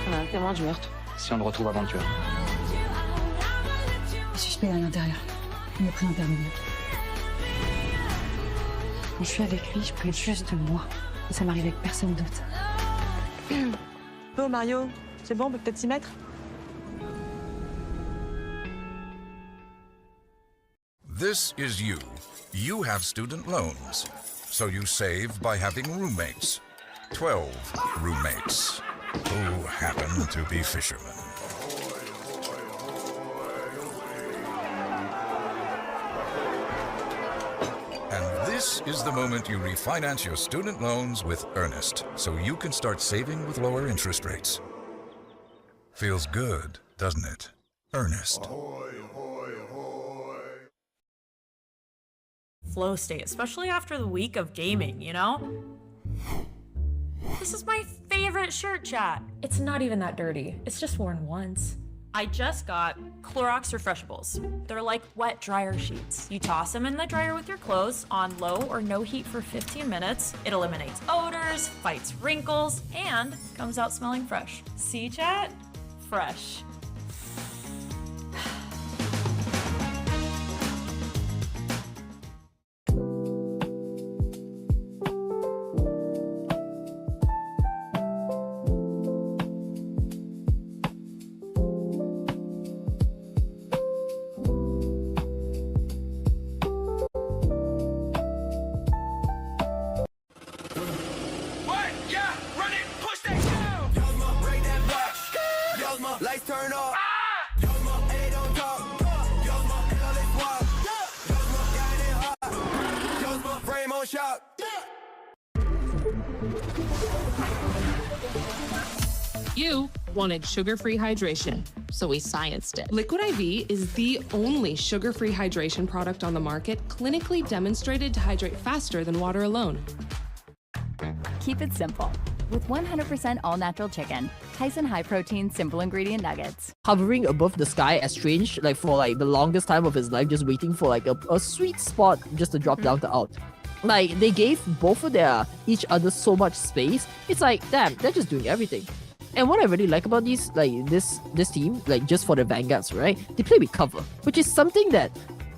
On a un témoin du meurtre. Si on le retrouve avant le tueur. Le suspect est à l'intérieur. On est prêt à intervenir. Quand je suis avec lui, je peux être juste moi. Ça m'arrive avec personne d'autre. Bon, Mario, c'est bon, on peut peut-être s'y mettre? This is you. You have student loans. So you save by having roommates. 12 roommates who happen to be fishermen. And this is the moment you refinance your student loans with Earnest, so you can start saving with lower interest rates. Feels good, doesn't it? Earnest. Flow state, especially after the week of gaming, you know? This is my favorite shirt, chat. It's not even that dirty. It's just worn once. I just got Clorox Refreshables. They're like wet dryer sheets. You toss them in the dryer with your clothes on low or no heat for 15 minutes. It eliminates odors, fights wrinkles, and comes out smelling fresh. See, chat? Fresh. Lights turn up. Hey, don't talk. Hell is wild. Got it hot. Frame on shock. You wanted sugar-free hydration, so we scienced it. Liquid IV is the only sugar-free hydration product on the market clinically demonstrated to hydrate faster than water alone. Keep it simple. With 100% all-natural chicken, Tyson high-protein, simple ingredient nuggets. Hovering above the sky as Strange, like for like the longest time of his life, just waiting for like a sweet spot just to drop down to out. Like, they gave both of each other so much space. It's like, damn, they're just doing everything. And what I really like about this team, like just for the Vanguards, right? They play with cover, which is something that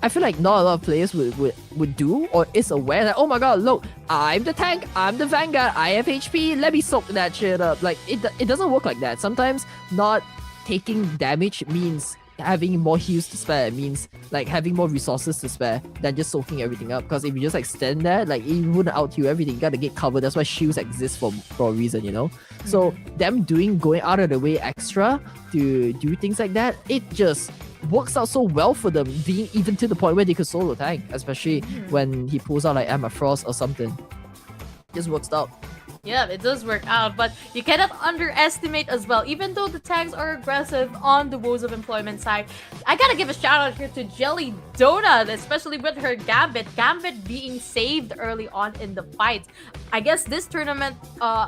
I feel like not a lot of players would do or is aware that, oh my god, look, I'm the tank, I'm the Vanguard, I have HP, let me soak that shit up. Like, it doesn't work like that. Sometimes not taking damage means having more heals to spare. It means like having more resources to spare than just soaking everything up. Because if you just like stand there, like it wouldn't out-heal everything. You gotta get covered. That's why shields exist for a reason, you know? So them going out of the way extra to do things like that, it just works out so well for them, being even to the point where they could solo tank, especially when he pulls out like Emma Frost or something. Just works out. Yeah, it does work out, but you cannot underestimate as well. Even though the tanks are aggressive on the Woes of Employment side, I gotta give a shout out here to Jelly Donut, especially with her Gambit. Gambit being saved early on in the fight. I guess this tournament,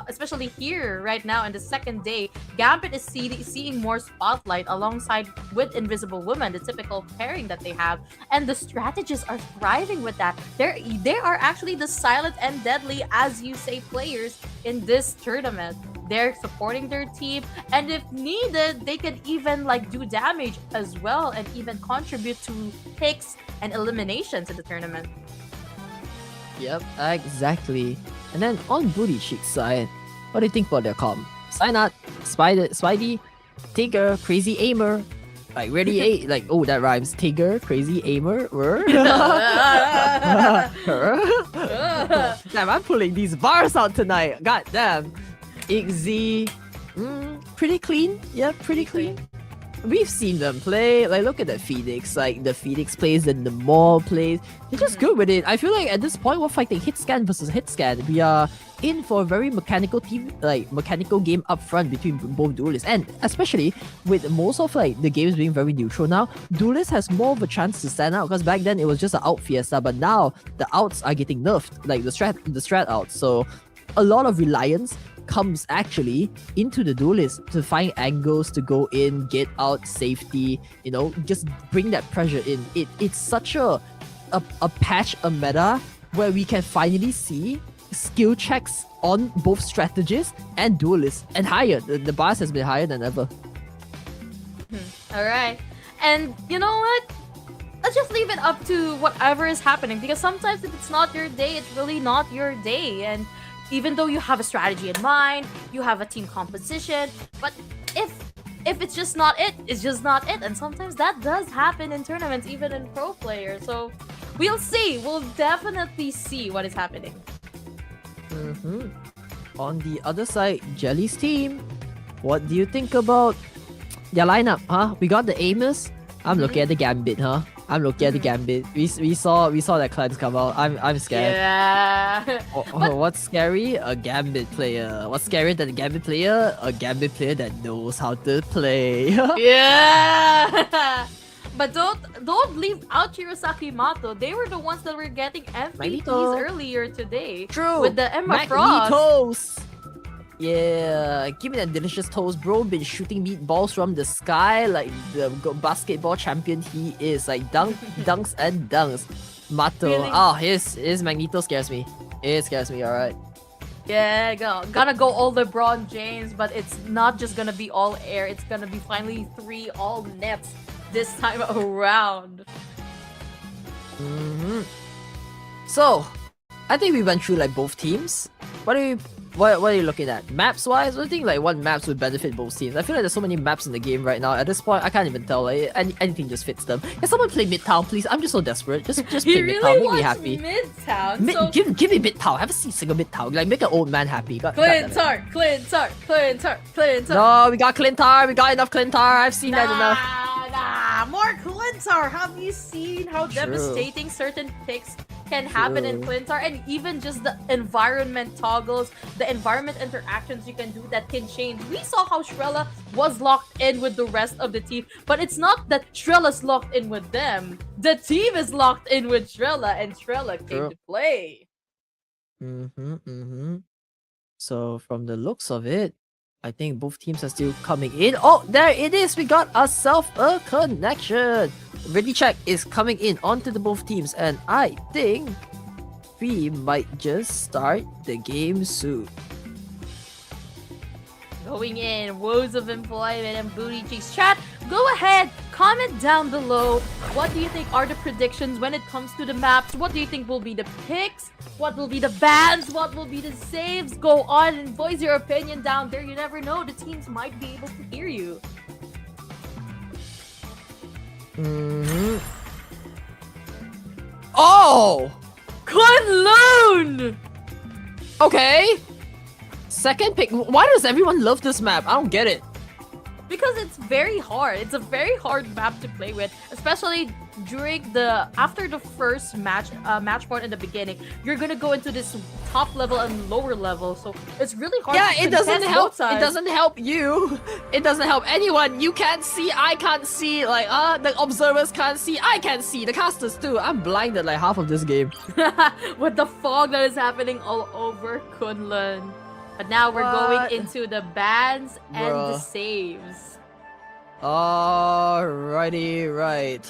especially here right now in the second day, Gambit is seeing more spotlight alongside with Invisible Woman, the typical pairing that they have. And the strategists are thriving with that. They are actually the silent and deadly, as you say, players in this tournament. They're supporting their team, and if needed, they can even like do damage as well and even contribute to picks and eliminations in the tournament. Yep, exactly. And then on Booty Cheek's side, what do you think about their comp? Psynot, Spidey, Tigger, Crazy Aimer, like really like, oh, that rhymes. Tigger, Crazy Aimer. Damn, I'm pulling these bars out tonight. God damn. Igzy, pretty clean. Yeah, pretty clean. We've seen them play. Like, look at the Phoenix. Like, the Phoenix plays and the Maul plays. They're just good with it. I feel like at this point, we're fighting hit scan versus hit scan. We are in for a very mechanical team, like mechanical game up front between both duelists. And especially with most of like the games being very neutral now, duelist has more of a chance to stand out, because back then it was just an out fiesta, but now the outs are getting nerfed, like the strat outs. So a lot of reliance comes actually into the duelist to find angles to go in, get out, safety, you know, just bring that pressure in. It's such a patch, a meta where we can finally see skill checks on both strategists and duelists, and higher. The bars has been higher than ever. All right. And you know what? let's just leave it up to whatever is happening, because sometimes if it's not your day, it's really not your day. And even though you have a strategy in mind, you have a team composition, but if it's just not it, it's just not it. And sometimes that does happen in tournaments, even in pro players. So we'll see. We'll definitely see what is happening. On the other side, Jelly's team, what do you think about their lineup, huh? We got the Amos. I'm looking at the Gambit, huh? I'm looking at the Gambit. We saw that cleanse come out. I'm scared. Yeah. What's scary? A Gambit player. What's scarier than a Gambit player? A Gambit player that knows how to play. Yeah. But don't leave out Shirosaki Mato. They were the ones that were getting MVPs earlier today. True. With the Emma Frost. Magnetos. Yeah, give me that delicious toast, bro. Been shooting meatballs from the sky like the basketball champion he is. Like dunks and dunks. Mato. Really? Oh, his Magneto scares me. It scares me, alright. Yeah, gonna go all LeBron James, but it's not just gonna be all air. It's gonna be finally 3 all nets this time around. So, I think we went through like both teams. What are you looking at? Maps wise, what do you think like what maps would benefit both teams? I feel like there's so many maps in the game right now. At this point, I can't even tell. Like anything just fits them. Can someone play Midtown, please? I'm just so desperate. Just He play really Midtown. Make me wants happy. Midtown. So Give me Midtown. I haven't seen single Midtown. Like make an old man happy. Clintar. No, we got Clintar. We got enough Clintar. I've seen that enough. Nah, more Clintar. Have you seen how devastating certain picks can happen in Clintar? And even just the environment toggles, the environment interactions you can do that can change. We saw how Shrella was locked in with the rest of the team, but it's not that Shrella's locked in with them. The team is locked in with Shrella, and Shrella came to play. So from the looks of it, I think both teams are still coming in. Oh, there it is. We got ourselves a connection. Ready check is coming in onto the both teams, and I think we might just start the game soon. Going in, woes of employment and booty cheeks. Chat, go ahead, comment down below. What do you think are the predictions when it comes to the maps? What do you think will be the picks? What will be the bans? What will be the saves? Go on and voice your opinion down there. You never know, the teams might be able to hear you. Oh! Kunlun! Okay. Second pick. Why does everyone love this map? I don't get it. Because it's very hard. It's a very hard map to play with, especially during after the first match point in the beginning. You're gonna go into this top level and lower level, so it's really hard. Yeah, to it doesn't contest help. both sides. It doesn't help you. It doesn't help anyone. You can't see. I can't see. Like the observers can't see. I can't see. The casters too. I'm blinded like half of this game. With the fog that is happening all over Kunlun. But now we're going into the bans and the saves. Alrighty, right.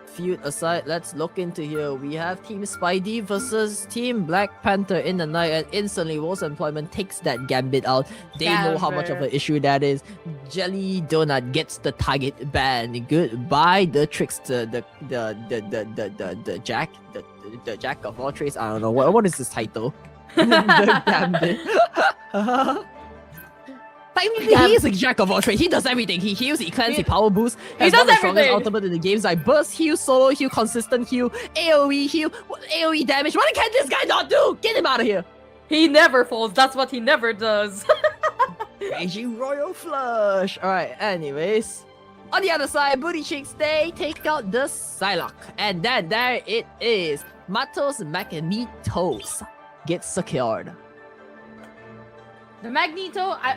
Feud aside, let's look into here. We have Team Spidey versus Team Black Panther in the night, and instantly Woes Employment takes that Gambit out. They know how much of an issue that is. Jelly Donut gets the target ban. Goodbye the trickster, the jack of all trades. I don't know what is this title. The Gambit. Technically, he is a jack of all trades. He does everything. He heals, he cleanses, he power boosts. He does the strongest ultimate in the games like burst heal, solo heal, consistent heal, AoE heal, AoE damage. What can this guy not do? Get him out of here. He never falls. That's what he never does. Raging Royal Flush. Alright, anyways. On the other side, Booty Cheeks, they take out the Psylocke. And then there it is. Matos Magnetos gets secured. The Magneto, I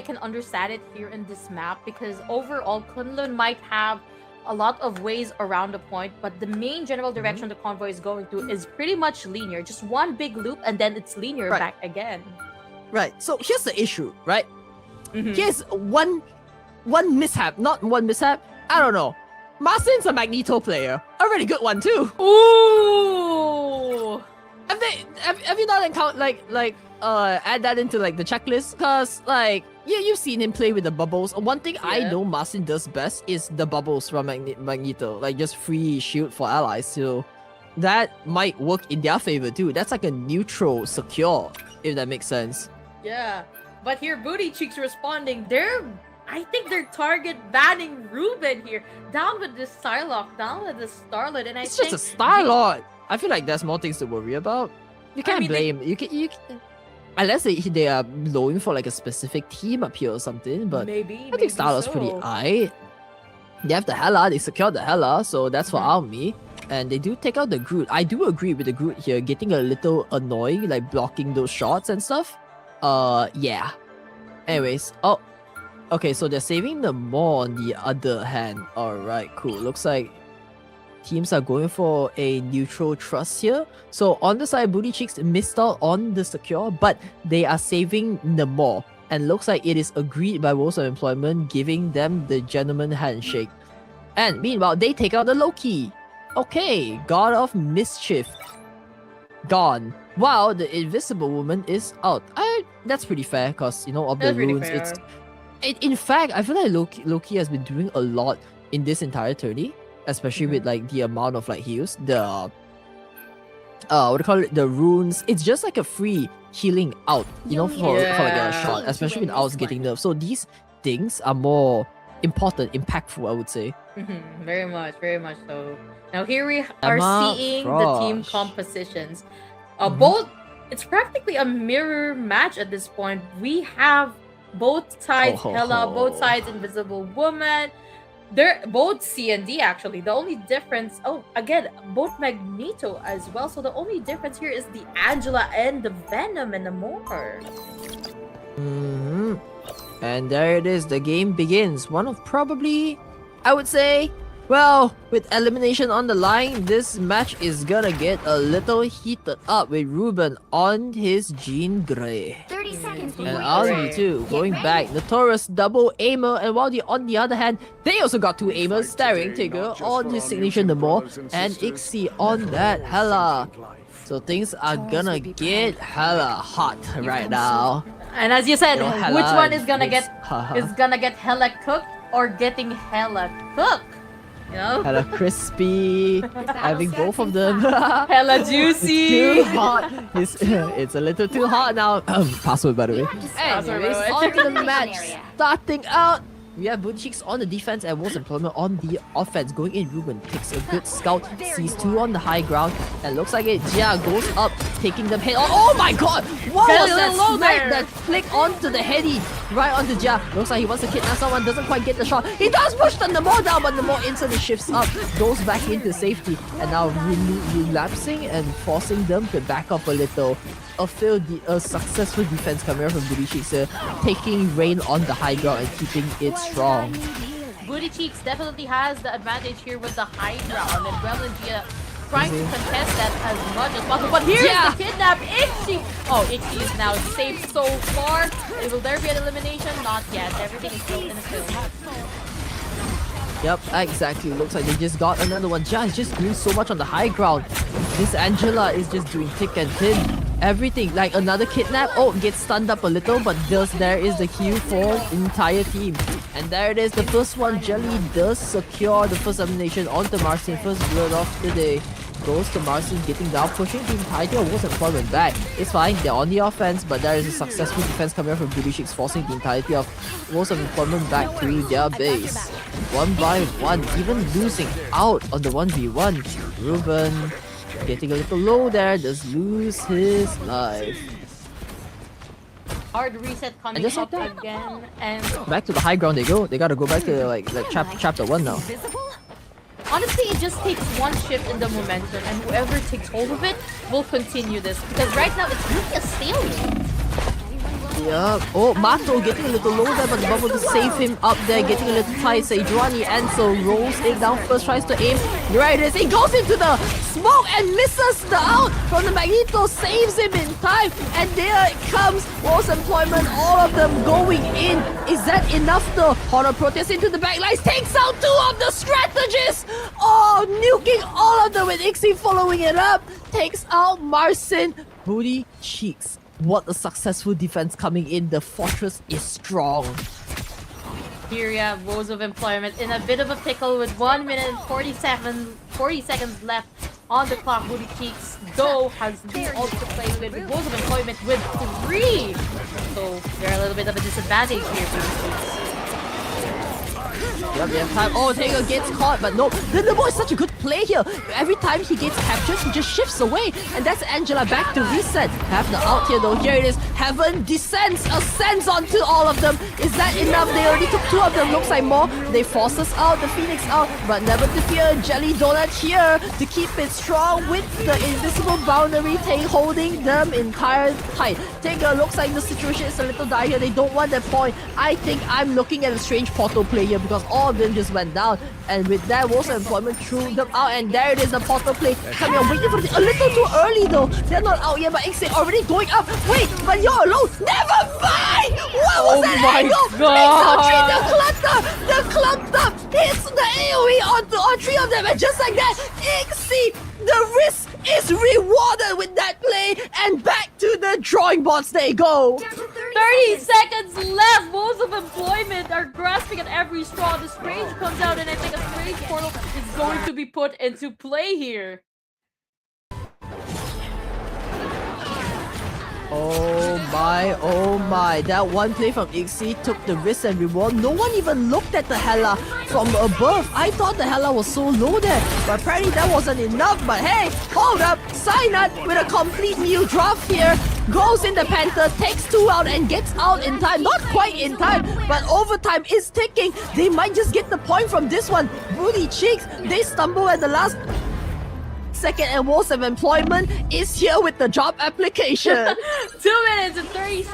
can understand it here in this map, because overall Kunlun might have a lot of ways around the point, but the main general direction the convoy is going to is pretty much linear. Just one big loop and then it's linear back again. Right, so here's the issue, right? Here's one mishap, not one mishap, I don't know. Marcin's a Magneto player, a really good one too. Ooh! Have you not encountered add that into like the checklist? Cause like you've seen him play with the bubbles. One thing I Yeah. know Marcin does best is the bubbles from Magneto, like just free shield for allies. So that might work in their favor too. That's like a neutral secure, if that makes sense. Yeah. But here, Booty Cheeks responding. I think they're target banning Ruben here. Down with the Psylocke, down with the Starlet, and It's just a Star-Lord. I feel like there's more things to worry about. You can't mean, blame. You can unless they are going for like a specific team up here or something. But maybe I think Star-Lord's pretty so. aight. They have the Hela. They secured the Hela, so that's for Army. And they do take out the Groot. I do agree with the Groot here, getting a little annoying, like blocking those shots and stuff. Yeah. Anyways, okay, so they're saving the Maw on the other hand. Alright, cool. Looks like teams are going for a neutral trust here. So on the side, Booty Cheeks missed out on the secure, but they are saving the Maw. And looks like it is agreed by Rules of Employment, giving them the gentleman handshake. And meanwhile, they take out the Loki. Okay, God of Mischief gone. While the Invisible Woman is out. That's pretty fair, because, you know, of the That's pretty runes, fair. in fact, I feel like Loki has been doing a lot in this entire tourney, especially with like the amount of like heals, the what do you call it, the runes. It's just like a free healing out, you know, for like a shot, especially when I was getting nerfed. So these things are more important, impactful, I would say. Very much so. Now here we are Emma seeing the team Frost. compositions. Both, it's practically a mirror match at this point. We have both sides Hela, both sides Invisible Woman. They're both C and D actually. The only difference, again, both Magneto as well. So the only difference here is the Angela and the Venom and the more. And there it is, the game begins. One of probably, I would say, well, with elimination on the line, this match is gonna get a little heated up with Ruben on his Jean Grey. 30 seconds And before Ozzy too, going back. Notorious double aimer, and while on the other hand, they also got two aimers, staring Tigger on his signature Namor, and Ixie on that Hela. So things are gonna get hella hot right now. And as you said, You know, Hela which one is gonna is- get hella cooked or getting hella cooked? You know? Hella crispy. Having both of them. Hella juicy. It's too hot. It's a little too hot now. Password, by the way. Anyways, on to the match. Starting out, we have Booty Cheeks on the defense and Wolves Employment on the offense. Going in, Ruben takes a good scout, sees two on the high ground, and looks like it. Jia goes up, taking them head on. Oh my god! What Get a was that little low snipe there. that flicked onto the heady right onto Jia? Looks like he wants to kidnap someone, doesn't quite get the shot. He does push the Namor down, but Namor instantly shifts up, goes back into safety, and now relapsing and forcing them to back off a little. A successful defense coming out from Booty Cheeks, taking reign on the high ground and keeping it strong. Booty Cheeks definitely has the advantage here with the high ground, and Relingia trying to contest that as much as possible. But here's the kidnap, Ixie! Oh, Ixie is now safe so far. Will there be an elimination? Not yet. Everything is still in the field. Yep, exactly. Looks like they just got another one. Jia is just doing so much on the high ground. This Angela is just doing thick and thin. Everything, like another kidnap. Oh, gets stunned up a little, but there is the heal for the entire team. And there it is, the first one. Jelly does secure the first elimination onto Marcin. First blood of the day goes to Marcin, getting down, pushing the entirety of Wolves Employment back. It's fine, they're on the offense, but there is a successful defense coming out from Booty Cheeks, forcing the entirety of Wolves of Employment back to their base. One by one, even losing out on the 1v1. Ruben getting a little low there, does lose his life. Hard reset coming And just up like that. again, and Back to the high ground they go. They gotta go back to like chapter 1 now. honestly, it just takes one shift in the momentum, and whoever takes hold of it will continue this. Because right now, it's really a stalemate. Yeah. Oh, Mato getting a little low there, but the bubble to save him up there, getting a little tight. Sejuani Ansel rolls it down first, tries to aim. Right it is. He goes into the smoke and misses the out from the Magneto, saves him in time. And there it comes. Wolves Employment, all of them going in. Is that enough though? Honor Protest into the backlines, takes out two of the strategists. Oh, nuking all of them with Ixie following it up. Takes out Marcin. Booty Cheeks what a successful defense coming in. The fortress is strong. Here you have Woes of Employment in a bit of a pickle with 1 minute and 40 seconds left on the clock. Booty Cheeks, though, has 2 ults to play with Woes of Employment with 3. So they're a little bit of a disadvantage here for Booty Cheeks. Yep, they have time. Oh, Taker gets caught, but no. The boy is such a good play here. Every time he gets captured, he just shifts away. And that's Angela back to reset. Have the out here though. Here it is. Heaven ascends onto all of them. Is that enough? They already took 2 of them. Looks like more. They force us out, the Phoenix out. But never to fear. Jelly Donut here to keep it strong with the invisible boundary holding them in tight. Taker looks like the situation is a little dire here. They don't want that point. I think I'm looking at a strange portal play here because all of them just went down, and with that Woes of Employment threw them out, and there it is, the portal play coming on. Waiting for a little too early though. They're not out yet, but Ixie already going up. Wait, but you're alone. Never mind. What was that angle? The clutter hits the AoE onto all 3 of them, and just like that, Ixie, the risk is rewarded with that play, and back to the drawing boards they go. 30 seconds left. Woes of Employment are grasping at every straw. The Strange comes out, and I think a Strange portal is going to be put into play here. Oh my. That one play from Ixie took the risk and reward. No one even looked at the Hela from above. I thought the Hela was so low there, but apparently that wasn't enough. But hey, hold up. Cyanide with a complete new draft here. Goes in the Panther, takes 2 out and gets out in time. Not quite in time, but overtime is ticking. They might just get the point from this one. Booty Cheeks, they stumble at the last second, and Woes of Employment is here with the job application. 2 minutes and 30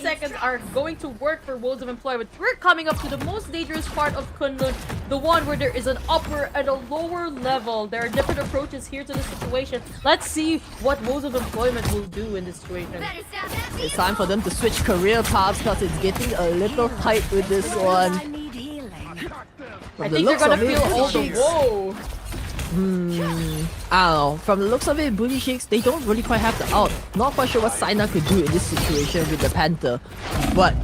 seconds are going to work for Woes of Employment. We're coming up to the most dangerous part of Kunlun, the one where there is an upper and a lower level. There are different approaches here to the situation. Let's see what Woes of Employment will do in this situation. It's time for them to switch career paths because it's getting a little tight with this one. I think they're gonna feel all the woe. I don't know. From the looks of it, Booty Cheeks, they don't really quite have the out. Not quite sure what Saina could do in this situation with the Panther. But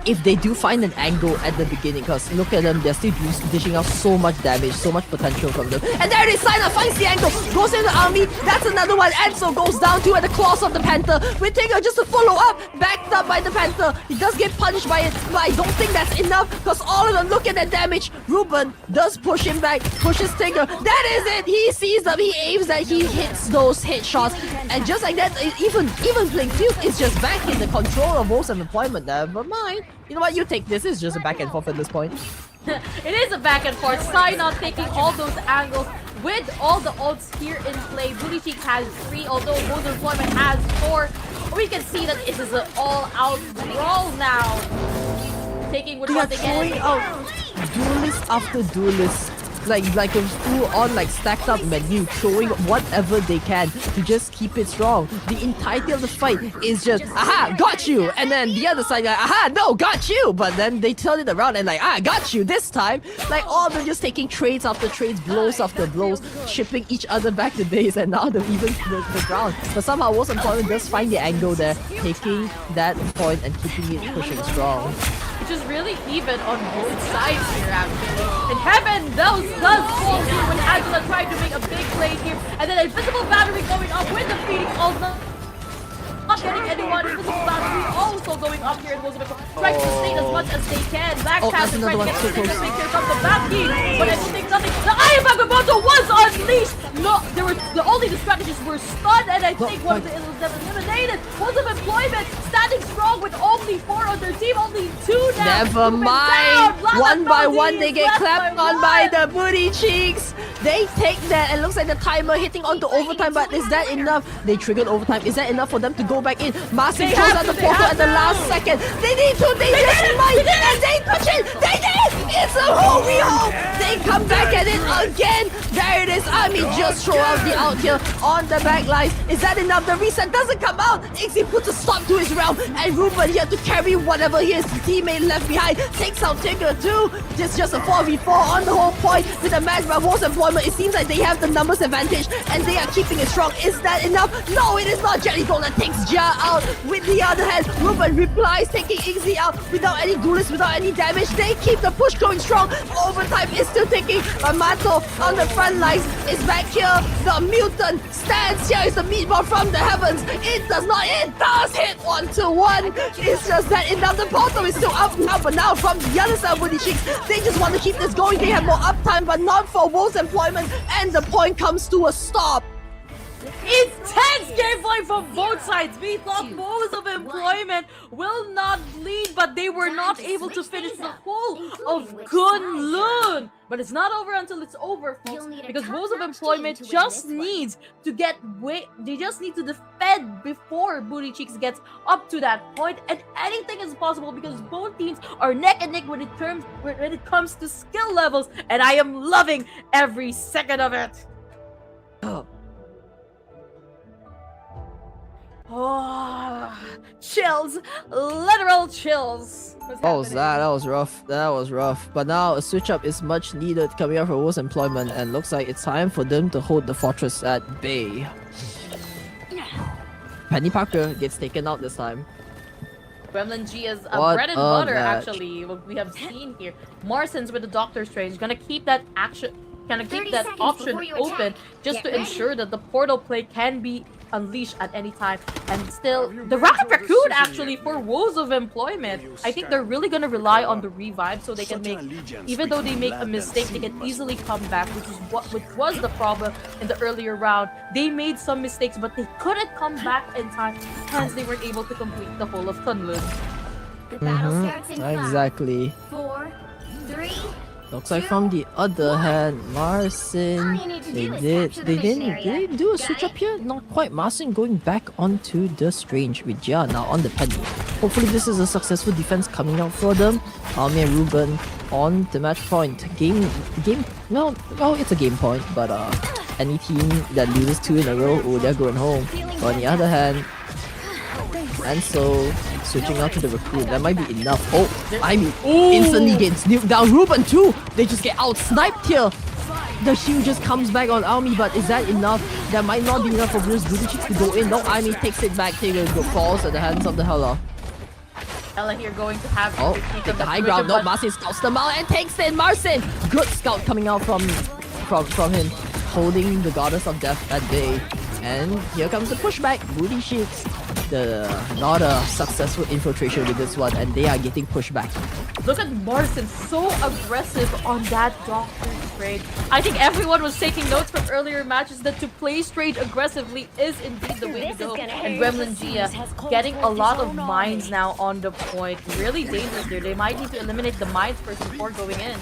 if they do find an angle at the beginning, because look at them, they're still dishing out so much damage, so much potential from them. And there it is, Saina finds the angle, goes into the army, that's another one. Enzo goes down too at the claws of the Panther. With Tigger just to follow up, backed up by the Panther. He does get punished by it, but I don't think that's enough, because all of them look at the damage. Ruben does push him back, pushes Tigger. That is it, he sees them, he aims that, he hits those headshots. And just like that, even playing field is just back in the control of Woes of Employment. Never mind. You know what, you take this. It's just a back and forth at this point. It is a back and forth. Cyanide taking all those angles with all the ults here in play. Booty Cheeks has 3, although Woes of Employment has 4. We can see that it is an all-out brawl now. Taking with what they throwing get. out duelist after duelist. Like a full-on stacked up menu, throwing whatever they can to just keep it strong. The entirety of the fight is just, aha, got you! And then the other side, aha, no, got you! But then they turn it around and got you this time! Like all of them just taking trades after trades, blows after blows, shipping each other back to base, and now they're even the ground. But somehow Woes of Employment does find the angle there, taking that point and keeping it pushing strong. Which is really even on both sides here, actually. And Heaven does fall here when Angela tried to make a big play here. And then Invisible Battery going up with the Phoenix also. Not getting anyone. Invisible Battery also going up here. Trying to sustain as much as they can. Black Panther trying to get something to make here from the back team. But I don't think nothing. The Eye of Agamotto was unleashed. No, only the strategists were stunned, and I think one of the eliminated. Woes of Employment standing strong with only 4 on their team, only 2 now. Never mind. One by one, they get clapped on by the Booty Cheeks. They take that, and looks like the timer hitting onto overtime. But is that enough? They triggered overtime. Is that enough for them to go back in? Marcy goes out the portal at the last second. They need to, they just might, and they touch it. They did. It's a holy hope. They come back at it again. There it is. Ami just throw out the out here on the back lines. Is that enough? The reset doesn't come out. Ixie puts a stop to his round, and Ruben here to carry whatever his teammate left behind. Takes out Tigger too. Just a 4v4 on the whole point with a match by Woes Employment. It seems like they have the numbers advantage, and they are keeping it strong. Is that enough? No, it is not. Jelly Golden takes Ja out. With the other hand, Ruben replies, taking Ixie out without any duelists, without any damage. They keep the push going strong. Overtime is still ticking. Mato on the front lines is back here. The mutant stands here. Is the meatball from the heavens. It does not. It does hit 1-1. It's just that enough. The bottom is still up now, but now from the other side with the Cheeks, they just want to keep this going. They have more uptime, but not for Woes Employment, and the point comes to a stop. Intense gameplay from both sides. We thought Woes of Employment will not lead, but they were not able to finish the whole of Kunlun. But it's not over until it's over, folks, because Woes of Employment just needs to get they just need to defend before Booty Cheeks gets up to that point, and anything is possible because both teams are neck and neck when it comes to skill levels, and I am loving every second of it. Oh, chills, literal chills. What was that? That was rough. That was rough. But now a switch up is much needed coming out from Woes Employment, and looks like it's time for them to hold the fortress at bay. Penny Parker gets taken out this time. Gremlin G is a What bread and a butter, match. actually. What we have seen here. Marston's with the Doctor Strange, gonna keep that action, gonna keep that option open just to ensure that the portal play can be unleashed at any time. And still, the Rocket Raccoon actually for Woes of Employment. I think they're really gonna rely on the revive so they can make, even though they make a mistake, they can easily come back, which was the problem in the earlier round. They made some mistakes, but they couldn't come back in time, hence they weren't able to complete the whole of Kunlun. Exactly. 4, 3. Looks like from the other hand, Marcin, did they do a switch up here? Not quite. Marcin going back onto the Strange with Jia now on the Penny. Hopefully this is a successful defense coming out for them. Army and Ruben on the match point. Well, it's a game point, but any team that loses 2 in a row, they're going home. But on the other hand, and so switching out to the Raccoon, that might be enough. Oh, I mean, instantly gets nuked down. Ruben too! They just get out-sniped here! The shield just comes back on Army, but is that enough? That might not be enough for Bruce Booty Cheeks to go in. No, Army takes it back. Taker falls at the hands of the Hela. Ella here going to have take the high ground. No, Marcin scouts them out and takes in Marcin! Good scout coming out from him, holding the Goddess of Death at bay. And here comes the pushback. Booty Cheeks, not a successful infiltration with this one, and they are getting pushed back. Look at Marcin, so aggressive on that Doctor Strange. I think everyone was taking notes from earlier matches that to play Strange aggressively is indeed the way to go. And Gremlin Gia getting a lot of mines now on the point. Really dangerous there. They might need to eliminate the mines first before going in.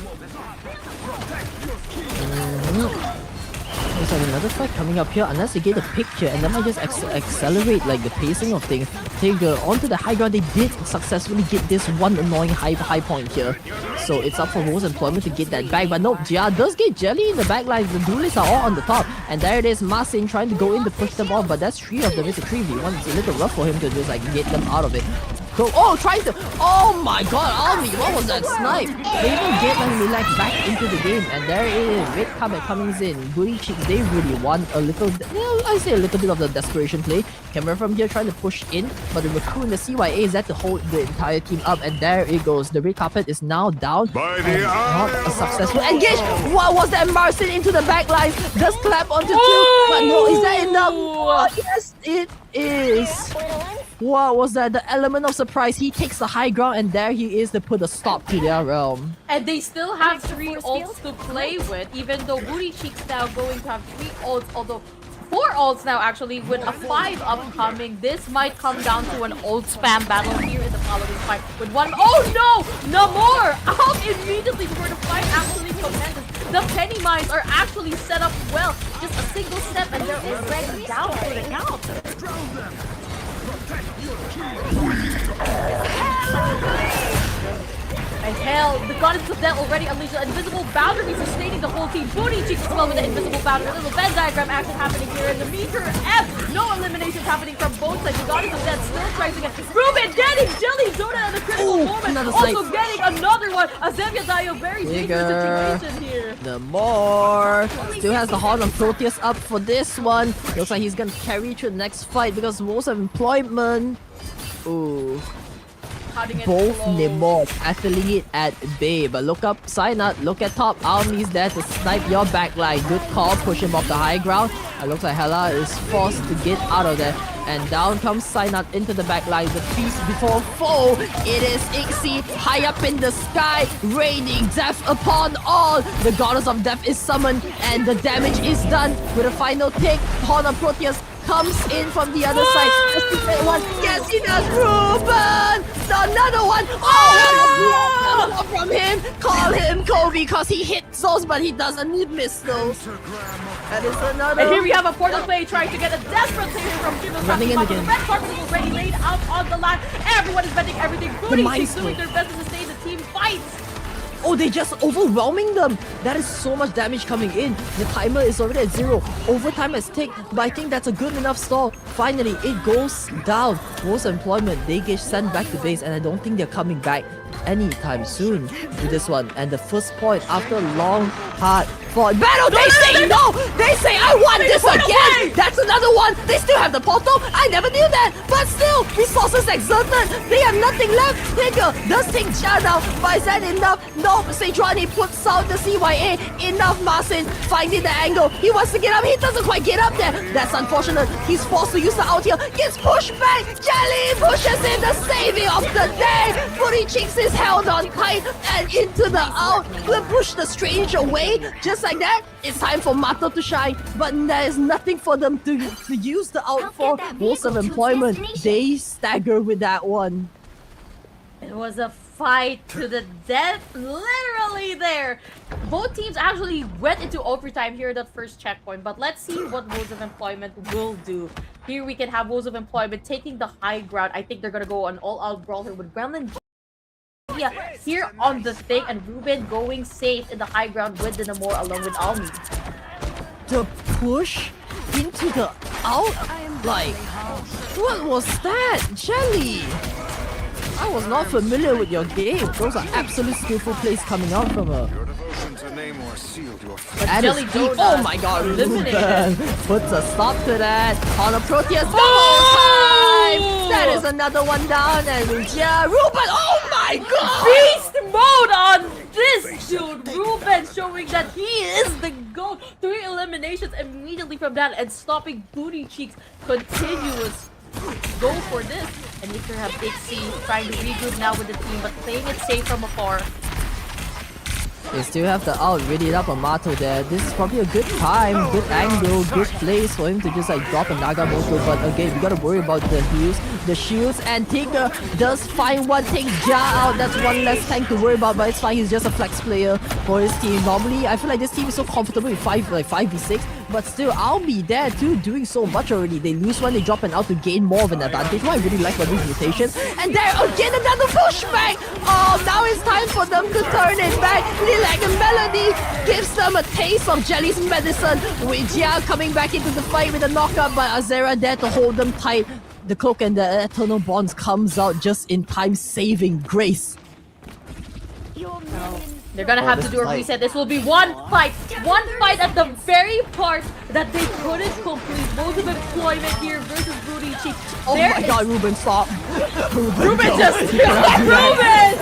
There's another fight coming up here, unless they get a pick here, and that might just accelerate like the pacing of things. Take onto the high ground. They did successfully get this one annoying high point here, so it's up for Woes Employment to get that back. But no, Jia does get Jelly in the backline. The duelists are all on the top, and there it is, Marcin trying to go in to push them off, but that's 3 of them. It's a 3v1. It's a little rough for him to just like get them out of it. Trying to. Oh my god, Army, what was that snipe? They even get Lilac back into the game, and there it is. Red Comet coming in. Booty Cheeks, they really want a little, I say a little bit of the desperation play. Camera from here trying to push in, but the Raccoon, the CYA is at to hold the entire team up, and there it goes. The Red Carpet is now down. Not a successful engage. What was that? Marcin into the back line. Does clap onto 2, but no, is that enough? Oh, yes, it is. What was that? The element of surprise. He takes the high ground, and there he is to put a stop to their realm. And they still have 3 ults to play with, even though Booty Cheeks now going to have 3 ults, although 4 ults now actually with a 5 upcoming. This might come down to an ult spam battle here in the following fight with one. Oh no! No more! Out immediately before the fight actually commences. The penny mines are actually set up well. Just a single step and they're already down for the count. And hell, the Goddess of Death already unleashed an invisible boundary sustaining the whole team. Booty Cheeks as well with the invisible boundary. A little Venn diagram action happening here in the meter F. No eliminations happening from both sides. The Goddess of Death still tries to get Ruben getting Jelly Donut at a critical moment. Also getting another one. Azemia Dio, very dangerous situation here. The more still has the Horn of Proteus up for this one. Looks like he's gonna carry through the next fight because most of employment. Ooh. Both Nemo battling it at bay, but look up, Synat, look at top. Almi's there to snipe your backline. Good call, push him off the high ground. It looks like Hela is forced to get out of there. And down comes Synat into the backline. The feast before foe. It is Ixie high up in the sky, raining death upon all. The Goddess of Death is summoned, and the damage is done with a final take. Horn of Proteus comes in from the other side. Just to get one. Yes, he does. Ruben! Another one. Oh, another from him. Call him Kobe because he hits those, but he doesn't miss those. That is another. And here we have a portal play trying to get a desperate save from Jimmy. Running in again. The red carpet is already laid out on the line. Everyone is betting everything. Booty Cheeks doing their best to sustain the team fight. Oh, they just overwhelming them. That is so much damage coming in. The timer is already at 0. Overtime has ticked, but I think that's a good enough stall. Finally, it goes down. Most employment, they get sent back to base, and I don't think they're coming back anytime soon with this one. And the first point after long, hard fought battle, they say no! They say, I want this again! That's another one! They still have the portal! I never knew that! But still, resources exerted! They have nothing left! Tigger does take Jia now, but is that enough? No, Sejuani puts out the CYA. Enough, Marcin finding the angle. He wants to get up, he doesn't quite get up there. That's unfortunate. He's forced to use the out here. Gets pushed back. Jelly pushes in the saving of the day. Booty Cheeks is held on tight and into the out. Will push the strange away. Just like that, it's time for Mato to shine. But there is nothing for them to use the out for. Most of employment, they stagger with that one. It was a fight to the death, literally there. Both teams actually went into overtime here at that first checkpoint, but let's see what Woes of Employment will do. Here we can have Woes of Employment taking the high ground. I think they're gonna go an all-out brawl here with Gremlin here on the thing, and Ruben going safe in the high ground with the Namor along with Almi. The push into the out? Like, what was that? Jelly! I was not familiar with your game. Those are absolute skillful plays coming out from her. That is deep. Oh my god, Ruben puts a stop to that. On a Proteus double time! That is another one down, and yeah, Ruben, oh my god! Beast mode on this dude! Ruben showing that he is the GOAT. 3 eliminations immediately from that, and stopping Booty Cheeks continuous. Go for this. And Victor have Dixie trying to regroup now with the team, but playing it safe from afar. They still have the out ready up on Mato there. This is probably a good time, good angle, good place for him to just like drop a Nagamoto. But again, we gotta worry about the heals, the shields, and Tigger does find one, takes Ja out. That's one less tank to worry about, but it's fine. He's just a flex player for his team. Normally, I feel like this team is so comfortable with 5v6, but still, I'll be there too, doing so much already. They lose one, they drop an out to gain more of an advantage. What I really like about these mutations. And there again, another pushback. Oh, now it's time for them to turn it back. Lilac and Melody gives them a taste of Jelly's medicine. With Jia coming back into the fight with a knockup, but Azera there to hold them tight. The cloak and the eternal bonds comes out just in time, saving Grace. They're gonna have to do a reset. This will be one fight at the very part that they couldn't complete. Both of Employment here versus Booty Cheeks. Oh my god, Ruben, stop. Ruben just Ruben!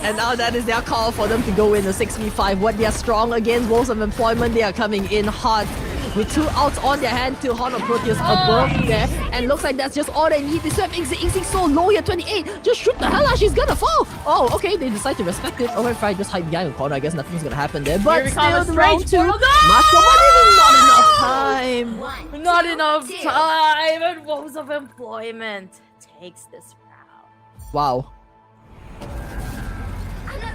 And now that is their call for them to go in a 6v5. What they are strong against, Woes of Employment, they are coming in hard. With 2 outs on their hand to Horn of Proteus above there. And looks like that's just all they need. They still have Ixie so low here, 28. Just shoot the hell out, she's gonna fall. Oh, okay, they decide to respect it. Alright, fine, just hide behind the corner. I guess nothing's gonna happen there. But still, the round 2. Macho, but even not enough time. Not enough time. And Woes of Employment takes this round. Wow.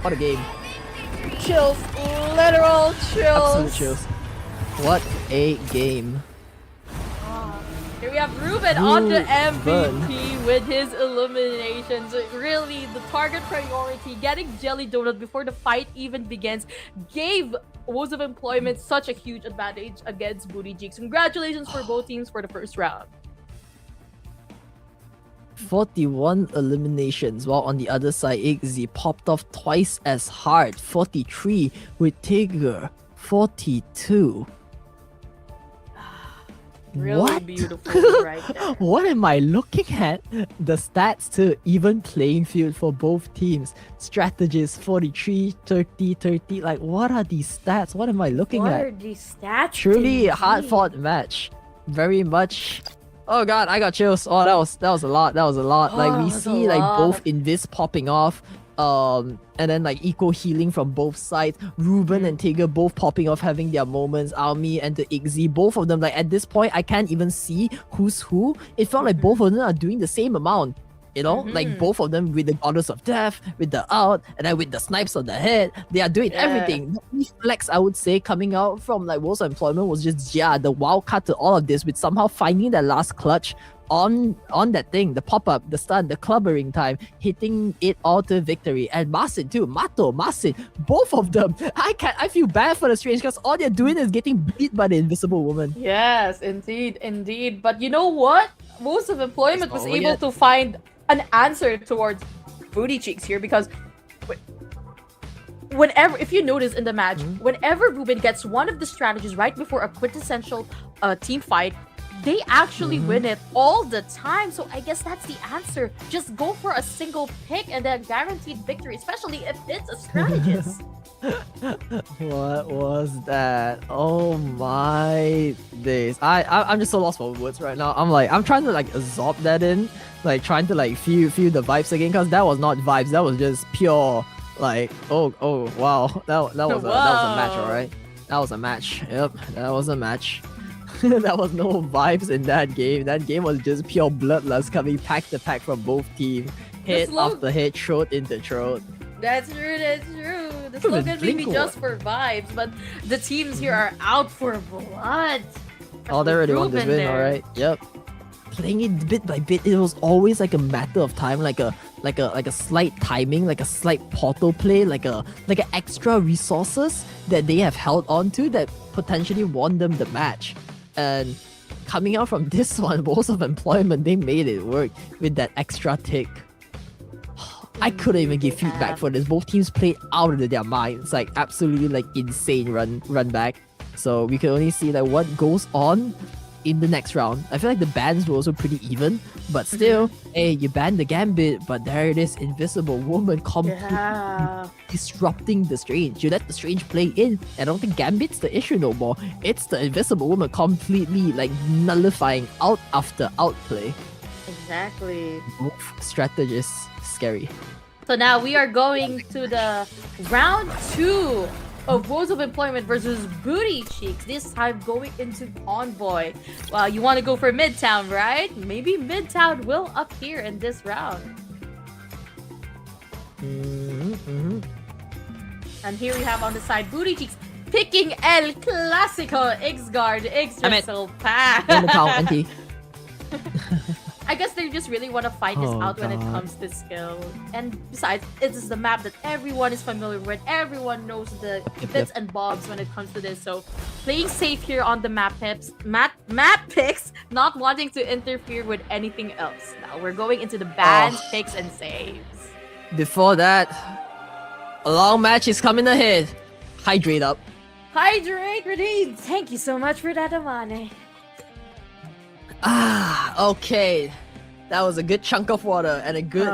What a game. Chills. Literal chills. Absolute chills. What a game. Here we have Ruben on the MVP with his eliminations. Really, the target priority, getting Jelly Donut before the fight even begins, gave Woes of Employment such a huge advantage against Booty Cheeks. Congratulations for both teams for the first round. 41 eliminations, while on the other side, Igzy popped off twice as hard, 43, with Tigger, 42. Really what? beautiful right there. What am I looking at? The stats to even playing field for both teams. Strategist 43, 30, 30. Like, what are these stats? What am I looking What at? are these stats? Truly a hard fought match. Very much. Oh god, I got chills. Oh, that was a lot. That was a lot. Like we that's a see like both lot. Invis popping off. And then like equal healing from both sides. Ruben and Tigger both popping off, having their moments. Army and the Igzy, both of them, like at this point, I can't even see who's who. It felt like both of them are doing the same amount. You know, like both of them with the Goddess of Death, with the out, and then with the snipes on the head, they are doing everything. The only flex I would say coming out from like Woes of Employment was just the wild card to all of this, with somehow finding that last clutch on that thing, the pop-up, the stun, the clubbering time, hitting it all to victory. And Masin too, Masin, both of them. I feel bad for the Strange because all they're doing is getting beat by the Invisible Woman. Yes, indeed. But you know what? Most of Employment was Oh, able yeah. to find an answer towards Booty Cheeks here, because whenever, if you notice in the match, whenever Ruben gets one of the strategies right before a quintessential team fight, they actually win it all the time. So I guess that's the answer. Just go for a single pick and then guaranteed victory, especially if it's a strategist. What was that? Oh my days. I'm just so lost for words right now. I'm trying to like absorb that in, like trying to like feel the vibes again, because that was not vibes, that was just pure like oh wow. That was a match, alright. That was a match. Yep, that was a match. There was no vibes in that game. That game was just pure bloodlust, coming pack to pack from both teams. Hit after hit, throat into throat. That's true. The slogan may be just for vibes, but the teams here are out for blood. Oh, they already won this win, alright. Yep. Playing it bit by bit, it was always like a matter of time, like a slight timing, like a slight portal play, like a extra resources that they have held on to that potentially won them the match. And coming out from this one, Woes of Employment, they made it work with that extra tick. I couldn't even give feedback for this. Both teams played out of their minds, like absolutely like insane run back. So we can only see like what goes on in the next round. I feel like the bans were also pretty even, but still, hey, you banned the Gambit, but there it is, Invisible Woman completely disrupting the Strange. You let the Strange play in. I don't think Gambit's the issue no more. It's the Invisible Woman completely like nullifying out after outplay. Exactly. Both strategists, scary. So now we are going to the round 2 of Woes of Employment versus Booty Cheeks. This time going into Convoy. Well, you want to go for Midtown, right? Maybe Midtown will appear in this round. And here we have on the side Booty Cheeks picking El Clásico, Xguard, Xdrassil pack. Auntie. I guess they just really want to fight this Oh, out when it God. comes to skill. And besides, it is the map that everyone is familiar with. Everyone knows the bits and bobs when it comes to this. So playing safe here on the map picks, not wanting to interfere with anything else. Now we're going into the bans, picks, and saves. Before that, a long match is coming ahead. Hydrate up. Hydrate, Redeem. Thank you so much for that, Amane. Okay. That was a good chunk of water and a good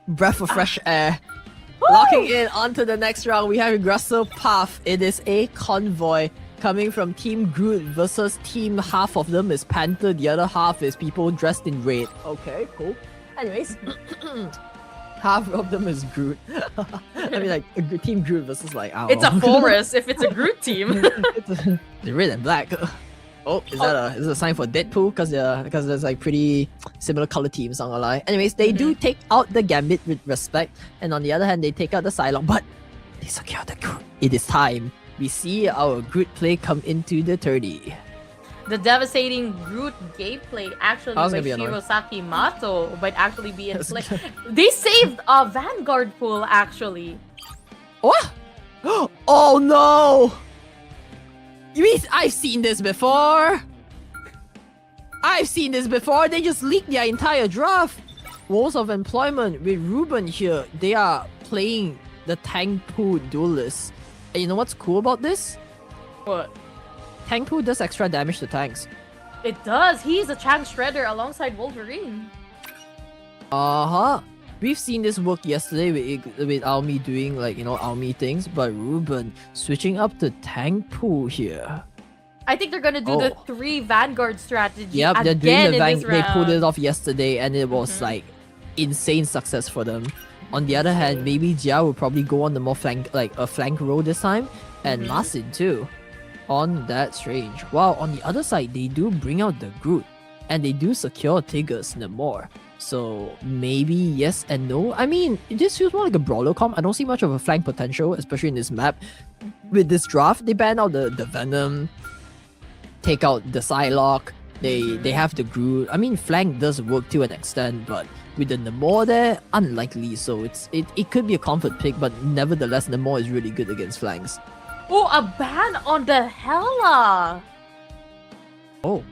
breath of fresh air. Locking in onto the next round, we have Grussel Path. It is a convoy coming from Team Groot versus team, half of them is Panther, the other half is people dressed in red. Okay, cool. Anyways, half of them is Groot. I mean, like, Team Groot versus, like, I don't It's know. a forest if it's a Groot team. They're red and black. Oh, is that a sign for Deadpool? Because there's like pretty similar color teams, not gonna lie. Anyways, they do take out the Gambit with respect, and on the other hand, they take out the Cylon, but they secure the Groot. It is time. We see our Groot play come into the 30. The devastating Groot gameplay actually That was by gonna be annoying. Shirosaki Mato might actually be in play. They saved a Vanguard pool actually. What? Oh no! You mean I've seen this before? I've seen this before. They just leaked their entire draft. Walls of Employment with Ruben here. They are playing the Tank Pool Duelists. And you know what's cool about this? What? Tank Pool does extra damage to tanks. It does. He's a Chang Shredder alongside Wolverine. Uh-huh. We've seen this work yesterday with Aomi doing like, Aomi things, but Ruben switching up to Tank Pool here. I think they're gonna do the 3 Vanguard strategy. Yep, they're again doing the in this They pulled it round. off yesterday and it was like insane success for them. On the other hand, maybe Jia will probably go on the more flank row this time, and Masin too. On that Strange. While on the other side, they do bring out the Groot, and they do secure Tigger's Namor. So maybe yes and no. I mean, it just feels more like a brawler comp. I don't see much of a flank potential, especially in this map. With this draft, they ban out the Venom, take out the Psylocke. They have the Groot. I mean, flank does work to an extent, but with the Namor there, unlikely. So it could be a comfort pick, but nevertheless, Namor is really good against flanks. Oh, a ban on the Hela. Oh.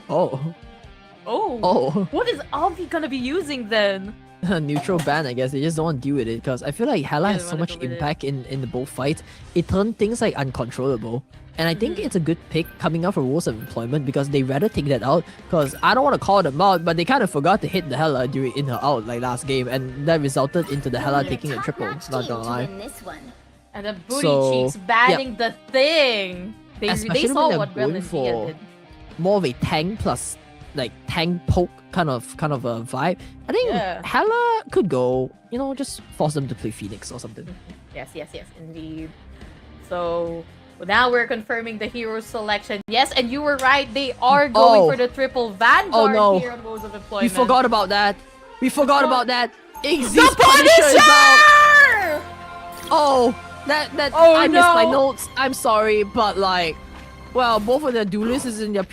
Oh. What is Avi gonna be using then? Neutral ban, I guess. They just don't want to deal with it because I feel like Hela has so much impact in the both fights. It turned things like uncontrollable. And I think it's a good pick coming out from Rules of Employment because they rather take that out because I don't want to call them out, but they kind of forgot to hit the Hela in her out like last game, and that resulted into the Hela taking a triple, not gonna lie. And the booty So, cheeks banning the thing. They Especially saw when what they're going Gremlin for did. more of a tank plus like tank poke kind of a vibe. I think Hela could go, just force them to play Phoenix or something. Yes, indeed. So now we're confirming the hero selection. Yes, and you were right. They are going for the triple Vanguard here on Rules of Employment. We forgot about that. Exist The Punisher is out. Punisher! Oh, that I missed my notes. I'm sorry, but both of their duelists is in their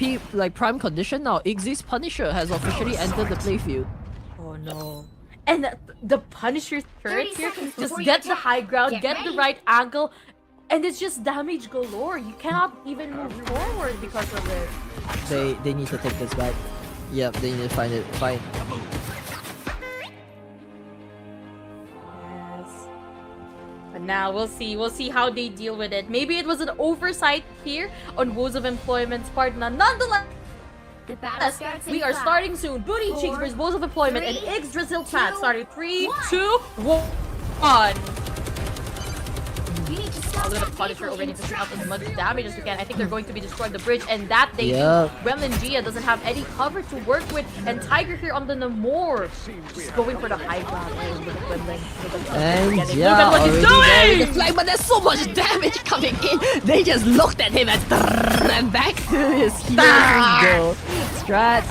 prime condition now. Exist Punisher has officially entered the playfield. Oh no. And the Punisher turret here, just get the high ground, get the right angle, and it's just damage galore. You cannot even move forward because of it. They need to take this back. Yep, they need to find it. Fine. But now we'll see how they deal with it. Maybe it was an oversight here on Woes of Employment's part. Nonetheless, we are starting soon. Booty Cheeks versus Woes of Employment and Yggdrasil Chat starting 3, 2, 1. A little Punisher already pushing out as much damage as we can. I think they're going to be destroying the bridge, and that they do. Gremlin Gia doesn't have any cover to work with, and Tiger here on the Namor just going for the high ground. And with the Gremlin, And look at what he's already doing! there, but there's so much damage coming in. They just looked at him and back to his heroes go. Strat,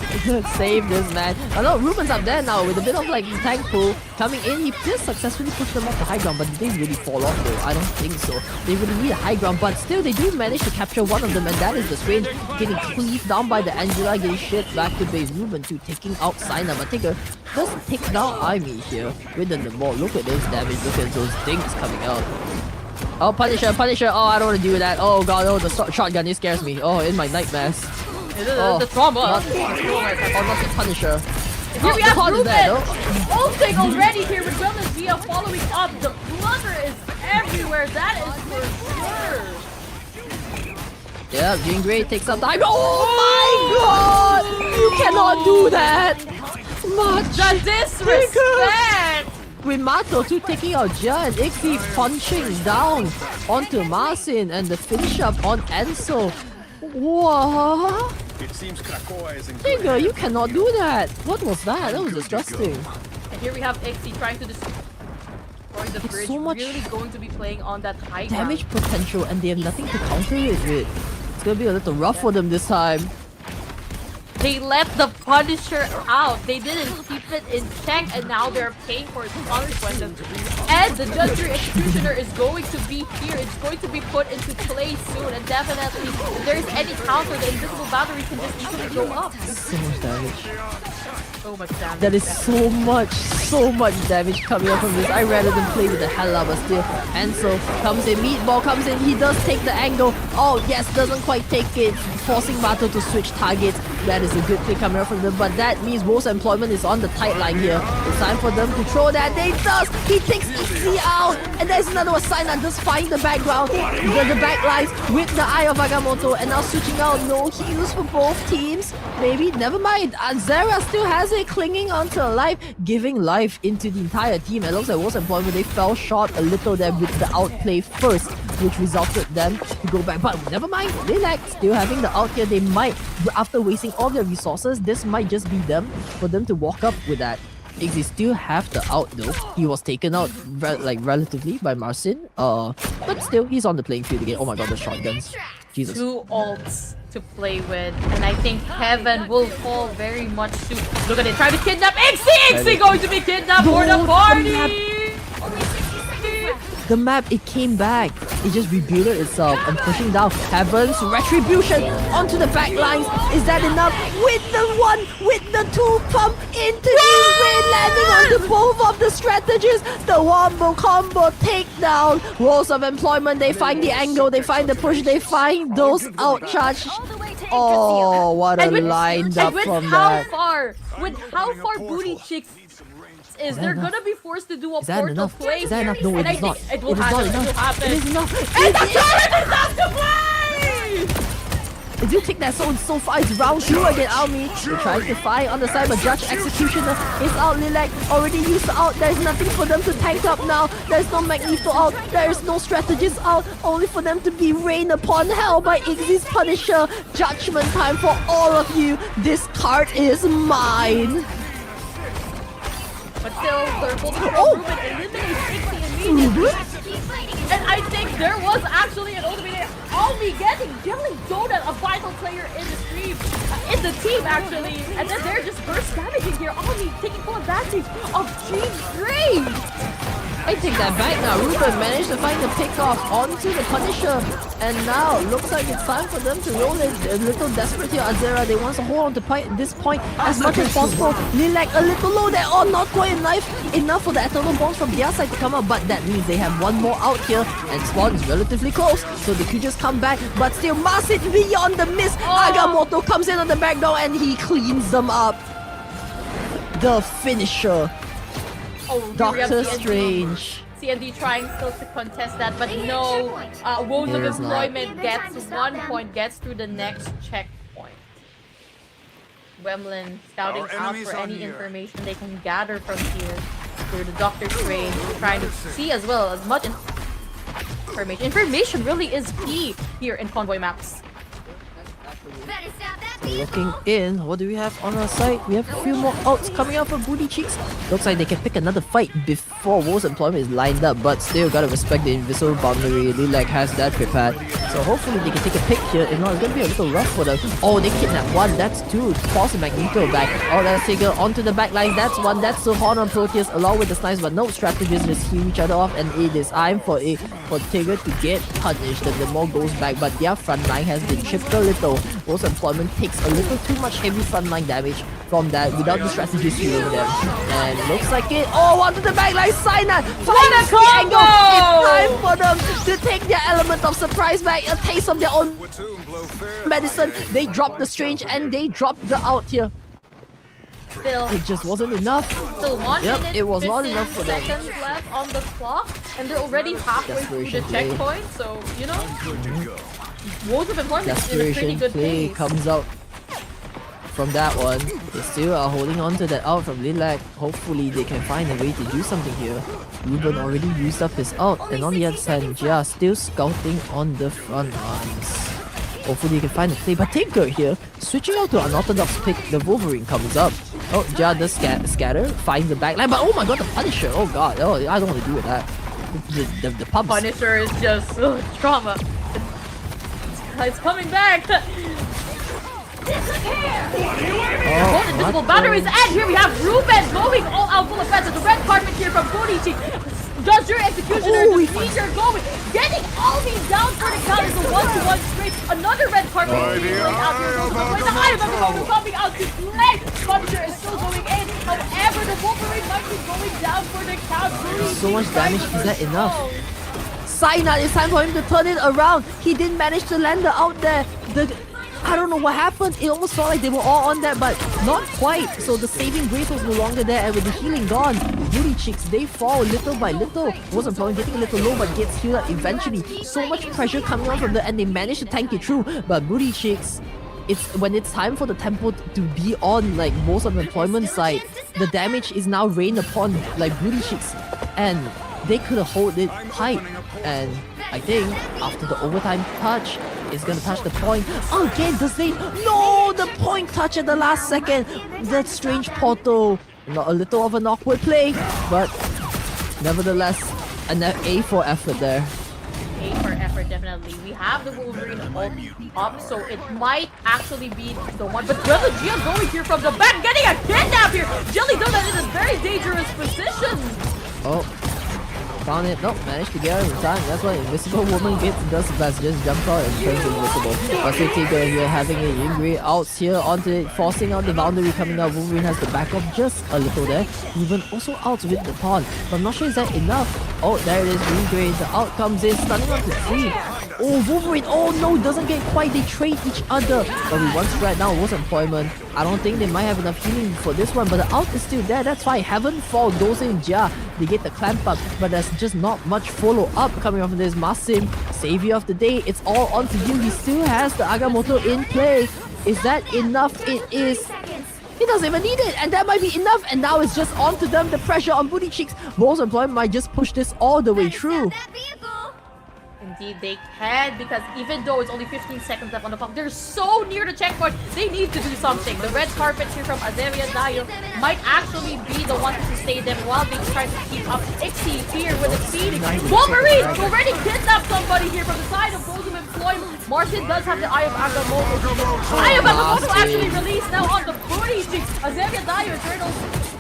save this man. I know Ruben's up there now with a bit of tank pull coming in. He just successfully pushed them off the high ground, but did they really fall off though? I don't think so. They really need a high ground, but still they do manage to capture one of them, and that is the Strange getting cleaved down by the Angela, getting shipped back to base. Ruben too taking out Sina, but Tigger does take down Amy here with the Namor. Look at those damage, look at those things coming out. Oh, Punisher, oh, I don't want to deal with that. Oh god, oh, the shotgun, it scares me. Oh, in my nightmares. The trauma. Not the Punisher. Here we have Ruben! No? Ulting already here with Gremlin Gia following up. The flutter is everywhere, that is for sure. Yeah, Jean Grey takes some time. Oh my god! You cannot do that! The disrespect! With Mato too taking out Jia and Ixie punching down onto Marcin and the finish up on Ansel. What? It seems Krakoa is in Tigger, you cannot do that! What was that? That was disgusting. And here we have Ixie trying to destroy the bridge. So much really going to be playing on that high ground. damage potential and they have nothing to counter it with. It's gonna be a little rough for them this time. They let the Punisher out. They didn't keep it in check, and now they're paying for its consequences. And the Judgery Executioner is going to be here. It's going to be put into play soon, and definitely, if there's any counter, the invisible boundary can just easily go up. So much damage. So much damage. That is so much damage coming up from this. I rather than play with the hell out, but still. Ansel comes in, Meatball comes in, he does take the angle. Oh yes, doesn't quite take it, forcing Mato to switch targets. That is a good play coming up from them, but that means Woe's Employment is on the tight line here. It's time for them to throw that. They does! He takes Easy out! And there's another one, Sign does find the background, the back lines with the Eye of Agamotto, and now switching out, no heals for both teams. Maybe, never mind. Zera still has it, clinging onto life, giving life into the entire team. It looks like Woe's Employment, they fell short a little there with the outplay first, which resulted them to go back. But never mind, Lilac still having the out here. They might, after wasting all their resources, this might just be them, for them to walk up with that. They still have the out though. He was taken out relatively by Marcin. But still, he's on the playing field again. Oh my god, the shotguns. Jesus. 2 ults to play with, and I think Heaven will fall very much soon. Look at it, trying to kidnap Ixie! Ixie going to be kidnapped for the party! The map, it came back. It just rebuilt itself and pushing down Heaven's Retribution onto the back lines. Is that enough? With the 1, with the 2 pump into his way, landing onto both of the strategies. The wombo combo takedown. Woes of Employment, they find the angle, they find the push, they find those outcharge. Oh, what a lined up from that. With how far Booty Chicks is, they're gonna be forced to do a portal enough? play. Is that enough? No, it is not. It will It is happen. not It will enough. happen. It is enough. And the turret is not to play! If you take that so far, it's round 2 again, Almi. They're trying to fight on the side, but Judge Executioner is out. Lilac already used the out. There's nothing for them to tank up now. There's no Magneto out. There's no strategist out. Only for them to be rained upon hell by Ixie's Punisher. Judgment time for all of you. This card is mine. But still, they're able to throw Ruben, eliminates Ixie immediately. And I think there was actually an ultimate Almi getting Donut, a vital player in the stream, in the team actually. And then they're just burst damaging here. Almi taking full advantage of Jean's Grave. I take that back now. Ruben managed to find the pick off onto the Punisher. And now, looks like it's time for them to roll it. A little desperate here, Azera. They want to hold on to this point as much as possible. Lilac a little low there. Oh, not quite enough for the Eternal Bombs from their side to come up. But that means they have one more out here. And Spawn is relatively close. So they could just come back. But still, Marcin beyond the miss. Agamotto comes in on the back door and he cleans them up. The finisher. Doctor Strange. CND trying still to contest that, but no. Woes of Employment gets 1 point, gets through the next checkpoint. Wemblin scouting out for any information they can gather from here through the Doctor Strange, trying to see as well as much information. Information really is key here in Convoy maps. Looking in, what do we have on our side? We have a few more outs coming out for Booty Cheeks. Looks like they can pick another fight before Woe's Employment is lined up, but still gotta respect the invisible boundary. Lilac has that prepared. So hopefully they can take a pick here. If not, it's gonna be a little rough for them. Oh, they kidnap 1, that's 2. Force Magneto back. Oh, that's Sigurd onto the back line. That's 1, that's the Horn on Proteus along with the snipes, but no strategies just heal each other off, and it is time for Tigger to get punished. And the more goes back, but their front line has been chipped a little. Woe's Employment takes a little too much heavy frontline damage from that without the strategist healing them. And looks like it. Oh, onto the backline, Cyanide! Finds the angle! It's time for them to take their element of surprise back, a taste of their own medicine. They drop the Strange and they drop the out here. Still, it just wasn't enough. Still 1 minute, it was not enough for them. seconds left on the clock, and they're already halfway through the checkpoint, so, you know, Woes of Employment is in a pretty good play pace. comes out from that one. They still are holding on to that out from Lilac. Hopefully they can find a way to do something here. Ruben already used up his out, and on the other side, Jia still scouting on the front lines. Hopefully you can find a play, but Tinker here, switching out to unorthodox pick, the Wolverine comes up. Oh, Jia does scatter, finds the backline, but oh my god, the Punisher, oh god, oh, I don't want to do with that. The pumps. Punisher is just trauma. It's coming back! Both invisible boundaries, and here we have Ruben going all out full offense at the red carpet here from Booty Cheek. Does your executioner, the feature going, getting all these down for the count is a 1-to-1 straight. Another red carpet being laid out here. The eye of Emerald coming out to play. Punisher is still going in. However, the Wolverine might be going down for the count. So much damage, is that enough? Cyanide, it's time for him to turn it around. He didn't manage to land the out there. I don't know what happened. It almost felt like they were all on that, but not quite. So the saving grace was no longer there, and with the healing gone, Booty Cheeks, they fall little by little. Wasn't probably getting a little low, but gets healed up eventually. So much pressure coming on from the end, they managed to tank it through. But Booty Cheeks, when it's time for the tempo to be on like most of the employment side, the damage is now rained upon like Booty Cheeks, and they could have held it tight. And I think after the overtime touch, it's gonna touch the point again. Does they? No, the point touch at the last second. That strange portal. Not a little of an awkward play, but nevertheless, an A for effort there. A for effort, definitely. We have the Wolverine up, so it might actually be the one. But Grella Gia going here from the back, getting a kidnap here. Jelly Donut in a very dangerous position. Oh. Found it. Nope, managed to get it in time. That's what Invisible Woman does best. Just jumps out and turns invisible. But here having a Yingri outs here onto it, forcing out the boundary coming out. Wolverine has to back off just a little there. Even also out with the pawn. But I'm not sure is that enough. Oh, there it is. Yingri. The out comes in, stunning on to 3. Oh, Wolverine. Oh no, doesn't get quite. They trade each other. But with one spread now was employment. I don't think they might have enough healing for this one, but the out is still there. That's fine. Haven't fall dosing Jia. They get the clamp up, but there's just not much follow up coming off of this. Masim, savior of the day. It's all onto you. He still has the Agamotto in play. Is that enough? It is. He doesn't even need it, and that might be enough. And now it's just onto them. The pressure on Booty Cheeks. Most employment might just push this all the way through. Indeed, they can, because even though it's only 15 seconds left on the clock, they're so near the checkpoint. They need to do something. The red carpet here from Azaria Dayo might actually be the one to sustain them while they try to keep up. Ixie here with the speed. Wolverine already kidnapped somebody here from the side of those who employed. Martin does have the Eye of Agamotto. Eye of Agamotto actually released now on the Booty Cheeks. Azaria Dayo,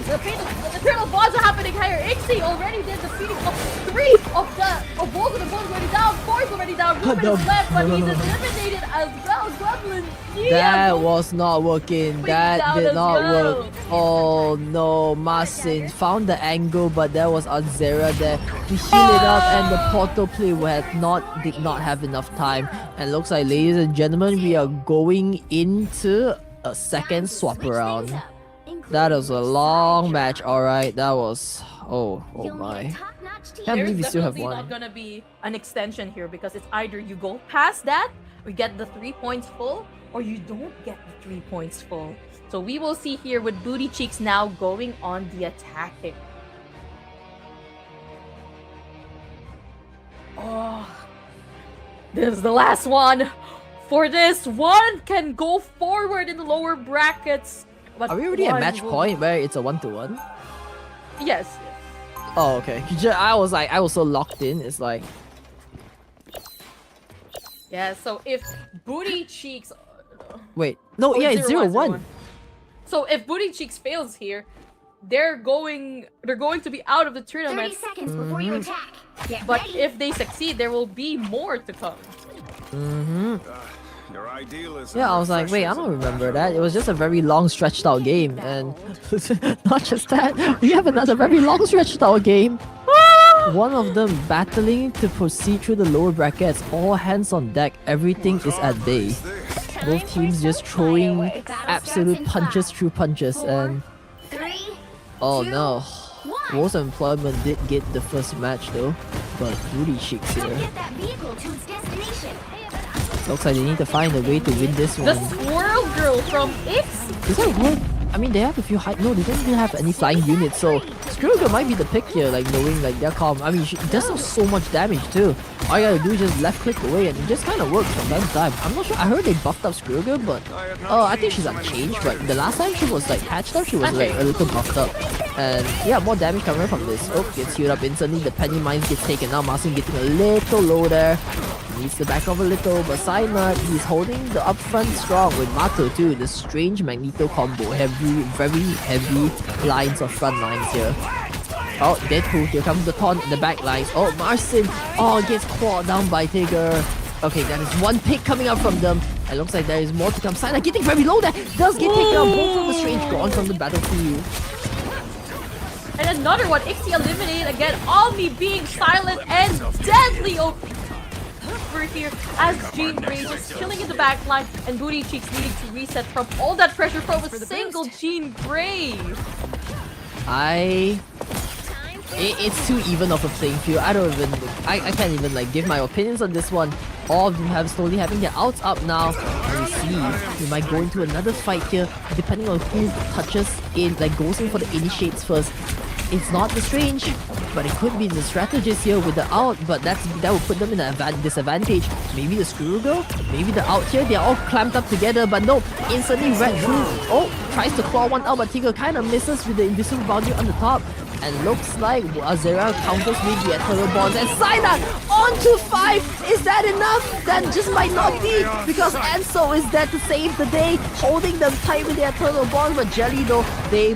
the turtle bonds are happening higher. Ixie already did the feeding of 3 of both of the bones already down. 4's already down. Ruben is left, but he's eliminated as well. Gremlin. That was not working. That did not work. Oh no, Masin found the angle, but there was Azera there to heal it up, and the portal play did not have enough time. And looks like, ladies and gentlemen, we are going into a second swap around. That was a long match. All right, that was oh my. Can't believe we still have one. There's not gonna be an extension here, because it's either you go past that, or get the 3 points full, or you don't get the 3 points full. So we will see here with Booty Cheeks now going on the attacking. Oh, this is the last one. For this, one can go forward in the lower brackets. But are we already at match point where it's a 1-to-1? Yes. Oh, okay. I was so locked in. It's like, yeah. So if Booty Cheeks, wait, no, yeah, it's 0-1. So if Booty Cheeks fails here, they're going to be out of the tournament. 30 seconds before you attack. But if they succeed, there will be more to come. Yeah, I was like, wait, I don't remember that. It was just a very long stretched out game, and not just that, we have another very long stretched out game. One of them battling to proceed through the lower brackets, all hands on deck, everything is at bay. Both teams just throwing absolute punches through punches, and oh no. Most employment did get the first match though, but Booty Cheeks here. Looks like they need to find a way to win this one. The Squirrel Girl from X? Does that work? I mean, they have a few no, they don't even have any flying units, so Squirrel Girl might be the pick here, like knowing like their calm. I mean, she does so much damage too. All you gotta do is just left click away, and it just kind of works from time to time. I'm not sure. I heard they buffed up Squirrel Girl, but I think she's unchanged. But the last time she was like patched up, she was like a little buffed up. And yeah, more damage coming from this. Oh, gets healed up instantly. The penny mines gets taken out. Marcin getting a little low there. Needs to back off a little, but Cyanide, he's holding the upfront strong with Mato too. The strange Magneto combo. Very heavy lines of front lines here. Oh, Deadpool, here comes the taunt in the back lines. Oh, Marcin, oh, gets clawed down by Tigger. Okay, that is one pick coming up from them. It looks like there is more to come. Cyanide getting very low there. Does get taken out. Both of the strange gone from the battlefield. And another one, Ixie eliminated again. Almi being silent and deadly over here as Jean Grey just chilling in the back line and Booty Cheeks needing to reset from all that pressure from a single Jean Grey. It's too even of a playing field. I can't even like give my opinions on this one. All of them have slowly having their outs up now. And we see we might go into another fight here, depending on who touches in, like goes in for the initiates first. It's not the strange, but it could be the strategist here with the out, but that will put them in a disadvantage. Maybe the Screw Girl, maybe the out here, they're all clamped up together, but no, instantly red through. Oh, tries to claw one out, but Tigger kind of misses with the invisible boundary on the top. And looks like Azera counters with the Eternal Bonds. And Cyanide on to 5! Is that enough? That just might not be, because Enso is there to save the day, holding them tight with the Eternal Bonds. But Jelly though, they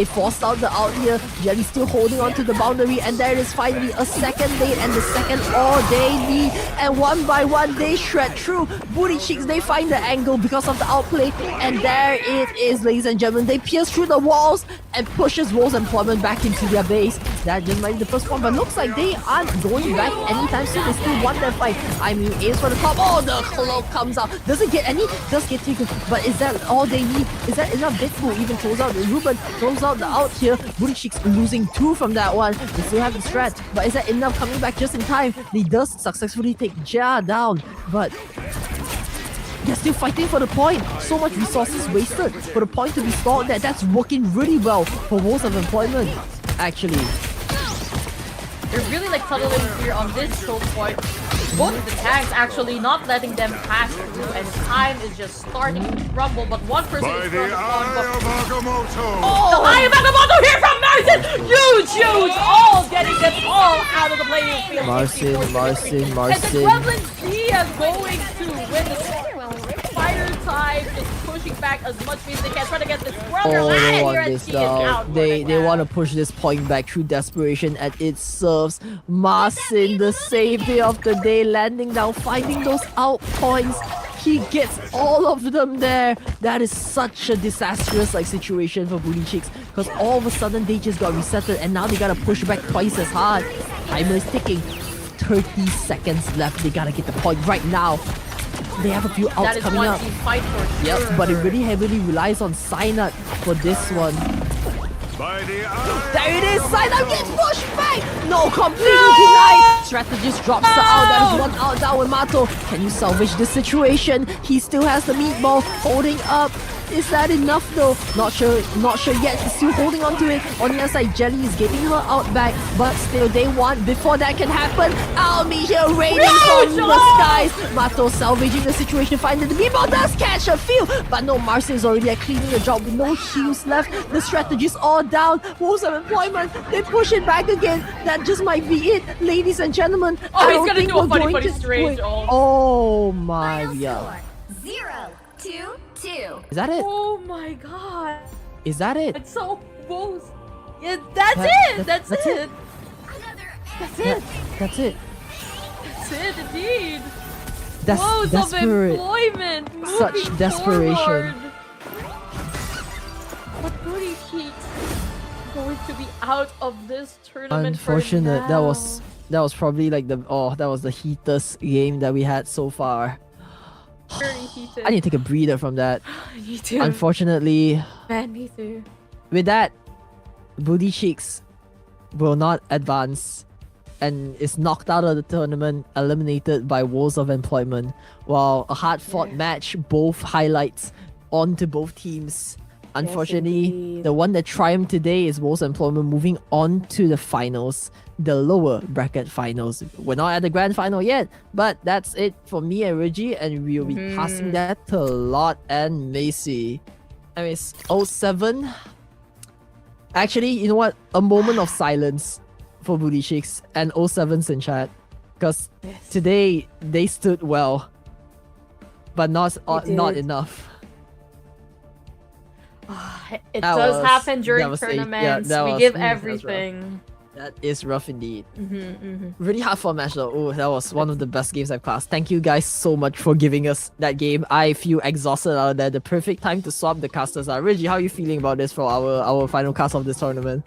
forced out the out here. Jelly still holding on to the boundary, and there is finally a second lane and the second all they need. And one by one, they shred through. Booty Cheeks, they find the angle because of the outplay. And there it is, ladies and gentlemen. They pierce through the walls and pushes Rose Employment back into their base. That just might be the first one, but looks like they aren't going back anytime soon. They still want that fight. I mean, aims for the top. Oh, the cloak comes out. Doesn't get any. Does get taken. But is that all they need? Is that enough? Deadpool even throws out. Ruben throws out the out here. Booty Cheeks losing 2 from that one. They still have the strat. But is that enough? Coming back just in time. He does successfully take Ja down. But they're still fighting for the point. So much resources wasted for the point to be stored there. That's working really well for Walls of Employment, actually. They're really like tunneling here on this choke point. Both of the tanks actually not letting them pass through, and time is just starting to crumble. But one person is trying to Oh! The Eye of Agamotto here from Marcin! Huge! All getting them all out of the playing field. Marcin. And the Gremlin Dia going to win the Fire Time, just pushing back as much as they can, trying to get this brother Oh, they out want here, this and she is down. out. They want to push this point back through desperation, and it serves. Marcin, the savior of the day, landing down, finding those out points. He gets all of them there. That is such a disastrous situation for Booty Cheeks, because all of a sudden they just got resetted, and now they gotta push back twice as hard. Timer is ticking. 30 seconds left. They gotta get the point right now. They have a few outs coming up. Fight for Yep, sure. but it really heavily relies on Cyanide for this one. There it is! Cyanide gets pushed back! No, completely denied! Strategist drops the out. That is one out down with Mato. Can you salvage this situation? He still has the meatball holding up. Is that enough though? Not sure yet. He's still holding on to it. On the other side, Jelly is getting her out back, but still they want, before that can happen, Almi here raining from the skies. Mato salvaging the situation, finding the meatball, does catch a few, but no, Marcin is already cleaning the job with no heals left. The strategies all down. Walls of Employment, they push it back again. That just might be it, ladies and gentlemen. Oh, he's gonna do a funny strange. Oh my god. 0-2-2. Is that it? Oh my god. Is that it? It's so close. Yeah, that's it. That's it. That's it. That's it. That's it, indeed. That's Woes desperate. of employment. Such moving desperation. Forward. But Booty Cheeks going to be out of this tournament. Unfortunate. For That now. was probably like that was the heatest game that we had so far. Very heated. I need to take a breather from that. Me too. Unfortunately, Man, me too. with that, Booty Cheeks will not advance and is knocked out of the tournament, eliminated by Walls of Employment. While a hard-fought match, both highlights onto both teams. Unfortunately, indeed. the one that triumphed today is Walls of Employment, moving on to the finals, the lower bracket finals. We're not at the grand final yet, but that's it for me and Reggie, and we'll be passing that to Lot and Macy. I mean, it's 07. Actually, you know what? A moment of silence for Booty Cheeks and 07s in chat. Because today they stood well, but not enough. It That does was happen during devastating. tournaments. Yeah, We give that was rough. everything. That is rough indeed. Mm-hmm. Really hard for a match though. Oh, that was one of the best games I've classed. Thank you guys so much for giving us that game. I feel exhausted out of there. The perfect time to swap the casters out. Reggie, how are you feeling about this for our final cast of this tournament?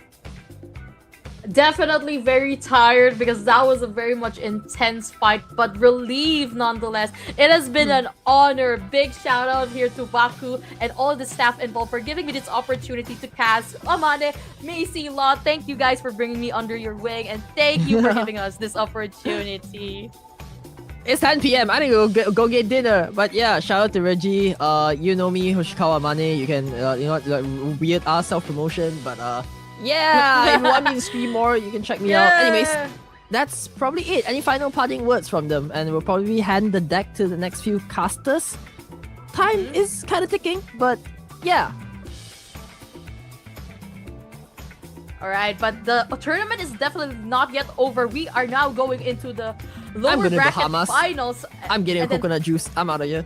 Definitely very tired because that was a very much intense fight, but relieved nonetheless. It has been an honor. Big shout out here to Baku and all the staff involved for giving me this opportunity to cast Amane, Macy, Law. Thank you guys for bringing me under your wing, and thank you for giving us this opportunity. It's 10 p.m. I need to go get dinner. But yeah, shout out to Reggie. You know me, Hoshikawa Mane. You can, like, weird self-promotion. But yeah, if you want me to stream more, you can check me out. Anyways, that's probably it. Any final parting words from them? And we'll probably hand the deck to the next few casters. Time is kind of ticking, but yeah. Alright, but the tournament is definitely not yet over. We are now going into the lower bracket Bahamas. finals. I'm getting a coconut juice. I'm out of here.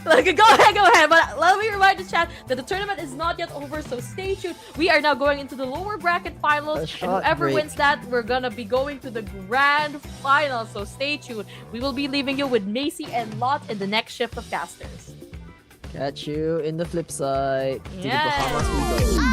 Like, go ahead. But let me remind the chat that the tournament is not yet over, so stay tuned. We are now going into the lower bracket finals, and whoever wins that, we're gonna be going to the grand final. So stay tuned. We will be leaving you with Macy and Lot in the next shift of casters. Catch you in the flip side. To the Yes. Bahamas we go.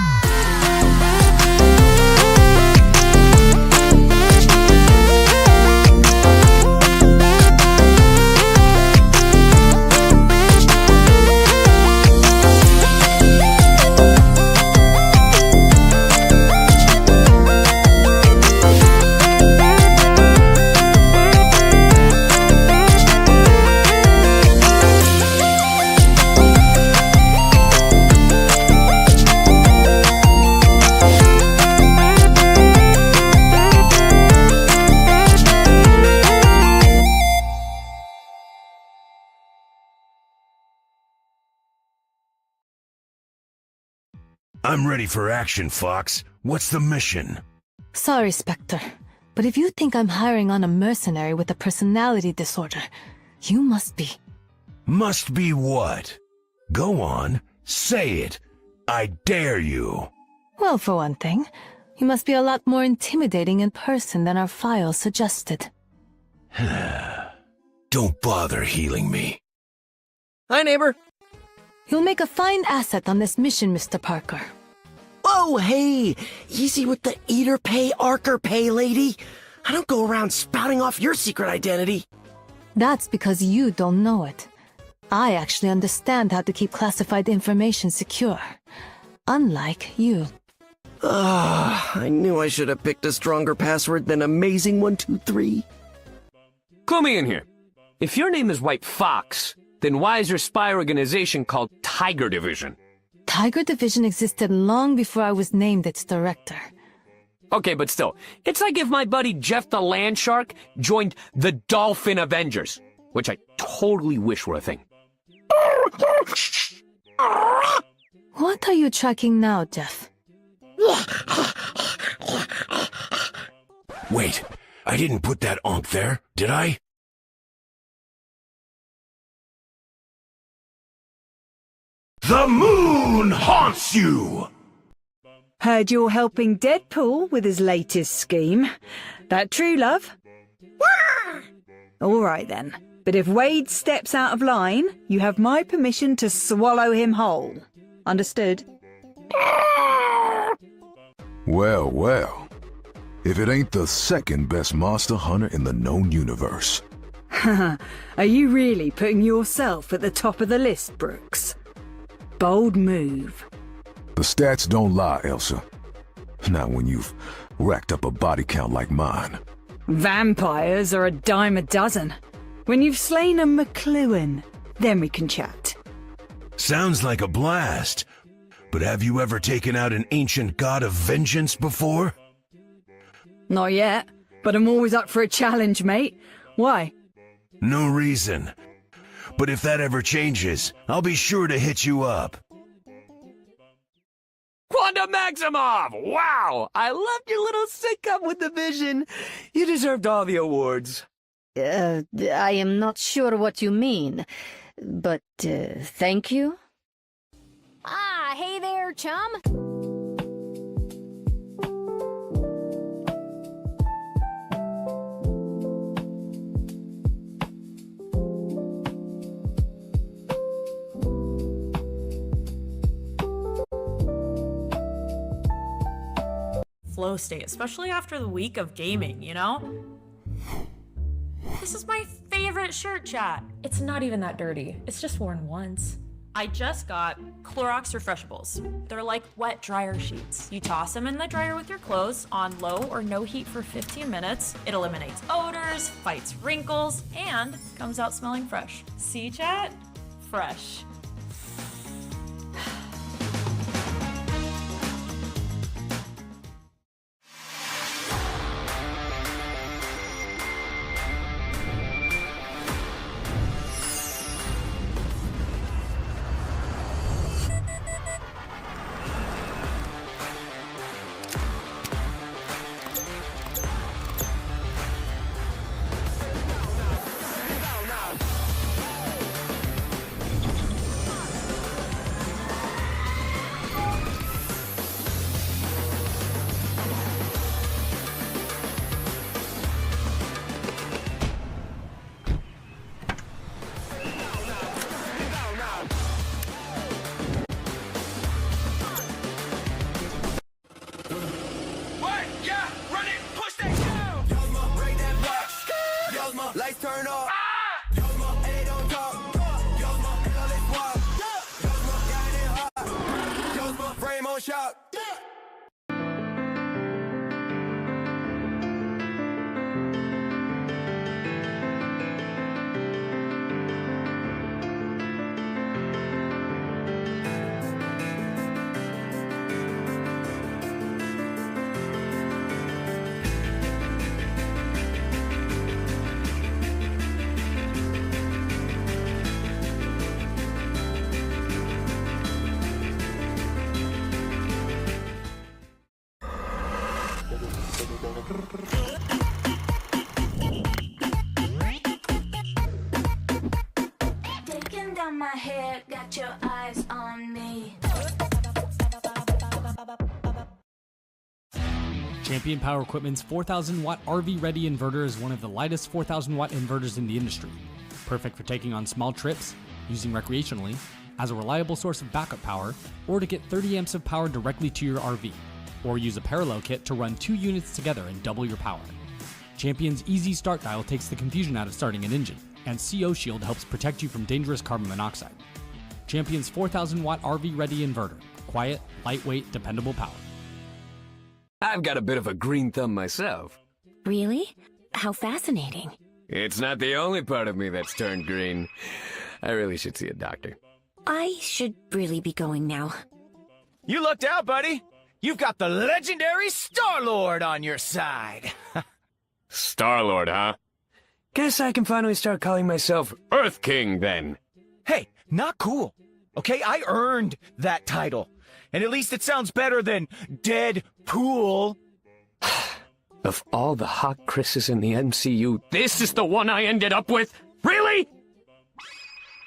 I'm ready for action, Fox. What's the mission? Sorry, Spectre, but if you think I'm hiring on a mercenary with a personality disorder, you must be. Must be what? Go on, say it. I dare you. Well, for one thing, you must be a lot more intimidating in person than our files suggested. Don't bother healing me. Hi, neighbor. You'll make a fine asset on this mission, Mr. Parker. Oh, hey! Easy with the eater pay, arker pay, lady. I don't go around spouting off your secret identity. That's because you don't know it. I actually understand how to keep classified information secure. Unlike you. I knew I should have picked a stronger password than Amazing123. Clue me in here. If your name is White Fox, then why is your spy organization called Tiger Division? Tiger Division existed long before I was named its director. Okay, but still, it's like if my buddy Jeff the Land Shark joined the Dolphin Avengers, which I totally wish were a thing. What are you tracking now, Jeff? Wait, I didn't put that onk there, did I? The moon haunts you! Heard you're helping Deadpool with his latest scheme. That true, love? All right then. But if Wade steps out of line, you have my permission to swallow him whole. Understood? Well, well. If it ain't the second best Monster Hunter in the known universe. Are you really putting yourself at the top of the list, Brooks? Bold move. The stats don't lie, Elsa. Not when you've racked up a body count like mine. Vampires are a dime a dozen. When you've slain a McLuhan, then we can chat. Sounds like a blast. But have you ever taken out an ancient god of vengeance before? Not yet, but I'm always up for a challenge, mate. Why? No reason. But if that ever changes, I'll be sure to hit you up. Wanda Maximoff! Wow! I loved your little sitcom with the vision. You deserved all the awards. I am not sure what you mean, but thank you. Ah, hey there, chum. Flow state, especially after the week of gaming, you know? This is my favorite shirt, chat. It's not even that dirty. It's just worn once. I just got Clorox Refreshables. They're like wet dryer sheets. You toss them in the dryer with your clothes on low or no heat for 15 minutes. It eliminates odors, fights wrinkles, and comes out smelling fresh. See, chat? Fresh. What? Yeah, run it, push that down. Yozma, break that block. Yozma, lights turn off. Yozma, hey, don't talk. Yozma, hell, let's walk. Yozma, got it hot. Yozma, frame on shot. Taking down my hair, got your eyes on me. Champion Power Equipment's 4,000 watt RV ready inverter is one of the lightest 4,000 watt inverters in the industry. Perfect for taking on small trips, using recreationally, as a reliable source of backup power, or to get 30 amps of power directly to your RV, or use a parallel kit to run 2 units together and double your power. Champion's Easy Start Dial takes the confusion out of starting an engine, and CO Shield helps protect you from dangerous carbon monoxide. Champion's 4,000 watt RV ready inverter. Quiet, lightweight, dependable power. I've got a bit of a green thumb myself. Really? How fascinating. It's not the only part of me that's turned green. I really should see a doctor. I should really be going now. You lucked out, buddy. You've got the legendary Star-Lord on your side. Star-Lord, huh? Guess I can finally start calling myself Earth King then. Hey, not cool. Okay, I earned that title. And at least it sounds better than Deadpool. Of all the hot Chris's in the MCU, this is the one I ended up with? Really?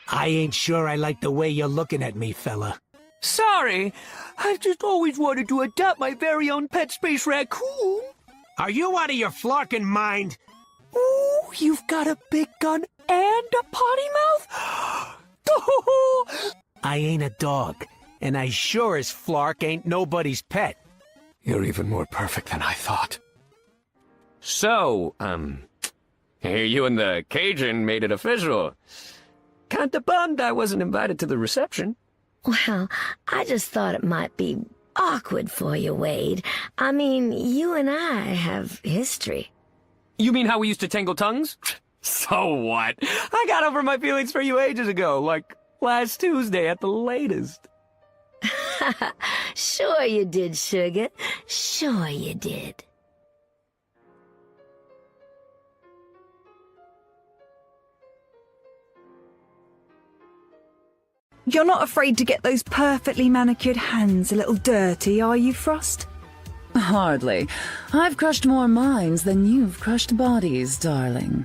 I ain't sure I like the way you're looking at me, fella. Sorry, I've just always wanted to adopt my very own pet space raccoon. Are you out of your flarkin' mind? Ooh, you've got a big gun and a potty mouth? I ain't a dog, and I sure as flark ain't nobody's pet. You're even more perfect than I thought. So, here you and the Cajun made it official. Kinda bummed I wasn't invited to the reception. Well, I just thought it might be awkward for you, Wade. I mean, you and I have history. You mean how we used to tangle tongues? So what? I got over my feelings for you ages ago, like last Tuesday at the latest. Sure you did, sugar. Sure you did. You're not afraid to get those perfectly manicured hands a little dirty, are you, Frost? Hardly. I've crushed more minds than you've crushed bodies, darling.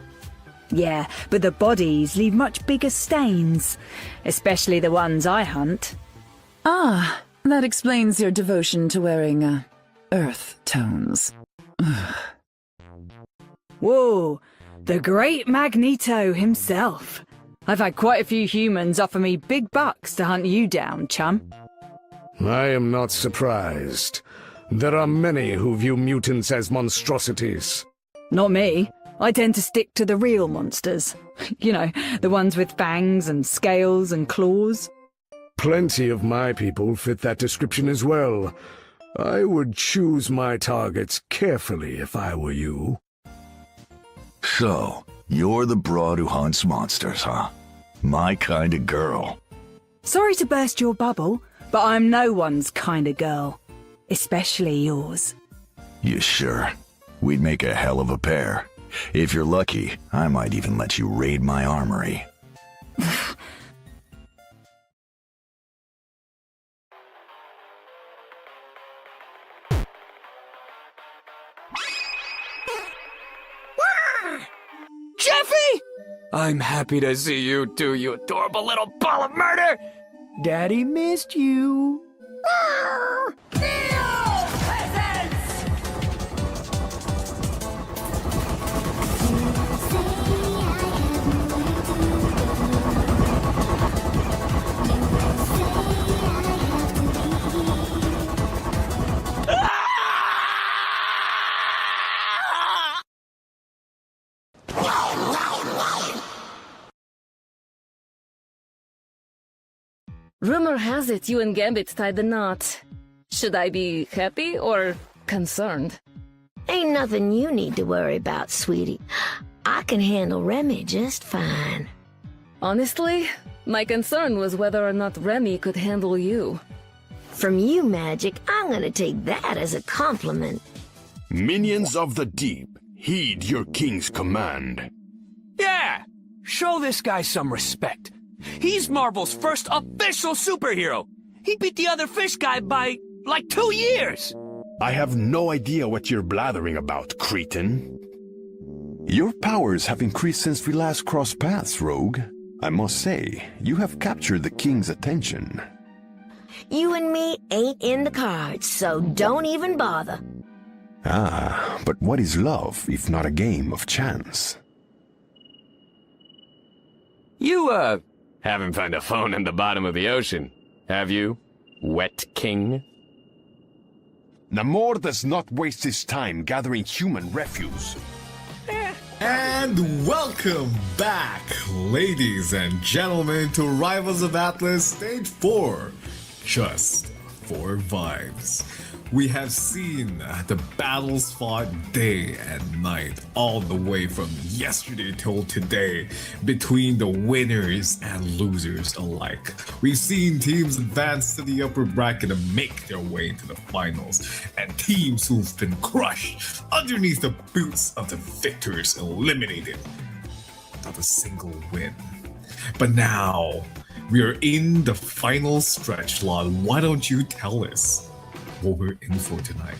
Yeah, but the bodies leave much bigger stains, especially the ones I hunt. Ah, that explains your devotion to wearing, earth tones. Whoa, the great Magneto himself. I've had quite a few humans offer me big bucks to hunt you down, chum. I am not surprised. There are many who view mutants as monstrosities. Not me. I tend to stick to the real monsters. You know, the ones with fangs and scales and claws. Plenty of my people fit that description as well. I would choose my targets carefully if I were you. So, you're the broad who hunts monsters, huh? My kind of girl. Sorry to burst your bubble, but I'm no one's kind of girl. Especially yours. You sure? We'd make a hell of a pair. If you're lucky, I might even let you raid my armory. Jeffy! I'm happy to see you too, you adorable little ball of murder! Daddy missed you. Rumor has it you and Gambit tied the knot. Should I be happy or concerned? Ain't nothing you need to worry about, sweetie. I can handle Remy just fine. Honestly, my concern was whether or not Remy could handle you. From you, Magic, I'm gonna take that as a compliment. Minions of the Deep, heed your king's command. Yeah! Show this guy some respect. He's Marvel's first official superhero. He beat the other fish guy by, like, 2 years. I have no idea what you're blathering about, cretin. Your powers have increased since we last crossed paths, Rogue. I must say, you have captured the king's attention. You and me ain't in the cards, so don't even bother. Ah, but what is love if not a game of chance? You, haven't found a phone in the bottom of the ocean, have you, Wet King? Namor does not waste his time gathering human refuse. And welcome back, ladies and gentlemen, to Rivals of Atlas Stage 4. Just for vibes. We have seen the battles fought day and night, all the way from yesterday till today, between the winners and losers alike. We've seen teams advance to the upper bracket and make their way into the finals, and teams who've been crushed underneath the boots of the victors eliminated without a single win. But now, we are in the final stretch, Lon. Why don't you tell us what we're in for tonight?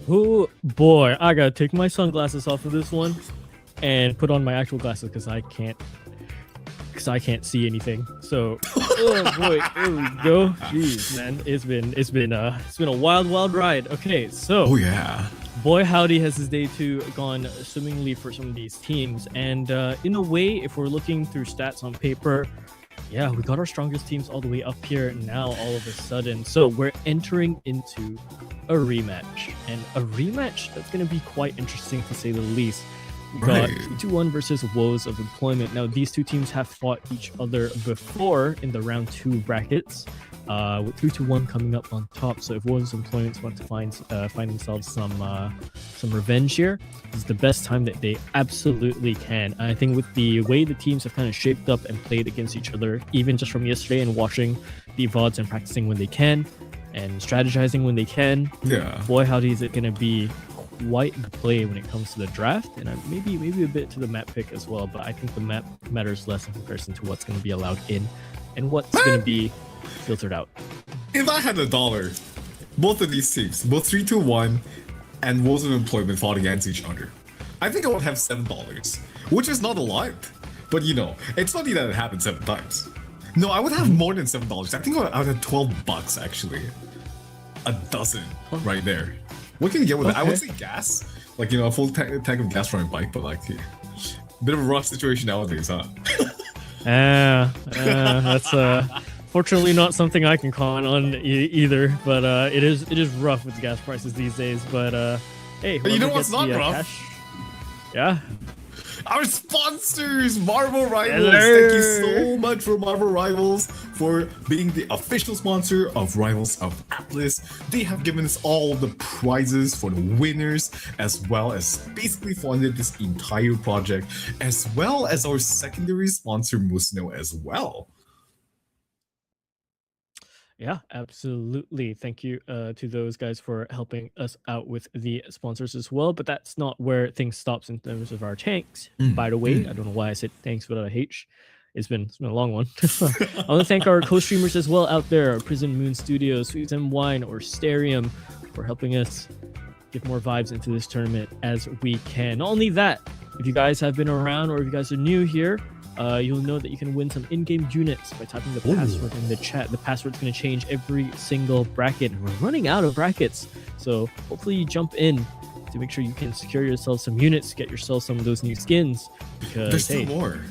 Oh boy, I gotta take my sunglasses off of this one and put on my actual glasses because I can't see anything. So oh boy, there we go. Jeez, man, it's been a wild ride. Okay, so oh yeah, boy howdy has this day 2 gone swimmingly for some of these teams, and in a way, if we're looking through stats on paper, yeah, we got our strongest teams all the way up here now all of a sudden. So we're entering into a rematch. And a rematch that's going to be quite interesting to say the least. We got 2-1 versus Woes of Employment. Now, these two teams have fought each other before in the round 2 brackets, with 3-1 coming up on top. So if Woes of Employment want to find themselves some revenge here, this is the best time that they absolutely can. I think with the way the teams have kind of shaped up and played against each other, even just from yesterday and watching the VODs and practicing when they can and strategizing when they can, boy howdy is it going to be quite the play when it comes to the draft, and maybe a bit to the map pick as well, but I think the map matters less in comparison to what's going to be allowed in and what's going to be filtered out. If I had $1, both of these teams, both 321 and Rules of Employment fought against each other, I think I would have $7, which is not a lot. But you know, it's funny that it happened 7 times. No, I would have more than $7. I think I would have $12 actually. A dozen right there. What can you get with that? I would say gas. Like, you know, a full tank of gas for my bike, but like, bit of a rough situation nowadays, huh? That's fortunately not something I can comment on either. But it is rough with gas prices these days. But hey, you know what's not rough? Cash, yeah. Our sponsors, Marvel Rivals. Thank you so much for Marvel Rivals for being the official sponsor of Rivals of Atlas. They have given us all the prizes for the winners, as well as basically funded this entire project, as well as our secondary sponsor, Musuno, as well. Yeah, absolutely. Thank you to those guys for helping us out with the sponsors as well. But that's not where things stops in terms of our tanks. By the way, I don't know why I said thanks without a H. It's been a long one. I want to thank our co-streamers as well out there, Prison Moon Studios, Sweets and Wine, or Sterium, for helping us get more vibes into this tournament as we can. Not only that, if you guys have been around or if you guys are new here, you'll know that you can win some in-game units by typing the password in the chat. The password's going to change every single bracket. We're running out of brackets, so hopefully you jump in to make sure you can secure yourself some units, get yourself some of those new skins. Because there's still more.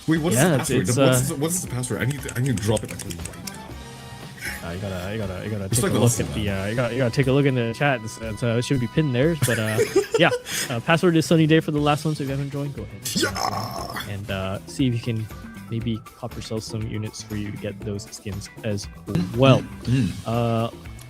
Wait, what is the password? What is the password? I need to drop it right now. You gotta take a look at the you gotta take a look in the chat. It should be pinned there, but yeah, password is Sunny Day for the last one. So if you haven't joined, go ahead and see if you can maybe cop yourself some units for you to get those skins as well.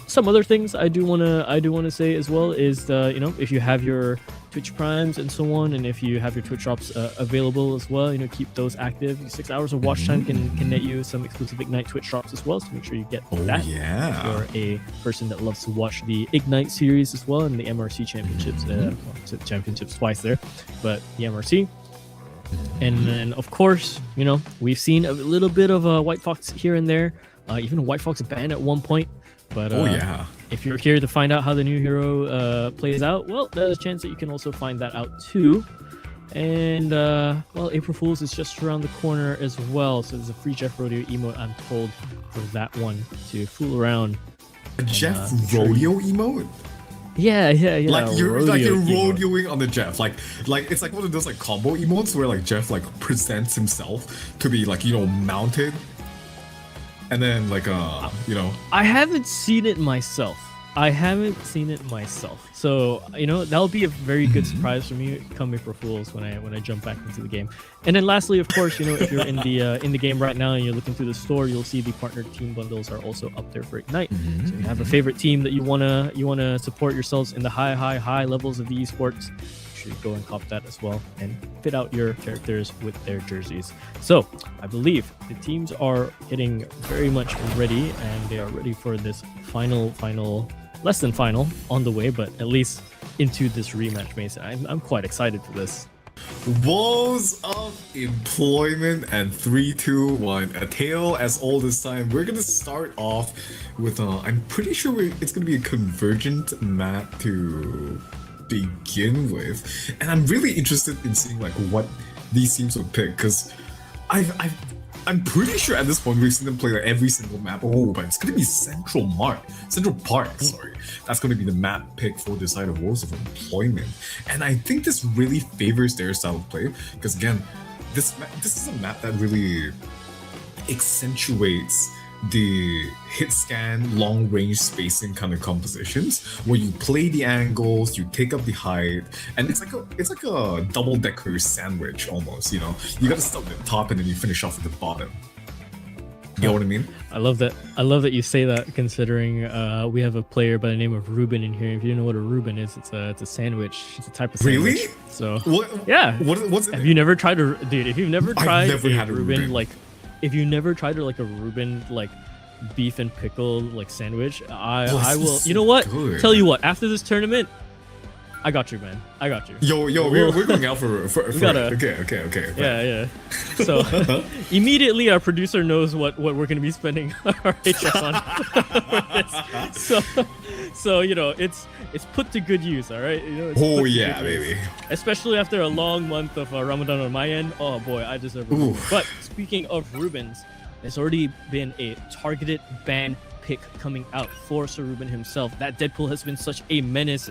Some other things I do wanna say as well is you know, if you have your Twitch Primes and so on, and if you have your Twitch drops available as well, you know, keep those active. 6 hours of watch time can net you some exclusive Ignite Twitch drops as well, so make sure you get that. If you're a person that loves to watch the Ignite series as well, and the MRC championships, championships twice there, but the MRC. And then of course, you know, we've seen a little bit of a White Fox here and there, even a White Fox ban at one point. But if you're here to find out how the new hero plays out, well, there's a chance that you can also find that out too. And well, April Fool's is just around the corner as well, so there's a free Jeff Rodeo emote, I'm told, for that one to fool around. A Jeff Rodeo emote? Yeah. Like you're rodeoing on the Jeff, like it's like one of those like combo emotes where like Jeff like presents himself to be like, you know, mounted. And then, like, you know, I haven't seen it myself. So, you know, that'll be a very good surprise for me come April Fools when I jump back into the game. And then lastly, of course, you know, if you're in the game right now and you're looking through the store, you'll see the partnered team bundles are also up there for Ignite. So if you have a favorite team that you wanna support yourselves in the high levels of the esports, go and cop that as well and fit out your characters with their jerseys. So I believe the teams are getting very much ready, and they are ready for this final less than final on the way, but at least into this rematch, Mason. I'm quite excited for this. Walls of Employment and 321, a tale as old as time. We're gonna start off with I'm pretty sure it's gonna be a convergent map to begin with, and I'm really interested in seeing like what these teams would pick, because I'm pretty sure at this point we've seen them play like every single map. But it's gonna be Central Park, sorry. That's gonna be the map pick for the side of Walls of Employment, and I think this really favors their style of play, because again, this is a map that really accentuates the hit scan, long range spacing kind of compositions, where you play the angles, you take up the height, and it's like a double decker sandwich almost. You know, you gotta start at the top and then you finish off at the bottom. You know what I mean? I love that you say that, considering we have a player by the name of Ruben in here. If you don't know what a Ruben is, it's a sandwich. It's a type of sandwich. Really? So yeah. What's it? Have you never tried dude? If you've never tried had a Reuben, like. If you never tried like a Reuben like beef and pickle like sandwich, I will. You know what? Good. Tell you what. After this tournament, I got you, man. I got you. Yo, we're going out for We gotta, okay. Yeah. So immediately our producer knows what we're gonna be spending our HS on. So you know it's put to good use, all right. You know. It's Oh put to yeah, good use. baby. Especially after a long month of Ramadan on my end. Oh boy, I deserve it. But speaking of Rubens, there's already been a targeted ban pick coming out for Sir Ruben himself. That Deadpool has been such a menace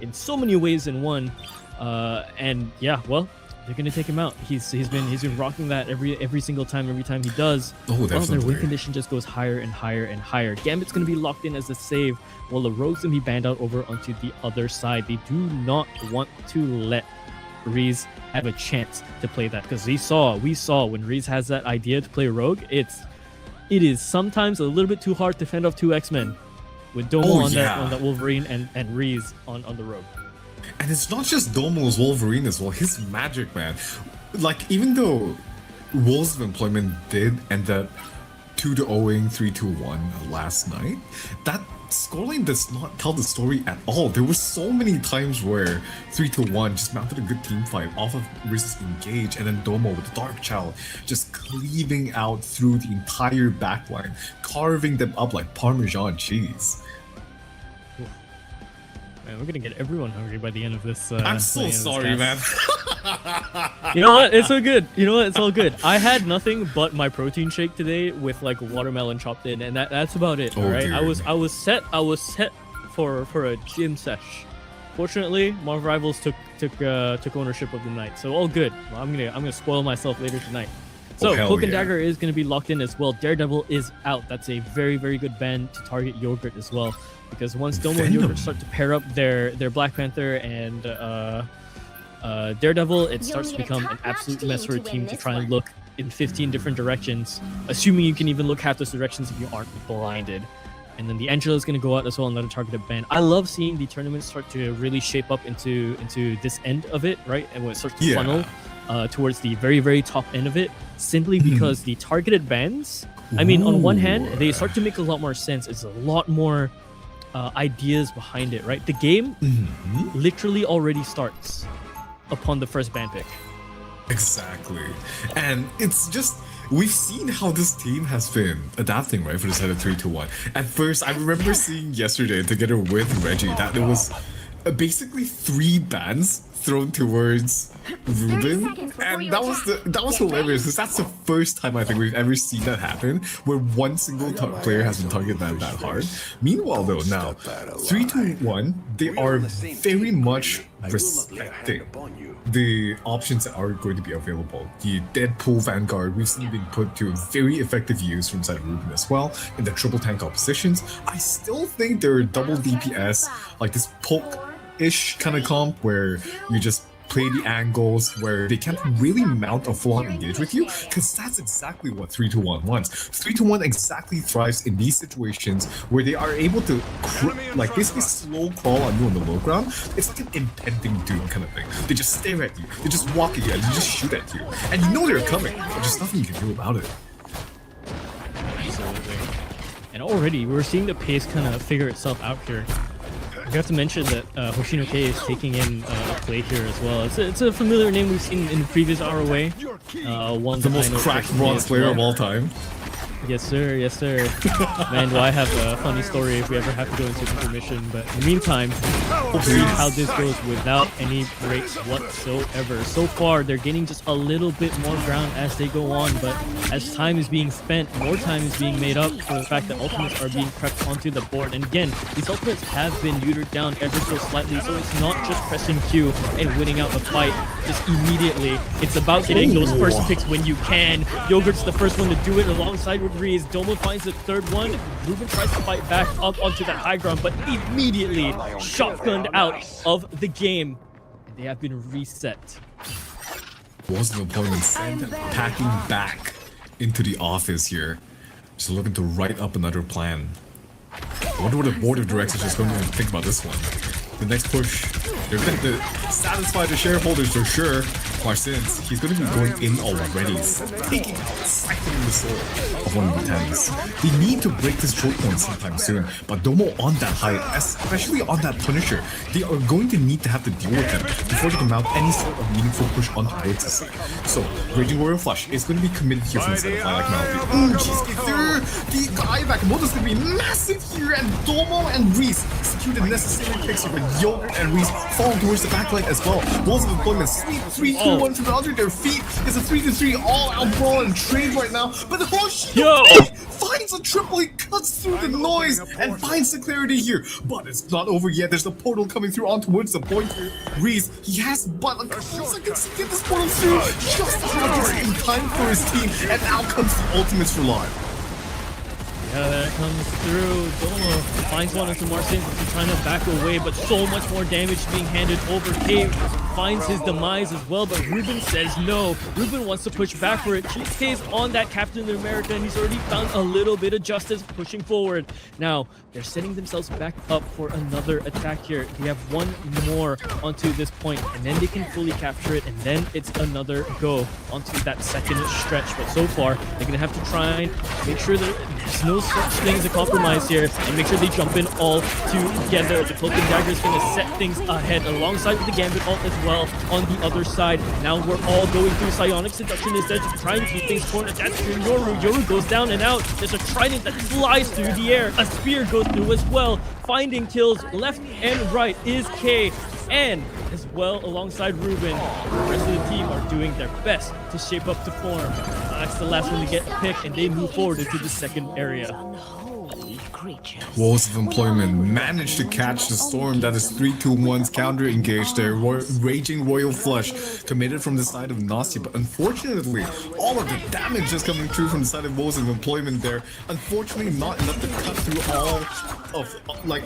in so many ways in one, and yeah, well, they're gonna take him out. He's been rocking that every single time he does. Oh, well, their definitely. win condition just goes higher and higher and higher. Gambit's gonna be locked in as the save, while the Rogue's gonna be banned out over onto the other side. They do not want to let Reese have a chance to play that, because we saw when Reese has that idea to play Rogue, it is sometimes a little bit too hard to fend off two X-Men with Domo on that Wolverine and Reese on the Rogue. And it's not just Domo's Wolverine as well, his magic, man. Like, even though Wolves of Employment did end up 2-0ing 3-1 last night, that scoreline does not tell the story at all. There were so many times where 3-1 just mounted a good team fight off of Riz's engage, and then Domo with the Dark Child just cleaving out through the entire backline, carving them up like Parmesan cheese. Man, we're gonna get everyone hungry by the end of this. I'm so sorry, man. You know what? It's so good. You know what? It's all good. I had nothing but my protein shake today with like watermelon chopped in, and that's about it. Oh, all right. dear. I was set for a gym sesh. Fortunately, Marvel Rivals took ownership of the night, so all good. Well, I'm gonna spoil myself later tonight. So Cloak and Dagger is gonna be locked in as well. Daredevil is out. That's a very, very good ban to target Yogurt as well, because once Domo and Yogurt start to pair up their Black Panther and Daredevil, it starts to become an absolute mess for a team to try and look in 15 different directions, assuming you can even look half those directions if you aren't blinded. And then the Angela is going to go out as well, another targeted ban. I love seeing the tournament start to really shape up into this end of it, right? And when it starts to funnel towards the very, very top end of it, simply because the targeted bans, I mean, on one hand, they start to make a lot more sense. It's a lot more ideas behind it, right? The game literally already starts upon the first ban pick. Exactly. And it's just, we've seen how this team has been adapting, right, for the set of 3-1. At first, I remember seeing yesterday, together with Reggie, that there was basically 3 bans thrown towards Ruben, and that was hilarious, because that's the first time I think we've ever seen that happen, where one single player has been targeted that hard. Meanwhile, though, now 3-1, they are very much respecting the options that are going to be available. The Deadpool Vanguard, we've seen being put to very effective use from side Ruben as well in the triple tank oppositions. I still think they're double DPS, like this poke-ish kind of comp where you just play the angles where they can't really mount a full-on engage with you, because that's exactly what 3-1 wants. 3-1 exactly thrives in these situations where they are able to like basically slow crawl on you on the low ground. It's like an impending doom kind of thing. They just stare at you, they just walk at you, and they just shoot at you, and you know they're coming. There's just nothing you can do about it. Absolutely. And already we're seeing the pace kind of figure itself out here. I have to mention that Hoshino K is taking in a play here as well. It's a familiar name we've seen in the previous ROA. One the most cracked bronze player of all time. Yes, sir. Yes, sir. Man, do I have a funny story if we ever have to go into intermission. But in the meantime, we'll see how this goes without any breaks whatsoever. So far, they're gaining just a little bit more ground as they go on. But as time is being spent, more time is being made up for the fact that ultimates are being prepped onto the board. And again, these ultimates have been neutered down ever so slightly. So it's not just pressing Q and winning out the fight just immediately. It's about getting those first picks when you can. Yogurt's the first one to do it alongside with Reese. Domo finds the third one. Ruben tries to fight back up onto that high ground, but immediately shotgunned out of the game. They have been reset. Was the opponent sent packing back into the office here, just looking to write up another plan. I wonder what the board of directors is going to think about this one. the next push, they're going to satisfy the shareholders for sure. Since he's going to be going in already, taking out, siphoning the soul of one of the tens. They need to break this choke point sometime soon, but Domo on that high, especially on that Punisher, they are going to need to have to deal with him before they can mount any sort of meaningful push on towards the side. So, Raging Royal Flush is going to be committed here from the side of Lilac Melody. The Ievac mode is going to be massive here, and Domo and Reese secure the necessary picks here, but Yogurt and Reese fall towards the backline as well. Balls of employment, sweep 3-2-1 from the under their feet. It's a 3-3 all-out brawl and trade right now, but Hoshi finds a triple. He cuts through the noise and finds the clarity here, but it's not over yet. There's a portal coming through on towards the point here. Reese, he has but a couple seconds to get this portal through, just in time for his team, and now comes the ultimates for live. Yeah, that comes through. Domo finds one into Marcin, trying to back away, but so much more damage being handed over. Cave finds his demise as well, but Ruben says no. Ruben wants to push back for it. Cave's on that Captain America, and he's already found a little bit of justice pushing forward. Now, they're setting themselves back up for another attack here. They have one more onto this point, and then they can fully capture it, and then it's another go onto that second stretch. But so far, they're going to have to try and make sure that there's no such thing as a compromise here, and make sure they jump in all together. The Cloak and Dagger is going to set things ahead alongside with the Gambit ult as well on the other side. Now we're all going through Psionic Seduction instead to try and keep things torn. Attached to Yoru. Yoru goes down and out. There's a trident that flies through the air. A spear goes through as well. Finding kills left and right is K, and as well alongside Ruben. The rest of the team are doing their best to shape up to form. That's the last one to get picked, and they move forward into the second area. Walls of Employment managed to catch the storm that is 3-2-1's counter engaged there. Raging Royal Flush committed from the side of Nastia, but unfortunately, all of the damage is coming through from the side of Walls of Employment there. Unfortunately, not enough to cut through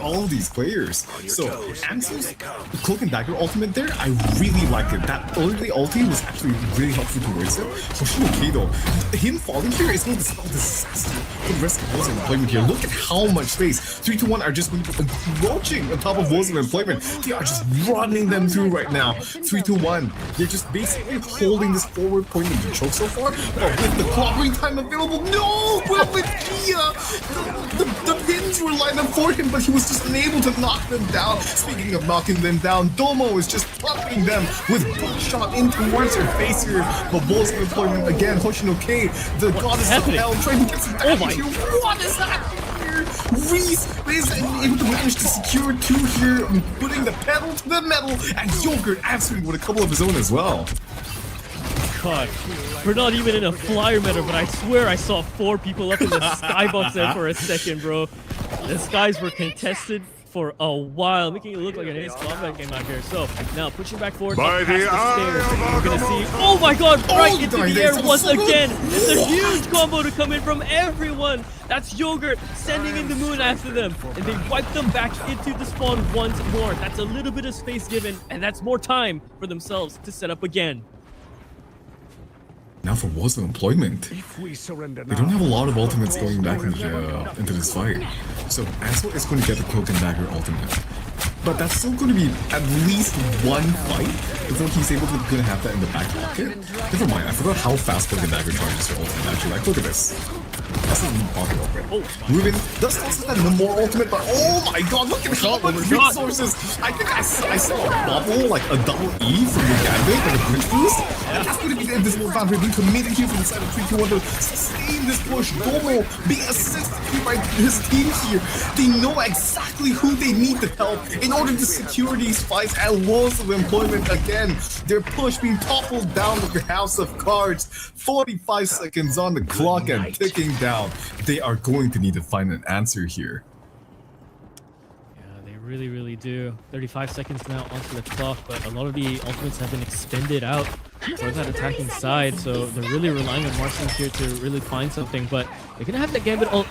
all of these players. So, Answer's Cloak and Dagger ultimate there, I really like it. That early ulti was actually really helpful towards it. Hoshino though, him falling here is going to spell disaster for the rest of Walls of Employment here. Look at how much space 3-2-1 are just going to be encroaching on top of Walls of Employment. They are just running them through right now. 3-2-1, they're just basically holding this forward point of the choke so far, but with the clobbering time available, no! Well, with Kia, the pins were lined up for him, but he was just unable to knock them down. Speaking of knocking them down, Domo is just popping them with buckshot in towards her face here, but Walls of Employment again, Hoshino K, the goddess of hell, trying to get some damage here. What is that? Reese is able to manage to secure two here, putting the pedal to the metal, and Yogurt answering with a couple of his own as well. God, we're not even in a flyer meta, but I swear I saw 4 people up in the skybox there for a second, bro. The skies were contested for a while, making it look like an ace combat game out here. So now pushing back forward up past the stairs, we're gonna see. Oh my God! Right into the air once again. It's a huge combo to come in from everyone. That's Yogurt sending in the moon after them, and they wipe them back into the spawn once more. That's a little bit of space given, and that's more time for themselves to set up again. Now for Walls of Employment, they don't have a lot of ultimates going back into this fight. So Ansel is going to get the Cloak and Dagger ultimate. But that's still going to be at least one fight before he's able to have that in the back pocket. Never mind, I forgot how fast Cloak and Dagger charges her ultimate actually. Like, look at this. That's not even pocket already. Ruben does also have the more ultimate, but oh my God, look at how much resources. I think I saw a bubble, like a double E from the Gambit, like a bridge boost. And that's going to be the invisible boundary being committed here from the side of 3-2-1 to sustain this push. Domo being assisted by his team here. They know exactly who they need to help in order to secure these fights, and Walls of Employment again. Their push being toppled down with the House of Cards. 45 seconds on the clock and ticking down. They are going to need to find an answer here. They really do. 35 seconds now onto the clock, but a lot of the ultimates have been extended out for that attacking side, so they're really relying on Marcin here to really find something, but they're gonna have that Gambit ult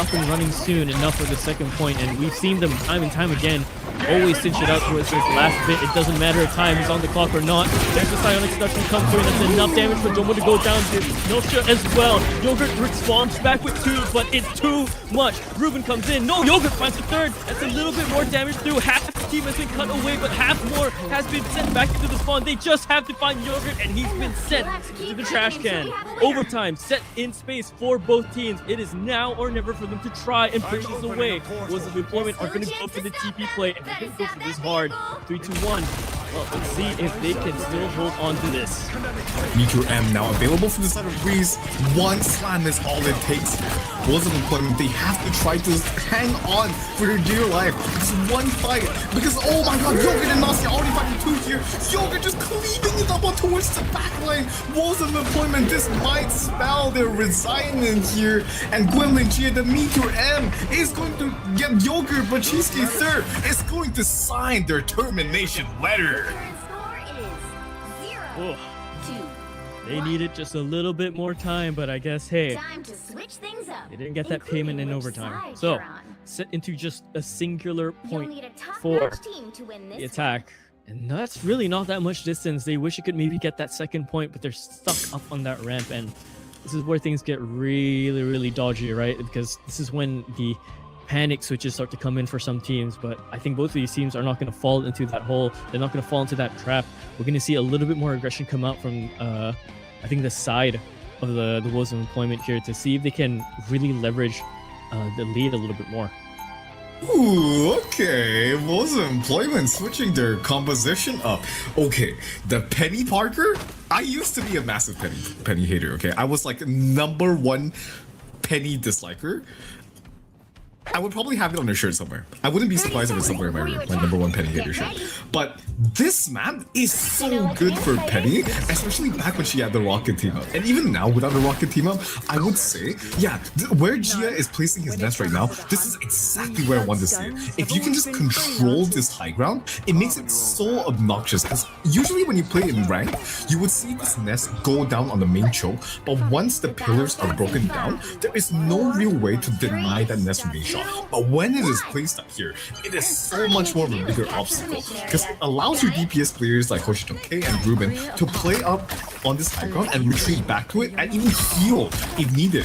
up and running soon enough for the second point, and we've seen them time and time again always cinch it out towards this last bit. It doesn't matter if time is on the clock or not. There's the Psionic Seduction come through, and that's enough damage for Domo to go down. Nosha as well. Yogurt responds back with 2, but it's too much. Ruben comes in. No, Yogurt finds a 3rd. That's a little bit more damage through half team has been cut away, but half more has been sent back into the spawn. They just have to find Yogurt, and he's been sent to the trash can. Overtime set in space for both teams. It is now or never for them to try and push this away. Was of Employment are going to go for the TP play, and they're going to go for this hard. 3, 2, 1. Well, let's see if they can still hold on to this. Meteor M now available from the side of Breeze. One slam is all it takes. Wolves of Employment, they have to try to hang on for their dear life. It's one fight because, oh my god, Yogurt and Nastia already fighting 2 here. Yogurt just cleaving it up on towards the back line. Wolves of Employment, this might spell their resignment here. And Gwendolyn Gia, the Meteor M, is going to get Yogurt, but Cheesecake Sir is going to sign their termination letter. Oh. They needed just a little bit more time, but I guess, hey, Time to switch things up, they didn't get that payment in overtime. So, set into just a singular point need a top for notch team to win the this attack. And that's really not that much distance. They wish it could maybe get that second point, but they're stuck up on that ramp. And this is where things get really, really dodgy, right? Because this is when the panic switches start to come in for some teams, but I think both of these teams are not going to fall into that hole. They're not going to fall into that trap. We're going to see a little bit more aggression come out from, I think, the side of the Wolves of Employment here to see if they can really leverage the lead a little bit more. Ooh, okay. Wolves of Employment switching their composition up. Okay, the Penny Parker? I used to be a massive Penny hater, okay? I was like #1 Penny disliker. I would probably have it on a shirt somewhere. I wouldn't be surprised if it's somewhere in my room, my #1 Penny hater shirt. But this map is so good for Penny, especially back when she had the Rocket team up. And even now, without the Rocket team up, I would say, yeah, where Gia is placing his nest right now, this is exactly where I want to see it. If you can just control this high ground, it makes it so obnoxious. Because usually when you play in rank, you would see this nest go down on the main choke, but once the pillars are broken down, there is no real way to deny that nest from being shot. But when it is placed up here, it is so much more of a bigger obstacle because it allows your DPS players like Hoshitoke and Ruben to play up on this high ground and retreat back to it and even heal if needed.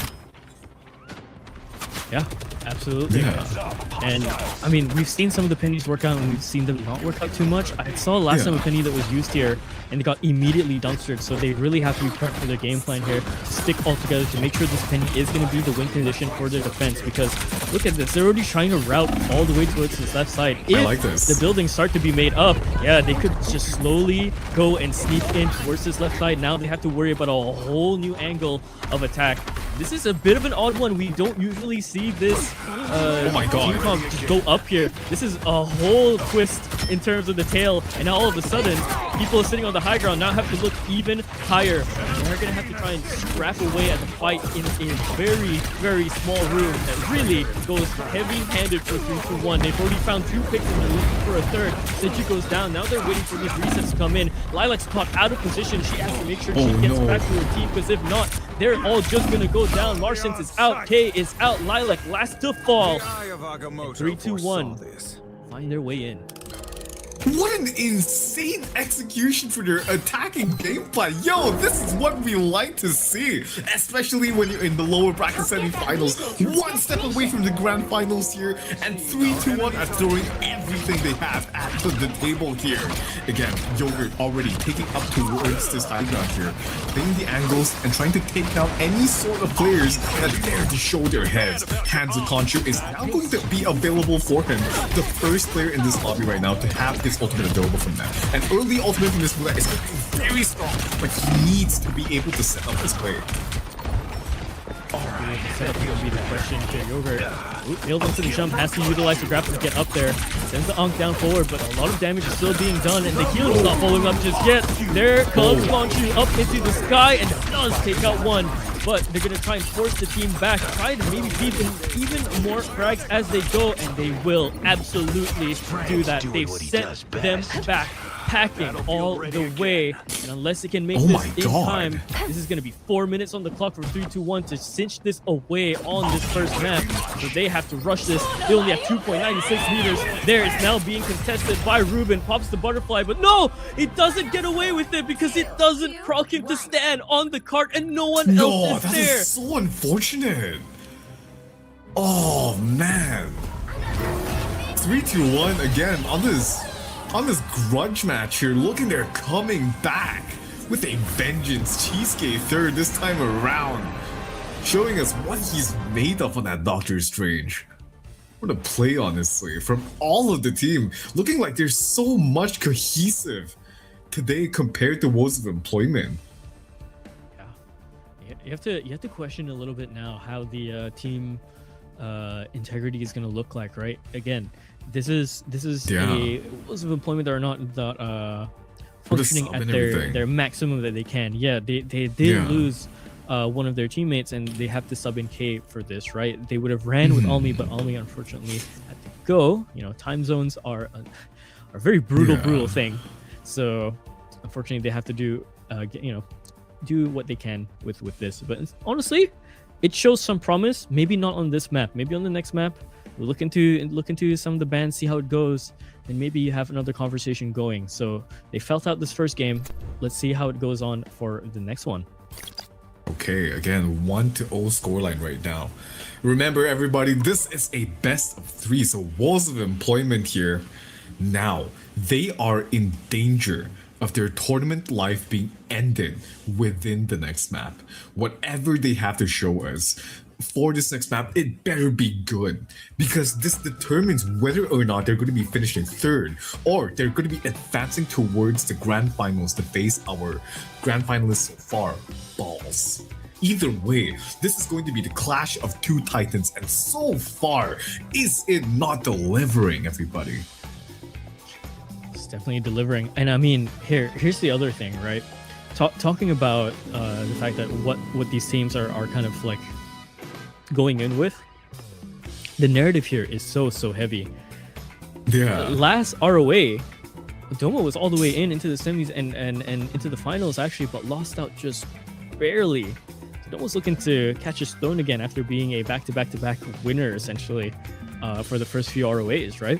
Yeah, absolutely. Yeah. And I mean, we've seen some of the pennies work out and we've seen them not work out too much. I saw last time a penny that was used here and it got immediately dumpstered, so they really have to be prepped for their game plan here, stick all together to make sure this penny is going to be the win condition for their defense. Because look at this, they're already trying to route all the way towards this left side. If I like this. The buildings start to be made up, yeah, they could just slowly go and sneak in towards this left side. Now they have to worry about a whole new angle of attack. This is a bit of an odd one. We don't usually see this oh my god, team comp just go up here. This is a whole twist in terms of the tail, and now all of a sudden people sitting on the high ground now have to look even higher. They're gonna have to try and scrap away at the fight in a very, very small room that really goes heavy-handed for 3-2-1. They've already found 2 picks and they're looking for a third. Senju goes down. Now they're waiting for this reset to come in. Lilac's caught out of position. She has to make sure she gets back to her team, because if not, they're all just gonna go down. Martians is out. K is out. Lilac last to fall. 3-2-1. Find their way in. What an insane execution for their attacking gameplay. Yo, this is what we like to see, especially when you're in the lower bracket semifinals. One step away from the grand finals here, and 3-2-1 are throwing everything they have at the table here. Again, Yogurt already taking up towards this high ground here, playing the angles and trying to take down any sort of players that dare to show their heads. Hanzo Conchu is now going to be available for him, the first player in this lobby right now to have his ultimate available from them. And early ultimate from this player is going to be very strong, but he needs to be able to set up his play. Setup will be the question here. Yogurt nailed into the jump, has to utilize the grapple to get up there. Sends the Ankh down forward, but a lot of damage is still being done, and the healing is not following up just yet. There comes Conchu up into the sky and does take out one. But they're going to try and force the team back, try to maybe feed them even more frags as they go, and they will absolutely do that. They've sent them back, packing all the way, and unless they can make this in time, this is going to be 4 minutes on the clock for 3-2-1 to cinch this away on this first map. So they have to rush this. They only have 2.96 meters. There is now being contested by Ruben. Pops the butterfly, but no, it doesn't get away with it because it doesn't proc him to stand on the cart, and no one else is that there. is so unfortunate. Oh man. 3-2-1 again on this grudge match here. Looking, they're coming back with a vengeance. Cheesecake third this time around, showing us what he's made of on that Doctor Strange. What a play, honestly, from all of the team. Looking like there's so much cohesive today compared to Woes of Employment. You have to question a little bit now how the team integrity is going to look like, right? Again, this is a Woes of Employment that are not functioning at their maximum that they can. Yeah, they did lose one of their teammates, and they have to sub in K for this, right? They would have ran with Almi, but Almi unfortunately had to go. You know, time zones are a very brutal thing. So unfortunately, they have to do do what they can with this. But honestly, it shows some promise. Maybe not on this map. Maybe on the next map, we'll look into some of the bands, see how it goes, and maybe you have another conversation going. So they felt out this first game. Let's see how it goes on for the next one. Okay, again, 1-0 scoreline right now. Remember, everybody, this is a best of 3, so Woes of Employment here. Now, they are in danger of their tournament life being ended within the next map. Whatever they have to show us for this next map, it better be good, because this determines whether or not they're going to be finishing third, or they're going to be advancing towards the grand finals to face our grand finalists so far, Balls. Either way, this is going to be the clash of two titans, and so far, is it not delivering, everybody? It's definitely delivering. And I mean, here's the other thing, right? Talking about the fact that what these teams are kind of like going in with, the narrative here is so heavy. Yeah. Last ROA, Domo was all the way into the semis and into the finals actually, but lost out just barely. So Domo's looking to catch his throne again after being a back-to-back winner essentially for the first few ROAs, right?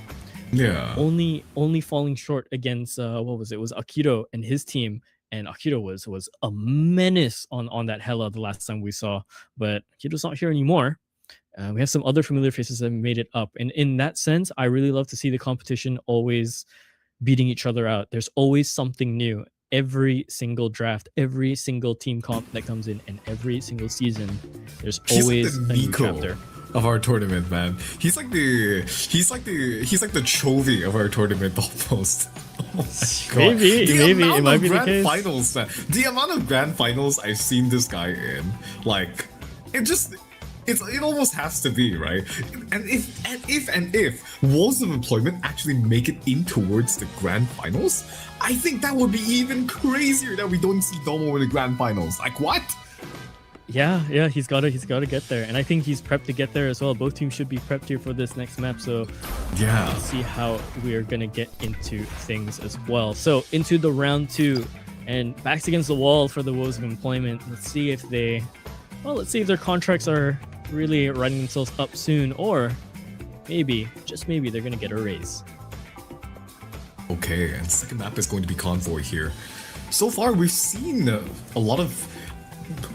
Yeah. Only falling short against what was it? It was Akito and his team. And Akito was a menace on that Hela the last time we saw, but Akito's not here anymore. We have some other familiar faces that made it up, and in that sense, I really love to see the competition always beating each other out. There's always something new every single draft, every single team comp that comes in, and every single season. There's always like the a new chapter of our tournament, man. He's like the Chovy of our tournament almost. Oh my god. Maybe it might be the case. Finals, man. The amount of grand finals I've seen this guy in, like, it almost has to be, right? And if Woes of Employment actually make it in towards the grand finals, I think that would be even crazier that we don't see Domo in the grand finals. Like, what? Yeah, he's got to get there, and I think he's prepped to get there as well. Both teams should be prepped here for this next map, so yeah, let's see how we're gonna get into things as well. So into the round 2, and backs against the wall for the Woes of Employment. Let's see if their contracts are really writing themselves up soon, or maybe, just maybe, they're gonna get a raise. Okay, and second map is going to be Convoy here. So far, we've seen a lot of.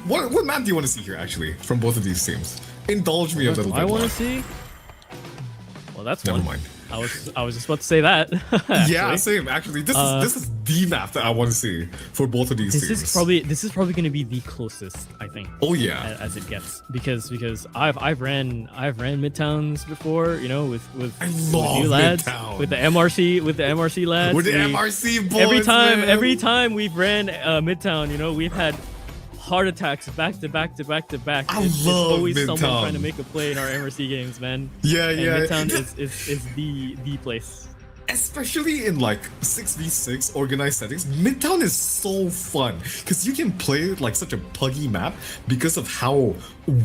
What map do you want to see here, actually, from both of these teams? Indulge me a little bit. I want to see. Well, that's never one. mind. I was just about to say that. Yeah, same. Actually, this is the map that I want to see for both of these teams. This is probably going to be the closest, I think. Oh yeah, as it gets, because I've ran Midtowns before, you know, with you lads, Midtown. with the MRC lads, with the MRC boys. Every time we've ran Midtown, you know, we've had heart attacks back to back. It's love always Midtown. someone trying to make a play in our MRC games, man. Yeah. Midtown is the place. Especially in like 6v6 organized settings, Midtown is so fun because you can play like such a puggy map because of how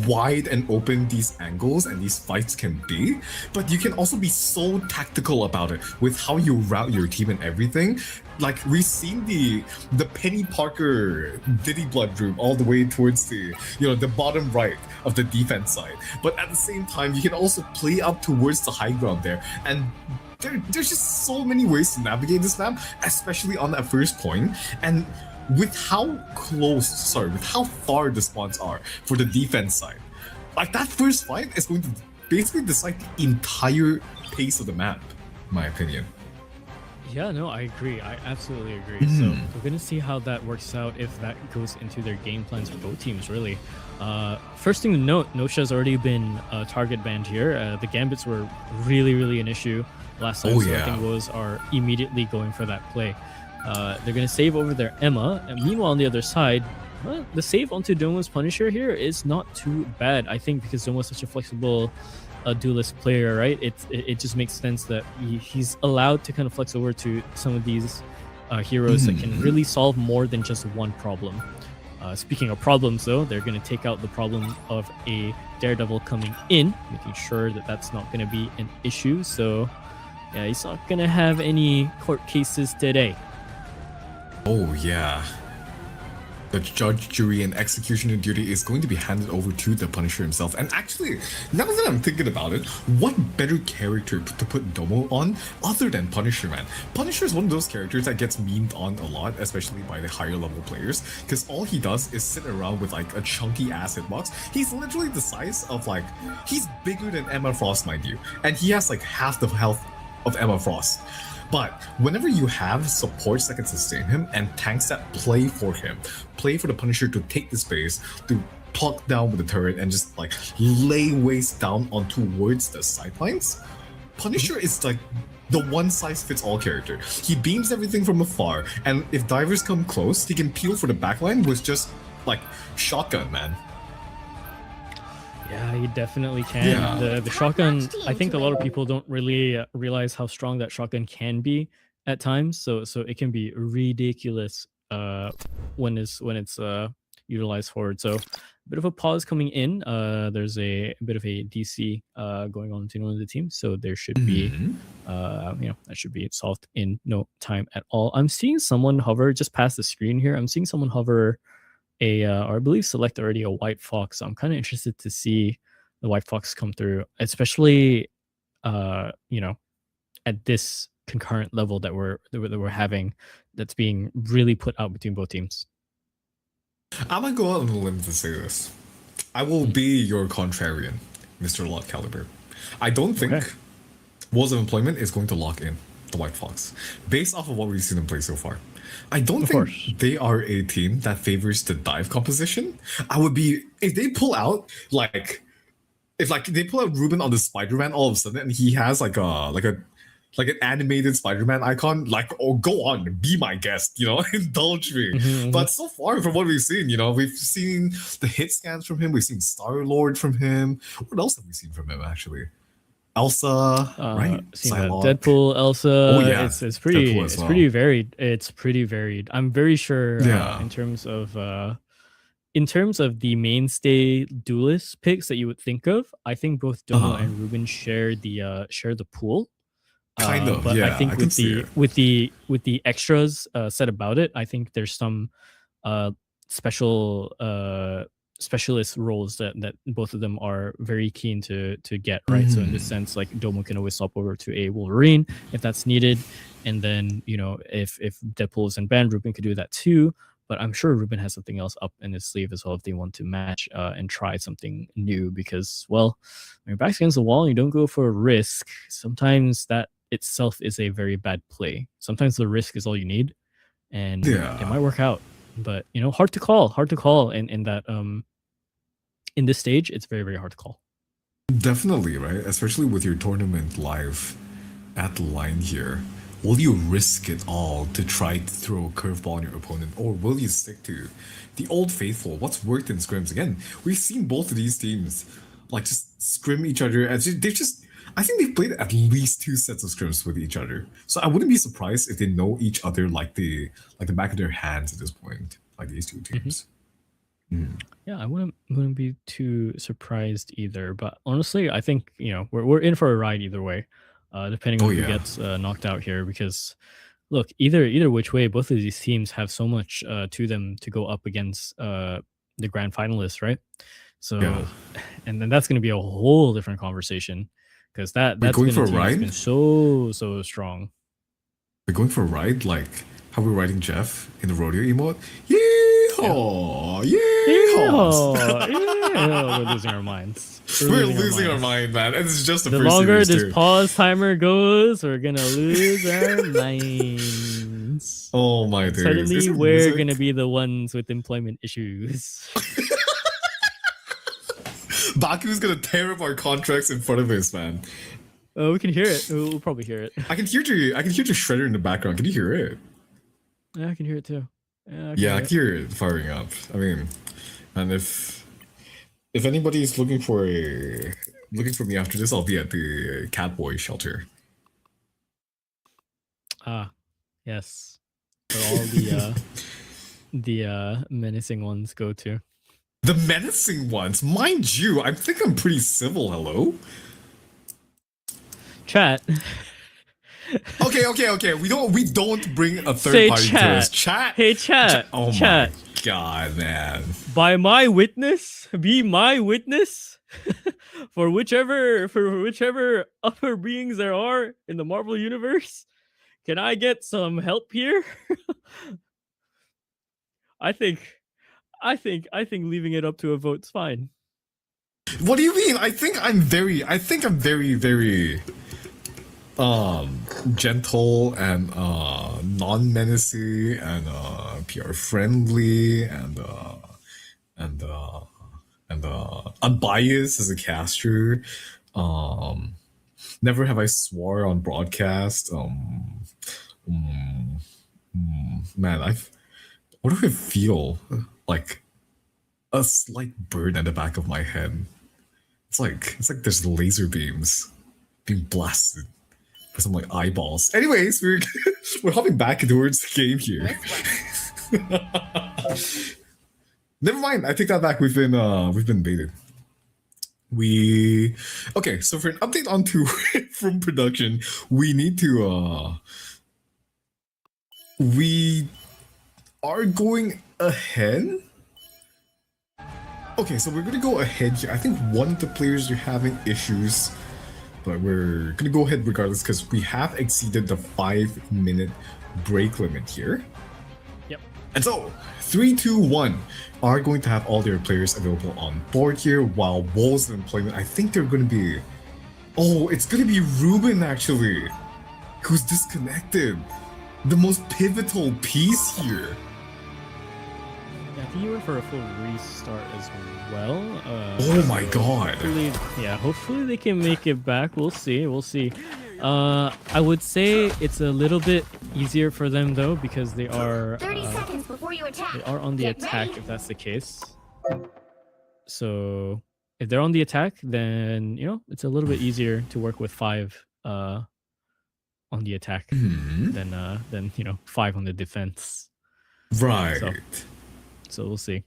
wide and open these angles and these fights can be. But you can also be so tactical about it with how you route your team and everything. Like we've seen the Penny Parker Diddy Blood room all the way towards the bottom right of the defense side. But at the same time, you can also play up towards the high ground there, and there's just so many ways to navigate this map, especially on that first point. And with how far the spawns are for the defense side, like that first fight is going to basically decide the entire pace of the map. my opinion. Yeah, no, I agree. I absolutely agree. Mhm. So we're gonna see how that works out if that goes into their game plans for both teams. Really, first thing to note, Nosha's already been target banned here. The gambits were really an issue last time. Oh, So I yeah. think Woes are immediately going for that play. They're gonna save over their Emma. And meanwhile, on the other side, the save onto Domo's Punisher here is not too bad. I think because Domo's such a flexible duelist player, right? It just makes sense that he's allowed to kind of flex over to some of these heroes that can really solve more than just one problem. Speaking of problems, though, they're going to take out the problem of a Daredevil coming in, making sure that that's not going to be an issue. So, yeah, he's not going to have any court cases today. Oh, yeah. The judge, jury, and executioner duty is going to be handed over to the Punisher himself. And actually, now that I'm thinking about it, what better character to put Domo on other than Punisher, man? Punisher is one of those characters that gets memed on a lot, especially by the higher level players, because all he does is sit around with like a chunky ass hitbox. He's literally the size of like, he's bigger than Emma Frost, mind you, and he has like half the health of Emma Frost. But whenever you have supports that can sustain him and tanks that play for him, play for the Punisher to take the space, to talk down with the turret and just like lay waste down on towards the sidelines, Punisher is like the one-size-fits-all character. He beams everything from afar, and if divers come close, he can peel for the backline with just like shotgun, man. Yeah, he definitely can. Yeah. The shotgun, I think a lot of people don't really realize how strong that shotgun can be at times. So it can be ridiculous when it's utilized forward. So a bit of a pause coming in. There's a bit of a DC going on between one of the teams. So there should be that should be solved in no time at all. I'm seeing someone hover just past the screen here. I'm seeing someone hover or I believe select already a White Fox. So I'm kind of interested to see the White Fox come through, especially at this concurrent level that we're having, that's being really put out between both teams. I'm gonna go out on a limb to say this. I will be your contrarian, Mr. Lock Caliber. I don't think Walls of Employment is going to lock in the White Fox based off of what we've seen them play so far. I don't think they are a team that favors the dive composition. I would be, if they pull out like, if like they pull out Ruben on the Spider-Man all of a sudden and he has like an animated Spider-Man icon, like, oh, go on, be my guest, indulge me. But so far from what we've seen, we've seen the hit scans from him, we've seen Star-Lord from him. What else have we seen from him actually? Elsa, right? Seeing that Deadpool, Elsa. Oh yeah, it's pretty pretty varied. It's pretty varied. I'm very sure in terms of the mainstay duelist picks that you would think of. I think both Domo and Ruben share the pool. Kind of, but yeah. I think with the extras said about it, I think there's some specialist roles that both of them are very keen to get, right? So in this sense, like Domo can always swap over to a Wolverine if that's needed, and then if Deadpool is in band, Ruben could do that too. But I'm sure Ruben has something else up in his sleeve as well if they want to match and try something new, because when your back's against the wall and you don't go for a risk, sometimes that itself is a very bad play. Sometimes the risk is all you need, and it might work out. But hard to call in that in this stage. It's very, very hard to call. Definitely, right? Especially with your tournament live at the line here. Will you risk it all to try to throw a curveball on your opponent, or will you stick to the old faithful, what's worked in scrims? Again, we've seen both of these teams like just scrim each other, and I think they've played at least 2 sets of scrims with each other. So I wouldn't be surprised if they know each other like the back of their hands at this point, like these two teams. Yeah, I wouldn't be too surprised either. But honestly, I think we're in for a ride either way, depending on who gets knocked out here. Because look, either which way, both of these teams have so much to them to go up against the grand finalists, right? So, and then that's going to be a whole different conversation, because that's going been for a a team that's ride? been so strong. We're going for a ride, like how we're riding Jeff in the rodeo emote. Yeehaw! Yeehaw! Yeah, we're losing our minds. We're losing our mind, man. And it's just the The first longer series, this too. pause timer goes, we're gonna lose our minds. Oh my days. Suddenly, Is it we're music? gonna be the ones with employment issues. Baku's gonna tear up our contracts in front of us, man. Oh, we can hear it. We'll probably hear it. I can hear the shredder in the background. Can you hear it? Yeah, I can hear it too. Yeah, I can hear it firing up. I mean, and if anybody's looking for me after this, I'll be at the Catboy shelter. Ah, yes. Where all the menacing ones go to. The menacing ones, mind you. I think I'm pretty civil. Hello. Chat. Okay. We don't bring a third Say party chat. to us. Chat. Hey, chat. Oh Chat. my god, man. By my witness, be my witness. for whichever upper beings there are in the Marvel universe, can I get some help here? I think leaving it up to a vote's fine. What do you mean? I think I'm very gentle and non-menacing and PR friendly and unbiased as a caster. Never have I swore on broadcast. Man, what do I feel? Like a slight burn at the back of my head. It's like there's laser beams being blasted for some like eyeballs. Anyways, we're hopping back towards the game here. Never mind. I take that back. We've been baited. Okay. So for an update onto from production, we need to we are going ahead. Okay, so we're gonna go ahead here. I think one of the players are having issues, but we're gonna go ahead regardless because we have exceeded the 5-minute break limit here. Yep. And so 3, 2, 1 are going to have all their players available on board here. While Walls of Employment, I think they're gonna be. Oh, it's gonna be Ruben actually, who's disconnected. The most pivotal piece here. I think you went for a full restart as well. Oh my god. Hopefully they can make it back. We'll see. I would say it's a little bit easier for them though because they are 30 seconds before you attack. they are on the Get attack ready. if that's the case. So if they're on the attack, then it's a little bit easier to work with 5 on the attack than 5 on the defense. Right. So we'll see.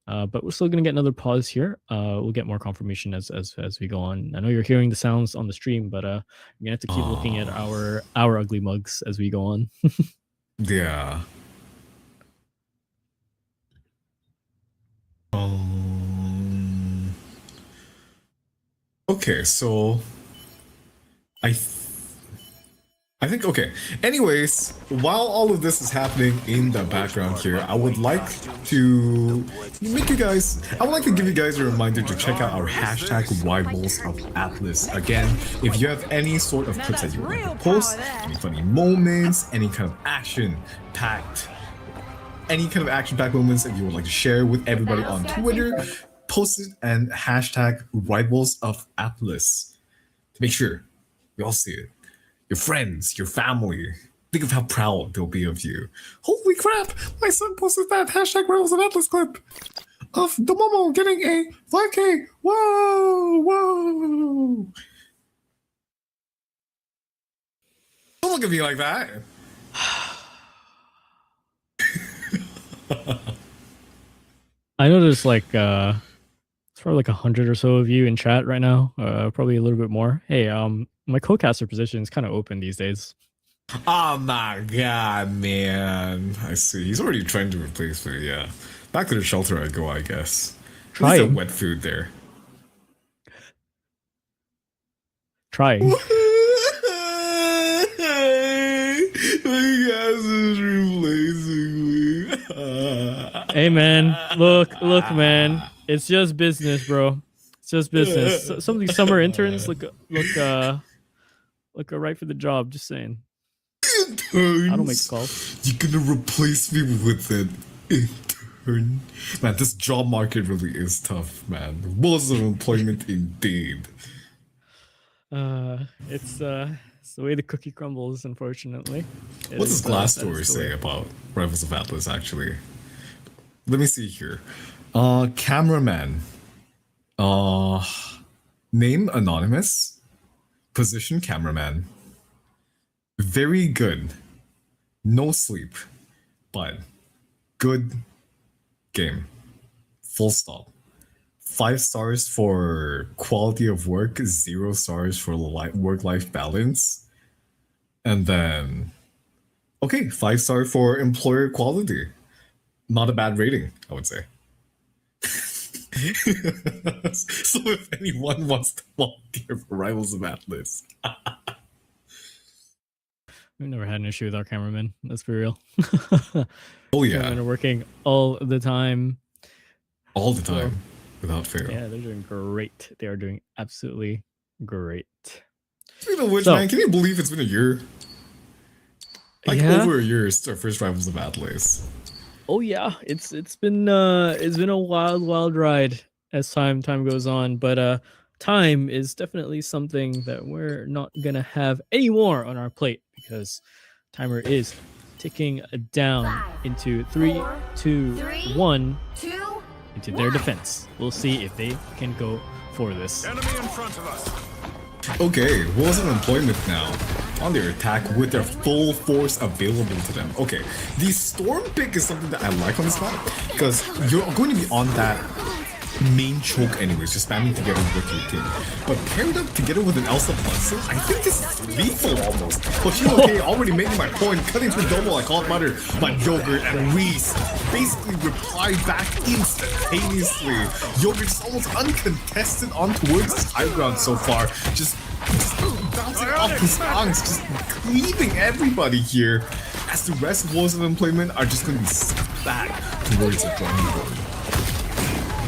But we're still gonna get another pause here. We'll get more confirmation as we go on. I know you're hearing the sounds on the stream, but you're gonna have to keep looking at our ugly mugs as we go on. Yeah. Okay, so I think okay. Anyways, while all of this is happening in the background here, I would like to give you guys a reminder to check out our hashtag Rivals of Atlas. Again, if you have any sort of clips that you want to post, any funny moments, any kind of action-packed moments that you would like to share with everybody on Twitter, post it and hashtag Rivals of Atlas to make sure we all see it. Your friends, your family. Think of how proud they'll be of you. Holy crap! My son posted that hashtag Rivals of Atlas clip of the Momo getting a 5K. Whoa! Don't look at me like that. I know there's it's probably like 100 or so of you in chat right now. Probably a little bit more. Hey, my co-caster position is kind of open these days. Oh my god, man. I see. He's already trying to replace me, yeah. Back to the shelter I go, I guess. Try wet food there. Trying. My gas is replacing me. Hey man, look, man. It's just business, bro. It's just business. Some of these summer interns look right for the job. Just saying. I don't make the calls. You're gonna replace me with an intern? Man, this job market really is tough, man. Walls of employment indeed. It's the way the cookie crumbles, unfortunately. What does Glassdoor say about Rivals of Atlas, actually? Let me see here. Cameraman. Name anonymous. Position cameraman. Very good. No sleep. But good game. Full stop. 5 stars for quality of work, 0 stars for work-life balance. And then, okay, 5-star for employer quality. Not a bad rating, I would say. So if anyone wants to volunteer for Rivals of Atlas. We've never had an issue with our cameramen. Let's be real. Oh yeah. Cameramen are working all the time. All the time. Without fail. Yeah, they're doing great. They are doing absolutely great. Speaking of which, man, can you believe it's been a year? Over a year since our first Rivals of Atlas. Oh yeah, it's been a wild ride as time goes on, but time is definitely something that we're not gonna have any more on our plate because timer is ticking down into 3, 2, 1 into their defense. We'll see if they can go for this. Enemy in front of us. Okay, Walls of Employment now on their attack with their full force available to them. Okay, the Storm pick is something that I like on this map because you're going to be on that main choke anyways, just spamming together with your team. But paired up together with an Elsa Bunsen, I think this is lethal almost. Hoshino K already making my point, cutting through Domo like hot butter, but Yogurt and Reese basically replied back instantaneously. Yogurt is almost uncontested on towards his high ground so far, just bouncing off his arms, just cleaving everybody here, as the rest of Walls of Employment are just going to be sucked back towards the drawing board.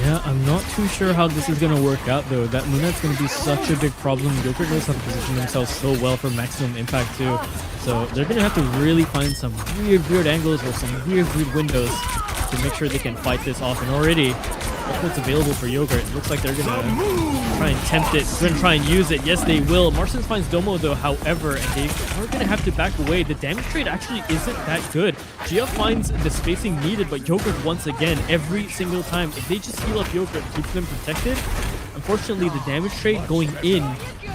Yeah, I'm not too sure how this is going to work out though. That Munet's going to be such a big problem. Yogurt knows how to position themselves so well for maximum impact too. So they're going to have to really find some weird angles or some weird windows to make sure they can fight this off. And already, that's what's available for Yogurt. It looks like they're going to try and tempt it. They're going to try and use it. Yes, they will. Marsens finds Domo though, however, and they are going to have to back away. The damage trade actually isn't that good. Gia finds the spacing needed, but Yogurt once again, every single time, if they just heal up Yogurt and keep them protected, unfortunately the damage trade going in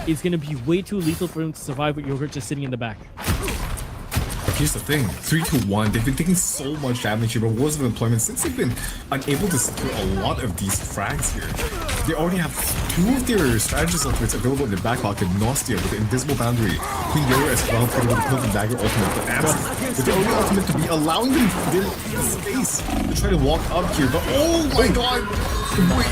is going to be way too lethal for them to survive with Yogurt just sitting in the back. But here's the thing, 3-1, they've been taking so much damage here, but Walls of Employment, since they've been unable to secure a lot of these frags here, they already have 2 of their strategist ultimates available in their back pocket. Nostia with the Invisible Boundary, Queen Yoro as well, with the Cloak Dagger ultimate, but Amsa with the only ultimate to be allowing them the space to try to walk up here, but oh my god! Wait,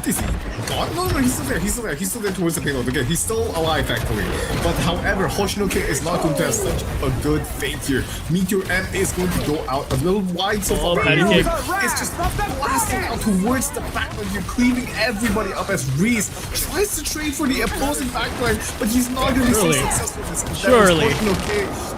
is he gone? No, he's still there. He's still there towards the payload. Again, he's still alive, thankfully. But however, Hoshinoke is not going to have such a good fate here. Meteor M is going to go out a little wide so far. It's just blasting out towards the backline. You're cleaving everybody up as Reese tries to trade for the opposing backline, but he's not going to be so successful with this. Surely.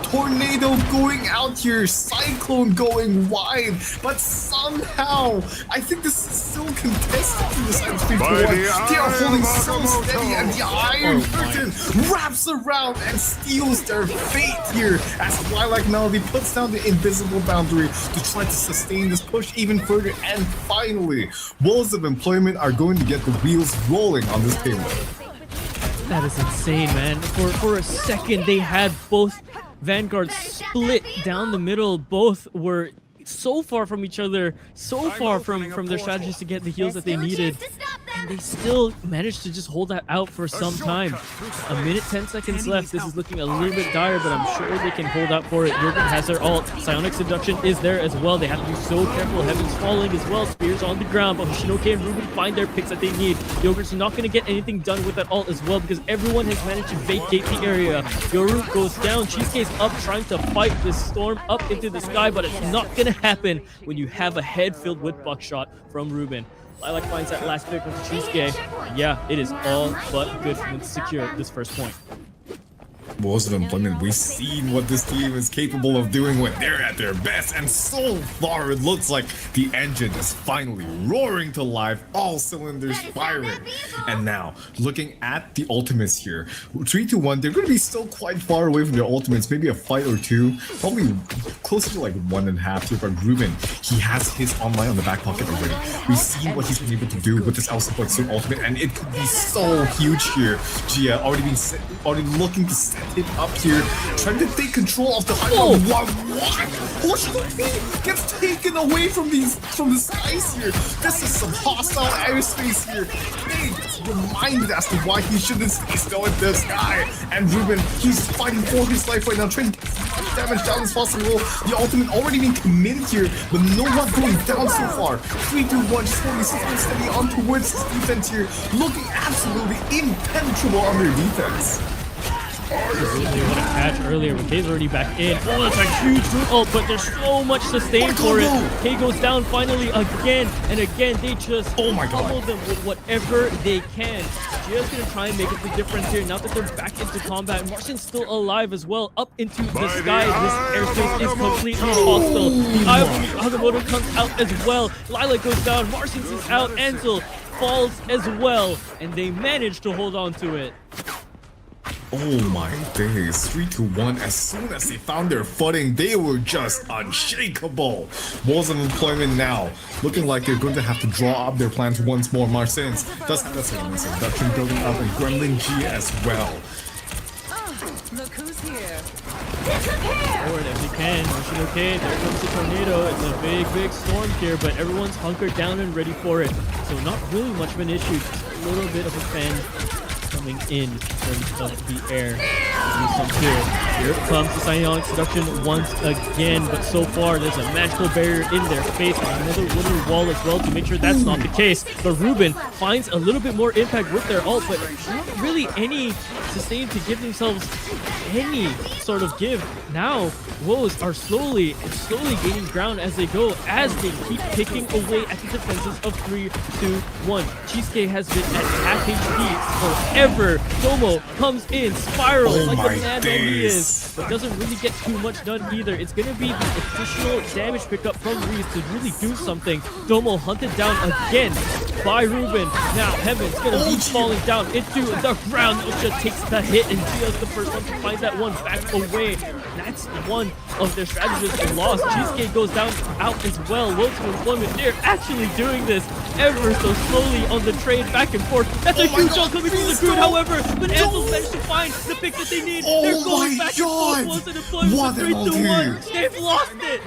Tornado going out here, Cyclone going wide, but somehow, I think this is still contested to the side of 3-1. They are holding so steady, and the Iron Curtain wraps around and steals their fate here as Lilac Melody puts down the Invisible Boundary to try to sustain this push even further, and finally, Walls of Employment are going to get the wheels rolling on this payload. That is insane, man. For a second, they had both Vanguards split down the middle. Both were so far from each other, so far from their strategies to get the heals that they needed. and they still managed to just hold that out for some time. A minute, 10 seconds left. This is looking a little bit dire, but I'm sure they can hold out for it. Yogurt has their ult. Psionic Seduction is there as well. They have to be so careful. Heaven's falling as well. Spears on the ground, but Hoshinoke and Ruben find their picks that they need. Yogurt's not going to get anything done with that ult as well because everyone has managed to vacate the area. Yoru goes down. Cheesecake's up trying to fight this storm up into the sky, but it's not going to happen when you have a head filled with buckshot from Ruben. Lilac finds that last pick with Cheesecake. Yeah, it is all but good for them to secure this first point. Most of employment, we've seen what this team is capable of doing when they're at their best, and so far it looks like the engine is finally roaring to life, all cylinders firing. And now, looking at the ultimates here, 3-1, they're going to be still quite far away from their ultimates, maybe a fight or two, probably closer to like 1.5 here, but Ruben, he has his online on the back pocket already. We've seen what he's been able to do with this L-Support Soon ultimate, and it could be so huge here. Gia already looking to set it up here, trying to take control of the high ground. What? Hoshinoki gets taken away from the skies here. This is some hostile airspace here. They reminded as to why he shouldn't stay still in the sky. And Ruben, he's fighting for his life right now, trying to get as much damage down as possible. The ultimate already being committed here, but no one going down so far. 3-1, slowly steady on towards his defense here, looking absolutely impenetrable on their defense. Really what a catch earlier, but Kay's already back in. Oh, that's a huge root ult, but there's so much sustain for it. Kay goes down finally again and again. They just pummel them with whatever they can. Gia's gonna try and make up the difference here now that they're back into combat. Marcin's still alive as well, up into the sky. This airspace is completely hostile. The Eye of Agamotto comes out as well. Lilac goes down, Marcin's is out, Ansel falls as well, and they manage to hold on to it. Oh my days, 3-1. As soon as they found their footing, they were just unshakable. Walls of employment now, looking like they're going to have to draw up their plans once more. Marcins does have that same seduction building up, and Gremlin G as well. Look who's here. Forward if they can. Okay, there comes the tornado. It's a big storm here, but everyone's hunkered down and ready for it. So not really much of an issue. Just a little bit of a fan coming in terms of the air. Here it comes the Psionic Seduction once again, but so far there's a magical barrier in their face and another wooden wall as well to make sure that's not the case. But Ruben finds a little bit more impact with their ult, but not really any sustain to give themselves any sort of give. Now woes are slowly gaining ground as they go, as they keep picking away at the defenses of 3-2-1. Cheesecake has been at half HP forever. Domo comes in, spirals like the man that he is, but doesn't really get too much done either. It's going to be the additional damage pickup from Reese to really do something. Domo hunted down again by Ruben. Now Heaven's going to be falling down into the ground. Osha takes the hit, and Gia's the first one to find that one back away. That's one of their strategies lost. Cheesecake goes down out as well. Worlds of employment, they're actually doing this ever so slowly on the trade back and forth. That's a huge ult coming from the group, however, but Ansel's managed to find the pick that they need. They're going back and forth. Worlds of employment 3-1. They've lost it.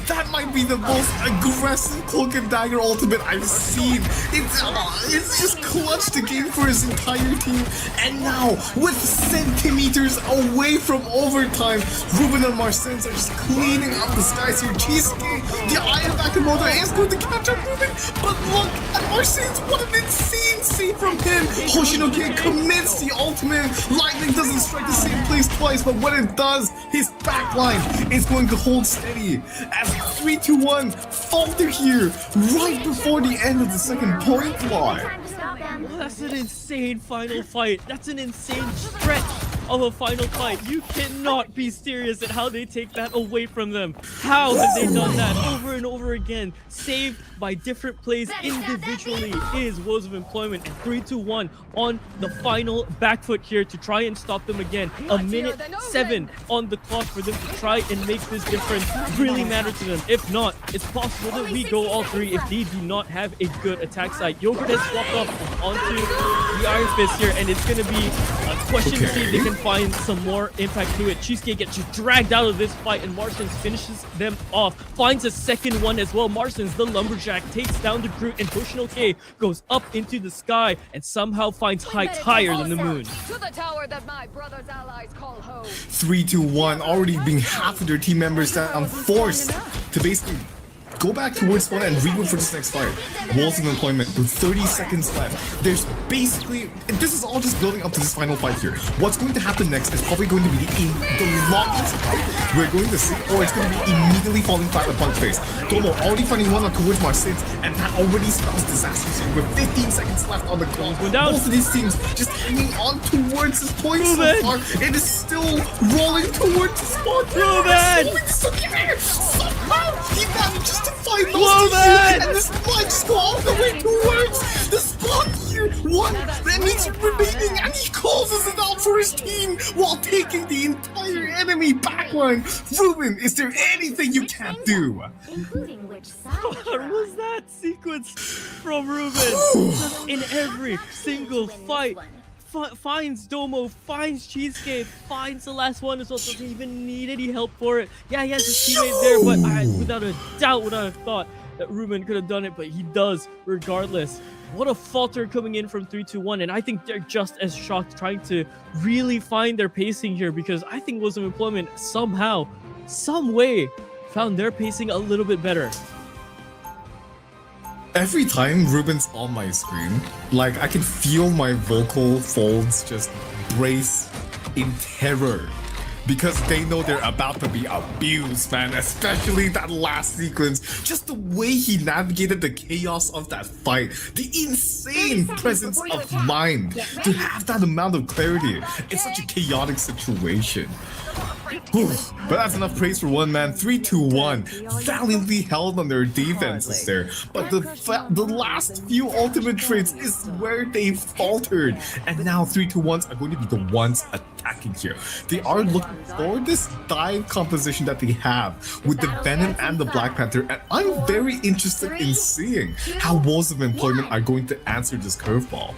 That might be the most aggressive cloak and dagger ultimate I've seen. It's just clutch the game for his entire team. And now, with centimeters away from overtime, Ruben and Marcins are just cleaning up the skies here. Cheesecake, the Eye of Agamotto is going to catch up Ruben. But look at Marcins, what an insane save from him. Hoshinoki commits the ultimate. Lightning doesn't strike the same place twice, but when it does, his backline is going to hold steady. As 3-2-1 falter here right before the end of the second point line. Well, that's an insane final fight. That's an insane stretch of a final fight. You cannot be serious at how they take that away from them. How have they done that over and over again? Saved by different plays individually is Woes of Employment, and 3-2-1 on the final back foot here to try and stop them again. A minute 7 on the clock for them to try and make this difference really matter to them. If not, it's possible that we go all three if they do not have a good attack side. Yogurt has swapped off onto the Iron Fist here, and it's going to be a Question to see if they can find some more impact to it. Cheesecake gets just dragged out of this fight, and Marston's finishes them off. Finds a second one as well. Marston's the lumberjack takes down the Groot, and Hoshino K goes up into the sky and somehow finds heights higher than the moon. To the tower that my brother's allies call home. 3-2-1, already being half of their team members down, forced to basically go back towards one and regroup for this next fight. Walls of employment with 30 seconds left. There's basically, this is all just building up to this final fight here. What's going to happen next is probably going to be the longest fight we're going to see, or it's going to be immediately falling flat upon its face. Domo already finding one up towards Marcins, and that already spells disaster here with 15 seconds left on the clock. Both of these teams just hanging on towards this point so far. It is still rolling towards the spot. Somehow he manages to find those two, and this might just go all the way towards the spot here. One enemy remaining, and he closes it out for his team while taking the entire enemy backline. Ruben, is there anything you can't do? Including which side? What was that sequence from Ruben? In every single fight. Finds Domo, finds Cheesecake, finds the last one as well. Doesn't even need any help for it. Yeah, he has his teammate there, but without a doubt would I have thought that Ruben could have done it, but he does regardless. What a falter coming in from 3-2-1, and I think they're just as shocked, trying to really find their pacing here, because I think Walls of Employment somehow, some way, found their pacing a little bit better. Every time Ruben's on my screen, like, I can feel my vocal folds just brace in terror. Because they know they're about to be abused, man. Especially that last sequence. Just the way he navigated the chaos of that fight. The insane presence of mind to have that amount of clarity in such a chaotic situation. But that's enough praise for one man. 3-2-1, valiantly held on their defenses there. But the last few ultimate traits is where they faltered. And now 3-2-1s are going to be the ones attacking here. They are looking for this dive composition that they have with the Venom and the Black Panther. And I'm very interested in seeing how Walls of Employment are going to answer this curveball.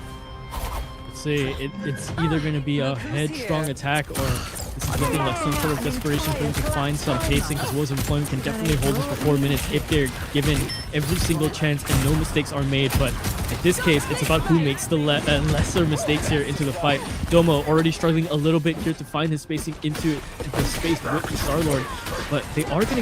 Say it's either going to be a headstrong attack, or this is looking like some sort of desperation for them to find some pacing, because Walls of Employment can definitely hold this for 4 minutes if they're given every single chance and no mistakes are made. But in this case, it's about who makes the lesser mistakes here into the fight. Domo already struggling a little bit here to find his spacing into the space with the Star-Lord, but they are going to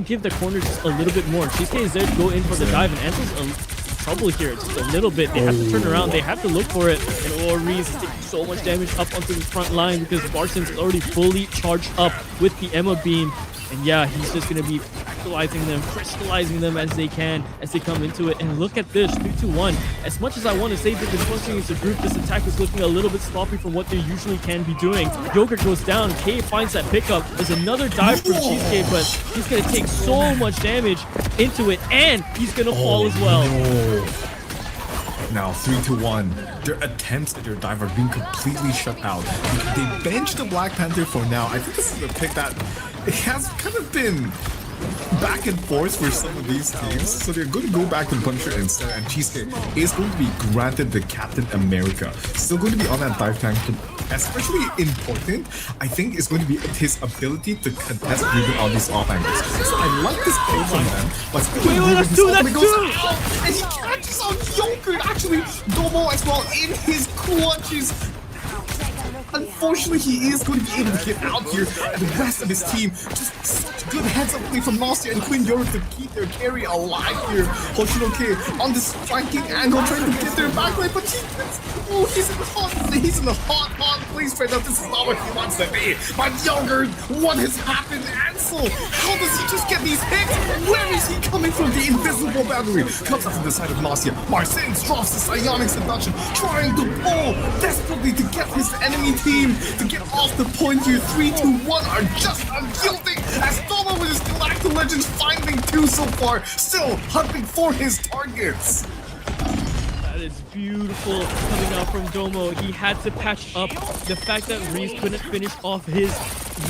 give the corner just a little bit more. Cheesecake is there to go in for the dive, and Ansel's trouble here just a little bit. They have to turn around, they have to look for it, and Reese is taking so much damage up onto the front line because Barson's already fully charged up with the Emma beam. And yeah, he's just going to be crystallizing them as they can, as they come into it. And look at this, 3-2-1. As much as I want to say that this was against the group, this attack is looking a little bit sloppy from what they usually can be doing. Yogurt goes down, K finds that pickup. There's another dive from Cheesecake, but he's going to take so much damage into it, and he's going to fall as well. No. Now 3-2-1, their attempts at their dive are being completely shut out. They benched the Black Panther for now. I think this is the pick that it has kind of been back and forth for some of these teams, so they're going to go back to Punisher instead, and Cheesecake is going to be granted the Captain America. Still going to be on that dive tank. Especially important, I think, is going to be his ability to contest Ruben on these off angles. So I like this play from them, but that's two! Out, and he catches out Yogurt, actually, Domo as well, in his clutches. Unfortunately, he is going to be able to get out here, and the rest of his team, just such good heads-up play from Nausea and Queen Yogurt to keep their carry alive here. Hoshino K on this flanking angle, trying to get their backline, but he's in a hot place right now. This is not where he wants to be. But Yogurt, what has happened? Ansel, how does he just get these hits? Where is he coming from? The invisible boundary comes up to the side of Nausea. Marcins drops the psionic seduction, trying to pull desperately to get his enemy team to get off the point here. 3-2-1 are just unyielding as Domo with his Galactic Legends finding 2 so far, still hunting for his targets. That is beautiful coming out from Domo. He had to patch up the fact that Reese couldn't finish off his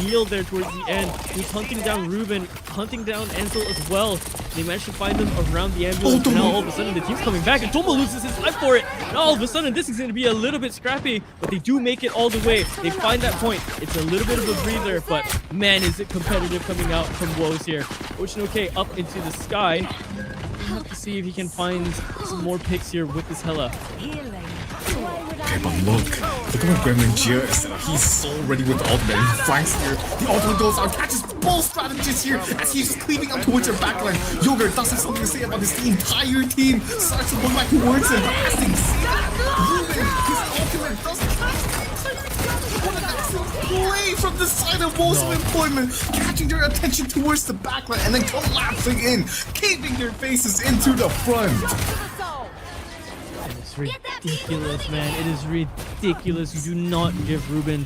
meal there towards the end. He's hunting down Ruben, hunting down Ansel as well. They managed to find them around the ambulance. And now all of a sudden the team's coming back and Tomo loses his life for it. Now all of a sudden this is going to be a little bit scrappy, but they do make it all the way. They find that point. It's a little bit of a breather, but man, is it competitive coming out from Woes here. Oshinoke up into the sky. We'll have to see if he can find some more picks here with this Hela. Okay, but look at what Gremlin Gia is set up. He's so ready with the ultimate. He flanks here. The ultimate goes out, catches both strategists here as he's just cleaving up towards their backline. Yogurt does have something to say about this. The entire team starts to look back towards him. As they see that, Ruben, his ultimate doesn't play from the side of Woes Employment, catching their attention towards the backline and then collapsing in, caving their faces into the front. It's ridiculous, man. It is ridiculous. You do not give Ruben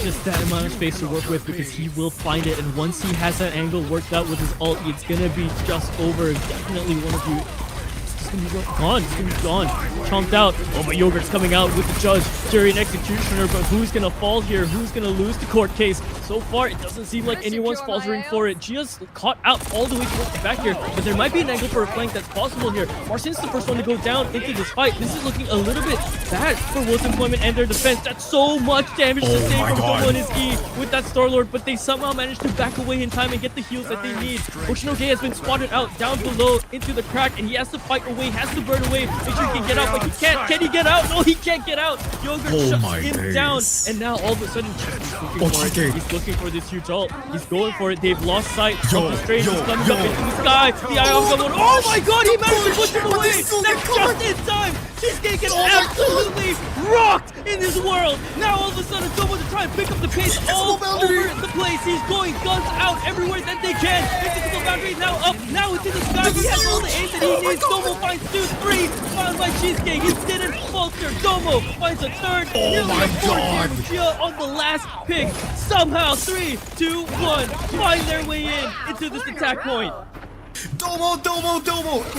just that amount of space to work with because he will find it. And once he has that angle worked out with his ult, it's gonna be just over. Definitely one of you. It's gonna be gone. It's gonna be gone. Chomped out. Oh, but Yogurt's coming out with the judge, jury, and executioner. But who's gonna fall here? Who's gonna lose the court case? So far, it doesn't seem like anyone's faltering for it. Gia's caught out all the way towards the back here, but there might be an angle for a flank that's possible here. Marcin's the first one to go down into this fight. This is looking a little bit bad for Woes Employment and their defense. That's so much damage to save from Tomo and his E with that Starlord, but they somehow managed to back away in time and get the heals that they need. Oshinoke has been spotted out down below into the crack, and he has to fight away, has to burn away, make sure he can get out, but he can't. Can he get out? No, he can't get out. Yogurt shuts him down, and now all of a sudden, he's looking for this huge ult. He's going for it. They've lost sight of the strange. He's coming up into the sky. The Ion Goblin. Oh my god, he managed to push him away. That's just in time. Cheesecake gets absolutely rocked in this world. Now all of a sudden, someone to try and pick up the pace all over the place. He's going guns out everywhere that they can. Invisible boundary now up, now into the sky. He has all the aim that he needs. Domo finds 2-3. Found by Cheesecake. He didn't falter. Domo finds a third. Oh my god. Gia on the last pick. Somehow 3, 2, 1. Find their way into this attack point. Domo,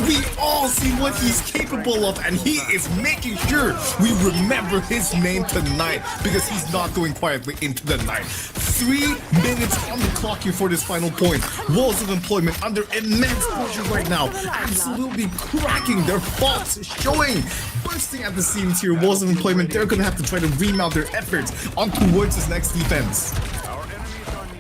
we all see what he's capable of, and he is making sure we remember his name tonight because he's not going quietly into the night. 3 minutes on the clock here for this final point. Woes of Employment under immense pressure right now, absolutely cracking, their faults showing, bursting at the seams here. Woes of Employment, they're gonna have to try to remount their efforts on towards his next defense.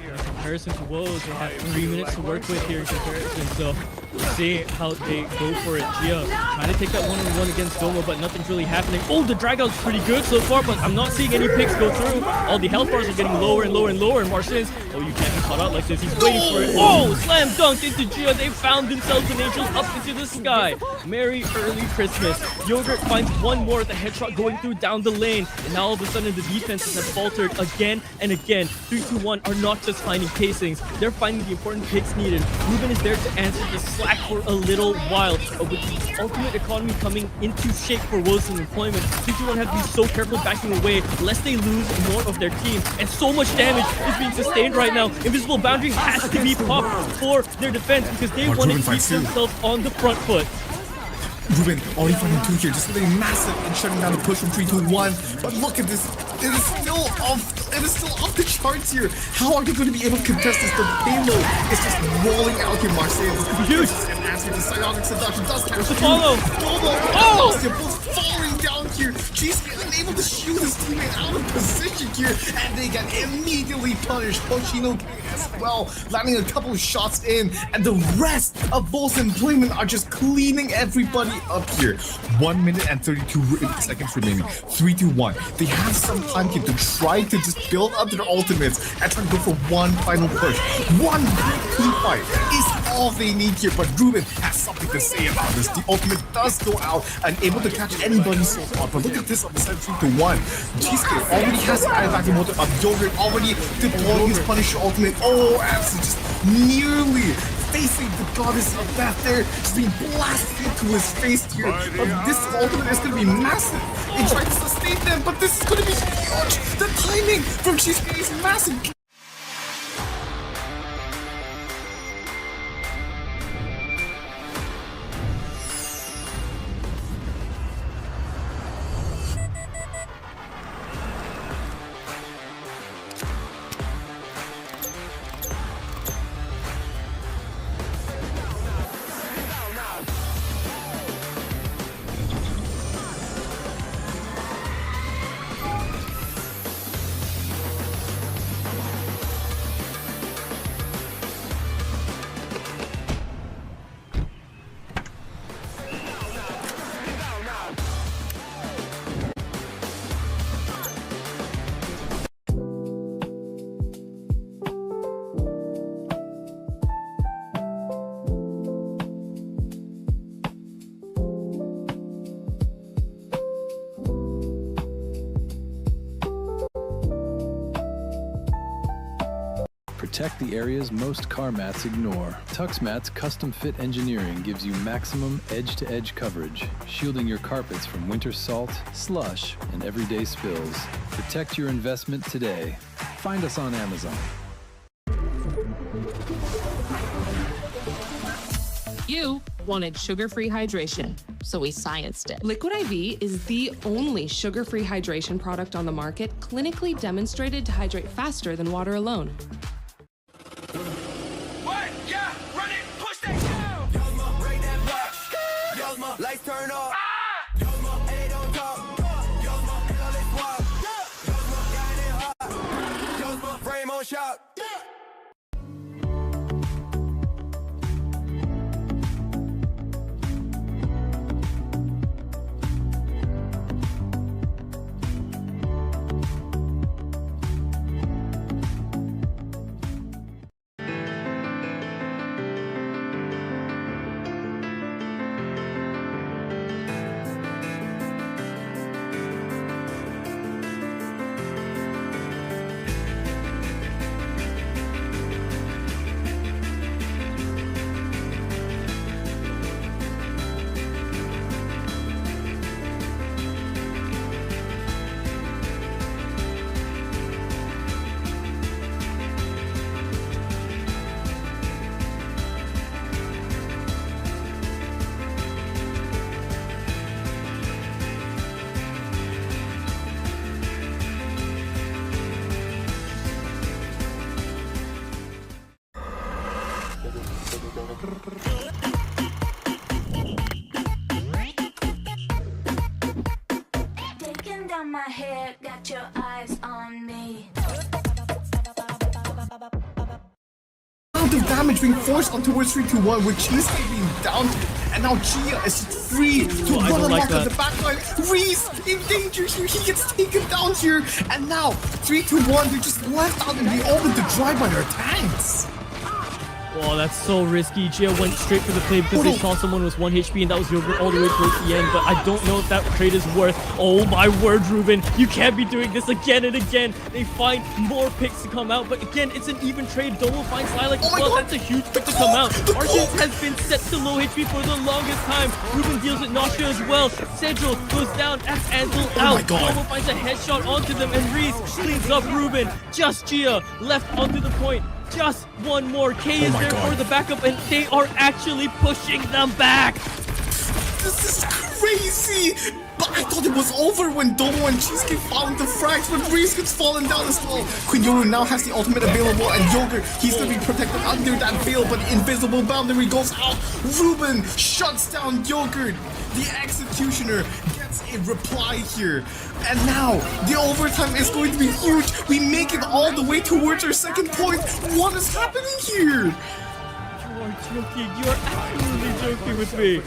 In comparison to Woes, they have 3 minutes to work with here in comparison, so we'll see how they go for it. Gia trying to take that one-on-one against Domo, but nothing's really happening. Oh, the drag out's pretty good so far, but I'm not seeing any picks go through. All the health bars are getting lower and lower and lower, and Marcin's, oh, you can't be caught out like this. He's waiting for it. Oh, slam dunked into Gia. They found themselves an angel up into the sky. Merry early Christmas. Yogurt finds one more, the headshot going through down the lane, and now all of a sudden the defenses have faltered again and again. 3-2-1 are not just finding casings, they're finding the important picks needed. Ruben is there to answer the slack for a little while, but with the ultimate economy coming into shape for Woes and Employment, 3-2-1 have to be so careful backing away lest they lose more of their team, and so much damage is being sustained right now. Invisible boundary has to be popped for their defense because they want to keep themselves on the front foot. Ruben already finding 2 here, just getting massive and shutting down the push from 3-2-1. But look at this, it is still off the charts here. How are they going to be able to contest this? The payload is just rolling out here. Marseille is going to be huge. And answer the Psionic Seduction does catch the follow. Oh! They're both falling down here. Cheesecake unable to shoot his teammate out of position here, and they get immediately punished. Hoshino as well, landing a couple of shots in, and the rest of Woes Employment are just cleaning everybody up here. 1 minute and 32 seconds remaining. 3-2-1. They have some time here to try to just build up their ultimates and try to go for one final push. One big team fight is all they need here, but Ruben has something to say about this. The ultimate does go out and able to catch anybody so far, but look at this on the set 3-1. Cheesecake already has the eye back motor of Yogurt already deploying his Punisher ultimate. Oh, Abs just nearly facing the goddess of death there, just being blasted into his face here. But this ultimate is going to be massive in trying to sustain them, but this is going to be huge. The timing from Cheesecake is massive. Protect the areas most car mats ignore. TuxMat's custom fit engineering gives you maximum edge-to-edge coverage, shielding your carpets from winter salt, slush, and everyday spills. Protect your investment today. Find us on Amazon. You wanted sugar-free hydration, so we scienced it. Liquid IV is the only sugar-free hydration product on the market clinically demonstrated to hydrate faster than water alone. What? Yeah, run it, push that down. Yozma, break that block. Yozma, lights turn off. Yozma, hey, don't talk. Yozma, hell, let's walk. Yozma, got it hot. Yozma, frame on shop. Taking down my hair, got your eyes on me. Amount of damage being forced onto towards 3-2-1 with Cheesecake being down, and now Gia is free to I run don't a like mark on that. the backline. Reese in danger here, he gets taken down here, and now 3-2-1, they're just left out in the open to dry by their tanks. Oh, that's so risky. Gia went straight for the play because they saw someone was 1 HP and that was Yogurt all the way towards the end, but I don't know if that trade is worth. Oh my word, Ruben. You can't be doing this again and again. They find more picks to come out, but again, it's an even trade. Domo finds Lilac as well. That's a huge pick to come out. Archons has been set to low HP for the longest time. Ruben deals with Nausea as well. Central goes down. That's Ansel out. Domo finds a headshot onto them and Reese cleans up Ruben. Just Gia left onto the point. Just one more. K is there for the backup, and they are actually pushing them back. This is crazy! But I thought it was over when Domo and Cheesecake found the frags, but Reese gets fallen down as well. Quinyoru now has the ultimate available, and Yogurt, he's gonna be protected under that veil, but the invisible boundary goes out. Ruben shuts down Yogurt. The Executioner gets a reply here. And now, the overtime is going to be huge. We make it all the way towards our second point. What is happening here? You are joking. You are absolutely joking with me.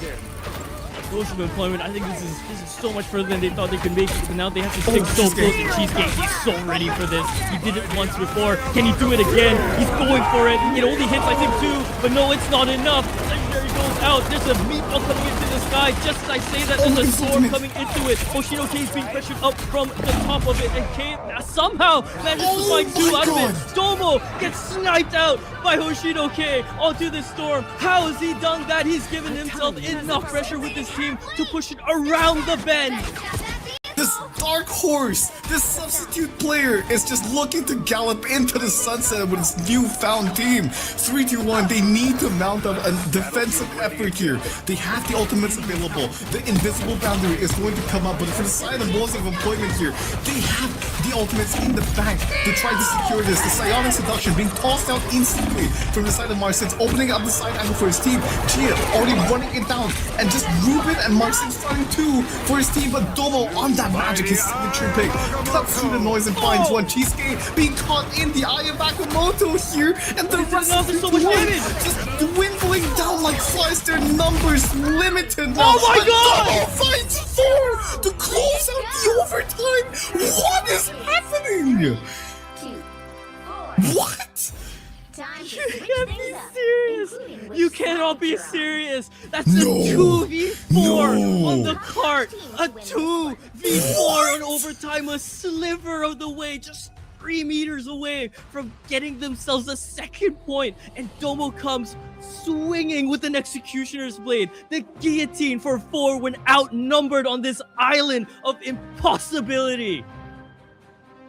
Rules of employment. I think this is so much further than they thought they could make it. But now they have to stick so close to Cheesecake. He's so ready for this. He did it once before. Can he do it again? He's going for it. It only hits, I think, 2. But no, it's not enough. Legendary goes out. There's a meatball coming into the sky. Just as I say that, there's a storm coming into it. Hoshino K is being pressured up from the top of it. And K somehow manages to find 2 out of it. Domo gets sniped out by Hoshino K onto the storm. How has he done that? He's given himself enough pressure with his team to push it around the bend. This dark horse, this substitute player is just looking to gallop into the sunset with his newfound team. 3-2-1, they need to mount up a defensive effort here. They have the ultimates available. The invisible boundary is going to come up, but for the side of Rules of Employment here, they have the ultimates in the bank to try to secure this. The Psionic Seduction being tossed out instantly from the side of Marcin's, opening up the side angle for his team. Gia already running it down, and just Ruben and Marcin starting 2 for his team, but Domo on that magic, his signature pick, cuts through the noise and finds one. Cheesecake being caught in the eye of Bakamoto here, and the rest of the just dwindling down like flies. Their numbers limited now. Oh my God! Domo finds 4 to close out the overtime. What is happening? What? You can't be serious! You cannot be serious! That's a 2v4 on the cart! A 2v4 on overtime, a sliver of the way, just 3 meters away from getting themselves a second point, and Domo comes swinging with an executioner's blade, the guillotine for 4 when outnumbered on this island of impossibility.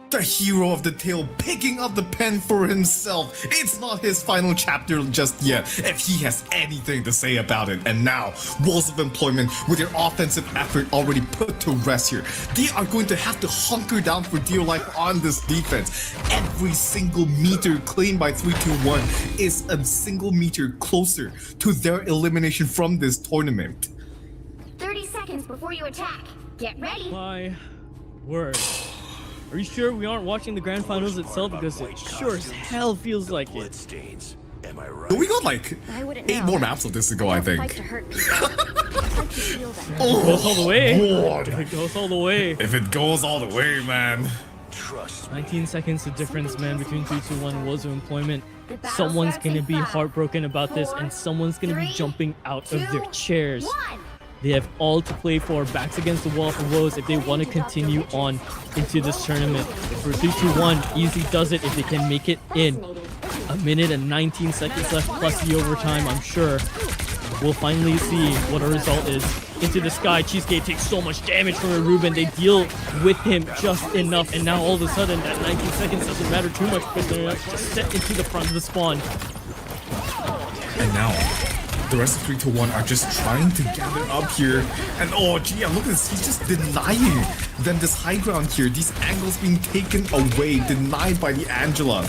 The hero of the tale picking up the pen for himself. It's not his final chapter just yet, if he has anything to say about it. And now, Walls of Employment, with their offensive effort already put to rest here, they are going to have to hunker down for dear life on this defense. Every single meter claimed by 321 is a single meter closer to their elimination from this tournament. 30 seconds before you attack. Get ready. My word. Are you sure we aren't watching the grand finals itself? Because it sure as hell feels like it. Am I right? We got like 8 more maps of this to go, I think. Oh, it goes all the way. God. If it goes all the way. If it goes all the way, man. 19 seconds of difference, man, between 321 and Walls of Employment. Someone's gonna be heartbroken about this, and someone's gonna be jumping out of their chairs. They have all to play for, backs against the wall for woes if they want to continue on into this tournament. For 321, easy does it if they can make it in. 1 minute and 19 seconds left plus the overtime, I'm sure. We'll finally see what a result is. Into the sky, Cheesecake takes so much damage from a Ruben. They deal with him just enough, and now all of a sudden that 19 seconds doesn't matter too much because they're just set into the front of the spawn. And now, the rest of 321 are just trying to gather up here. And oh gee, look at this, he's just denying them this high ground here. These angles being taken away, denied by the Angela.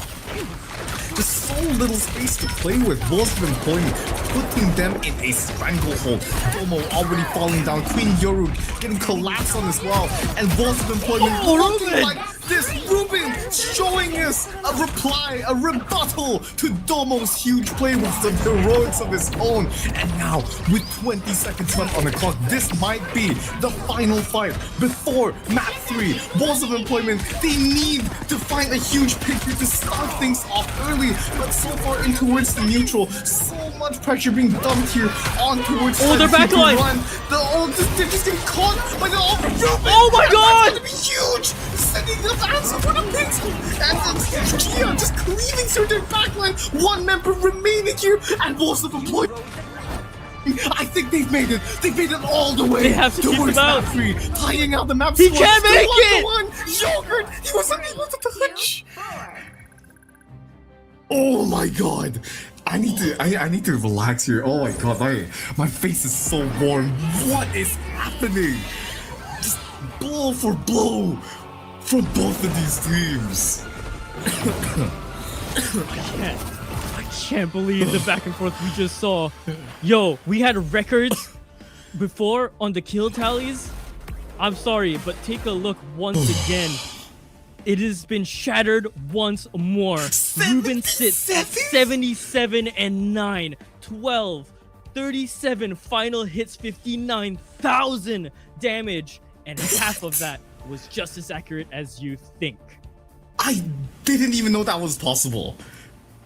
Just so little space to play with. Walls of Employment putting them in a stranglehold. Domo already falling down. Queen Yoru getting collapsed on as well. And Walls of Employment looking like this. Ruben showing us a reply, a rebuttal to Domo's huge play with some heroics of his own. And now, with 20 seconds left on the clock, this might be the final fight before map 3. Walls of Employment, they need to find a huge picture to start things off early, but so far in towards the neutral, so much pressure being dumped here on towards their backline. They're just getting caught by the Ruben. Oh my god! It's gonna be huge! Sending them answer for the pins! And Gia just cleaving through their backline. 1 member remaining here, and Walls of Employment. I think they've made it. They've made it all the way. They have to keep towards him out. map 3, tying out the map. He can't make it! Yogurt! He wasn't able to touch! Oh my god! I need to relax here. Oh my god, my face is so warm. What is happening? Just blow for blow from both of these teams. I can't believe the back and forth we just saw. Yo, we had records before on the kill tallies. I'm sorry, but take a look once again. It has been shattered once more. Ruben sits at 77-9, 12, 37 final hits, 59,000 damage, and half of that was just as accurate as you think. I didn't even know that was possible.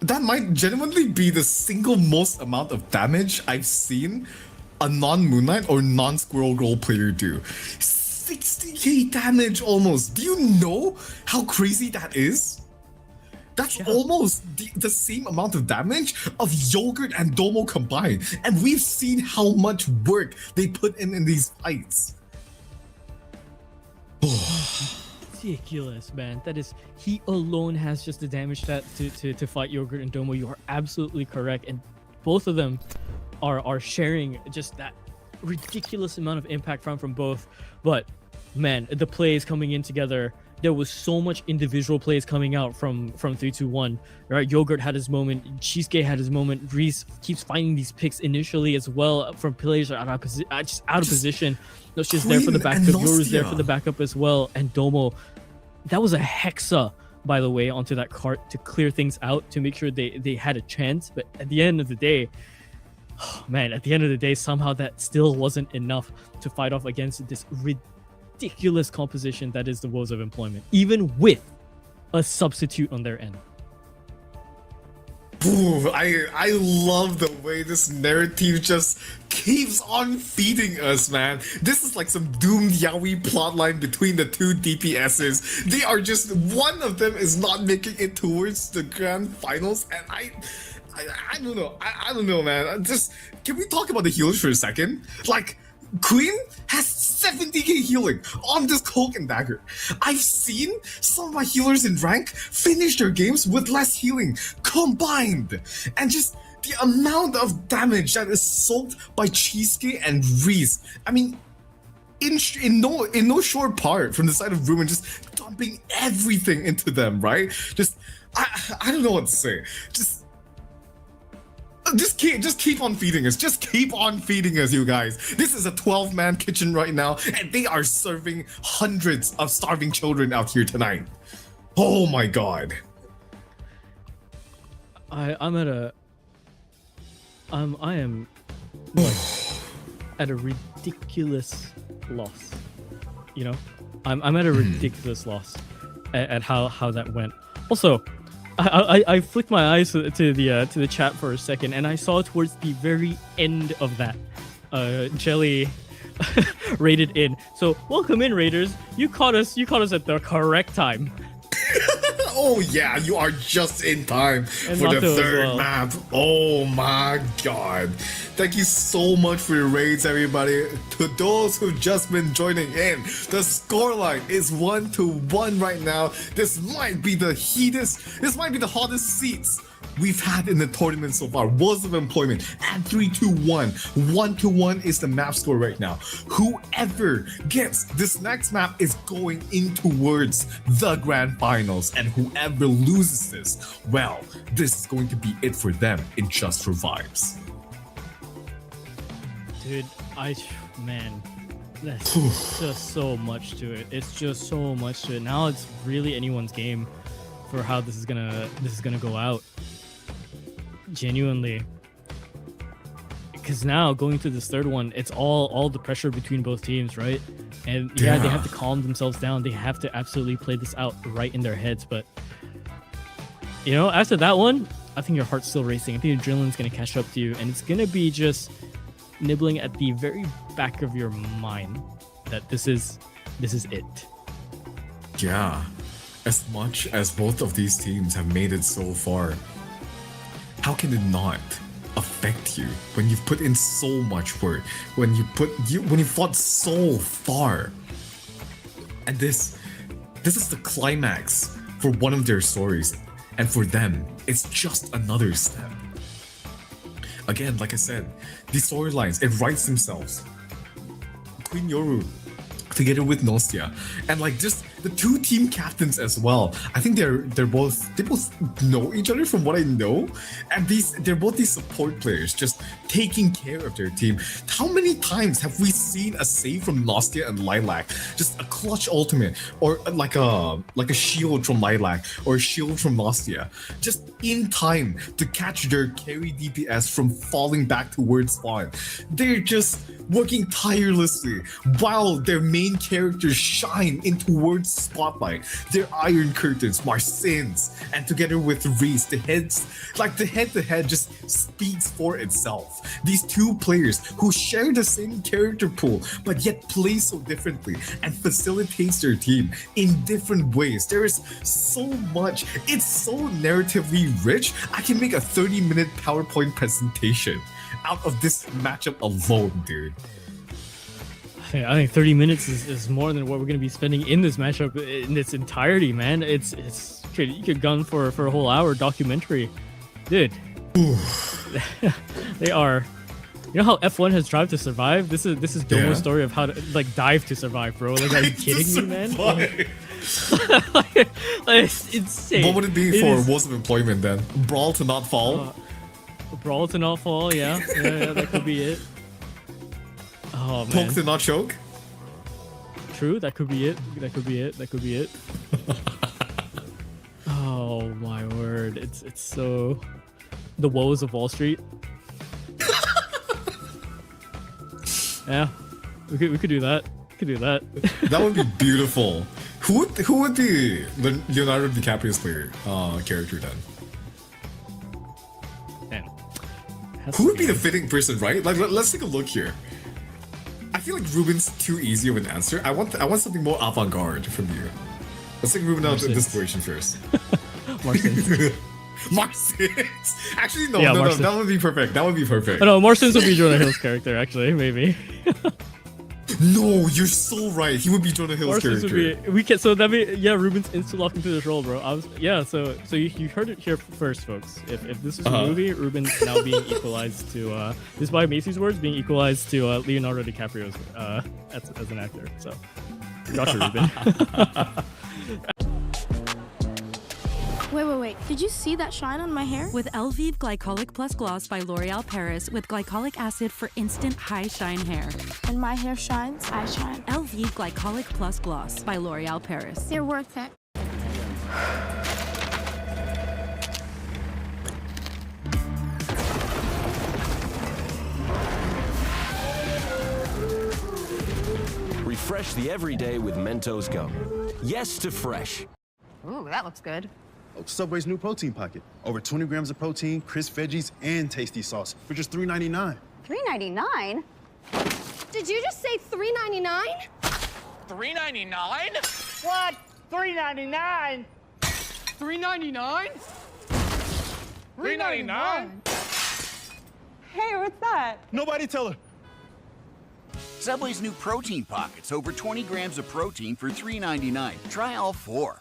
That might genuinely be the single most amount of damage I've seen a non-Moonlight or non-Squirrel Girl player do. 60k damage almost. Do you know how crazy that is? That's almost the same amount of damage of Yogurt and Domo combined. And we've seen how much work they put in these fights. Ridiculous, man. That is, he alone has just the damage that to fight Yogurt and Domo. You are absolutely correct. And both of them are sharing just that ridiculous amount of impact from both. But man, the plays coming in together, there was so much individual plays coming out from 321. Right, Yogurt had his moment, Cheesecake had his moment. Reese keeps finding these picks initially as well from players that are just out of position. No, she's there for the backup. Yoru's there for the backup as well, and Domo. That was a hexa, by the way, onto that cart to clear things out to make sure they had a chance. But at the end of the day, man, at the end of the day, somehow that still wasn't enough to fight off against this ridiculous composition that is the Woes of Employment, even with a substitute on their end. Ooh, I love the way this narrative just keeps on feeding us, man. This is like some doomed yaoi plotline between the two DPSs. They are just, one of them is not making it towards the grand finals, and I don't know. I don't know, man. Just, can we talk about the healers for a second? Like, Queen has 70k healing on this Cloak and Dagger. I've seen some of my healers in rank finish their games with less healing combined. And just the amount of damage that is soaked by Cheesecake and Reese. I mean, in no short part from the side of Ruin, just dumping everything into them, right? Just, I don't know what to say. Just keep on feeding us. Just keep on feeding us, you guys. This is a 12-man kitchen right now, and they are serving hundreds of starving children out here tonight. Oh my god. I am like at a ridiculous loss. You know? I'm at a ridiculous loss at how that went. Also, I flicked my eyes to the chat for a second, and I saw towards the very end of that, Jelly raided in. So welcome in, Raiders. You caught us at the correct time. Oh yeah, you are just in time And for the Mato as third well. map. Oh my god. Thank you so much for your raids, everybody. To those who've just been joining in, the scoreline is 1-1 right now. This might be the hottest seats we've had in the tournament so far. Walls of Employment at 3-2-1. 1-1 is the map score right now. Whoever gets this next map is going in towards the grand finals, and whoever loses this, well, this is going to be it for them in Just for Vibes. Dude, man, that's just so much to it. It's just so much to it. Now it's really anyone's game for how this is gonna go out. Genuinely, because now going to this third one, it's all the pressure between both teams, right? And yeah, they have to calm themselves down. They have to absolutely play this out right in their heads. But you know, after that one, I think your heart's still racing. I think adrenaline's gonna catch up to you, and it's gonna be just nibbling at the very back of your mind that this is it. Yeah, as much as both of these teams have made it so far, how can it not affect you when you've put in so much work, when you fought so far? And this is the climax for one of their stories, and for them, it's just another step. Again, like I said, these storylines, it writes themselves. Queen Yoru together with Nostia, and like just the two team captains as well. I think they both know each other from what I know, and they're both these support players just taking care of their team. How many times have we seen a save from Nostia and Lilac, just a clutch ultimate, or like a shield from Lilac or a shield from Nostia, just in time to catch their carry DPS from falling back towards spawn? They're just working tirelessly while their main characters shine in towards spotlight. Their Iron Curtains, Marsins, and together with Reese, the head-to-head just speaks for itself. These two players who share the same character pool but yet play so differently and facilitates their team in different ways. There is so much. It's so narratively rich. I can make a 30-minute PowerPoint presentation out of this matchup alone, dude. I think 30 minutes is more than what we're going to be spending in this matchup in its entirety, man. You could gun for a whole hour documentary. Dude. They are. You know how F1 has Drive to Survive? This is Domo's story of how to like dive to survive, bro. Like, are you kidding me, man? Like, it's insane. What would it be for Walls of Employment then? Brawl to not fall? Brawl to not fall, yeah, that could be it. Oh man. Poke to not choke? True, that could be it. That could be it. Oh my word. It's so the woes of Wall Street. Yeah. We could do that. That would be beautiful. Who would be the Leonardo DiCaprio's character then? Who would be the fitting person, right? Like, let's take a look here. I feel like Ruben's too easy of an answer. I want something more avant-garde from you. Let's take Ruben out of this situation first. Marsins. Marsins. Actually, no, Yeah, no, Marsins. that would be perfect. That would be perfect. Oh, no, Marsins would be Jonah Hill's character, actually, maybe. No, you're so right. He would be Jonah Hill's Marsins character. would be. So that be Ruben's instant locked into this role, bro. So you heard it here first, folks. If this is a movie, Ruben's now being equalized to this by Macy's words, being equalized to Leonardo DiCaprio's as an actor. So, Dr. Ruben. Wait. Did you see that shine on my hair? With Elvive Glycolic Plus Gloss by L'Oreal Paris with glycolic acid for instant high shine hair. And my hair shines, I shine. Elvive Glycolic Plus Gloss by L'Oreal Paris. They're worth it. Refresh the everyday with Mentos Gum. Yes to fresh. Ooh, that looks good. Subway's new protein pocket. Over 20 grams of protein, crisp veggies, and tasty sauce for just $3.99. $3.99? Did you just say $3.99? $3.99? What? $3.99? $3.99? $3.99? Hey, what's that? Nobody tell her. Subway's new protein pockets. Over 20 grams of protein for $3.99. Try all 4.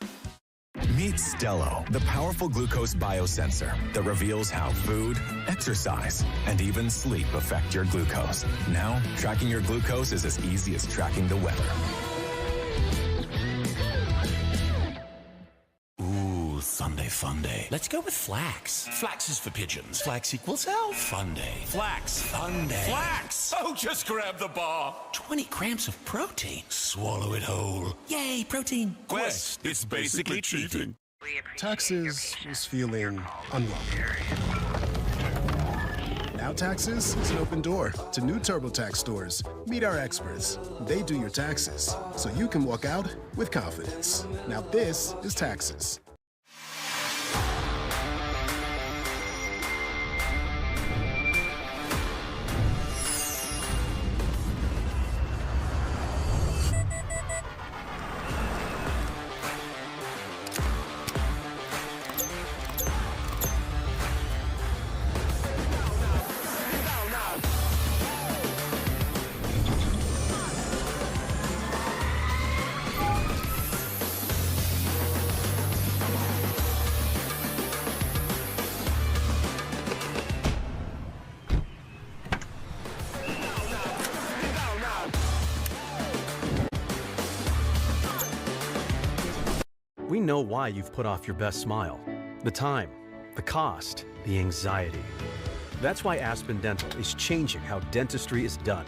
Meet Stello, the powerful glucose biosensor that reveals how food, exercise, and even sleep affect your glucose. Now, tracking your glucose is as easy as tracking the weather. Ooh, Sunday fun day. Let's go with flax. Flax is for pigeons. Flax equals health. Fun day. Flax. Fun day. Flax! Oh, just grab the bar. 20 grams of protein. Swallow it whole. Yay, protein. Quest. It's basically cheating. Taxes was feeling unwelcome. Now Taxes is an open door to new TurboTax stores. Meet our experts. They do your taxes, so you can walk out with confidence. Now this is Taxes. We know why you've put off your best smile. The time, the cost, the anxiety. That's why Aspen Dental is changing how dentistry is done,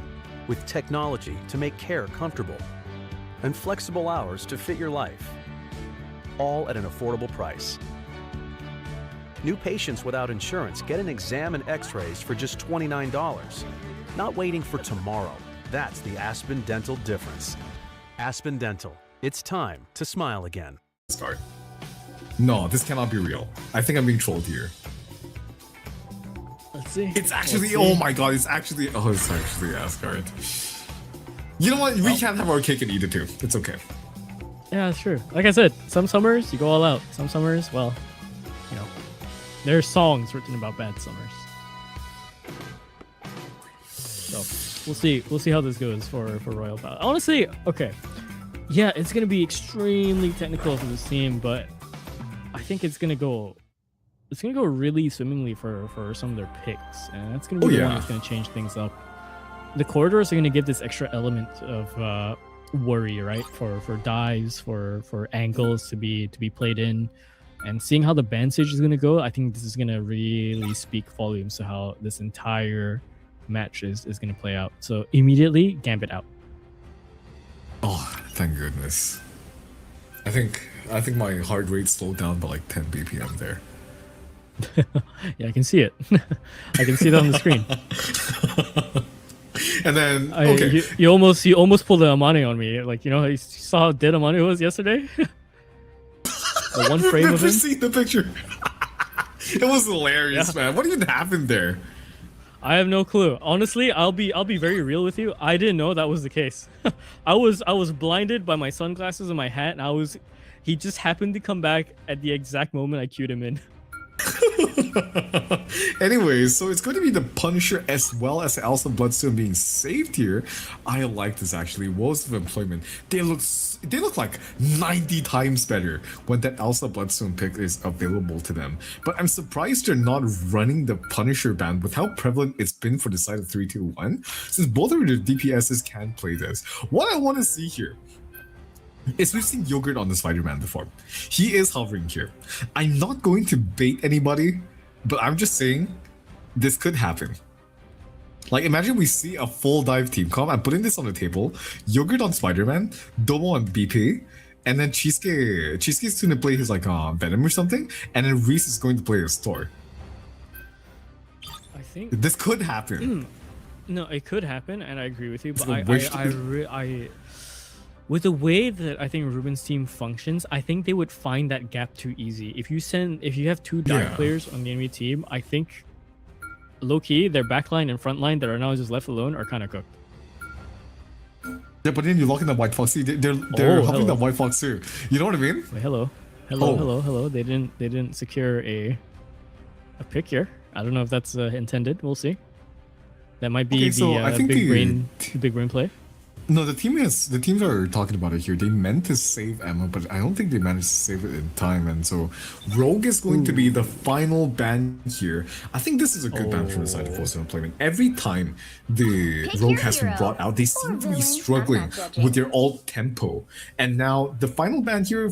with technology to make care comfortable and flexible hours to fit your life, all at an affordable price. New patients without insurance get an exam and x-rays for just $29. Not waiting for tomorrow. That's the Aspen Dental difference. Aspen Dental. It's time to smile again. Start. No, this cannot be real. I think I'm being trolled here. Let's see. It's actually, oh my god, it's actually Asgard. You know what? We can't have our cake and eat it too. It's okay. Yeah, it's true. Like I said, some summers you go all out. Some summers, well, you know, there's songs written about bad summers. So we'll see. We'll see how this goes for Royal Path. I want to say, okay, yeah, it's gonna be extremely technical for this team, but I think it's gonna go really swimmingly for some of their picks, and that's gonna be the one that's gonna change things up. The corridors are gonna give this extra element of worry, right? For dives, for angles to be played in, and seeing how the band stage is gonna go, I think this is gonna really speak volumes to how this entire match is gonna play out. So immediately, Gambit out. Oh, thank goodness. I think my heart rate slowed down by like 10 BPM there. Yeah, I can see it. I can see it on the screen. And then okay, you almost pulled the Amane on me. Like, you know, you saw how dead Amane was yesterday. The one frame of him. I've seen the picture. It was hilarious, man. What even happened there? I have no clue. Honestly, I'll be very real with you. I didn't know that was the case. I was blinded by my sunglasses and my hat, and he just happened to come back at the exact moment I cued him in. Anyways, so it's going to be the Punisher as well as Elsa Bloodstone being saved here. I like this actually. Woes of Employment. They look like 90 times better when that Elsa Bloodstone pick is available to them. But I'm surprised they're not running the Punisher ban with how prevalent it's been for the side of 3-2-1, since both of their DPSs can play this. What I want to see here is we've seen Yogurt on the Spider-Man before. He is hovering here. I'm not going to bait anybody, but I'm just saying this could happen. Like, imagine we see a full dive team come. I'm putting this on the table. Yogurt on Spider-Man, Domo on BP, and then Cheesecake's going to play his like Venom or something, and then Reese is going to play his Thor. I think this could happen. No, it could happen, and I agree with you. But I with the way that I think Ruben's team functions, I think they would find that gap too easy. If you have two dive players on the enemy team, I think low-key their backline and frontline that are now just left alone are kind of cooked. Yeah, but then you lock in the White Fox. See, they're helping the White Fox too. You know what I mean? Wait, hello. They didn't secure a pick here. I don't know if that's intended. We'll see. That might be the big brain play. No, the teams are talking about it here. They meant to save ammo, but I don't think they managed to save it in time. And so Rogue is going to be the final ban here. I think this is a good ban from the side of Force Employment. Every time the Rogue has been brought out, they seem to be struggling with their alt tempo. And now the final ban here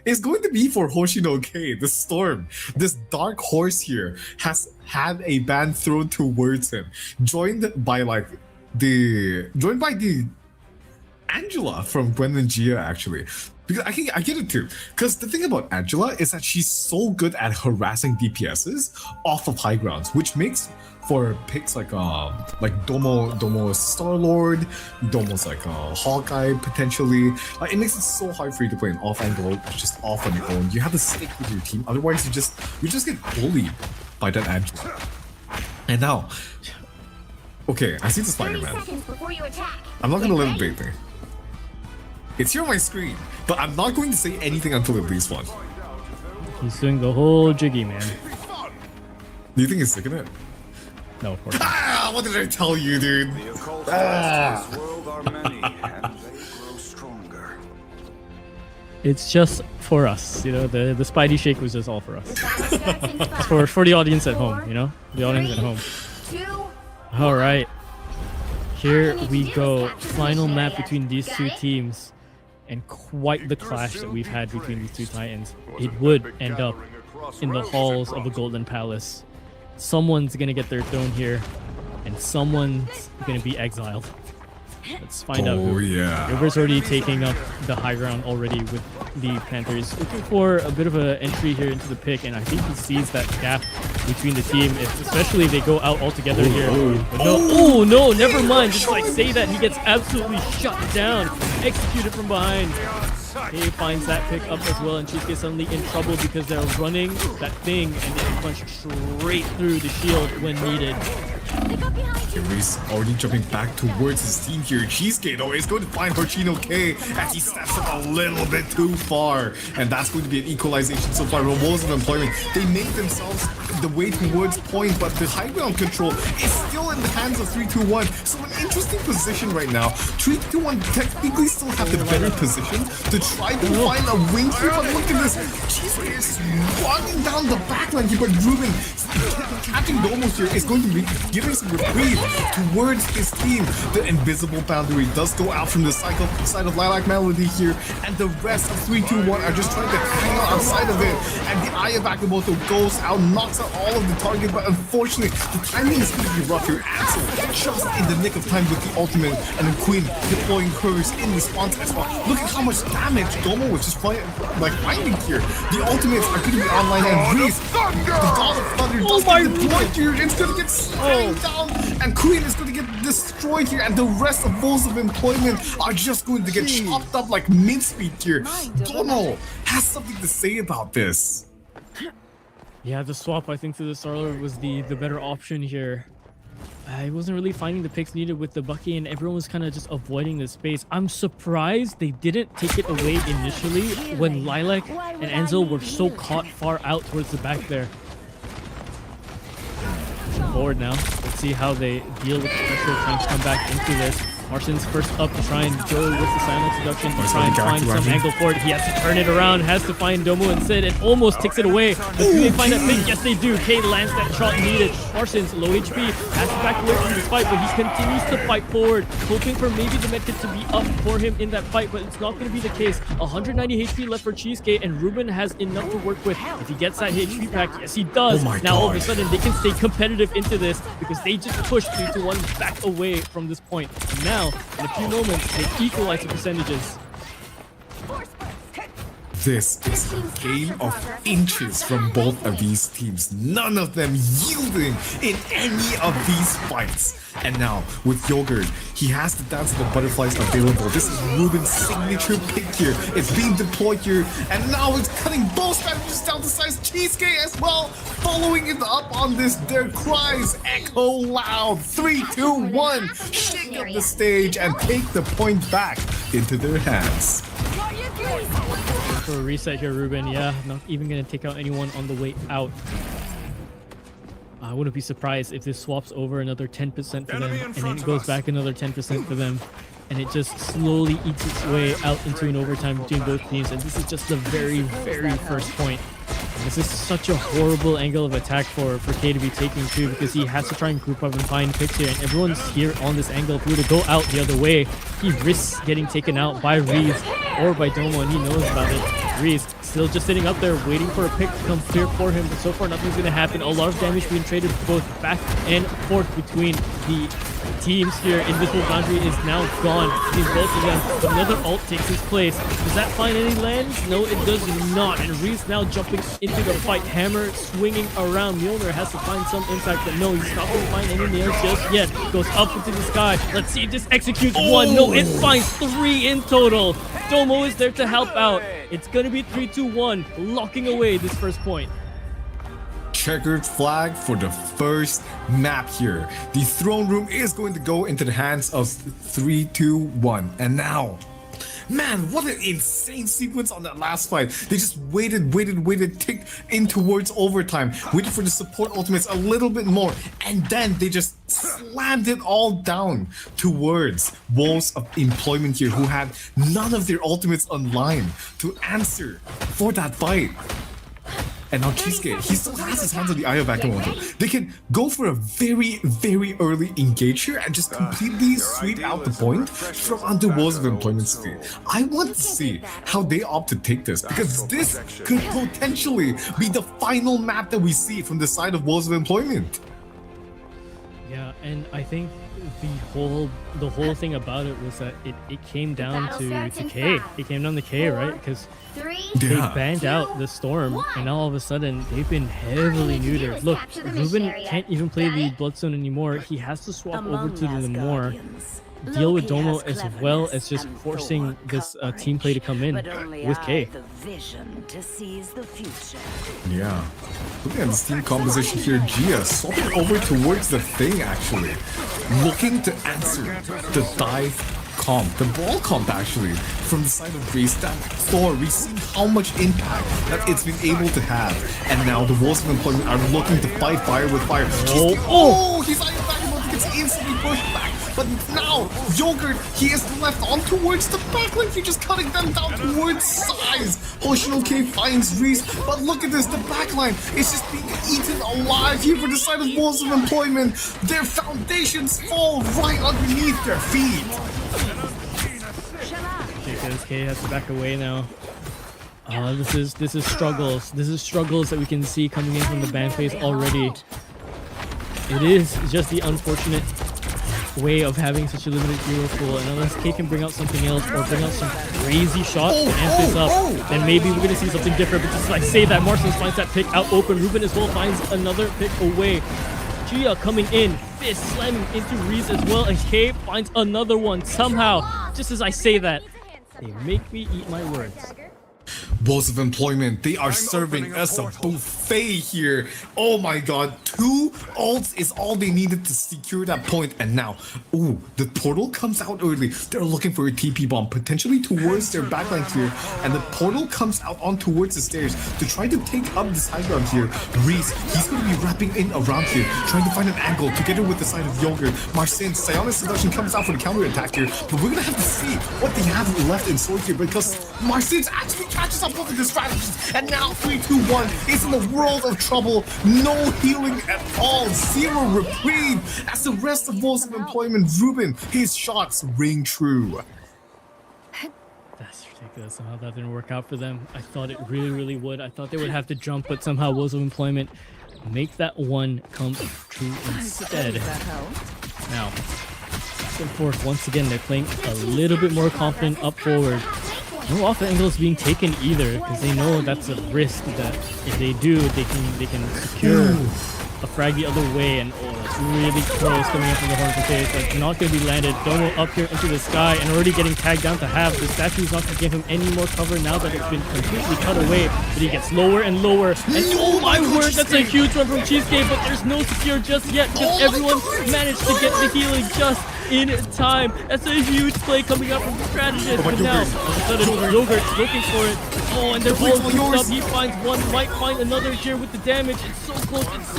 is going to be for Hoshino-K, the Storm. This dark horse here has had a ban thrown towards him, joined by the Angela from Gwen and Gia, actually. Because I get it too. Because the thing about Angela is that she's so good at harassing DPSs off of high grounds, which makes for picks like Domo Star-Lord, Domo's like Hawkeye potentially. It makes it so hard for you to play an off angle just off on your own. You have to stick with your team, otherwise you just get bullied by that Angela. And now, okay, I see the Spider-Man. I'm not gonna let him bait me. It's here on my screen, but I'm not going to say anything until at least one. He's doing the whole jiggy, man. Do you think he's sick of it? No, of course not. Ah, what did I tell you, dude? It's just for us, you know. The Spidey shake was just all for us. It's for the audience at home, you know, the audience at home. All right, here we go. Final map between these two teams, and quite the clash that we've had between these two titans. It would end up in the halls of the Golden Palace. Someone's gonna get their throne here, and someone's gonna be exiled. Let's find out who. Yeah. River's already taking up the high ground already with the Panthers. Looking for a bit of an entry here into the pick, and I think he sees that gap between the team, especially if they go out all together here. No, never mind. Just like say that, he gets absolutely shut down, executed from behind. He finds that pick up as well, and Cheesecake suddenly in trouble because they're running that thing, and they can punch straight through the shield when needed. Reese already jumping back towards his team here. Cheesecake though is going to find Hoshino-K as he steps up a little bit too far, and that's going to be an equalization so far. Woes of Employment, they make themselves the way towards point, but the high ground control is still in the hands of 3-2-1. So an interesting position right now. 3-2-1 technically still have the better position to try to find a wing here, but look at this. Cheesecake is running down the backline here, but Ruben catching Domo here is going to be giving some reprieve towards his team. The invisible boundary does go out from the side of Lilac Melody here, and the rest of 3-2-1 are just trying to hang out outside of it, and the Eye of Akamoto goes out, knocks out all of the target, but unfortunately the timing is going to be rough here. Axel just in the nick of time with the ultimate, and then Queen deploying hers in response as well. Look at how much damage Domo was just finding here. The ultimates are going to be online, and Reese, the God of Thunder, does get deployed here. It's going to get slain down, and Queen is going to get destroyed here, and the rest of Woes of Employment are just going to get chopped up like mincemeat here. Domo has something to say about this. Yeah, the swap, I think, to the Starlord was the better option here. I wasn't really finding the picks needed with the Bucky, and everyone was kind of just avoiding the space. I'm surprised they didn't take it away initially when Lilac and Enzo were so caught far out towards the back there. Forward now. Let's see how they deal with the pressure trying to come back into this. Marston's first up to try and go with the silent seduction to try and find some angle for it. He has to turn it around, has to find Domo instead, and almost takes it away. But do they find that pick? Yes, they do. K lands that shot needed. Marston's low HP, has to back away from this fight, but he continues to fight forward, hoping for maybe the medkit to be up for him in that fight, but it's not going to be the case. 190 HP left for Cheesecake, and Ruben has enough to work with. If he gets that HP pack, yes, he does. Now, all of a sudden, they can stay competitive into this because they just pushed 3-1 back away from this point. And now, in a few moments, they equalize the percentages. This is a game of inches from both of these teams, none of them yielding in any of these fights. And now, with Yogurt, he has to dance the butterflies available. This is Ruben's signature pick here. It's being deployed here, and now it's cutting both strategies down to size. Cheesecake as well, following it up on this. Their cries echo loud. 3, 2, 1. Shake up the stage and take the point back into their hands. For a reset here, Ruben. Yeah, not even going to take out anyone on the way out. I wouldn't be surprised if this swaps over another 10% for them, and then it goes back another 10% for them, and it just slowly eats its way out into an overtime between both teams. And this is just the very, very first point. And this is such a horrible angle of attack for K to be taking too, because he has to try and group up and find picks here, and everyone's here on this angle. If he were to go out the other way, he risks getting taken out by Reese or by Domo, and he knows about it. Reese still just sitting up there waiting for a pick to come clear for him, but so far nothing's going to happen. A lot of damage being traded both back and forth between the teams here. Invisible Boundary is now gone between both of them, but another ult takes his place. Does that find any lands? No, it does not. And Reese now jumping into the fight. Hammer swinging around. Mjolnir has to find some impact, but no, he's not going to find any nails just yet. Goes up into the sky. Let's see if this executes one. No, it finds 3 in total. Domo is there to help out. It's going to be 3-2-1, locking away this first point. Checkered flag for the first map here. The throne room is going to go into the hands of 3-2-1. And now, man, what an insane sequence on that last fight. They just waited, ticked in towards overtime, waited for the support ultimates a little bit more, and then they just slammed it all down towards Wolves of Employment here, who had none of their ultimates online to answer for that fight. And now Cheesecake, he still has his hands on the Eye of Akamoto. They can go for a very, very early engage here and just completely sweep out the point from under Walls of Employment's feet. I want to see how they opt to take this, because this could potentially be the final map that we see from the side of Walls of Employment. Yeah, and I think the whole thing about it was that it came down to K. It came down to K, right? Because they banned out the Storm, and now all of a sudden they've been heavily neutered. Look, Ruben can't even play the Bloodstone anymore. He has to swap over to the Namor, deal with Domo, as well as just forcing this team play to come in with K. Yeah. Looking at this team composition here, Gia swapping over towards the Thing actually. Looking to answer the dive comp, the ball comp actually, from the side of Reese. That Thor, we've seen how much impact that it's been able to have. And now the Wolves of Employment are looking to fight fire with fire. He's out of back, gets instantly pushed back. But now, Yogurt, he is left on towards the backline. He's just cutting them down towards size. Hoshino K finds Reese, but look at this, the backline is just being eaten alive here for the side of Walls of Employment. Their foundations fall right underneath their feet. Because K has to back away now. This is struggles. This is struggles that we can see coming in from the ban phase already. It is just the unfortunate way of having such a limited hero pool, and unless K can bring out something else or bring out some crazy shot to amp this up, then maybe we're gonna see something different. But just like say that, Marcin finds that pick out open. Ruben as well finds another pick away. Gia coming in, fist slamming into Reese as well, and K finds another one somehow. Just as I say that, they make me eat my words. Woes of employment, they are serving us a buffet here. Oh my god, 2 ults is all they needed to secure that point. And now, ooh, the portal comes out early. They're looking for a TP bomb, potentially towards their backline here. And the portal comes out on towards the stairs to try to take up this high ground here. Reese, he's going to be wrapping in around here, trying to find an angle together with the side of Yogurt. Marcin, Sionis Seduction comes out for the counter attack here. But we're going to have to see what they have left in store here, because Marcin's actually catches up with the strategies, and now 3-2-1 is in the world of trouble. No healing at all, 0 reprieve as the rest of Woes of employment. Ruben, his shots ring true. That's ridiculous. Somehow that didn't work out for them. I thought it really would. I thought they would have to jump, but somehow Woes of employment make that one come true instead. Now, back and forth once again. They're playing a little bit more confident up forward. No off angles being taken either, because they know that's a risk that if they do, they can secure a frag the other way. And oh, it's really close coming up from the horn of face. That's not going to be landed. Domo up here into the sky and already getting tagged down to half. The statue's not going to give him any more cover now that it's been completely cut away. But he gets lower and lower. And oh my word, that's a huge one from Cheesecake, but there's no secure just yet because everyone managed to get the healing just in time. That's a huge play coming up from the strategist. But now, all of a sudden, Yogurt's looking for it. Oh, and they're all grouped up. He finds one, might find another here with the damage. It's so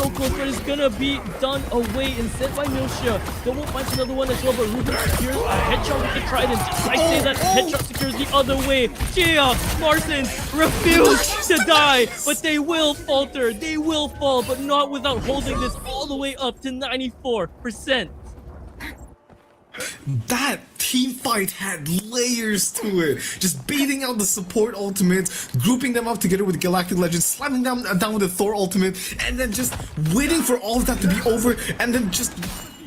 close, but it's gonna be done away instead by Milsha. Domo finds another one as well, but Ruben secures a headshot with the trident. I say that headshot secures the other way. Gia, Marcin refuse to die, but they will falter. They will fall, but not without holding this all the way up to 94%. That team fight had layers to it. Just beating out the support ultimates, grouping them up together with Galactic Legends, slamming them down with the Thor ultimate, and then just waiting for all of that to be over, and then just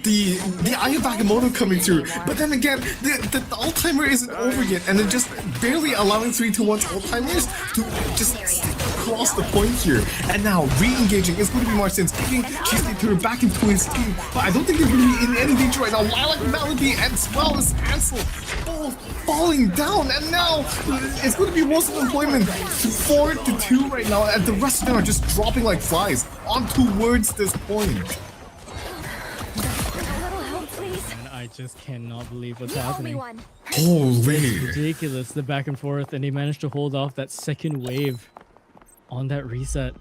the Eye of Agamotto coming through. But then again, the ult-timer isn't over yet, and then just barely allowing 3-2-1's ult-timers to just cross the point here. And now re-engaging is going to be Marcin's taking Cheesecake Turner back into his team, but I don't think they're going to be in any danger right now. Lilac Melody as well as Ansel both falling down, and now it's going to be Woes of employment 4-2 right now, and the rest of them are just dropping like flies on towards this point. I just cannot believe what's happening. Holy! It's ridiculous, the back and forth, and they managed to hold off that second wave on that reset.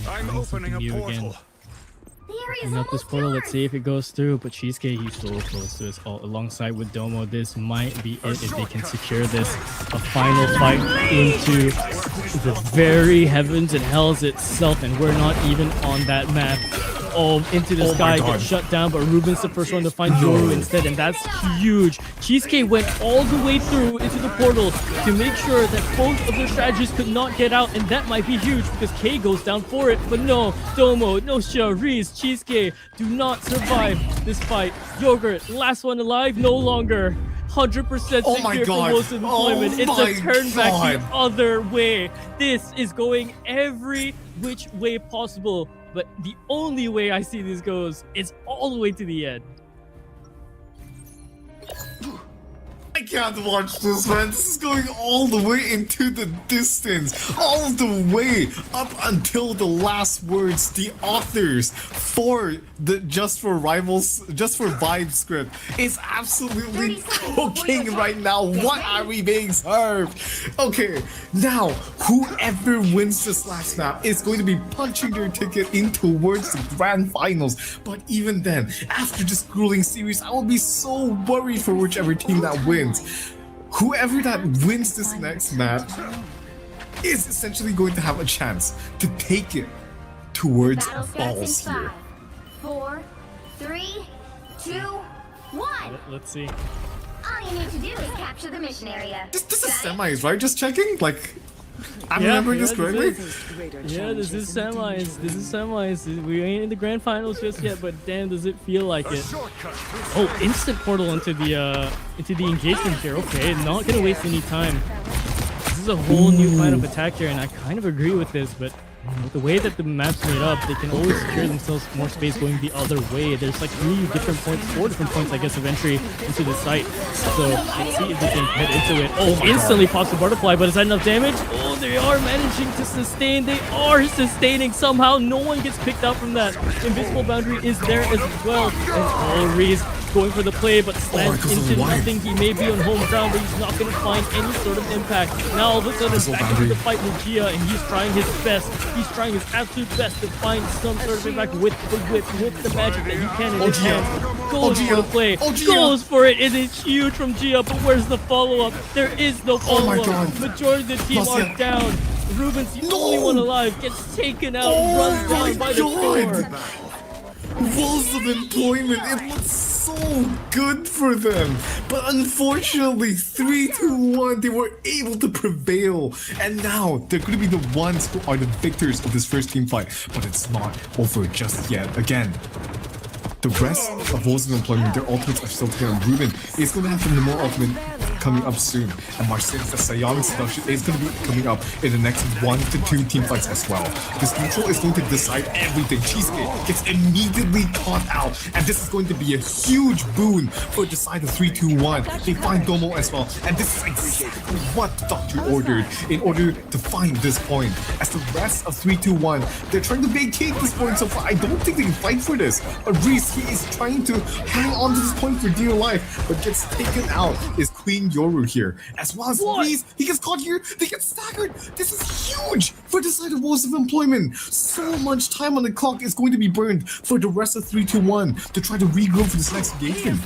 I'm opening a portal. Again. Open up this portal, let's see if it goes through, but Cheesecake, he's so close to this ult alongside with Domo. This might be it if they can secure this. A final fight into the very heavens and hells itself, and we're not even on that map. Oh, into the sky, gets shut down, but Ruben's the first one to find Yoru instead, and that's huge. Cheesecake went all the way through into the portal to make sure that both of their strategists could not get out, and that might be huge because K goes down for it, but no, Domo, Nosha, Reese, Cheesecake do not survive this fight. Yogurt, last one alive, no longer. 100% secure for Woes of employment. It's a turn back the other way. This is going every which way possible. But the only way I see this goes is all the way to the end. I can't watch this, man. This is going all the way into the distance, all the way up until the last words. The authors for the Just for Vibes script is absolutely cooking right now. What are we being served? Okay, now whoever wins this last map is going to be punching their ticket in towards the grand finals. But even then, after this grueling series, I will be so worried for whichever team that wins. Whoever that wins this next map is essentially going to have a chance to take it towards balls here. 4, 3, 2, 1. Let's see. All you need to do is capture the mission area. This is semis, right? Just checking? Like, I'm remembering this correctly? Yeah, this is semis. This is semis. We ain't in the grand finals just yet, but damn, does it feel like it. Oh, instant portal into the engagement here. Okay, not gonna waste any time. This is a whole new plan of attack here, and I kind of agree with this, but With the way that the map's made up, they can always secure themselves more space going the other way. There's like 4 different points, I guess, of entry into the site. So let's see if they can head into it. Oh, instantly pops the butterfly, but is that enough damage? Oh, they are managing to sustain. They are sustaining somehow. No one gets picked out from that. Invisible boundary is there as well. And Reese going for the play, but slants into nothing. He may be on home ground, but he's not going to find any sort of impact. Now all of a sudden back into the fight with Gia, and he's trying his best. He's trying his absolute best to find some sort of impact with the whip, with the magic that he can in his hands. Goes for the play, goes for it. It is huge from Gia, but where's the follow-up? There is no follow-up. Majority of the team are down. Ruben's the only one alive, gets taken out, runs down by the door. Walls of employment, it looks so good for them, but unfortunately 3-2-1, they were able to prevail, and now they're going to be the ones who are the victors of this first team fight. But it's not over just yet. Again, the rest of Walls of Employment, their ultimates are still here, and Ruben is going to have the more ultimate coming up soon, and Marcin's the Sayami seduction is going to be coming up in the next 1 to 2 team fights as well. This neutral is going to decide everything. Cheesecake gets immediately caught out, and this is going to be a huge boon for the side of 3-2-1. They find Domo as well, and this is exactly what the Doctor ordered in order to find this point. As the rest of 3-2-1, they're trying to vacate this point so far. I don't think they can fight for this, but Reese, he is trying to hang on to this point for dear life, but gets taken out. Is Queen Yoru here, as well as Reese. He gets caught here. They get staggered. This is huge for the side of Walls of Employment. So much time on the clock is going to be burned for the rest of 3-2-1 to try to regroup for this next engagement.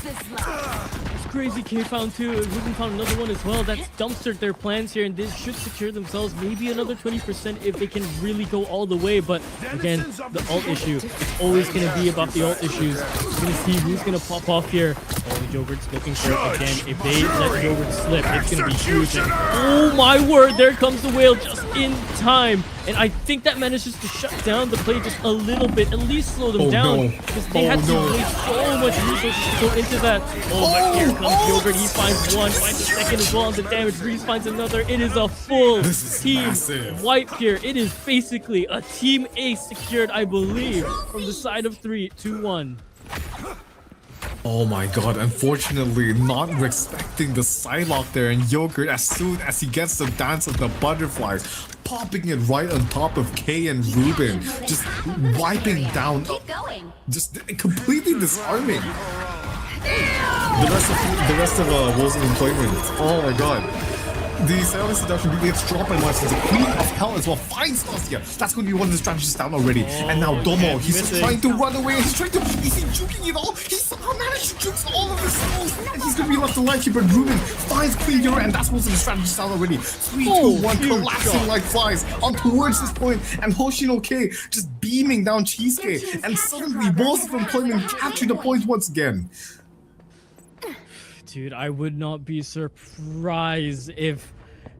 Crazy K found 2, Ruben found another one as well. That's dumpstered their plans here, and this should secure themselves maybe another 20% if they can really go all the way. But again, the ult issue, it's always going to be about the ult issues. We're going to see who's going to pop off here. Oh, Jokert's looking for it again. If they let Jogert slip, it's going to be huge. And oh my word, there comes the whale just in time. And I think that manages to shut down the play just a little bit, at least slow them down. Because they had to waste so much resources to go into that. Oh, but here comes Yogurt. He finds one, finds a second as well on the damage. Reese finds another. It is a full team wipe here. It is basically a team ace secured, I believe, from the side of 3-2-1. Oh my god, unfortunately, not respecting the Psylocke there, and Yogurt, as soon as he gets the dance of the butterflies, popping it right on top of Kay and Ruben, just wiping down, just completely disarming the rest of Walls of Employment. Oh my god. The Sayami seduction gets dropped by Marcin. The Queen of Hell as well finds Nausea. That's going to be one of the strategies down already. And now Domo, he's trying to run away. He's trying to, is he juking it all? He somehow managed to juke all of his souls. And he's going to be left alive here. But Ruben finds Queen Yura, and that's most of the strategies down already. 3-2-1 collapsing like flies on towards this point. And Hoshino K just beaming down Cheesecake. And suddenly, Walls of Employment capture the point once again. Dude, I would not be surprised if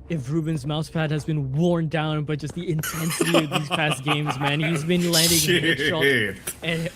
Ruben's mousepad has been worn down by just the intensity of these past games, man. He's been landing headshots and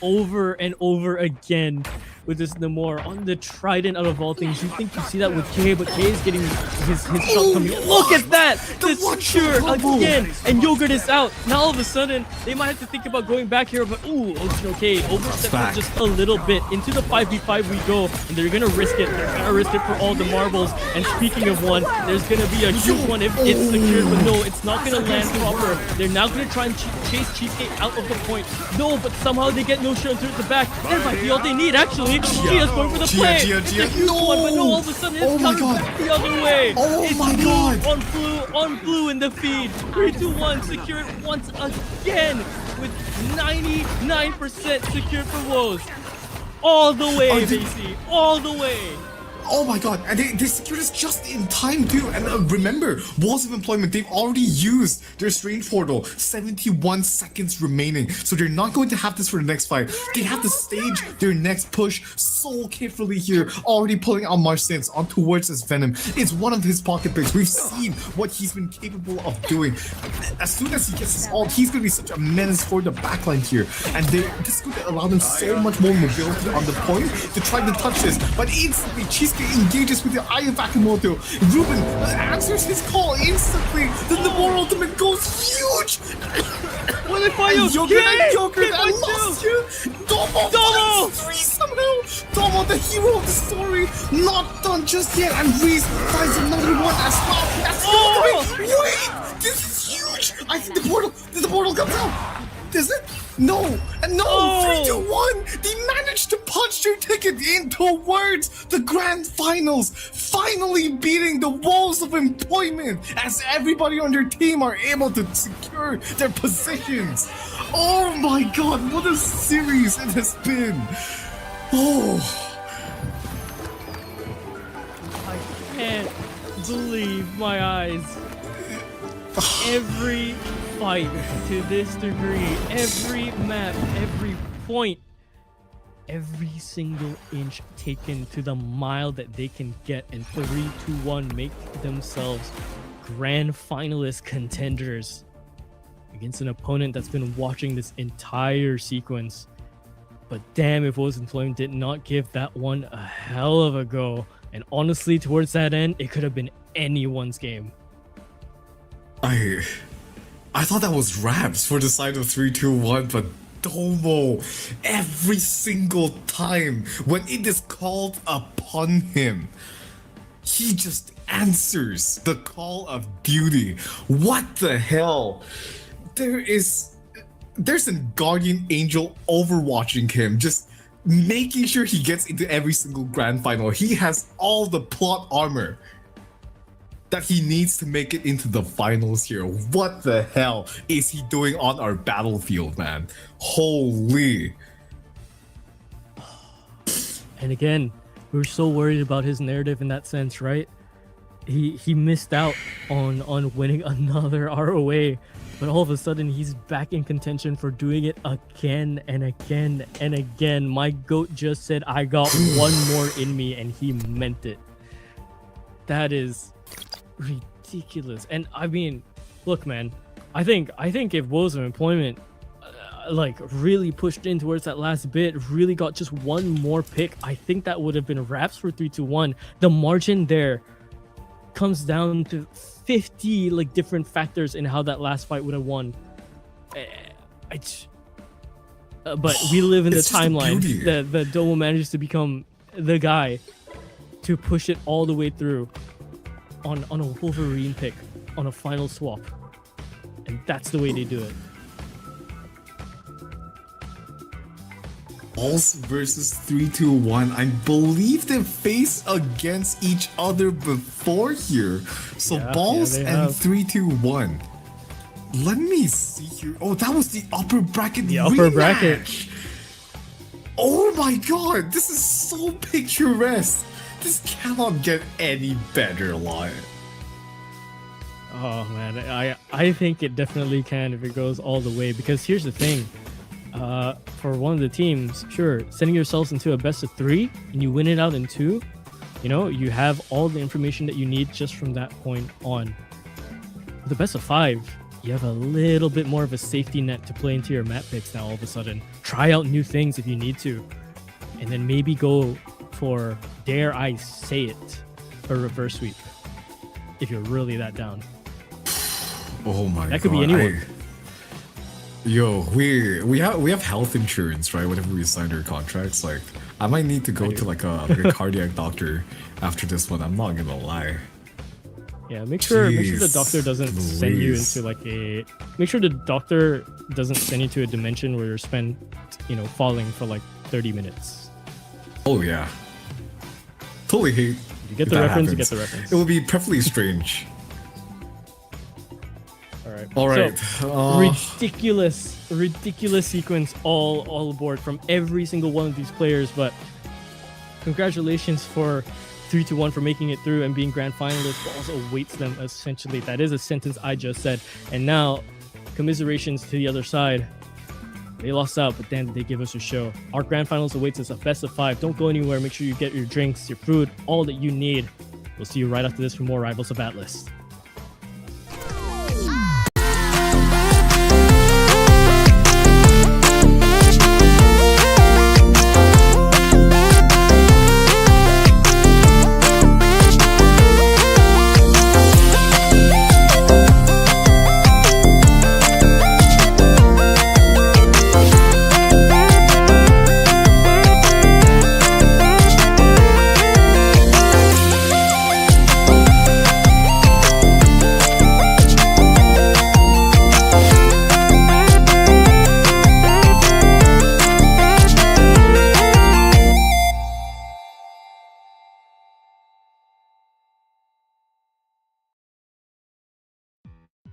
over again with this Namor on the Trident out of all things. You think you see that with Kay, but Kay is getting his shot coming in. Look at that! The secure again! And Yogurt is out. Now all of a sudden, they might have to think about going back here, but ooh, okay, overstepped just a little bit. Into the 5v5 we go, and they're gonna risk it. They're gonna risk it for all the marbles. And speaking of one, there's gonna be a huge one if it's secured, but no, it's not gonna land proper. They're now gonna try and chase Cheesecake out of the point. No, but somehow they get no shot through the back. That might be all they need, actually. Gia's going for the play. It's a huge one, but no, all of a sudden it's coming back the other way. Oh my god. On blue in the feed. 3-2-1, secure it once again with 99% secured for Woes. All the way, BC. All the way. Oh my god, and they secured this just in time too. And remember, Walls of Employment, they've already used their Strange Portal. 71 seconds remaining. So they're not going to have this for the next fight. They have to stage their next push so carefully here. Already pulling out Marcin's on towards this Venom. It's one of his pocket picks. We've seen what he's been capable of doing. As soon as he gets his ult, he's going to be such a menace for the backline here. And this is going to allow them so much more mobility on the point to try to touch this. But instantly, Cheesecake Inosuke engages with the Eye of Akimoto. Ruben answers his call instantly. Then the War Ultimate goes huge. What if I Joker, I lost you. Domo finds 3 somehow. Domo, the hero of the story, not done just yet. And Reese finds another one as well. That's wait, this is huge. I think the portal comes out. Does it? No, 3-2-1. They managed to punch their ticket into words. The grand finals, finally beating the walls of employment as everybody on their team are able to secure their positions. Oh my god, what a series it has been. Oh. I can't believe my eyes. Every fight to this degree, every map, every point, every single inch taken to the mile that they can get, and 3-2-1 make themselves grand finalist contenders against an opponent that's been watching this entire sequence. But damn if Woes Employment did not give that one a hell of a go. And honestly, towards that end, it could have been anyone's game. I thought that was Raps for the side of 3-2-1, but Domo, every single time when it is called upon him, he just answers the call of duty. What the hell? There's a guardian angel overwatching him, just making sure he gets into every single grand final. He has all the plot armor that he needs to make it into the finals here. What the hell is he doing on our battlefield, man? Holy. And again, we were so worried about his narrative in that sense, right? He missed out on winning another ROA, but all of a sudden he's back in contention for doing it again and again and again. My GOAT just said, I got one more in me, and he meant it. That is ridiculous. And I mean, look, man, I think if Woes of Employment really pushed in towards that last bit, really got just one more pick, I think that would have been Raps for 3-2-1. The margin there comes down to 50 different factors in how that last fight would have won. But we live in the timeline that Domo manages to become the guy to push it all the way through on a Wolverine pick, on a final swap. And that's the way they do it. Balls versus 3-2-1. I believe they faced against each other before here. So yeah, Balls and 3-2-1. Let me see here. Oh, that was the upper bracket. The upper bracket. Oh my god, this is so picturesque. This cannot get any better, Lion. Oh man, I think it definitely can if it goes all the way, because here's the thing. For one of the teams, sure, sending yourselves into a best of 3 and you win it out in 2, you have all the information that you need just from that point on. With the best of 5, you have a little bit more of a safety net to play into your map picks now all of a sudden. Try out new things if you need to, and then maybe go for, dare I say it, a reverse sweep if you're really that down. Oh my god. That could be anyone. We have health insurance, right? Whenever we sign our contracts, I might need to go to a cardiac doctor after this one. I'm not gonna lie. Yeah, make sure the doctor doesn't send you into make sure the doctor doesn't send you to a dimension where you're spent, falling for 30 minutes. Oh yeah. Totally hate. You get the reference. You get the reference. It would be perfectly strange. All right. So, ridiculous sequence all aboard from every single one of these players. But congratulations for 3-2-1 for making it through and being grand finalists. But also awaits them essentially. That is a sentence I just said. And now, commiserations to the other side. They lost out, but then they give us a show. Our grand finals awaits us a best of 5. Don't go anywhere. Make sure you get your drinks, your food, all that you need. We'll see you right after this for more Rivals of Atlas.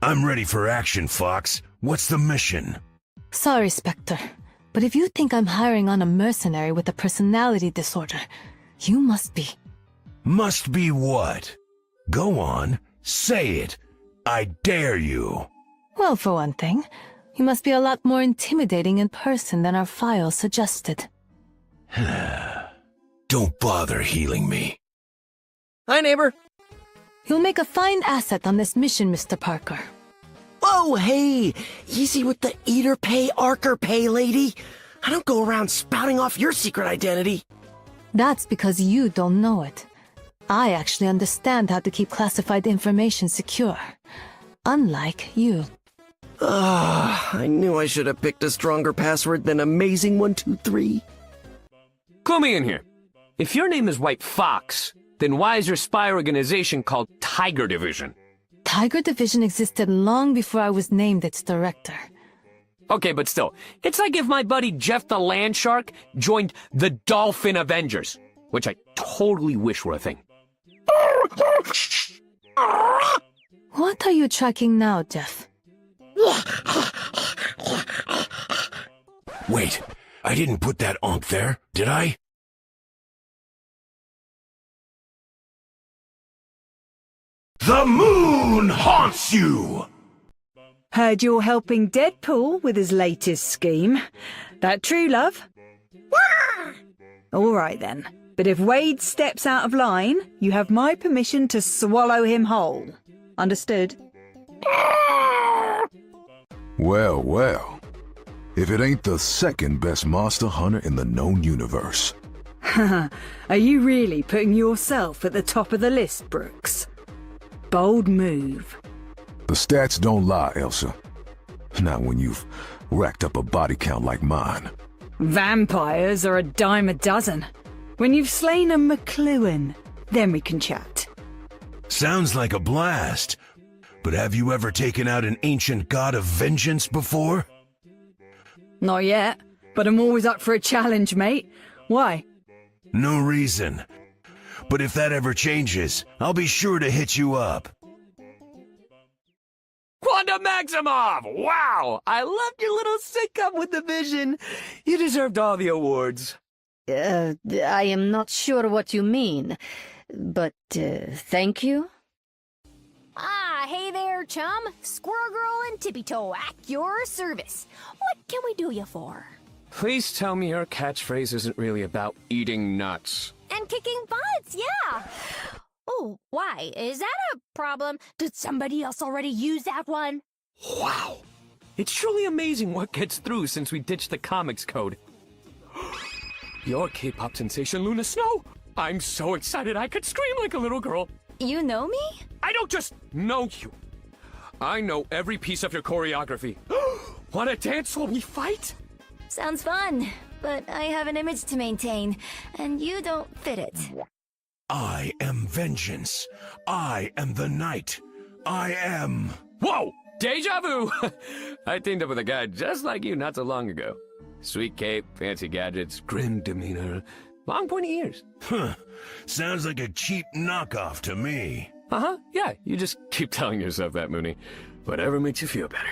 I'm ready for action, Fox. What's the mission? Sorry, Spectre, but if you think I'm hiring on a mercenary with a personality disorder, you must be. Must be what? Go on, say it. I dare you. Well, for one thing, you must be a lot more intimidating in person than our files suggested. Don't bother healing me. Hi, neighbor. You'll make a fine asset on this mission, Mr. Parker. Oh, hey! Easy with the eater pay, arker pay, lady. I don't go around spouting off your secret identity. That's because you don't know it. I actually understand how to keep classified information secure. Unlike you. I knew I should have picked a stronger password than Amazing123. Clue me in here. If your name is White Fox, then why is your spy organization called Tiger Division? Tiger Division existed long before I was named its director. Okay, but still, it's like if my buddy Jeff the Land Shark joined the Dolphin Avengers, which I totally wish were a thing. What are you tracking now, Jeff? Wait, I didn't put that onk there, did I? The moon haunts you! Heard you're helping Deadpool with his latest scheme. That true, love? All right, then. But if Wade steps out of line, you have my permission to swallow him whole. Understood? Well, well. If it ain't the second best monster hunter in the known universe. Are you really putting yourself at the top of the list, Brooks? Bold move. The stats don't lie, Elsa. Not when you've racked up a body count like mine. Vampires are a dime a dozen. When you've slain a McLuhan, then we can chat. Sounds like a blast. But have you ever taken out an ancient god of vengeance before? Not yet, but I'm always up for a challenge, mate. Why? No reason. But if that ever changes, I'll be sure to hit you up. Quantum Maximov! Wow! I loved your little sitcom with the vision. You deserved all the awards. I am not sure what you mean, but thank you. Ah, hey there, chum. Squirrel Girl and Tippy Toe at your service. What can we do you for? Please tell me your catchphrase isn't really about eating nuts. And kicking butts, yeah. Oh, why? Is that a problem? Did somebody else already use that one? Wow. It's truly amazing what gets through since we ditched the comics code. You're K-pop sensation Luna Snow. I'm so excited I could scream like a little girl. You know me? I don't just know you. I know every piece of your choreography. Wanna dance while we fight? Sounds fun, but I have an image to maintain, and you don't fit it. I am vengeance. I am the night. I am... Whoa! Deja vu! I teamed up with a guy just like you not so long ago. Sweet cape, fancy gadgets, grim demeanor, long pointy ears. Huh. Sounds like a cheap knockoff to me. Uh-huh, yeah, you just keep telling yourself that, Mooney. Whatever makes you feel better.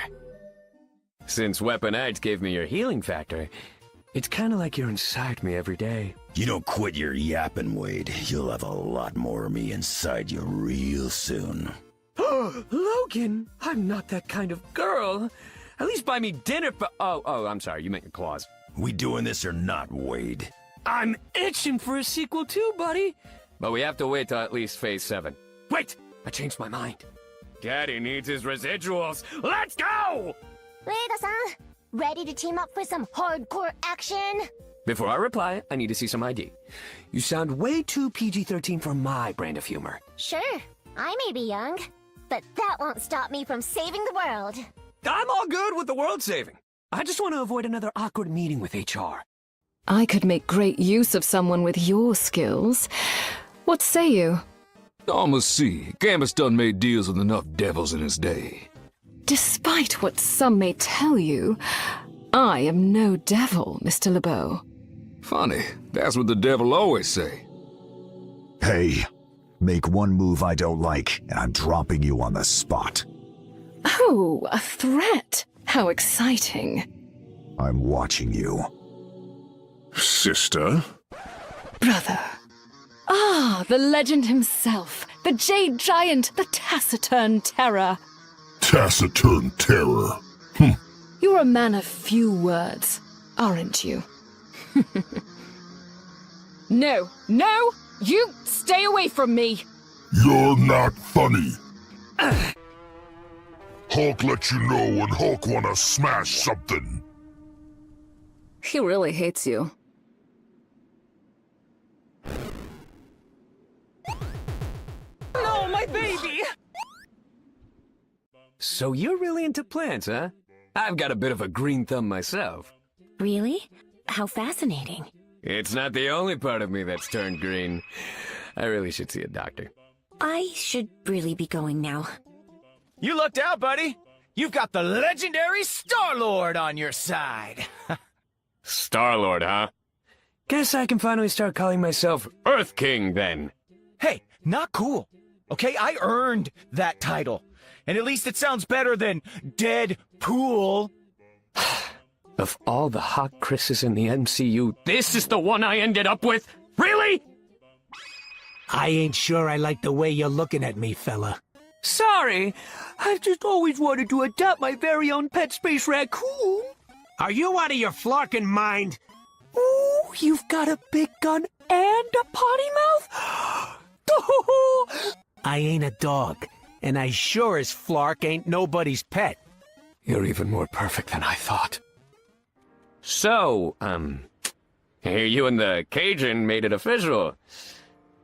Since Weaponites gave me your healing factor, it's kind of like you're inside me every day. You don't quit your yapping, Wade. You'll have a lot more of me inside you real soon. Logan, I'm not that kind of girl. At least buy me dinner for— Oh, I'm sorry, you meant your claws. We doing this or not, Wade? I'm itching for a sequel too, buddy. But we have to wait till at least Phase 7. Wait! I changed my mind. Daddy needs his residuals. Let's go! Reida-san, ready to team up for some hardcore action? Before I reply, I need to see some ID. You sound way too PG-13 for my brand of humor. Sure, I may be young, but that won't stop me from saving the world. I'm all good with the world saving. I just want to avoid another awkward meeting with HR. I could make great use of someone with your skills. What say you? I'ma see. Gambit's done made deals with enough devils in his day. Despite what some may tell you, I am no devil, Mr. LeBeau. Funny, that's what the devil always say. Hey, make one move I don't like, and I'm dropping you on the spot. Oh, Oh, a threat. How exciting. I'm watching you. Sister? Brother. Ah, the legend himself. The Jade Giant, the taciturn terror. Taciturn terror. You're a man of few words, aren't you? No, no! You stay away from me! You're not funny. Hulk let you know when Hulk wanna smash something. He really hates you. No, my baby! So you're really into plants, huh? I've got a bit of a green thumb myself. Really? How fascinating. It's not the only part of me that's turned green. I really should see a doctor. I should really be going now. You lucked out, buddy. You've got the legendary Star-Lord on your side. Star-Lord, huh? Guess I can finally start calling myself Earth King, then. Hey, not cool. Okay, I earned that title. And at least it sounds better than Deadpool. Of all the hot Chris's in the MCU, this is the one I ended up with? Really? I ain't sure I like the way you're looking at me, fella. Sorry, I've just always wanted to adopt my very own pet space raccoon. Are you out of your flarkin' mind? Ooh, you've got a big gun and a potty mouth? I ain't a dog, and I sure as flark ain't nobody's pet. You're even more perfect than I thought. So, here you and the Cajun made it official.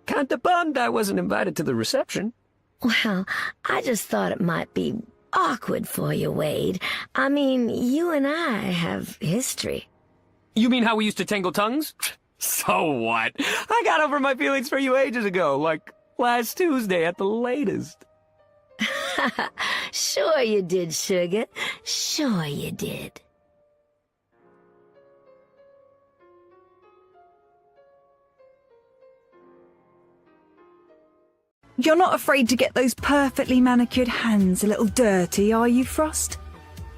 Kinda bummed I wasn't invited to the reception. Well, I just thought it might be awkward for you, Wade. I mean, you and I have history. You mean how we used to tangle tongues? So what? I got over my feelings for you ages ago, like last Tuesday at the latest. Sure you did, sugar. Sure you did. You're not afraid to get those perfectly manicured hands a little dirty, are you, Frost?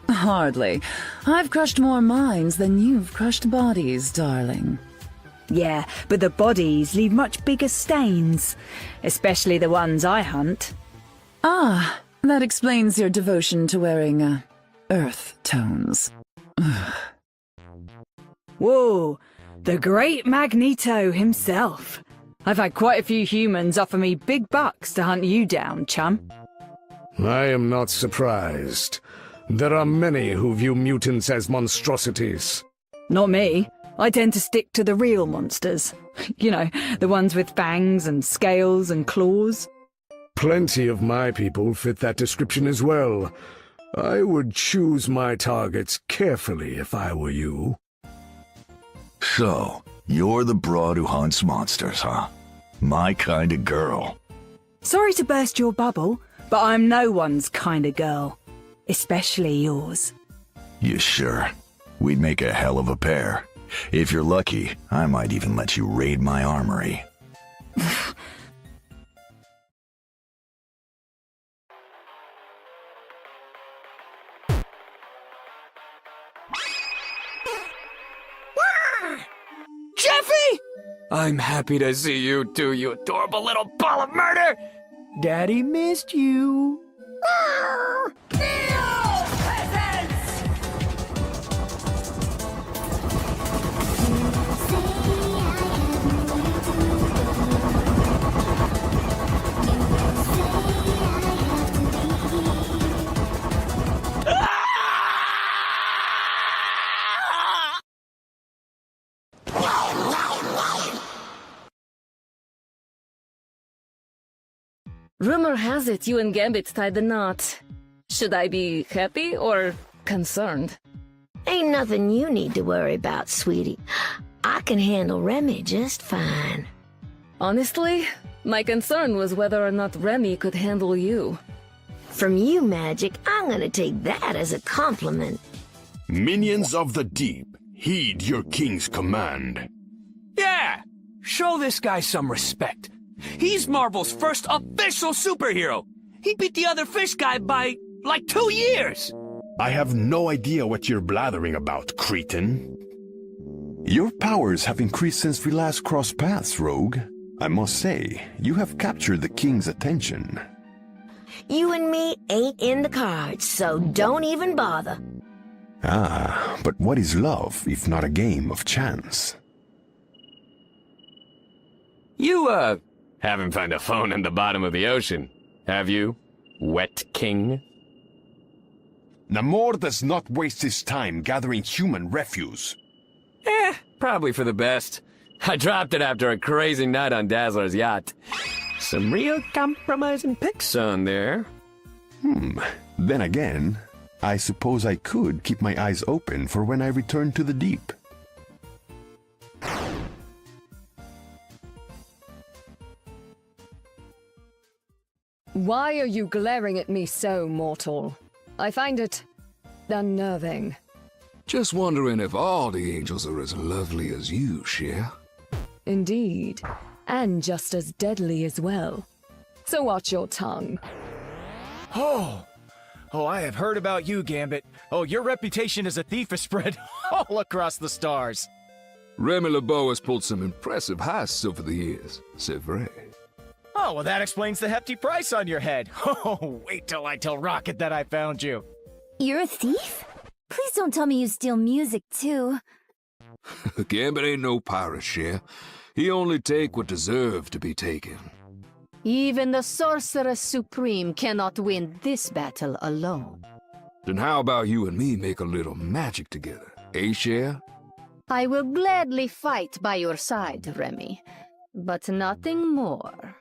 Hardly. I've crushed more minds than you've crushed bodies, darling. Yeah, but the bodies leave much bigger stains, especially the ones I hunt. Ah, that explains your devotion to wearing, earth tones. Whoa, the great Magneto himself. I've had quite a few humans offer me big bucks to hunt you down, chum. I am not surprised. There are many who view mutants as monstrosities. Not me. I tend to stick to the real monsters. You know, the ones with fangs and scales and claws. Plenty of my people fit that description as well. I would choose my targets carefully if I were you. So, you're the broad who hunts monsters, huh? My kind of girl. Sorry to burst your bubble, but I'm no one's kind of girl. Especially yours. You sure? We'd make a hell of a pair. If you're lucky, I might even let you raid my armory. Jeffy! I'm happy to see you too, you adorable little ball of murder! Daddy missed you. Rumor has it you and Gambit tied the knot. Should I be happy or concerned? Ain't nothing you need to worry about, sweetie. I can handle Remy just fine. Honestly, my concern was whether or not Remy could handle you. From you, Magic, I'm gonna take that as a compliment. Minions of the Deep, heed your king's command. Yeah! Show this guy some respect. He's Marvel's first official superhero. He beat the other fish guy by Like 2 years! I have no idea what you're blathering about, cretin. Your powers have increased since we last crossed paths, Rogue. I must say, you have captured the king's attention. You and me ain't in the cards, so don't even bother. Ah, but what is love if not a game of chance? You, haven't found a phone in the bottom of the ocean, have you, Wet King? Namor does not waste his time gathering human refuse. Probably for the best. I dropped it after a crazy night on Dazzler's yacht. Some real compromising pics on there. Then again, I suppose I could keep my eyes open for when I return to the deep. Why are you glaring at me so, mortal? I find it unnerving. Just wondering if all the angels are as lovely as you, Cher. Indeed, and just as deadly as well. So watch your tongue. Oh, I have heard about you, Gambit. Oh, your reputation as a thief has spread all across the stars. Remy LeBeau has pulled some impressive heists over the years, c'est vrai. Oh, well, that explains the hefty price on your head. Oh, wait till I tell Rocket that I found you. You're a thief? Please don't tell me you steal music, too. Gambit ain't no pirate, Cher. He only take what deserve to be taken. Even the Sorceress Supreme cannot win this battle alone. Then how about you and me make a little magic together, eh, Cher? I will gladly fight by your side, Remy, but nothing more.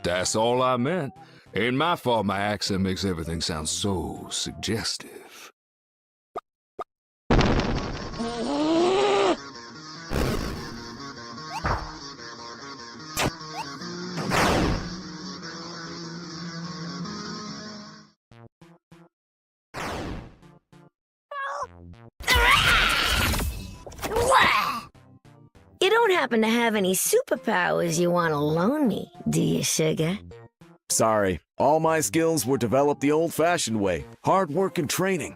That's all I meant. Ain't my fault my accent makes everything sound so suggestive. You don't happen to have any superpowers you want to loan me, do you, sugar? Sorry, all my skills were developed the old-fashioned way. Hard work and training.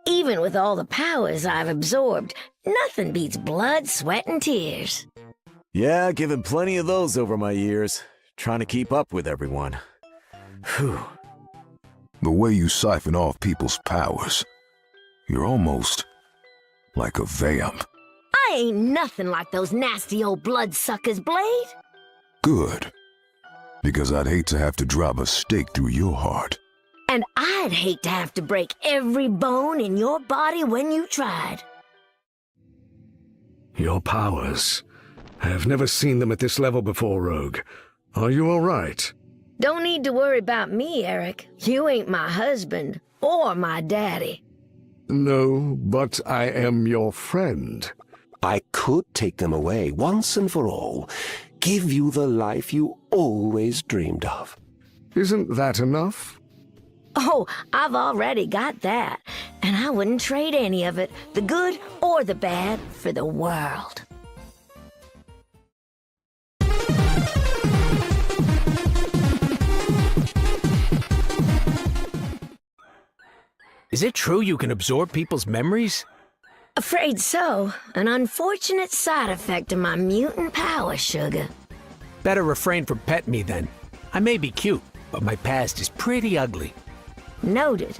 Even with all the powers I've absorbed, nothing beats blood, sweat, and tears. Yeah, given plenty of those over my years. Trying to keep up with everyone. Whew. The way you siphon off people's powers, you're almost like a vamp. I ain't nothing like those nasty old bloodsuckers, Blade. Good. Because I'd hate to have to drive a stake through your heart. And I'd hate to have to break every bone in your body when you tried. Your powers. I have never seen them at this level before, Rogue. Are you all right? Don't need to worry about me, Eric. You ain't my husband or my daddy. No, but I am your friend. I could take them away once and for all. Give you the life you always dreamed of. Isn't that enough? Oh, I've already got that. And I wouldn't trade any of it, the good or the bad, for the world. Is it true you can absorb people's memories? Afraid so. An unfortunate side effect of my mutant power, sugar. Better refrain from petting me then. I may be cute, but my past is pretty ugly. Noted.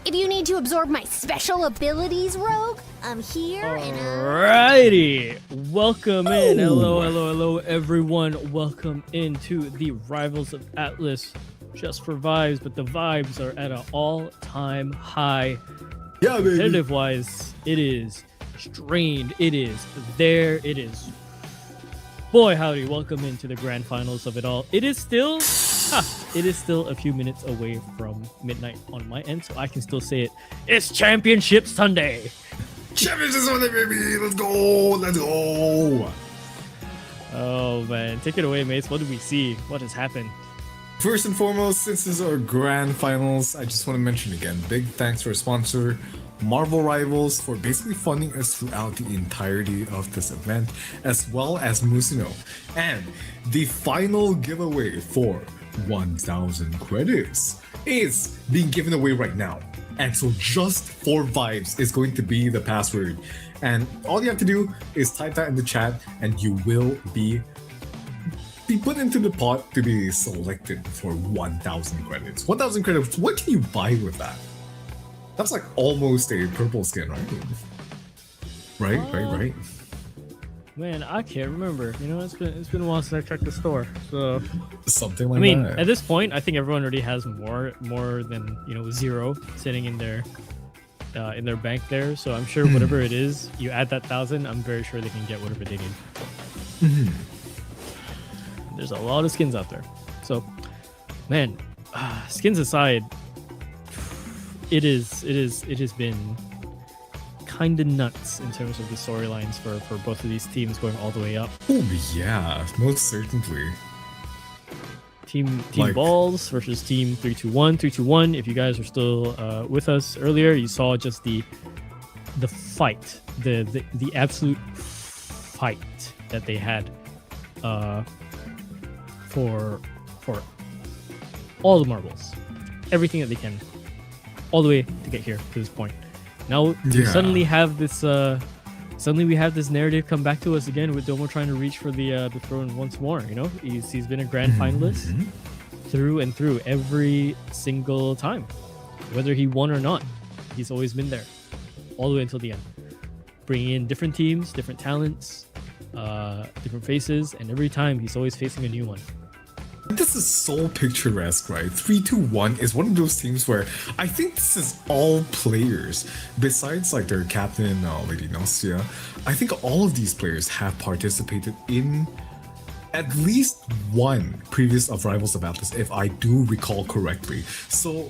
If you need to absorb my special abilities, Rogue, I'm here and Alrighty, welcome in. Hello, everyone. Welcome into the Rivals of Atlas. Just for vibes, but the vibes are at an all-time high. Yeah, baby. Competitive-wise, it is strained. It is there. It is. Boy, howdy! Welcome into the grand finals of it all. It is still a few minutes away from midnight on my end, so I can still say it. It's Championship Sunday. Championship Sunday, baby. Let's go. Let's go. Oh man, take it away, mates. What did we see? What has happened? First and foremost, since this is our grand finals, I just want to mention again, big thanks to our sponsor, Marvel Rivals, for basically funding us throughout the entirety of this event, as well as Musuno. And the final giveaway for 1,000 credits is being given away right now. And so just 4 vibes is going to be the password. And all you have to do is type that in the chat and you will be put into the pot to be selected for 1,000 credits. 1,000 credits, what can you buy with that? That's like almost a purple skin, right? Right. Man, I can't remember. You know, it's been a while since I checked the store. So something like that. I mean, at this point, I think everyone already has more than 0 sitting in their bank there. So I'm sure whatever it is, you add that 1,000, I'm very sure they can get whatever they need. There's a lot of skins out there. So, man, skins aside, it has been kind of nuts in terms of the storylines for both of these teams going all the way up. Oh yeah, most certainly. Team Balls versus Team 321. 321. If you guys are still with us earlier, you saw just the fight, the absolute fight that they had for all the marbles, everything that they can, all the way to get here to this point. Now we suddenly have this narrative come back to us again with Domo trying to reach for the throne once more. You know, he's been a grand finalist through and through every single time, whether he won or not. He's always been there, all the way until the end, bringing in different teams, different talents, different faces, and every time he's always facing a new one. This is so picturesque, right? 321 is one of those teams where I think this is all players. Besides like their captain, Lady Nausea, I think all of these players have participated in at least one previous of Rivals of Atlas, if I do recall correctly. So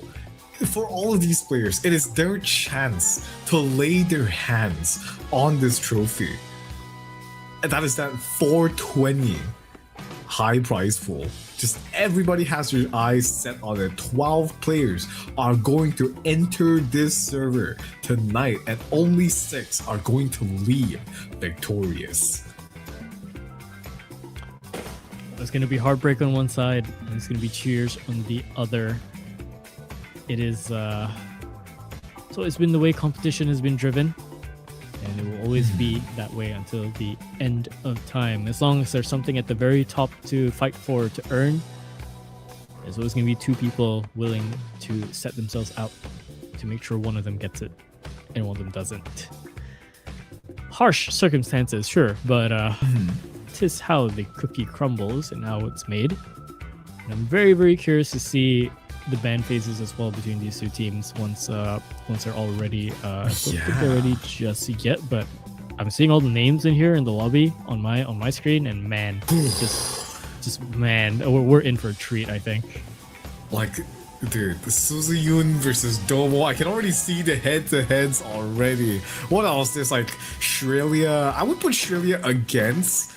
for all of these players, it is their chance to lay their hands on this trophy. And that is that 420 high prize pool. Just everybody has their eyes set on it. 12 players are going to enter this server tonight, and only 6 are going to leave victorious. It's going to be heartbreak on one side, and it's going to be cheers on the other. It is so it's been the way competition has been driven, and it will always be that way until the end of time. As long as there's something at the very top to fight for, to earn, there's always going to be 2 people willing to set themselves out to make sure one of them gets it and one of them doesn't. Harsh circumstances, sure, but tis how the cookie crumbles and how it's made. And I'm very, very curious to see the ban phases as well between these 2 teams once they're all ready. I don't think they're ready just yet, but I'm seeing all the names in here in the lobby on my screen, and man, just man, we're in for a treat, I think. Like, dude, the Suzuyun versus Domo, I can already see the head-to-heads already. What else? There's like Shrelia. I would put Shrelia against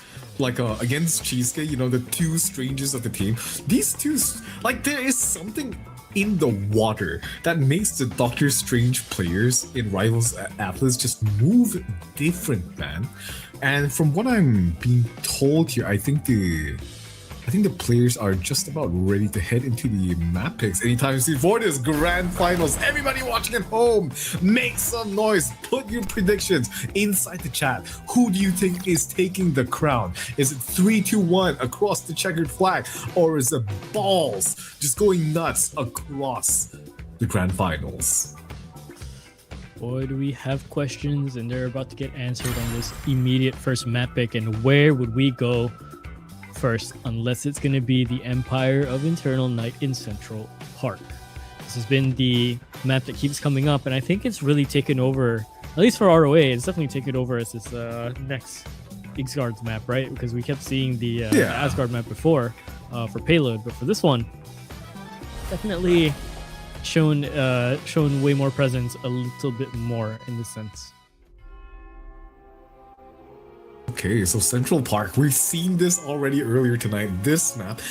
Cheesecake, you know, the 2 strangers of the team. These 2, like, there is something in the water that makes the Doctor Strange players in Rivals Atlas just move different, man. And from what I'm being told here, I think the players are just about ready to head into the map picks anytime soon for this grand finals. Everybody watching at home, make some noise. Put your predictions inside the chat. Who do you think is taking the crown? Is it 3-2-1 across the checkered flag, or is it Balls just going nuts across the grand finals? Boy, do we have questions, and they're about to get answered on this immediate first map pick. And where would we go first, unless it's going to be the Empire of Eternal Night in Central Park? This has been the map that keeps coming up, and I think it's really taken over, at least for ROA, it's definitely taken over as this next Asgard's map, right? Because we kept seeing the Asgard map before for Payload, but for this one, definitely shown way more presence, a little bit more in this sense. Okay, so Central Park, we've seen this already earlier tonight. This map,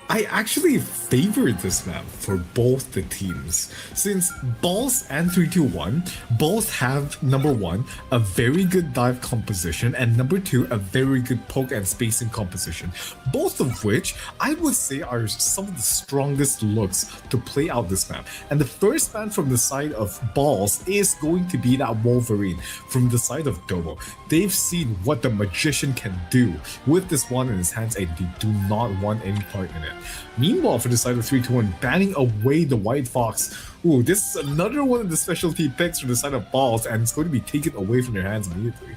I actually favored this map for both the teams, since Balls and 321 both have, number one, a very good dive composition, and number two, a very good poke and spacing composition, both of which I would say are some of the strongest looks to play out this map. And the first man from the side of Balls is going to be that Wolverine from the side of Domo. They've seen what the magician can do with this wand in his hands, and they do not want any part in it. Meanwhile, for the side of 321, banning away the White Fox. Ooh, this is another one of the specialty picks from the side of Balls, and it's going to be taken away from their hands immediately.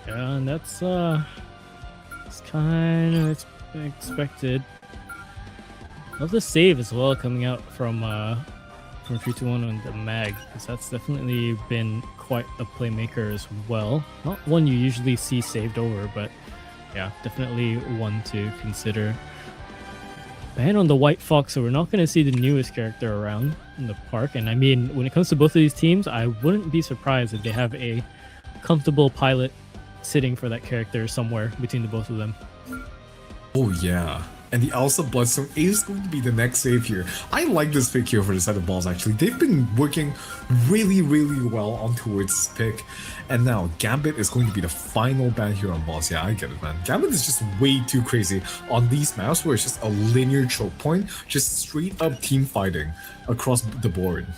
Yeah, and that's it's kind of expected. Love the save as well coming out from 321 on the mag, because that's definitely been quite a playmaker as well. Not one you usually see saved over, but yeah, definitely one to consider. Ban on the White Fox, so we're not going to see the newest character around in the park. And I mean, when it comes to both of these teams, I wouldn't be surprised if they have a comfortable pilot sitting for that character somewhere between the both of them. Oh yeah. And the Elsa Bloodstone is going to be the next save here. I like this pick here for the side of Balls, actually. They've been working really, really well on towards this pick. And now Gambit is going to be the final ban here on Balls. Yeah, I get it, man. Gambit is just way too crazy on these maps where it's just a linear choke point, just straight up team fighting across the board.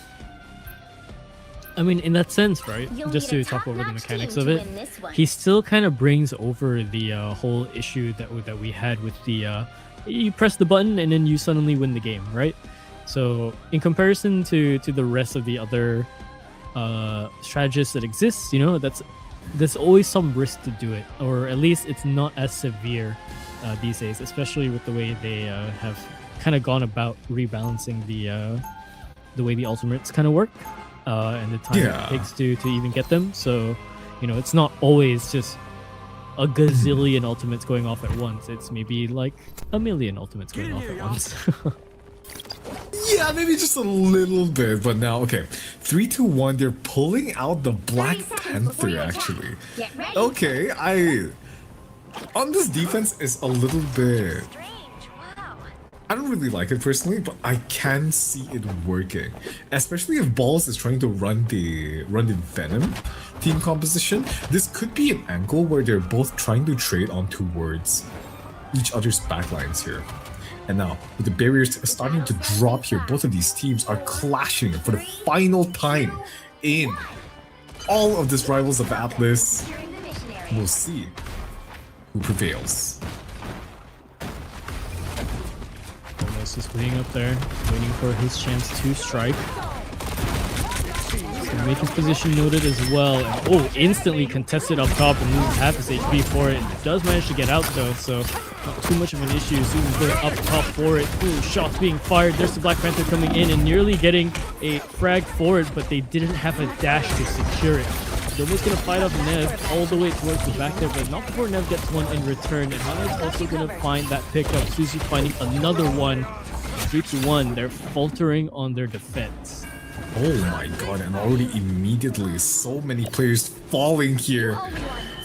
I mean, in that sense, right? Just to talk over the mechanics of it, he still kind of brings over the whole issue that we had with the you press the button and then you suddenly win the game, right? So in comparison to the rest of the other strategists that exist, you know, there's always some risk to do it, or at least it's not as severe these days, especially with the way they have kind of gone about rebalancing the way the ultimates kind of work and the time it takes to even get them. So, you know, it's not always just a gazillion ultimates going off at once. It's maybe like a million ultimates going off at once. Yeah, maybe just a little bit, but now, okay. 321, they're pulling out the Black Panther, actually. Okay, on this defense is a little bit... I don't really like it personally, but I can see it working. Especially if Balls is trying to run the Venom team composition. This could be an angle where they're both trying to trade on towards each other's backlines here. And now, with the barriers starting to drop here, both of these teams are clashing for the final time in all of this Rivals of Atlas. We'll see who prevails. Almost just waiting up there, waiting for his chance to strike. So make his position noted as well. And, oh, instantly contested up top and loses half his HP for it. It does manage to get out though, so not too much of an issue. Susan's going up top for it. Ooh, shots being fired. There's the Black Panther coming in and nearly getting a frag for it, but they didn't have a dash to secure it. Domo's going to fight up Nev all the way towards the back there, but not before Nev gets one in return. And Hana's also going to find that pickup. Suzu's finding another one. 3-1. They're faltering on their defense. Oh my god, and already immediately so many players falling here.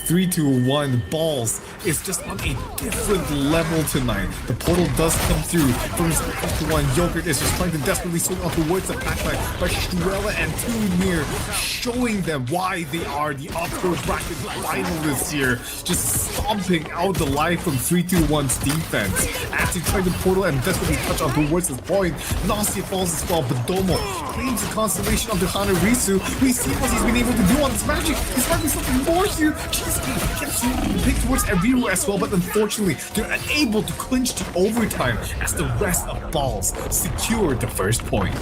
3-1 Balls is just on a different level tonight. The portal does come through from 3-1. Yogurt is just trying to desperately swing out towards the backline, but Strella and Tunir showing them why they are the upper bracket finalists here. Just stomping out the life from 3-1's defense as he tried to portal and desperately touch on towards his point. Nausea falls as well, but Domo claims the constellation of the Hanarisu. We see what he's been able to do on this magic. He's finding something more here. Gets picked towards everywhere as well, but unfortunately they're unable to clinch the overtime as the rest of Balls secure the first point.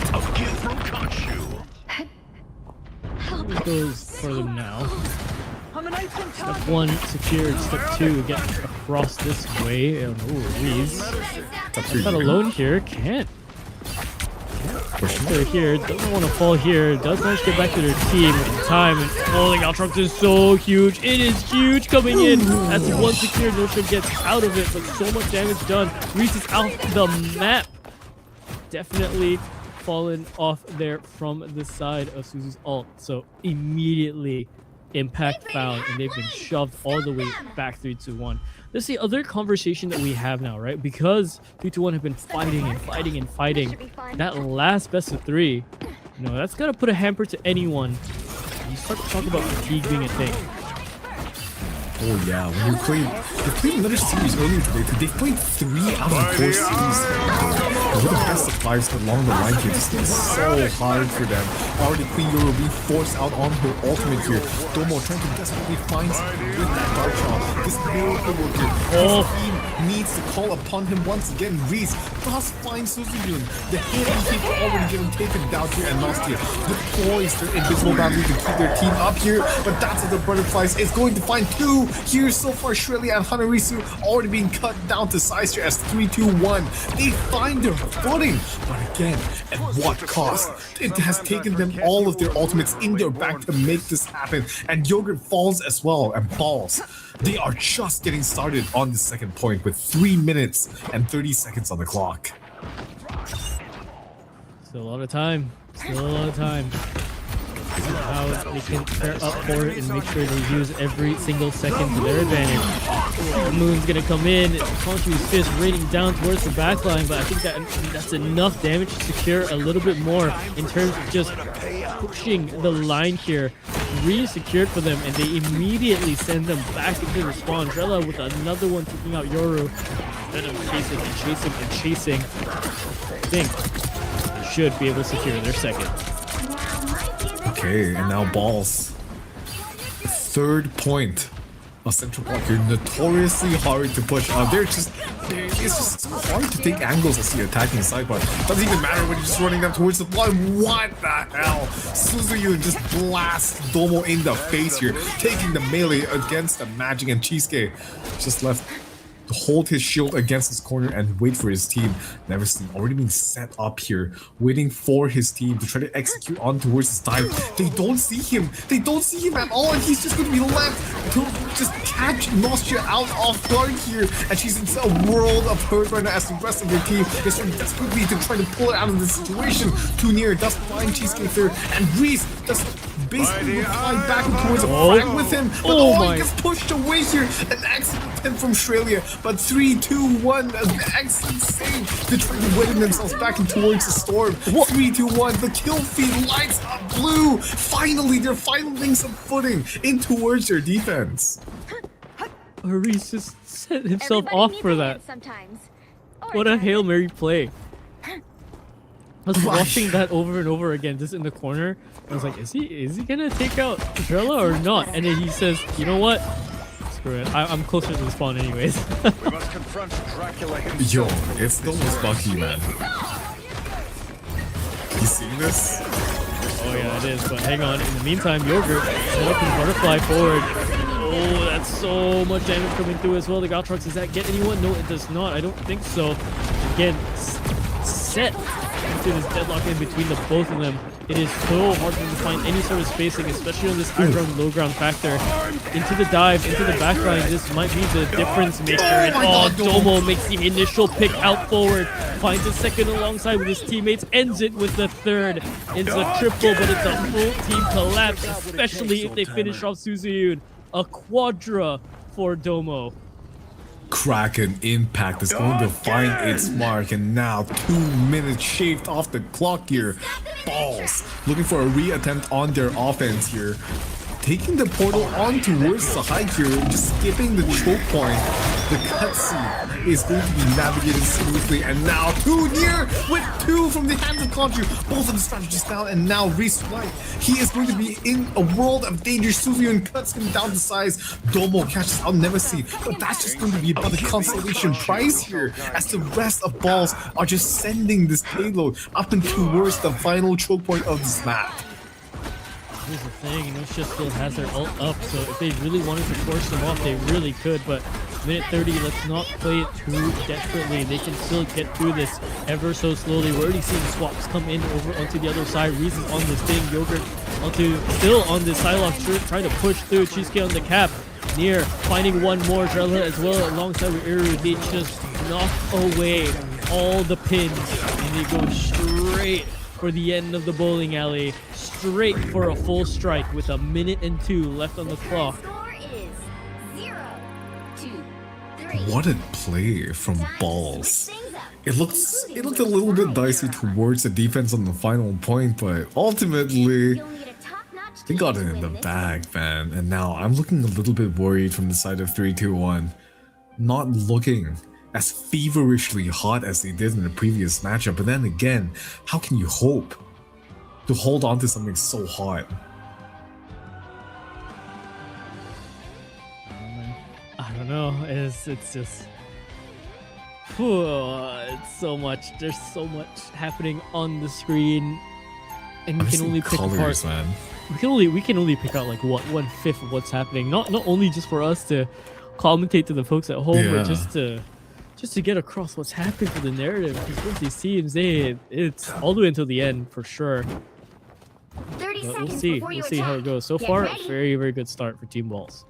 It goes for them now. Step 1 secured, step 2 get across this way. And Reese not alone here, can't they're here, doesn't want to fall here, does manage to get back to their team in time, and oh, the Galtrox is so huge, it is huge coming in, as one secured, Notion gets out of it, but so much damage done, Reese is out the map, definitely fallen off there from the side of Suzu's ult, so immediately impact found, and they've been shoved all the way back 3-1. That's the other conversation that we have now, right? Because 3-1 have been fighting and fighting and fighting. That last best of 3, you know, that's gotta put a hamper to anyone. You start to talk about fatigue being a thing. Oh yeah, when you played another series earlier today. They played 3 out of 4 series. With the best suppliers along the line here, this is so hard for them. Already Queen Yoro being forced out on her ultimate here. Domo trying to desperately find something with that dark shot. This miracle worker. His team needs to call upon him once again. Reese does find Suzuyun. The hidden keep already getting taken down here, and Nostia deploys their invisible boundary to keep their team up here. But that's what the butterflies is going to find 2 here so far. Shrilly and Hanarisu already being cut down to size here as 3-2-1. They find their footing, but again, at what cost? It has taken them all of their ultimates in their back to make this happen, and Yogurt falls as well and falls. They are just getting started on the second point with 3 minutes and 30 seconds on the clock. Still a lot of time. Still a lot of time. How they can pair up for it and make sure they use every single second to their advantage. The Moon's gonna come in, Conchu's fist raining down towards the backline, but I think that's enough damage to secure a little bit more in terms of just pushing the line here. Re-secured for them, and they immediately send them back into the spawn. Drella with another one taking out Yoru. Instead of chasing and chasing and chasing, I think they should be able to secure their second. Okay, and now balls. 3rd point of Central Park. You're notoriously hard to push out. It's just so hard to take angles as you're attacking the sidebar. Doesn't even matter when you're just running them towards the blood. What the hell? Suzuyun just blasts Domo in the face here, taking the melee against the Magic, and Cheesecake just left to hold his shield against his corner and wait for his team. Never seen, already being set up here, waiting for his team to try to execute on towards his dive. They don't see him. They don't see him at all, and he's just going to be left to just catch Nostria out off guard here. And she's in a world of hurt right now as the rest of their team is trying desperately to try to pull her out of this situation. Too near, does find Cheesecake there, and Reese does basically reply back towards a frag with him, but he gets pushed away here. An excellent 10 from Australia, but 3-2-1, an excellent save to try to win themselves back in towards the storm. 3-2-1, the kill feed lights up blue. Finally, they're finding some footing in towards their defense. Reese just set himself off for that. What a Hail Mary play. I was watching that over and over again, just in the corner. I was like, is he gonna take out Drella or not? And then he says, you know what? Screw it. I'm closer to the spawn anyways. Yo, it's the most Bucky, man. You seen this? Oh yeah, it is. But hang on. In the meantime, Yogurt set up his butterfly forward. Oh, that's so much damage coming through as well. The Galtrox, does that get anyone? No, it does not. I don't think so. Again, set into this deadlock in between the both of them. It is so hard for them to find any sort of spacing, especially on this high ground, low ground factor. Into the dive, into the backline, this might be the difference maker. And Domo makes the initial pick out forward, finds a second alongside with his teammates, ends it with the third. It's a triple, but it's a full team collapse, especially if they finish off Suzuyun. A quadra for Domo. Kraken Impact is going to find its mark, and now 2 minutes shaved off the clock here. Balls looking for a re-attempt on their offense here, taking the portal on towards the height here, just skipping the choke point. The cutscene is going to be navigated smoothly, and now too near with 2 from the hands of Conchu. Both of the strategies down, and now Reese White, he is going to be in a world of danger. Suzuyun cuts him down to size. Domo catches out Nemesis, but that's just going to be about the consolation prize here, as the rest of balls are just sending this payload up and towards the final choke point of this map. Here's the thing, Inosha still has their ult up, so if they really wanted to force them off, they really could, but minute 30, let's not play it too desperately. They can still get through this ever so slowly. We're already seeing swaps come in over onto the other side. Reason's on this thing, Yogurt still on this Psylocke, trying to push through. Cheesecake on the cap, near finding one more. Drella as well alongside with Iru. They just knock away all the pins, and they go straight for the end of the bowling alley. straight for a full strike with 1 minute and 2 left on the clock. What a play from Balls. It looked a little bit dicey towards the defense on the final point, but ultimately they got it in the bag, man. And now I'm looking a little bit worried from the side of 3-2-1. Not looking as feverishly hot as they did in the previous matchup, but then again, how can you hope to hold on to something so hot? I don't know. It's just. It's so much. There's so much happening on the screen, and we can only pick apart. Man. We can only pick out like what 1/5 of what's happening. Not only just for us to commentate to the folks at home, but just to get across what's happening for the narrative. Because both these teams, it's all the way until the end for sure. But we'll see. We'll see how it goes. So far, very, very good start for Team Balls.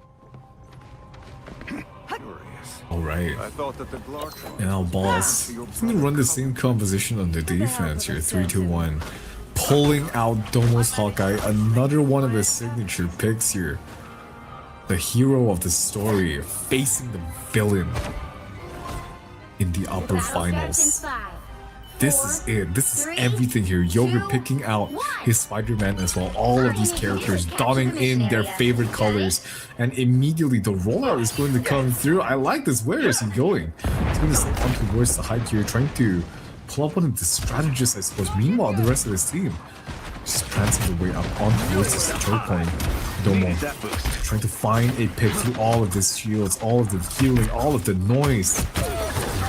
Alright. And now Balls gonna run the same composition on the defense here, 3-2-1. Pulling out Domo's Hawkeye, another one of his signature picks here. The hero of the story facing the villain in the upper finals. This is it. This is everything here. Yogurt picking out his Spider-Man as well. All of these characters donning in their favorite colors. And immediately the rollout is going to come through. I like this. Where is he going? He's going to step on towards the height here, trying to pull up one of the strategists, I suppose. Meanwhile, the rest of his team just prancing their way up on towards this choke point. Domo trying to find a pick through all of this shields, all of the healing, all of the noise.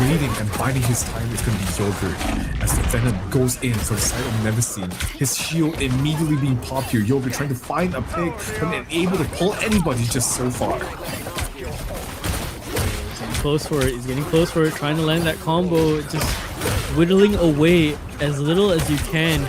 Waiting and biding his time is going to be Yogurt as the Venom goes in for the side of Nevestein. His shield immediately being popped here. Yogurt trying to find a pick, but unable to pull anybody just so far. He's getting close for it. He's getting close for it. Trying to land that combo. Just whittling away as little as you can.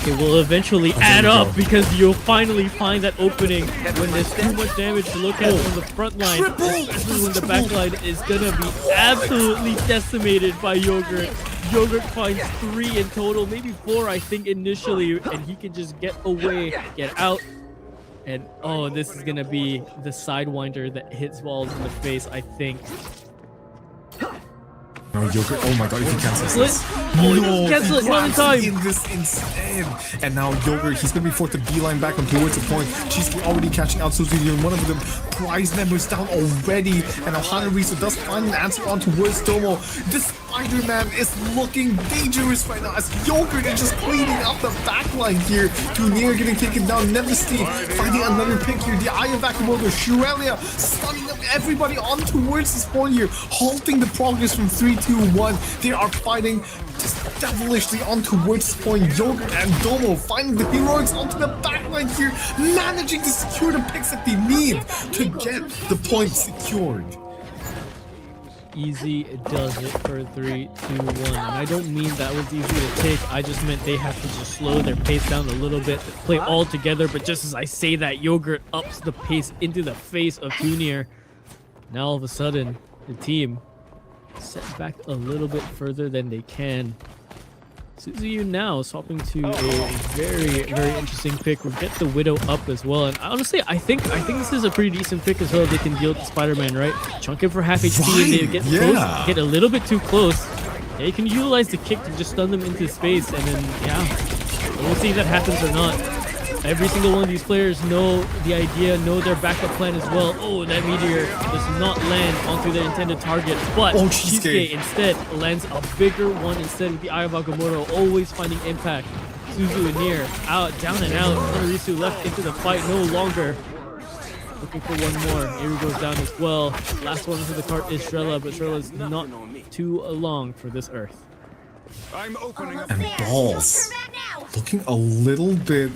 It will eventually add up because you'll finally find that opening when there's too much damage to look at on the front line, especially when the back line is gonna be absolutely decimated by Yogurt. Yogurt finds 3 in total, maybe 4 I think initially, and he can just get away, get out. And oh, this is gonna be the Sidewinder that hits Balls in the face, I think. No, Yogurt, oh my god, if he cancels this. No, cancel it, not in time. In this instead. And now Yogurt, he's going to be forced to beeline back on towards the point. Cheesecake already catching out Suzuki, and one of them prize members down already. And now Hanarisu does find an answer on towards Domo. This Spider-Man is looking dangerous right now as Yogurt is just cleaning up the backline here. Junior getting taken down. Nevestein finding another pick here. The Eye of Akamoto, Shurelia stunning up everybody on towards this point here, halting the progress from 3-2-1. They are fighting just devilishly on towards this point. Yogurt and Domo finding the heroics onto the backline here, managing to secure the picks that they need to get the point secured. Easy does it for 3-2-1, and I don't mean that was easy to take. I just meant they have to just slow their pace down a little bit, play all together. But just as I say that, Yogurt ups the pace into the face of Junior. Now all of a sudden, the team set back a little bit further than they can. Suzuyu now swapping to a very, very interesting pick. We'll get the Widow up as well. And honestly, I think this is a pretty decent pick as well. They can deal with the Spider-Man, right? Chunk him for half HP and they get close, get a little bit too close. Yeah, you can utilize the kick to just stun them into space, and then we'll see if that happens or not. Every single one of these players know the idea, know their backup plan as well. Oh, that meteor does not land onto their intended target, but Cheesecake instead lands a bigger one instead with the Eye of Agamotto, always finding impact. Suzu and Nier out, down and out. Hanarisu left into the fight no longer. Looking for one more. Eru goes down as well. Last one for the cart is Shrella, but Shrella's not too long for this Earth. And Balls looking a little bit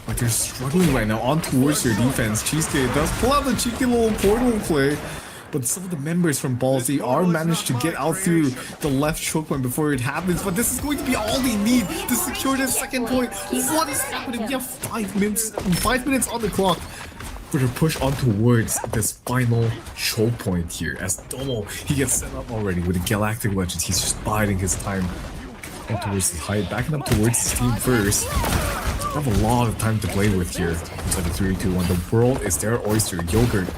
like they're struggling right now on towards their defense. Cheesecake does pull out the cheeky little portal play, but some of the members from Balls, they are managed to get out through the left choke point before it happens. But this is going to be all they need to secure this second point. What is happening? We have 5 minutes on the clock for the push on towards this final choke point here. As Domo, he gets set up already with the Galactic Legends. He's just biding his time. up towards his height, backing up towards his team first. I have a lot of time to play with here. Inside the 3, 2, 1. The world is their oyster. Yogurt.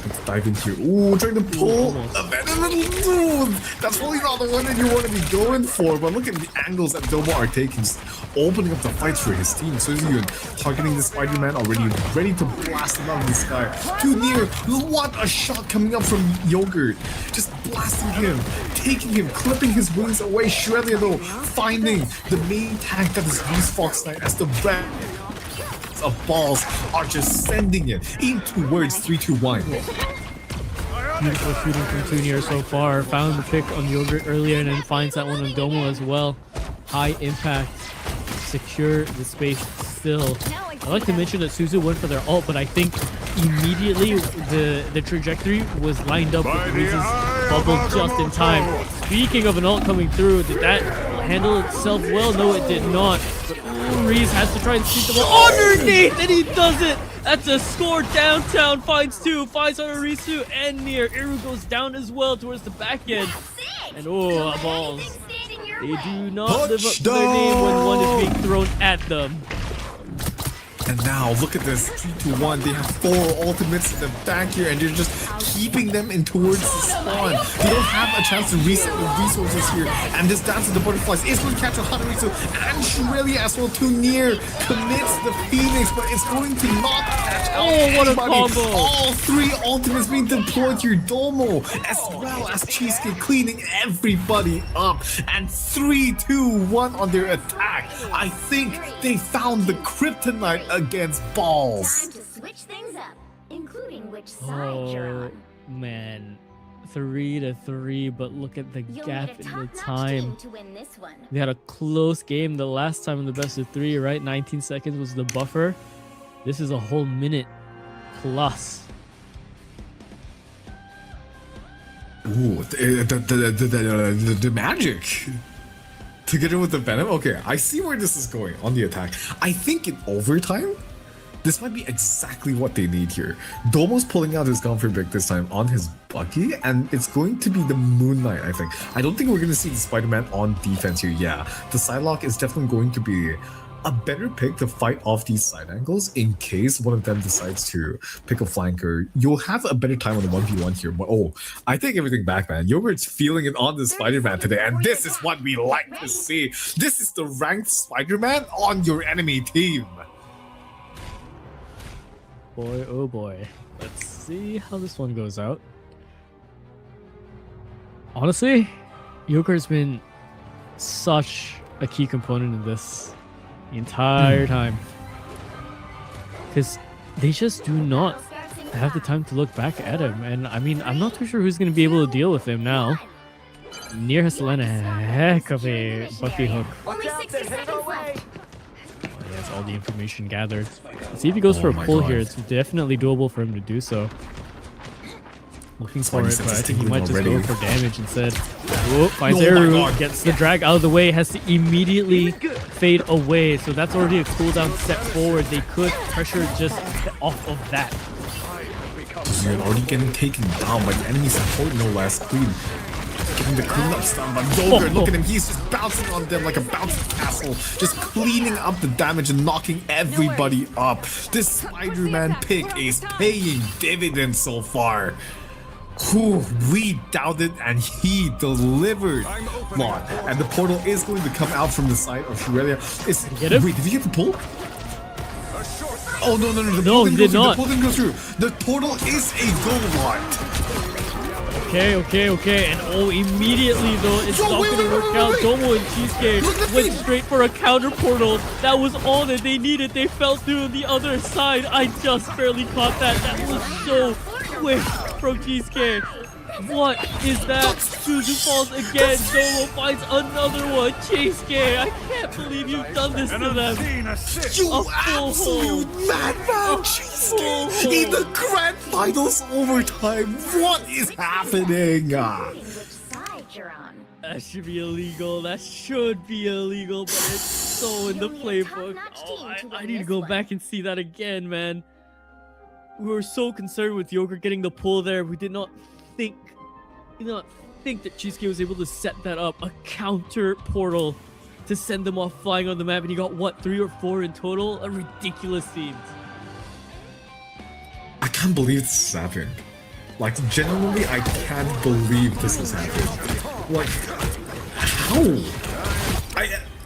Let's dive in here. Ooh, trying to pull a venom. Dude, that's probably not the one that you want to be going for. But look at the angles that Domo are taking. Just opening up the fights for his team. So Suzu targeting the Spider-Man already, ready to blast him out of the sky. Too near. What a shot coming up from Yogurt. Just blasting him, taking him, clipping his wings away. Shrelia though, finding the main tank that is Beast Fox Knight as the red of balls are just sending it in towards 3, 2, 1. Beautiful shooting from Tunier so far. Found the pick on Yogurt earlier and then finds that one on Domo as well. High impact. Secure the space still. I like to mention that Suzu went for their ult, but I think immediately the trajectory was lined up with Reese's bubble just in time. Speaking of an ult coming through, did that handle itself well? No, it did not. But Reese has to try and sneak the ball underneath, and he does it! That's a score downtown, finds 2, finds Arisu and near. Iru goes down as well towards the back end. And oh, balls. They do not live up to their name when one is being thrown at them. And now, look at this, 3, 2, 1. They have 4 ultimates in the back here, and they're just keeping them in towards the spawn. They don't have a chance to reset the resources here. And this Dance of the Butterflies is going to catch a Hanarisu and Shrelia as well. Too near commits the Phoenix, but it's going to not catch out what a anybody. combo. All 3 ultimates being deployed to your Domo, as well as Cheesecake cleaning everybody up. And 3, 2, 1 on their attack. I think they found the kryptonite against balls. Time to switch things up, including which side you're on. Man, 3-3, but look at the gap in the time. To win this one. They had a close game the last time in the best of 3, right? 19 seconds was the buffer. This is a whole minute plus. Ooh, the magic. Together with the venom? Okay, I see where this is going on the attack. I think in overtime, this might be exactly what they need here. Domo's pulling out his gun for Big this time on his buggy, and it's going to be the Moon Knight, I think. I don't think we're going to see the Spider-Man on defense here. Yeah, the Psylocke is definitely going to be a better pick to fight off these side angles in case one of them decides to pick a flanker. You'll have a better time on the 1v1 here. But oh, I take everything back, man. Yogurt's feeling it on the Spider-Man today, and this is what we like to see. This is the ranked Spider-Man on your enemy team. Boy, oh boy. Let's see how this one goes out. Honestly, Yogurt's been such a key component in this the entire time. Because they just do not have the time to look back at him. And I mean, I'm not too sure who's going to be able to deal with him now. Near has to land a heck of a Bucky hook. Only 60 seconds left. He has all the information gathered. Let's see if he goes for a pull here. It's definitely doable for him to do so. Looking for it, but I think he might just go for damage instead. Oh, finds Eru, gets the drag out of the way, has to immediately fade away. So that's already a cooldown step forward. They could pressure just off of that. You're already getting taken down by the enemy support, no less. Queen getting the cleanup stun by Yogurt. Look at him, he's just bouncing on them like a bouncy castle, just cleaning up the damage and knocking everybody up. This Spider-Man pick is paying dividends so far. Whew, we doubted and he delivered. Lot. And the portal is going to come out from the side of Shrelia. Wait, did he get the pull? Oh no, the pull didn't go through. The pull didn't go through. The portal is a go Lot. Okay. And oh, immediately though, it's not going to work out. Domo and Cheesecake went straight for a counter portal. That was all that they needed. They fell through the other side. I just barely caught that. That was so quick from Cheesecake. What is that? Suzu falls again. Domo finds another one. Cheesecake, I can't believe you've done this to them. You absolute madman, Cheesecake! In the grand finals overtime, what is happening? That should be illegal. That should be illegal, but it's so in the playbook. Oh, I need to go back and see that again, man. We were so concerned with Yogurt getting the pull there. We did not think that Cheesecake was able to set that up. A counter portal to send them off flying on the map, and you got what, 3 or 4 in total? A ridiculous scene. I can't believe this is happening. Like, genuinely, I can't believe this is happening. Like, how?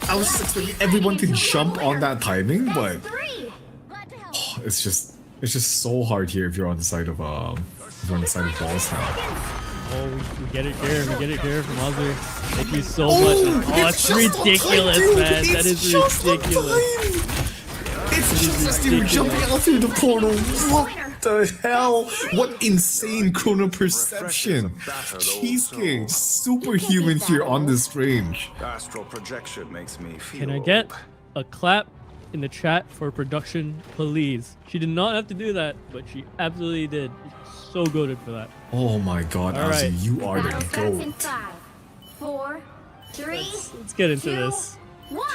I was just expecting everyone to jump on that timing, but it's just so hard here if you're on the side of balls now. Oh, we get it here. We get it here from Azur. Thank you so much. Oh, it's ridiculous, man. That is ridiculous. It's just you jumping out through the portal. What the hell? What insane chrono perception. Cheesecake, superhuman here on this range. Astral projection makes me feel. Can I get a clap in the chat for production, please? She did not have to do that, but she absolutely did. So goated for that. Oh my god, All Azzy, right. you are the In goat. 5, 4, 3. Let's get into this.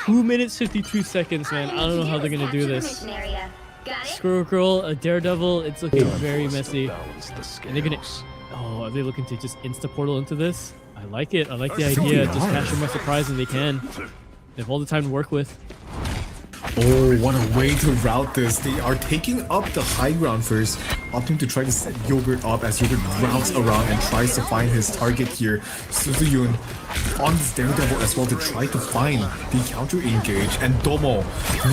2 minutes 52 seconds, man. I don't know how they're gonna do this. Squirrel Girl, a Daredevil. It's looking very messy. And they're gonna. Oh, are they looking to just insta portal into this? I like it. I like the idea. Just catch them by surprise when they can. They have all the time to work with. Oh, what a way to route this. They are taking up the high ground first, opting to try to set Yogurt up as Yogurt routes around and tries to find his target here. Suzuyun on this Daredevil as well to try to find the counter engage. And Domo,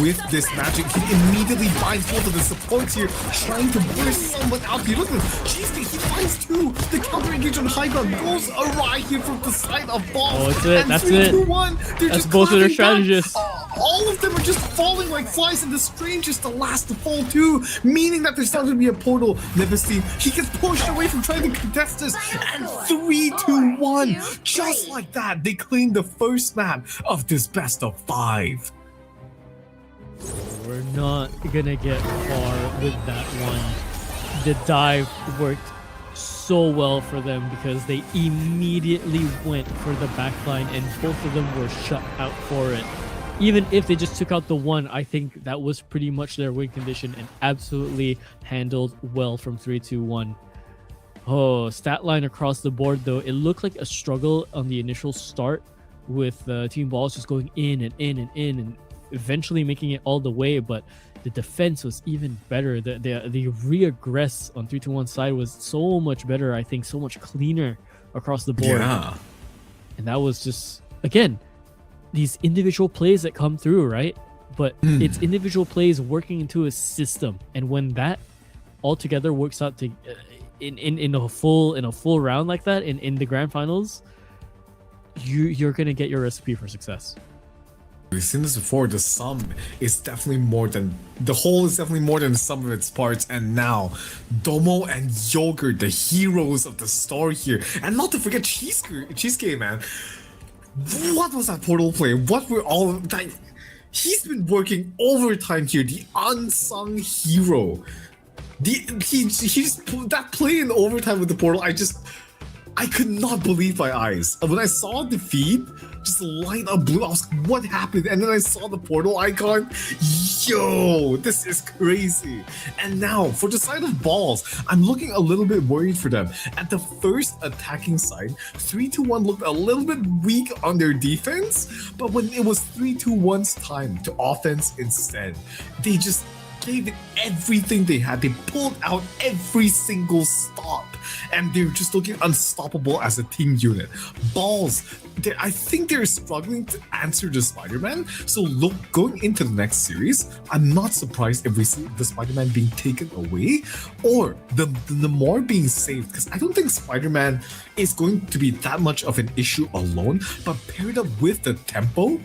with this magic, he immediately finds both of the supports here, trying to burst someone out here. Look at this. Cheesecake, he finds two. The counter engage on high ground goes awry here from the side of Balls. Oh, that's it. And That's 3, it. 2, 1, That's both of their strategists. All of them are just falling like flies, and the Strange is the last to fall too, meaning that there's not going to be a portal. Neverstein, he gets pushed away from trying to contest this, and 3, 2, 1, just like that, they claim the first map of this best of 5. We're not gonna get far with that one. The dive worked so well for them because they immediately went for the backline, and both of them were shut out for it. Even if they just took out the one, I think that was pretty much their win condition and absolutely handled well from 3, 2, 1. Oh, stat line across the board though. It looked like a struggle on the initial start with Team Balls just going in and in and in and eventually making it all the way, but the defense was even better. The re-aggress on 3, 2, 1 side was so much better, I think, so much cleaner across the board. Yeah. And that was just, again, these individual plays that come through, right? But it's individual plays working into a system, and when that all together works out to in a full round like that in the grand finals, you're gonna get your recipe for success. We've seen this before. The sum is definitely more than the whole is definitely more than the sum of its parts. And now, Domo and Yogurt, the heroes of the story here, and not to forget Cheesecake, man. What was that portal play? What were all of that? He's been working overtime here, the unsung hero. He's that play in overtime with the portal. I could not believe my eyes. When I saw the feed just light up blue, I was like, what happened? And then I saw the portal icon. Yo, this is crazy. And now, for the side of Balls, I'm looking a little bit worried for them. At the first attacking side, 3, 2, 1 looked a little bit weak on their defense, but when it was 3, 2, 1's time to offense instead, they just gave it everything they had. They pulled out every single stop, and they're just looking unstoppable as a team unit. Balls, I think they're struggling to answer the Spider-Man. So look, going into the next series, I'm not surprised if we see the Spider-Man being taken away or the more being saved, because I don't think Spider-Man is going to be that much of an issue alone, but paired up with the tempo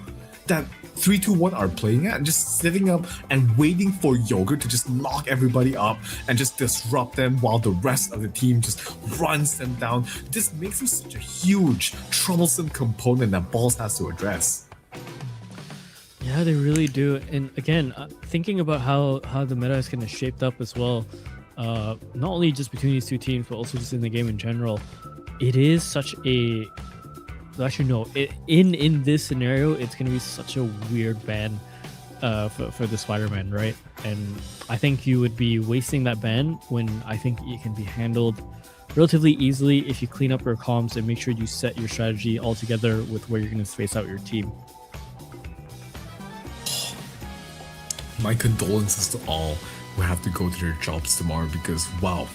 that 3, 2, 1 are playing at, and just sitting up and waiting for Yogurt to just knock everybody up and just disrupt them while the rest of the team just runs them down. This makes him such a huge, troublesome component that Balls has to address. Yeah, they really do. And again, thinking about how the meta is kind of shaped up as well, not only just between these two teams, but also just in the game in general, it is such a... Actually, no. In this scenario, it's going to be such a weird ban for the Spider-Man, right? And I think you would be wasting that ban when I think it can be handled relatively easily if you clean up your comms and make sure you set your strategy all together with where you're going to space out your team. my condolences to all who have to go to their jobs tomorrow because, wow.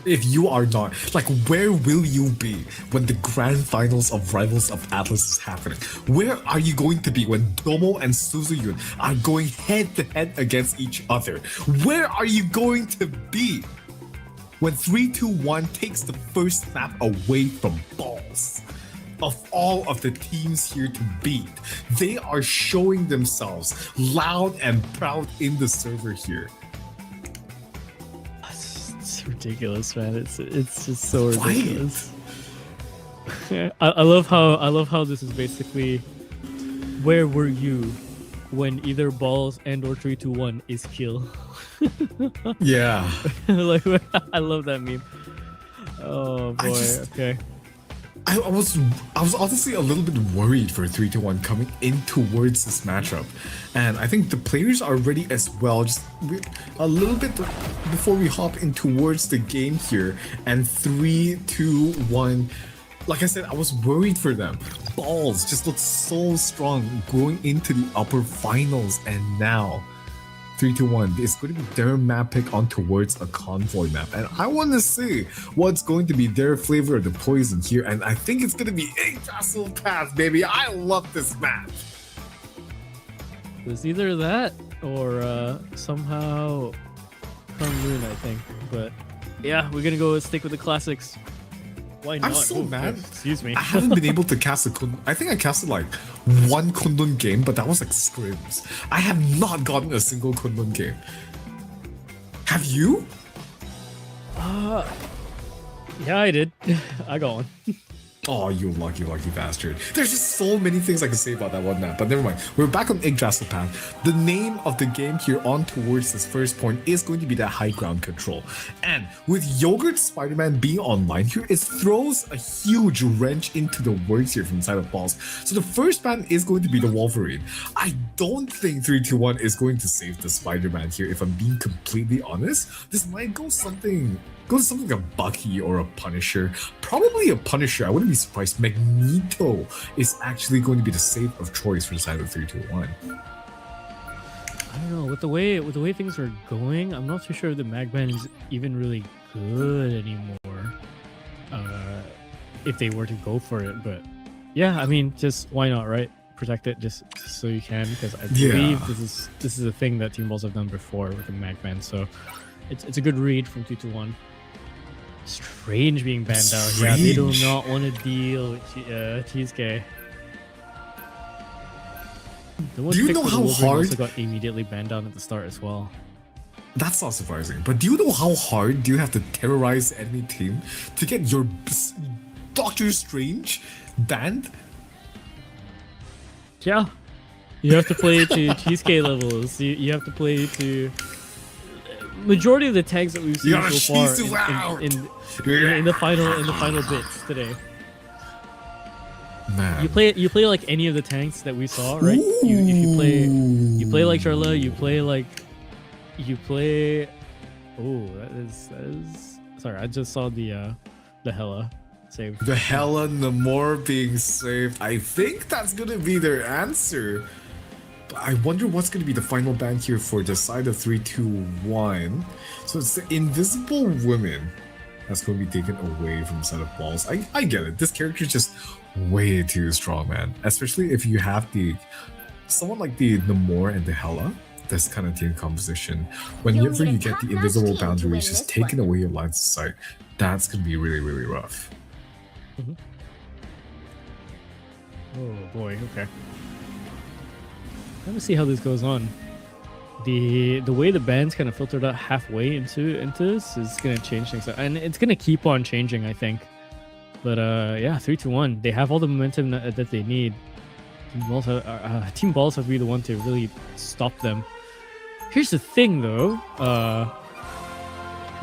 If you are not, like, where will you be when the grand finals of Rivals of Atlas is happening? Where are you going to be when Domo and Suzuyun are going head to head against each other? Where are you going to be when 3-2-1 takes the first map away from Balls? Of all of the teams here to beat, they are showing themselves loud and proud in the server here. It's ridiculous, man. It's just so ridiculous. I love how this is basically, where were you when either Balls and or 3-2-1 is kill? Yeah. Like, I love that meme. Oh boy. Okay. I was honestly a little bit worried for 3-2-1 coming in towards this matchup, and I think the players are ready as well. Just a little bit before we hop in towards the game here, and 3-2-1. Like I said, I was worried for them. Balls just looked so strong going into the upper finals, and now 3-2-1 is going to be their map pick on towards a convoy map, and I want to see what's going to be their flavor of the poison here, and I think it's going to be Yggdrasil Path, baby. I love this map. It's either that or somehow Kunlun, I think. But yeah, we're gonna go stick with the classics. Why not? I'm so mad. Excuse me. I haven't been able to cast a Kunlun. I think I casted like one Kunlun game, but that was like scrims. I have not gotten a single Kunlun game. Have you? Yeah, I did. I got one. Oh, you lucky bastard. There's just so many things I can say about that one map, but never mind. We're back on Yggdrasil Path. The name of the game here on towards this first point is going to be that high ground control. And with Yogurt Spider-Man being online here, it throws a huge wrench into the works here from inside of Balls. So the first ban is going to be the Wolverine. I don't think 3-2-1 is going to save the Spider-Man here, if I'm being completely honest. This might go something like a Bucky or a Punisher. Probably a Punisher. I wouldn't be surprised. Magneto is actually going to be the save of choice for the side of 3-2-1. I don't know. With the way things are going, I'm not too sure if the Magban is even really good anymore. If they were to go for it, but yeah, I mean, just why not, right? Protect it just so you can, because I believe this is a thing that Team Balls have done before with the Magban. So it's a good read from 2-2-1. Strange being banned out. Yeah, they do not want to deal with Cheesecake. Do you know how hard? Also got immediately banned down at the start as well. That's not surprising. But do you know how hard do you have to terrorize the enemy team to get your Doctor Strange banned? Yeah, you have to play to Cheesecake levels. You have to play to majority of the tags that we've seen so far in the final bits today. Man. You play like any of the tanks that we saw, right? You play like Charla, you play oh, that is sorry, I just saw the Hela save. The Hela Namor being saved. I think that's gonna be their answer. I wonder what's going to be the final ban here for the side of 3-2-1. So it's the Invisible Women that's going to be taken away from the side of Balls. I get it. This character is just way too strong, man. Especially if you have someone like the Namor and the Hela, this kind of team composition. Whenever you get the invisible boundaries just taken away your lines of sight, that's going to be really, really rough. Mm-hmm. Oh boy, okay. Let me see how this goes on. The way the band's kind of filtered out halfway into this is gonna change things, and it's gonna keep on changing, I think. But yeah, 3-2-1. They have all the momentum that they need. Team Balls have to be the one to really stop them. Here's the thing, though.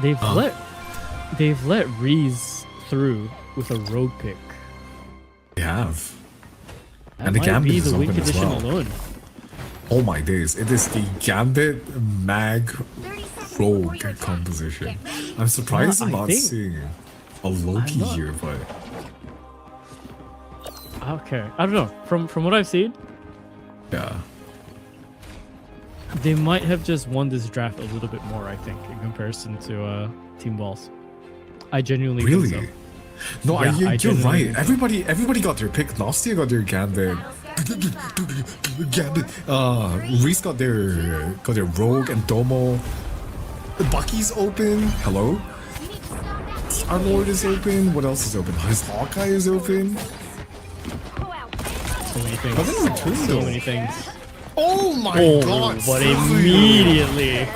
They've let Reese through with a rogue pick. They have. That and the might Gambit be is the win open as condition well. alone. Oh my days, it is the Gambit Mag Rogue composition. I'm surprised I'm not seeing a Loki here, but... Okay, I don't know. From what I've seen, yeah, They might have just won this draft a little bit more, I think, in comparison to Team Balls. I genuinely Really? think so. No, Yeah, you're genuinely right. think so. Everybody got their pick. Nastia got their Gambit. Reese got their Rogue and Domo. Bucky's open. Hello? Our Lord is open. What else is open? His Hawkeye is open. So many things. But then return, So though. many things. Oh my god! But Suzuki. immediately,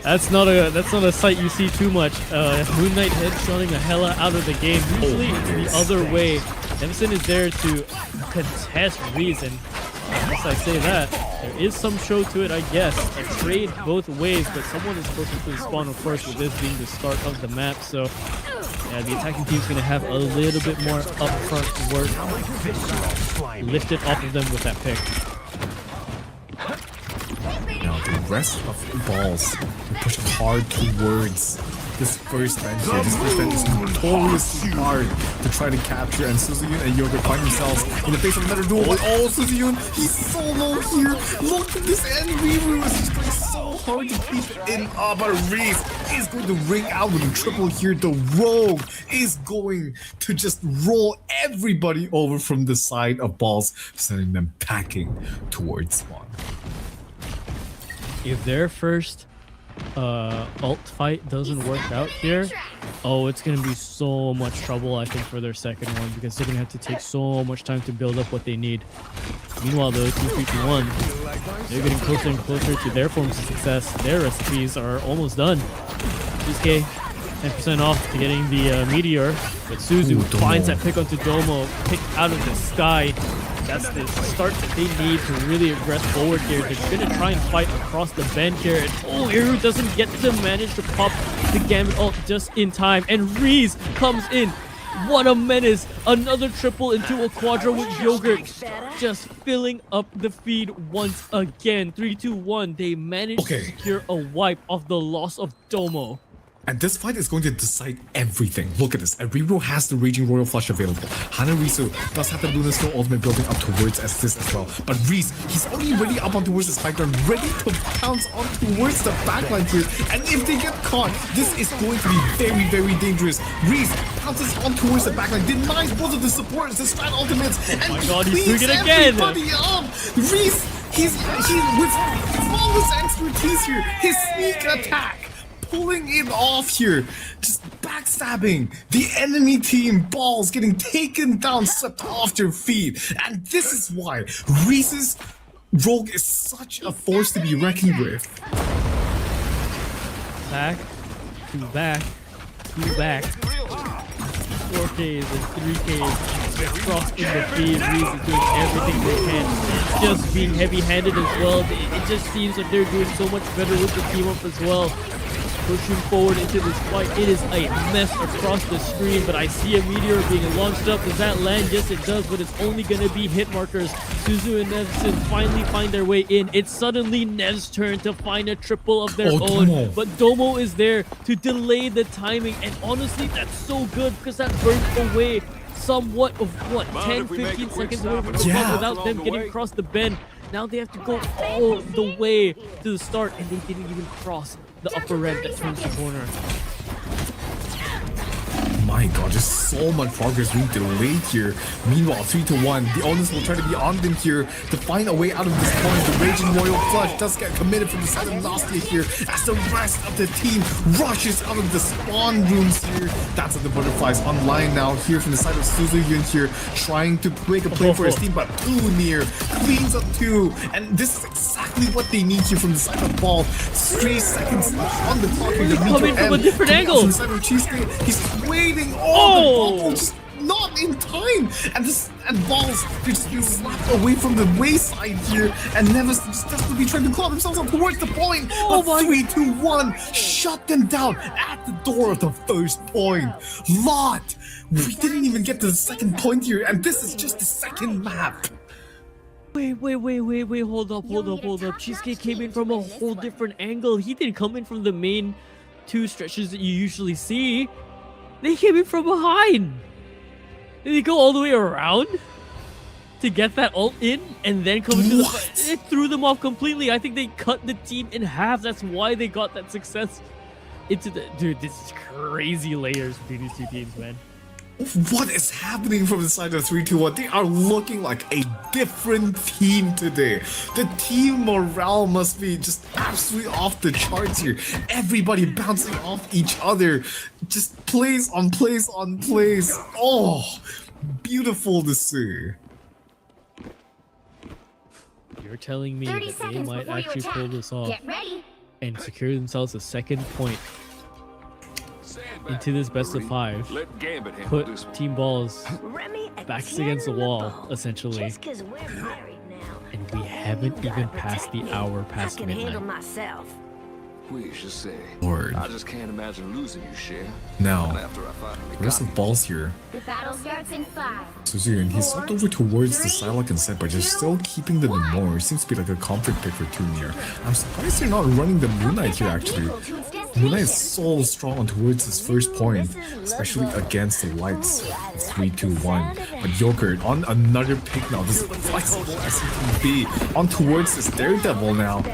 that's not a sight you see too much. Moon Knight headshotting the hella out of the game. Usually it's the other way. Emerson is there to contest Reason. Unless I say that, there is some show to it, I guess. A trade both ways, but someone is forced to spawn, of course, with this being the start of the map. So, yeah, the attacking team's going to have a little bit more upfront work lifted off of them with that pick. Now the rest of Balls are pushing hard towards this first bench here. This first bench is notoriously hard to try to capture, and Suzuyun and Yoga find themselves in the face of another duel. But Suzuyun, he's so low here. Look at this end. Riru is just going so hard to keep it in. But Reese is going to ring out with a triple here. The Rogue is going to just roll everybody over from the side of Balls, sending them packing towards spawn. If their first ult fight doesn't work out here, it's gonna be so much trouble, I think, for their second one, because they're gonna have to take so much time to build up what they need. Meanwhile, though, 2-3-2-1, they're getting closer and closer to their forms of success. Their recipes are almost done. Cheesecake 10% off to getting the Meteor, but Suzu finds that pick onto Domo, picked out of the sky. That's the start that they need to really aggress forward here. They're going to try and fight across the bend here. And Eru doesn't get to manage to pop the Gambit ult just in time. And Reese comes in. What a menace. Another triple into a quadra with Yogurt. Just filling up the feed once again. 3-2-1. They managed to secure a wipe off the loss of Domo. And this fight is going to decide everything. Look at this. Aribo has the Raging Royal Flush available. Hanarisu does have the Lunar Snow ultimate building up towards assist as well. But Reese, he's already up on towards the spike gun, ready to pounce on towards the backline here. And if they get caught, this is going to be very, very dangerous. Reese pounces on towards the backline, denies both of the supporters, the strat ultimates, and he's doing it again. Everybody up. Reese, he's with flawless expertise here. His sneak attack, pulling it off here, just backstabbing the enemy team. Balls getting taken down, swept off their feet. And this is why Reese's Rogue is such a force to be reckoned with. Back to back to back. 4Ks and 3Ks across in the feed. Reese is doing everything they can. Just being heavy-handed as well. It just seems that they're doing so much better with the team up as well. Pushing forward into this fight. It is a mess across the screen, but I see a meteor being launched up. Does that land? Yes, it does, but it's only going to be hit markers. Suzu and Nevson finally find their way in. It's suddenly Nev's turn to find a triple of their own, Domo. but Domo is there to delay the timing, and honestly, that's so good because that burns away somewhat of what, 10-15 seconds away from the ball without them getting across the bend. Now they have to go all the way to the start, and they didn't even cross the upper red that turns the corner. My god, just so much progress being delayed here. Meanwhile, 3-1, the onus will try to be on them here to find a way out of this point. The Raging Royal Flush does get committed from the side of Nastia here as the rest of the team rushes out of the spawn rooms here. That's what the Butterflies online now here from the side of Suzuyun here, trying to make a play for his team, but too near. Cleans up 2, and this is exactly what they need here from the side of Ball. 3 seconds left on the clock here. Coming from a different angle. From the side of Cheesecake, he's waiting. The ball just not in time, and Balls just being slapped away from the wayside here, and Nevis just desperately trying to claw themselves up towards the point. But 3-2-1 shut them down at the door of the first point. Lot, we didn't even get to the second point here, and this is just the second map. Wait, hold up. Cheesecake came in from a whole different angle. He didn't come in from the main 2 stretches that you usually see. They came in from behind. Did they go all the way around? to get that ult in and then come into the fight. It threw them off completely. I think they cut the team in half. That's why they got that success into the... Dude, this is crazy layers between these two teams, man. What is happening from the side of 3-2-1? They are looking like a different team today. The team morale must be just absolutely off the charts here. Everybody bouncing off each other. Just plays on plays on plays. Oh, beautiful to see. You're telling me that they might actually pull this off and secure themselves a second point into this best of 5, put Team Ball's backs against the wall, essentially, and we haven't even passed the hour past midnight. Please just say, Lord. I just can't imagine losing you, Cher. Now, After I finally the rest of the balls here. The battle starts in 5. Suzuki, he's swapped over towards the Psylocke and set, but just still keeping the Nomore. Seems to be like a conflict pick for Tunir. I'm surprised they're not running the Moonlight here, actually. Moonlight is so strong towards his first point, especially against the Lights. 3-2-1. But Yogurt on another pick now. This is flexible as he can be. On towards this Daredevil now.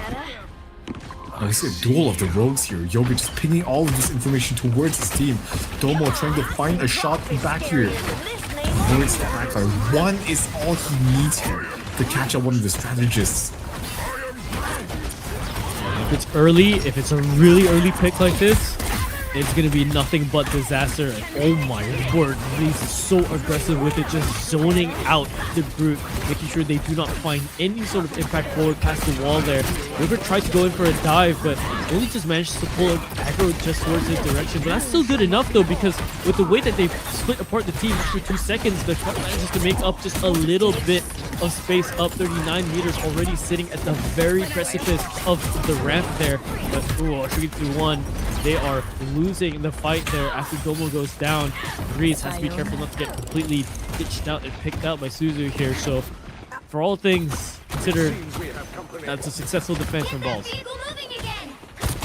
I see a duel of the rogues here. Yogurt just pinging all of this information towards his team. Domo trying to find a shot back here. Towards the backline. One is all he needs here to catch up one of the strategists. If it's early, if it's a really early pick like this, it's going to be nothing but disaster. Oh my word, Reese is so aggressive with it, just zoning out the Brute, making sure they do not find any sort of impact forward past the wall there. River tried to go in for a dive, but only just managed to pull aggro just towards his direction. But that's still good enough though, because with the way that they've split apart the team after 2 seconds, the truck manages to make up just a little bit of space, up 39 meters, already sitting at the very precipice of the ramp there. But 3-2-1, they are losing the fight there after Domo goes down. Reese has to be careful not to get completely ditched out and picked out by Suzu here. So for all things considered, that's a successful defense from Balls.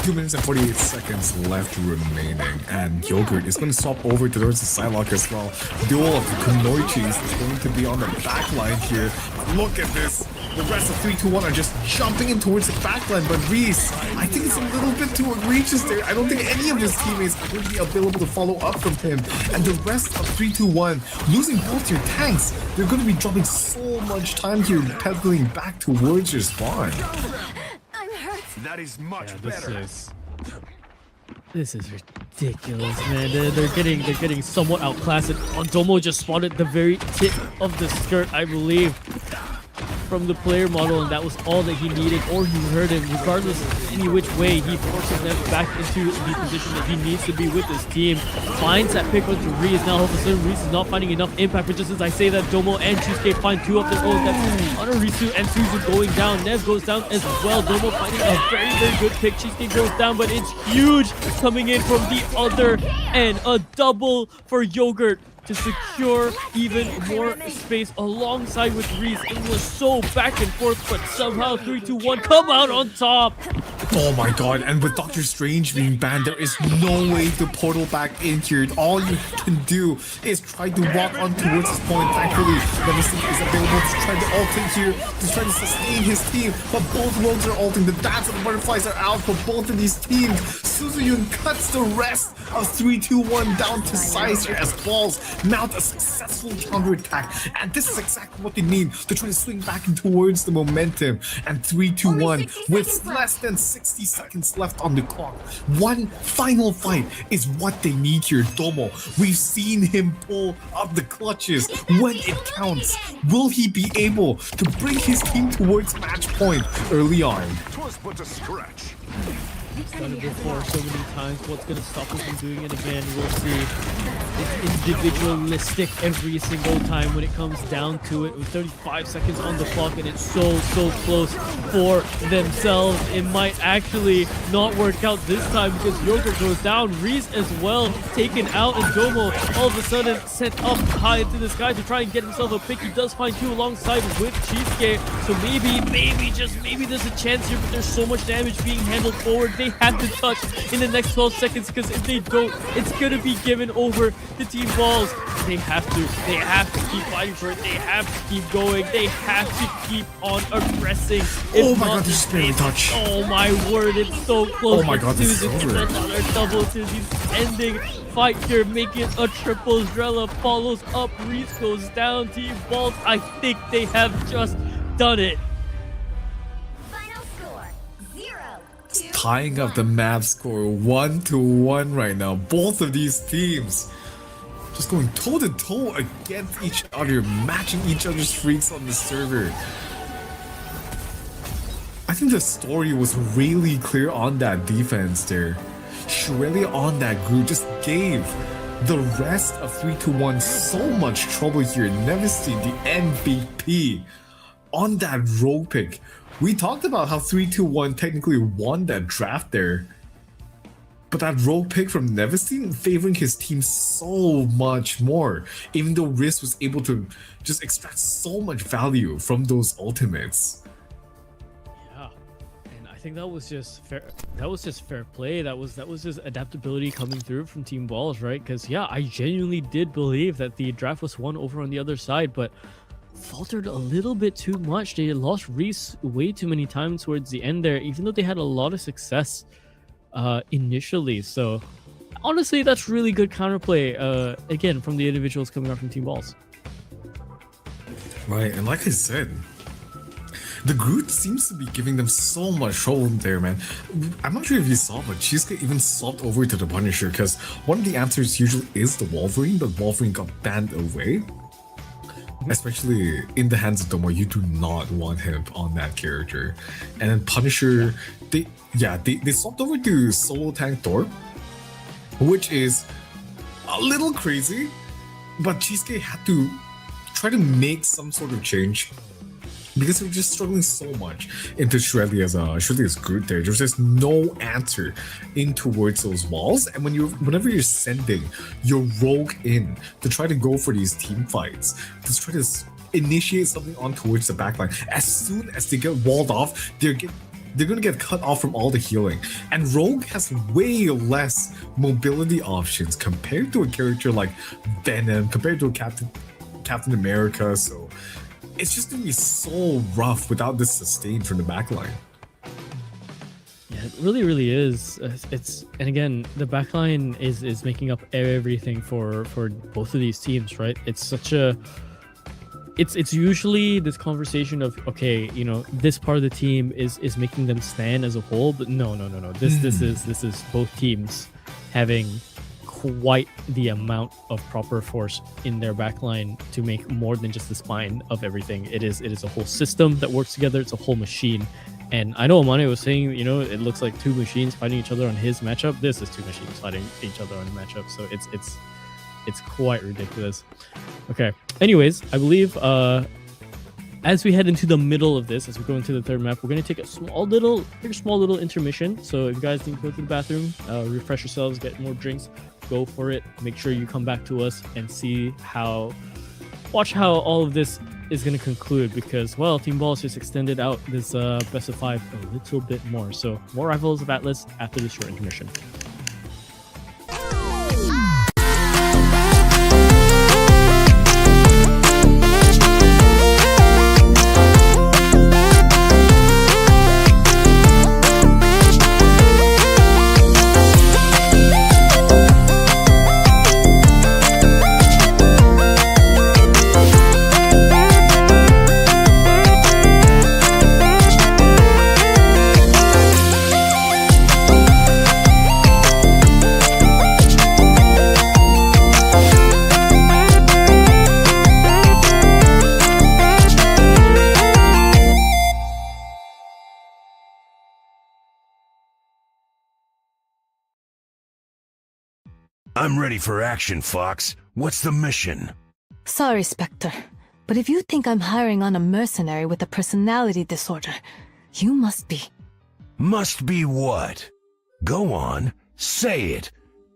2 minutes and 48 seconds left remaining, and Yogurt is going to swap over towards the Psylocke as well. Duel of the Kunoichis is going to be on the back line here. Look at this. The rest of 3-2-1 are just jumping in towards the backline, but Reese, I think it's a little bit too egregious there. I don't think any of his teammates are going to be available to follow up from him. And the rest of 3-2-1, losing both your tanks, they're going to be dropping so much time here, pedaling back towards your spawn. That is much better. This is ridiculous, man. They're getting somewhat outclassed. Domo just spotted the very tip of the skirt, I believe, from the player model, and that was all that he needed, or he heard him. Regardless of any which way, he forces them back into the position that he needs to be with his team. Finds that pick onto Reese. Now all of a sudden Reese is not finding enough impact, but just as I say that, Domo and Cheesecake find 2 of their own. That's Anarisu and Suzu going down. Nev goes down as well. Domo finding a very, very good pick. Cheesecake goes down, but it's huge coming in from the other end. A double for Yogurt to secure even more space alongside with Reese. It was so back and forth, but somehow 3-2-1 come out on top. Oh my god, and with Doctor Strange being banned, there is no way to portal back in here. All you can do is try to walk on towards this point. Thankfully, Medicine is available to try to ult in here, to try to sustain his team, but both rogues are ulting. The bats and the butterflies are out for both of these teams. Suzuyun cuts the rest of 3-2-1 down to size here as Balls mount a successful counterattack, and this is exactly what they need to try to swing back in towards the momentum. And 3-2-1 with less than 60 seconds left on the clock. One final fight is what they need here. Domo, we've seen him pull up the clutches when it counts. Will he be able to bring his team towards match point early on? Twas but a stretch. He's done it before so many times. What's going to stop him from doing it again? We'll see. It's individualistic every single time when it comes down to it. With 35 seconds on the clock, and it's so close for themselves. It might actually not work out this time because Yogurt goes down. Reese as well taken out, and Domo all of a sudden sent up high into the sky to try and get himself a pick. He does find 2 alongside with Cheesecake. So maybe, just maybe there's a chance here, but there's so much damage being handled forward. They they have to touch in the next 12 seconds, because if they don't, it's gonna be given over to Team Balls. They have to keep fighting for it. They have to keep going. They have to keep on aggressing. Oh my god, this is barely touch. Oh my word, it's so close. Oh my god, this is over. Another double Suzy's ending fight here, making a triple. Drella follows up, Reese goes down. Team Balls, I think they have just done it. Tying up the map score 1-1 right now. Both of these teams just going toe to toe against each other, matching each other's freaks on the server. I think the story was really clear on that defense there. Shrelia on that group just gave the rest of 3-1 so much trouble here. Nevesty, the MVP, on that rogue pick. We talked about how 3-1 technically won that draft there. But that rogue pick from Nevesty favoring his team so much more, even though Riz was able to just extract so much value from those ultimates. Yeah, and I think that was just fair. That was just fair play. That was just adaptability coming through from Team Balls, right? Because yeah, I genuinely did believe that the draft was won over on the other side, but faltered a little bit too much. They lost Reese way too many times towards the end there, even though they had a lot of success initially. So honestly, that's really good counterplay again from the individuals coming out from Team Balls. Right, and like I said, the group seems to be giving them so much trouble there, man. I'm not sure if you saw, but Cheesecake even swapped over to the Punisher, because one of the answers usually is the Wolverine, but Wolverine got banned away. Especially in the hands of Domo, you do not want him on that character. And then Punisher, they swapped over to Solo Tank Thor, which is a little crazy, but Cheesecake had to try to make some sort of change because they were just struggling so much into Shrelia's group there. There was just no answer in towards those walls, and whenever you're sending your rogue in to try to go for these team fights, to try to initiate something on towards the backline, as soon as they get walled off, they're gonna get cut off from all the healing. And Rogue has way less mobility options compared to a character like Venom, compared to a Captain America, so it's just gonna be so rough without this sustain from the backline. Yeah, it really is. And again, the backline is making up everything for both of these teams, right? It's such a it's usually this conversation of, okay, you know, this part of the team is making them stand as a whole, but no. This is both teams having quite the amount of proper force in their backline to make more than just the spine of everything. It is a whole system that works together. It's a whole machine. And I know Amane was saying, you know, it looks like two machines fighting each other on his matchup. This is two machines fighting each other on a matchup. So it's quite ridiculous. Okay. Anyways, I believe as we head into the middle of this, as we go into the third map, we're going to take a small little intermission. So if you guys need to go to the bathroom, refresh yourselves, get more drinks, go for it. Make sure you come back to us and watch how all of this is going to conclude, because, well, Team Balls just extended out this best of 5 a little bit more. So more Rivals of Atlas after this short intermission. I'm ready for action, Fox. What's the mission? Sorry, Spectre, but if you think I'm hiring on a mercenary with a personality disorder, you must be. Must be what? Go on, say it.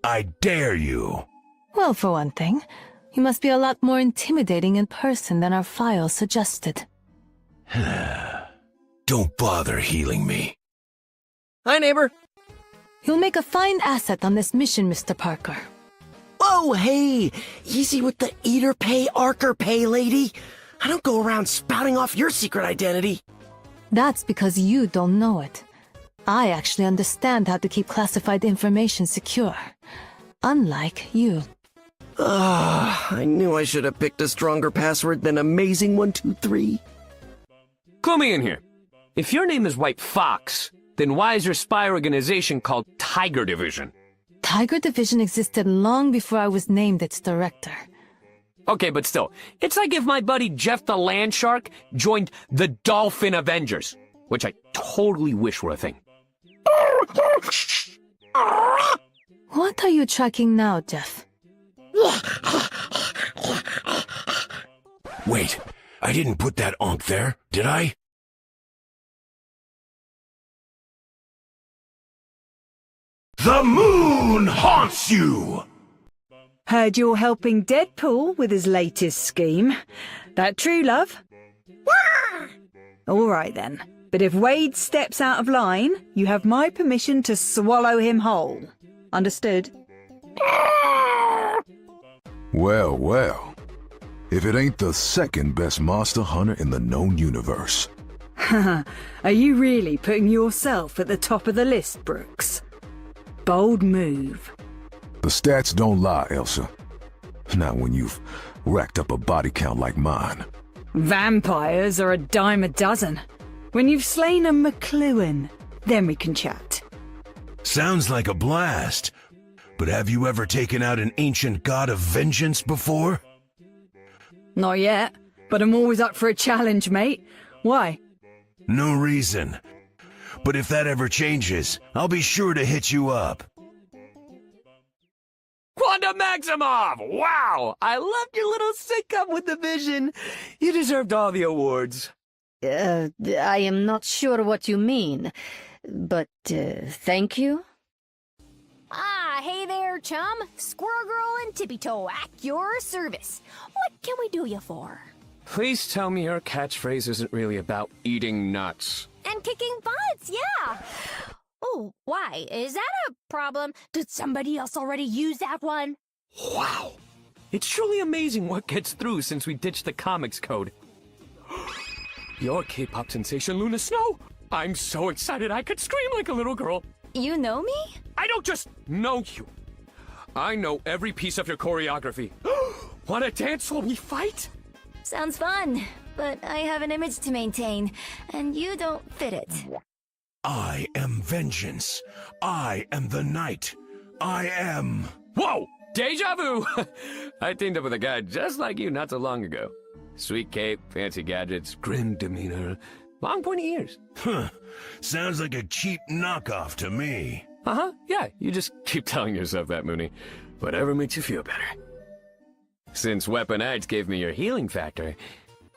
I dare you. Well, for one thing, you must be a lot more intimidating in person than our files suggested. Don't bother healing me. Hi, neighbor. You'll make a fine asset on this mission, Mr. Parker. Oh, hey! Easy with the eater pay, arker pay, lady. I don't go around spouting off your secret identity. That's because you don't know it. I actually understand how to keep classified information secure. Unlike you. I knew I should have picked a stronger password than Amazing123. Clue me in here. If your name is White Fox, then why is your spy organization called Tiger Division? Tiger Division existed long before I was named its director. Okay, but still, it's like if my buddy Jeff the Land Shark joined the Dolphin Avengers, which I totally wish were a thing. What are you tracking now, Jeff? Wait, I didn't put that onk there, did I? The moon haunts you! Heard you're helping Deadpool with his latest scheme. That true, love? All right then. But if Wade steps out of line, you have my permission to swallow him whole. Understood? Well, well. If it ain't the second best monster hunter in the known universe. Are you really putting yourself at the top of the list, Brooks? Bold move. The stats don't lie, Elsa. Not when you've racked up a body count like mine. Vampires are a dime a dozen. When you've slain a McLuhan, then we can chat. Sounds like a blast. But have you ever taken out an ancient god of vengeance before? Not yet, but I'm always up for a challenge, mate. Why? No reason. But if that ever changes, I'll be sure to hit you up. Wanda Maximoff! Wow! I loved your little sync-up with the vision. You deserved all the awards. I am not sure what you mean, but thank you. Ah, hey there, chum. Squirrel Girl and Tippy Toe at your service. What can we do you for? Please tell me your catchphrase isn't really about eating nuts. And kicking butts, yeah. Oh, why? Is that a problem? Did somebody else already use that one? Wow. It's truly amazing what gets through since we ditched the comics code. Your K-pop sensation, Luna Snow. I'm so excited I could scream like a little girl. You know me? I don't just know you. I know every piece of your choreography. Wanna dance while we fight? Sounds fun, but I have an image to maintain, and you don't fit it. I am vengeance. I am the night. I am... Whoa! Deja vu! I teamed up with a guy just like you not so long ago. Sweet cape, fancy gadgets, grim demeanor, long pointy ears. Huh. Sounds like a cheap knockoff to me. Uh-huh, yeah, you just keep telling yourself that, Mooney. Whatever makes you feel better. Since Weaponites gave me your healing factor,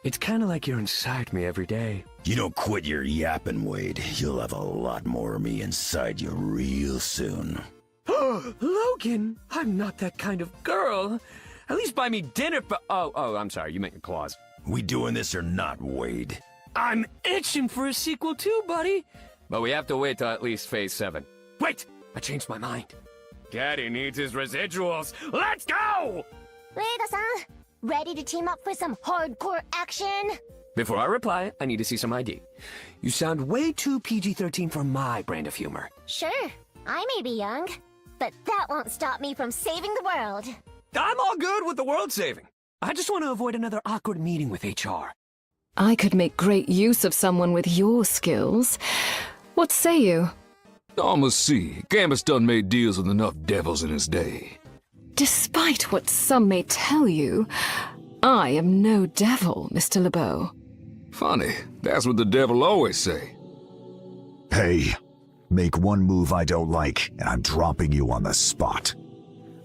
it's kind of like you're inside me every day. You don't quit your yapping, Wade. You'll have a lot more of me inside you real soon. Logan, I'm not that kind of girl. At least buy me dinner for— Oh, I'm sorry, you meant your claws. We doing this or not, Wade? I'm itching for a sequel too, buddy. But we have to wait till at least Phase 7. Wait! I changed my mind. Daddy needs his residuals. Let's go! Reida-san, ready to team up for some hardcore action? Before I reply, I need to see some ID. You sound way too PG-13 for my brand of humor. Sure, I may be young, but that won't stop me from saving the world. I'm all good with the world saving. I just want to avoid another awkward meeting with HR. I could make great use of someone with your skills. What say you? I'ma see. Gambit's done made deals with enough devils in his day. Despite what some may tell you, I am no devil, Mr. LeBeau. Funny, that's what the devil always say. Hey, make one move I don't like, and I'm dropping you on the spot.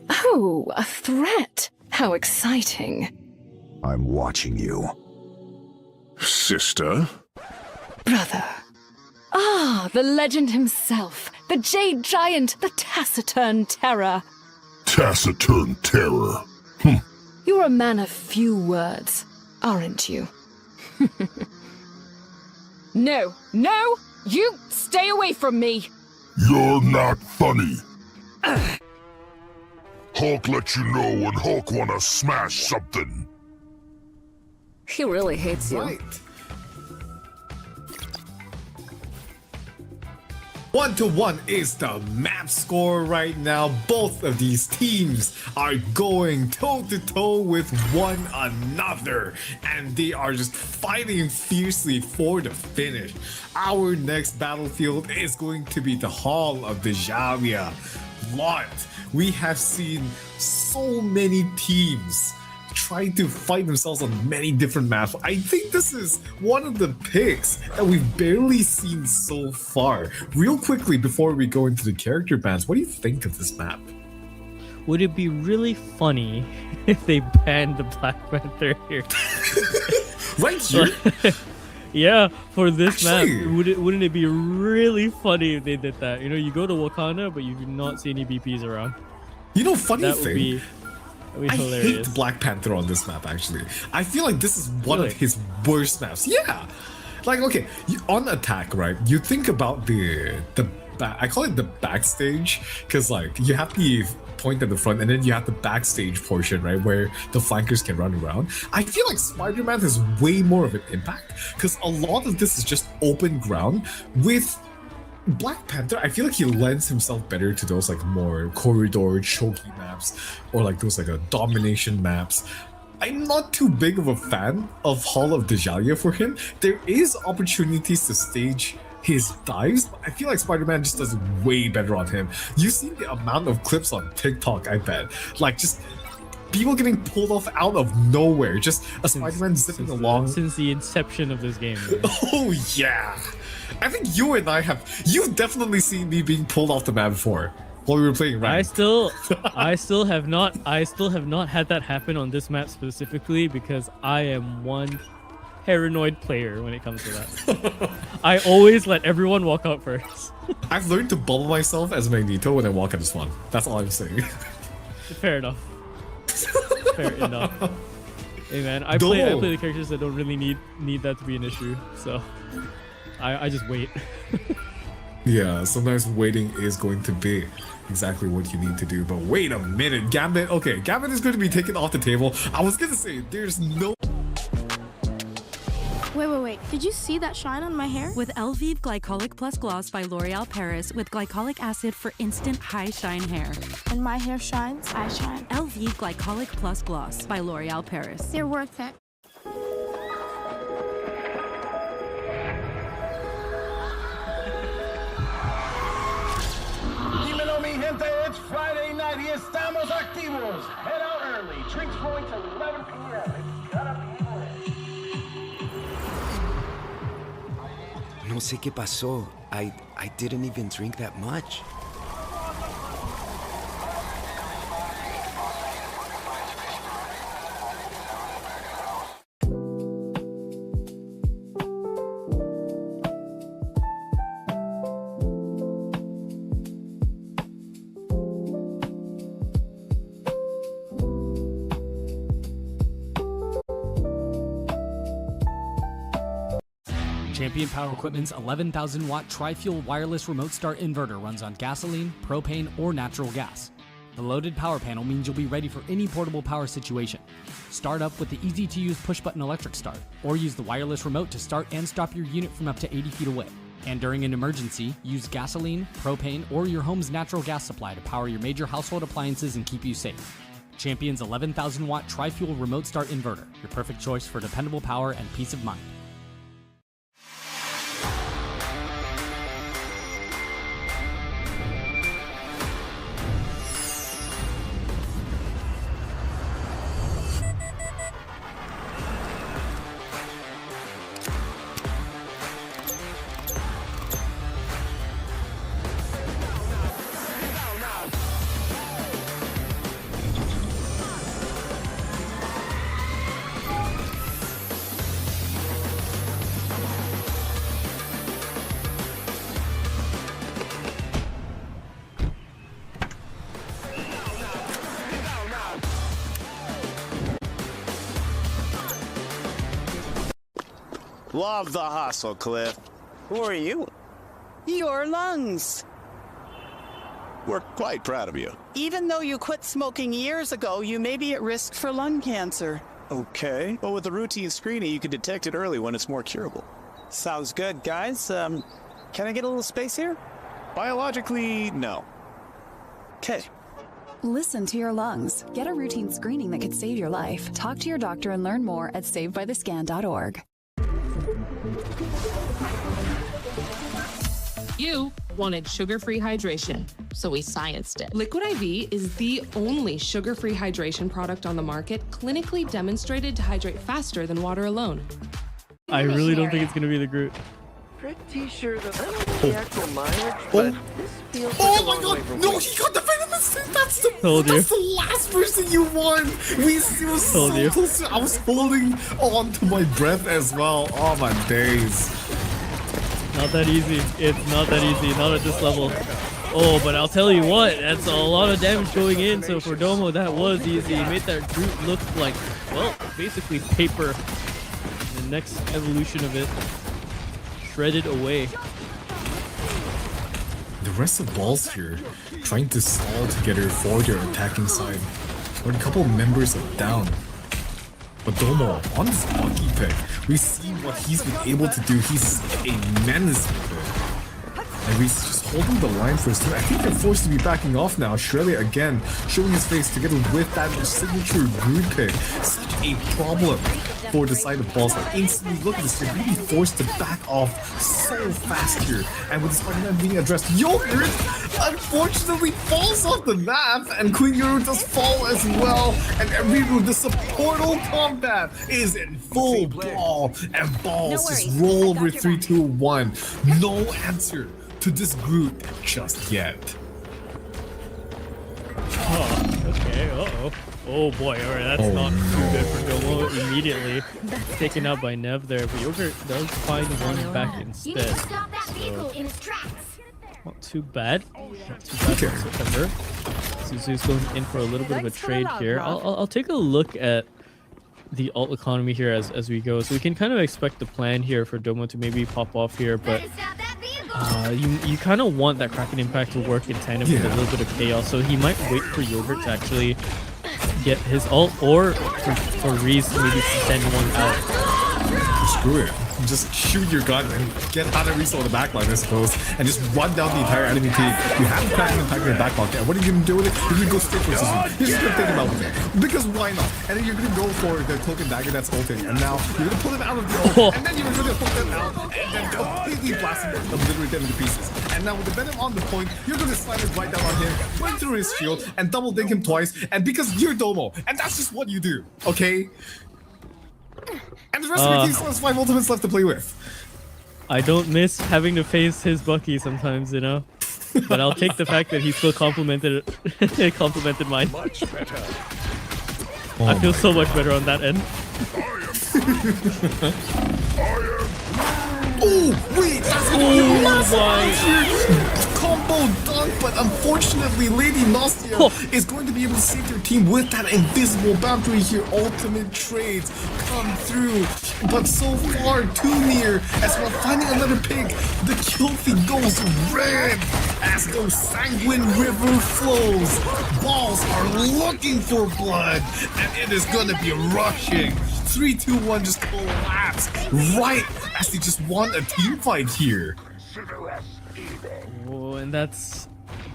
Oh, a threat. How exciting. I'm watching you. Sister? Brother. Ah, the legend himself. The Jade Giant, the Taciturn Terror. Taciturn terror. You're a man of few words, aren't you? No, you stay away from me. You're not funny. Hulk let you know when Hulk wanna smash something. He really hates you. Right. 1-1 is the map score right now. Both of these teams are going toe-to-toe with one another, and they are just fighting fiercely for the finish. Our next battlefield is going to be the Hall of Vijalia. Lot. We have seen so many teams trying to fight themselves on many different maps. I think this is one of the picks that we've barely seen so far. Real quickly, before we go into the character bans, what do you think of this map? Would it be really funny if they banned the Black Panther here? Right here? Yeah, for this Actually, map, wouldn't it be really funny if they did that? You know, you go to Wakanda, but you do not see any BPs around. You know, funny That thing, would be I hilarious. hate Black Panther on this map, actually. I feel like this is one Really? of his worst maps. Yeah! Like, okay, on attack, right? You think about I call it the backstage, because, like, you have the point at the front, and then you have the backstage portion, right? Where the flankers can run around. I feel like Spider-Man has way more of an impact, because a lot of this is just open ground. With Black Panther, I feel like he lends himself better to those like more corridor choky maps, or like those like domination maps. I'm not too big of a fan of Hall of Vijalia for him. There is opportunities to stage his dives, but I feel like Spider-Man just does way better on him. You've seen the amount of clips on TikTok, I bet. Like just people getting pulled off out of nowhere, just a Spider-Man zipping along. Since the inception of this game. Man. Oh yeah. I think you and I you've definitely seen me being pulled off the map before while we were playing ranked. I still have not had that happen on this map specifically because I am one paranoid player when it comes to that. I always let everyone walk out first. I've learned to bubble myself as Magneto when I walk out of spawn. That's all I'm saying. Fair enough. Fair enough. Hey man, I play the characters that don't really need that to be an issue, so I just wait. Yeah, sometimes waiting is going to be exactly what you need to do. But wait a minute, Gambit. Okay, Gambit is going to be taken off the table. I was gonna say there's no. Wait. Did you see that shine on my hair? With Elvive Glycolic Plus Gloss by L'Oreal Paris with glycolic acid for instant high shine hair. And my hair shines, I shine. Elvive Glycolic Plus Gloss by L'Oreal Paris. They're worth it. Dímelo, mi gente, it's Friday night y estamos activos. Head out early. Drinks going till 11 p.m. It's gonna be lit. No sé qué pasó. I didn't even drink that much. Champion Power Equipment's 11,000-watt tri-fuel wireless remote start inverter runs on gasoline, propane, or natural gas. The loaded power panel means you'll be ready for any portable power situation. Start up with the easy-to-use push-button electric start, or use the wireless remote to start and stop your unit from up to 80 feet away. And during an emergency, use gasoline, propane, or your home's natural gas supply to power your major household appliances and keep you safe. Champion's 11,000-watt tri-fuel remote start inverter, your perfect choice for dependable power and peace of mind. Love the hustle, Cliff. Who are you? Your lungs. We're quite proud of you. Even though you quit smoking years ago, you may be at risk for lung cancer. Okay. But with the routine screening, you can detect it early when it's more curable. Sounds good, guys. Can I get a little space here? Biologically, no. Okay. Listen to your lungs. Get a routine screening that could save your life. Talk to your doctor and learn more at savedbythescan.org. You wanted sugar-free hydration, so we scienced it. Liquid IV is the only sugar-free hydration product on the market clinically demonstrated to hydrate faster than water alone. I really don't think it's gonna be the Groot. Pretty sure that I don't know the actual mileage, but this feels like a long way from No, he got the venomous thing! That's the last person you want! It was so close to, I was holding on to my breath as well. Oh my days. Not that easy. It's not that easy. Not at this level. Oh, but I'll tell you what, that's a lot of damage going in. So for Domo, that was easy. He made that Groot look like, well, basically paper. The next evolution of it. Shredded away. The rest of Balls here, trying to stall together for their attacking side. But a couple members are down. But Domo, on this Bucky pick, we see what he's been able to do. He's a menace with it. And he's just holding the line for his team. I think they're forced to be backing off now. Shirley again showing his face together with that signature Groot pick. Such a problem for the side of Balls. Like instantly, look at this, they're really forced to back off so fast here. And with the Spider-Man being addressed, Yogurt unfortunately falls off the map, and Queen Yogurt does fall as well. And the supportal combat is in full ball, and Balls just roll over 3, 2, 1. No answer to this Groot just yet. Oh, okay, uh-oh. Oh boy, alright, that's not too good for Domo immediately. Taken out by Nev there, but Yogurt does find one back instead. So, not too bad. Not too bad for September. Suzu's going in for a little bit of a trade here. I'll take a look at the alt economy here as we go. So we can kind of expect the plan here for Domo to maybe pop off here, but you kind of want that Kraken Impact to work in tandem with a little bit of chaos. So he might wait for Yogurt to actually get his ult, or for Reese to maybe send one out. Screw it. Just shoot your gun and get out of Reese on the backline, I suppose, and just run down the entire enemy team. You have the Kraken Impact in the back pocket, and what are you going to do with it? You're going to go straight for Suzu. You're just going to think about it. Because why not? And then you're going to go for the Cloak and Dagger that's ulting, and now you're going to pull him out of the ult, and then you're going to pull them out, and then completely blast him, obliterate them into pieces. And now with the Venom on the point, you're going to slam it right down on him, run through his shield, and double ding him twice, and because you're Domo, and that's just what you do, okay? And the rest of your team still has 5 ultimates left to play with. I don't miss having to face his Bucky sometimes, you know? But I'll take the fact that he still complimented mine. Much better. I feel so much better on that end. Oh, wait, that's a massive combo dunk, but unfortunately, Lady Nastia is going to be able to save their team with that invisible boundary here. Ultimate trades come through, but so far too near. As we're finding another pig, the kill feed goes red as those sanguine river flows. Balls are looking for blood, and it is going to be rushing. 3, 2, 1 just collapse right as they just won a team fight here. Oh, and that's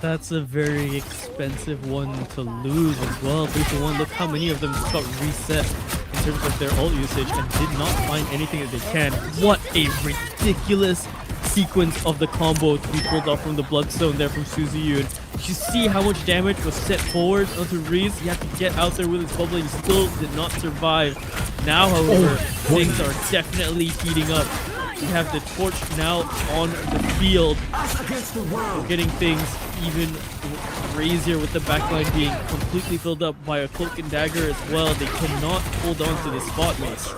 a very expensive one to lose as well. 3 to 1. Look how many of them just got reset in terms of their ult usage and did not find anything that they can. What a ridiculous sequence of the combo to be pulled off from the Bloodstone there from Suzu. And you see how much damage was set forward onto Reese. He had to get out there with his bubble. He still did not survive. Now, however, things are definitely heating up. We have the torch now on the field. We're getting things even crazier with the backline being completely filled up by a Cloak and Dagger as well. They cannot hold on to this spot, mates.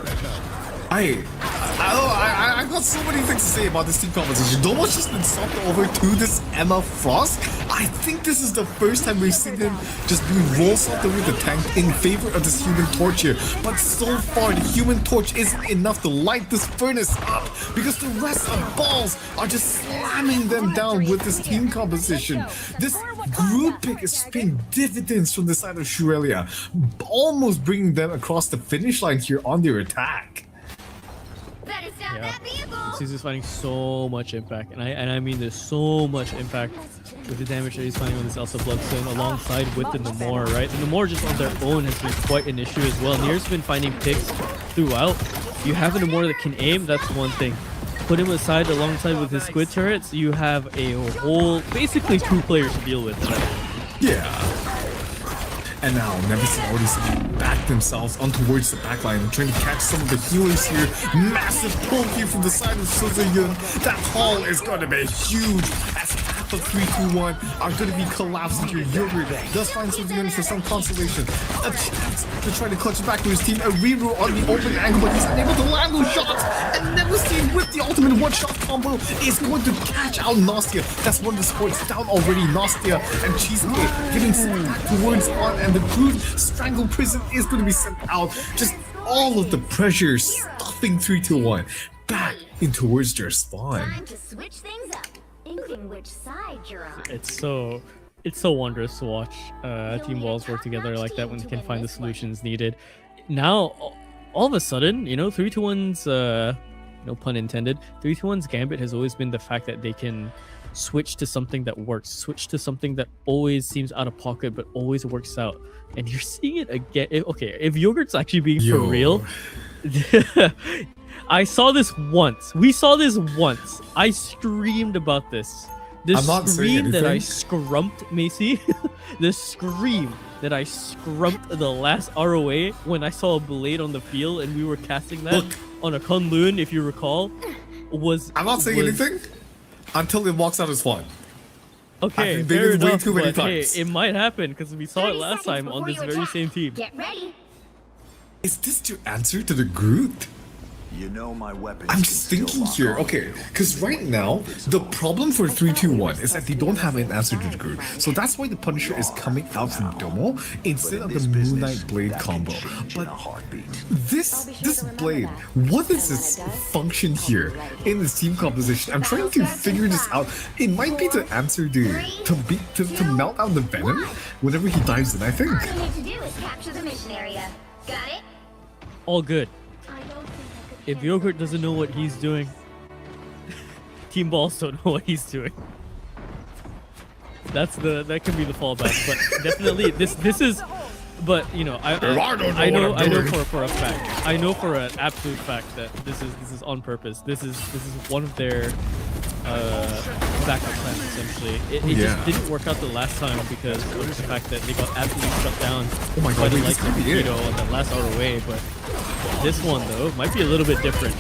I've got so many things to say about this team composition. Domo's just been swapped over to this Emma Frost. I think this is the first time we've seen him just being roll swapped over the tank in favor of this Human Torch here. But so far, the Human Torch isn't enough to light this furnace up because the rest of Balls are just slamming them down with this team composition. This group pick is paying dividends from the side of Shurelia, almost bringing them across the finish line here on their attack. Yeah. This is finding so much impact, and I mean there's so much impact with the damage that he's finding on this Elsa Bloodstone alongside with the Namor, right? The Namor just on their own has been quite an issue as well. Nier's been finding picks throughout. You have a Namor that can aim, that's one thing. Put him aside alongside with his squid turrets, you have a whole, basically 2 players to deal with. Yeah. And now, Nemesis already backed themselves on towards the backline and trying to catch some of the healers here. Massive pull here from the side of Suzayun. That haul is going to be huge as half of 3-2-1 are going to be collapsing here. Yogurt does find Suzayun for some consolation. A chance to try to clutch it back to his team. A reroll on the open angle, but he's unable to land those shots. And Nemesis with the ultimate one-shot combo is going to catch out Nastia. That's one of the sports down already. Nastia and Cheesecake getting sent back towards on, and the Groot Strangle Prison is going to be sent out. Just all of the pressure stuffing 3-2-1 back in towards their spawn. Time to switch things up, including which side you're on. It's so wondrous to watch Team Balls work together like that when they can find the solutions needed. Now, all of a sudden, 3-2-1's, no pun intended, 3-2-1's gambit has always been the fact that they can switch to something that works, switch to something that always seems out of pocket but always works out, and you're seeing it again. If Yogurt's actually being for real, I saw this once. We saw this once. I streamed about this. The scream that I scrumped, Macy, the scream that I scrumped the last ROA when I saw a blade on the field and we were casting that on a Kunlun, if you recall, was... I'm not saying anything until it walks out of spawn. Okay, fair enough, way too many times. Hey, it might happen because we saw it last time on this very same team. Get ready. Is this your answer to the Groot? You know my weapons. I'm just thinking here, okay, because right now, the problem for 3-2-1 is that they don't have an answer to the Groot. So that's why the Punisher is coming out from Domo instead of the Moon Knight Blade combo. But this Blade, what is its function here in this team composition? I'm trying to figure this out. It might be to answer to melt out the Venom whenever he dives in, I think. All you need to do is capture the mission area. Got it? All good. If Yogurt doesn't know what he's doing, Team Balls don't know what he's doing. That can be the fallback, but definitely this is. But I know for a fact. I know for an absolute fact that this is on purpose. This is one of their backup plans essentially. It just didn't work out the last time because of the fact that they got absolutely shut down by the likes of Vito on the last ROA. But this one though might be a little bit different.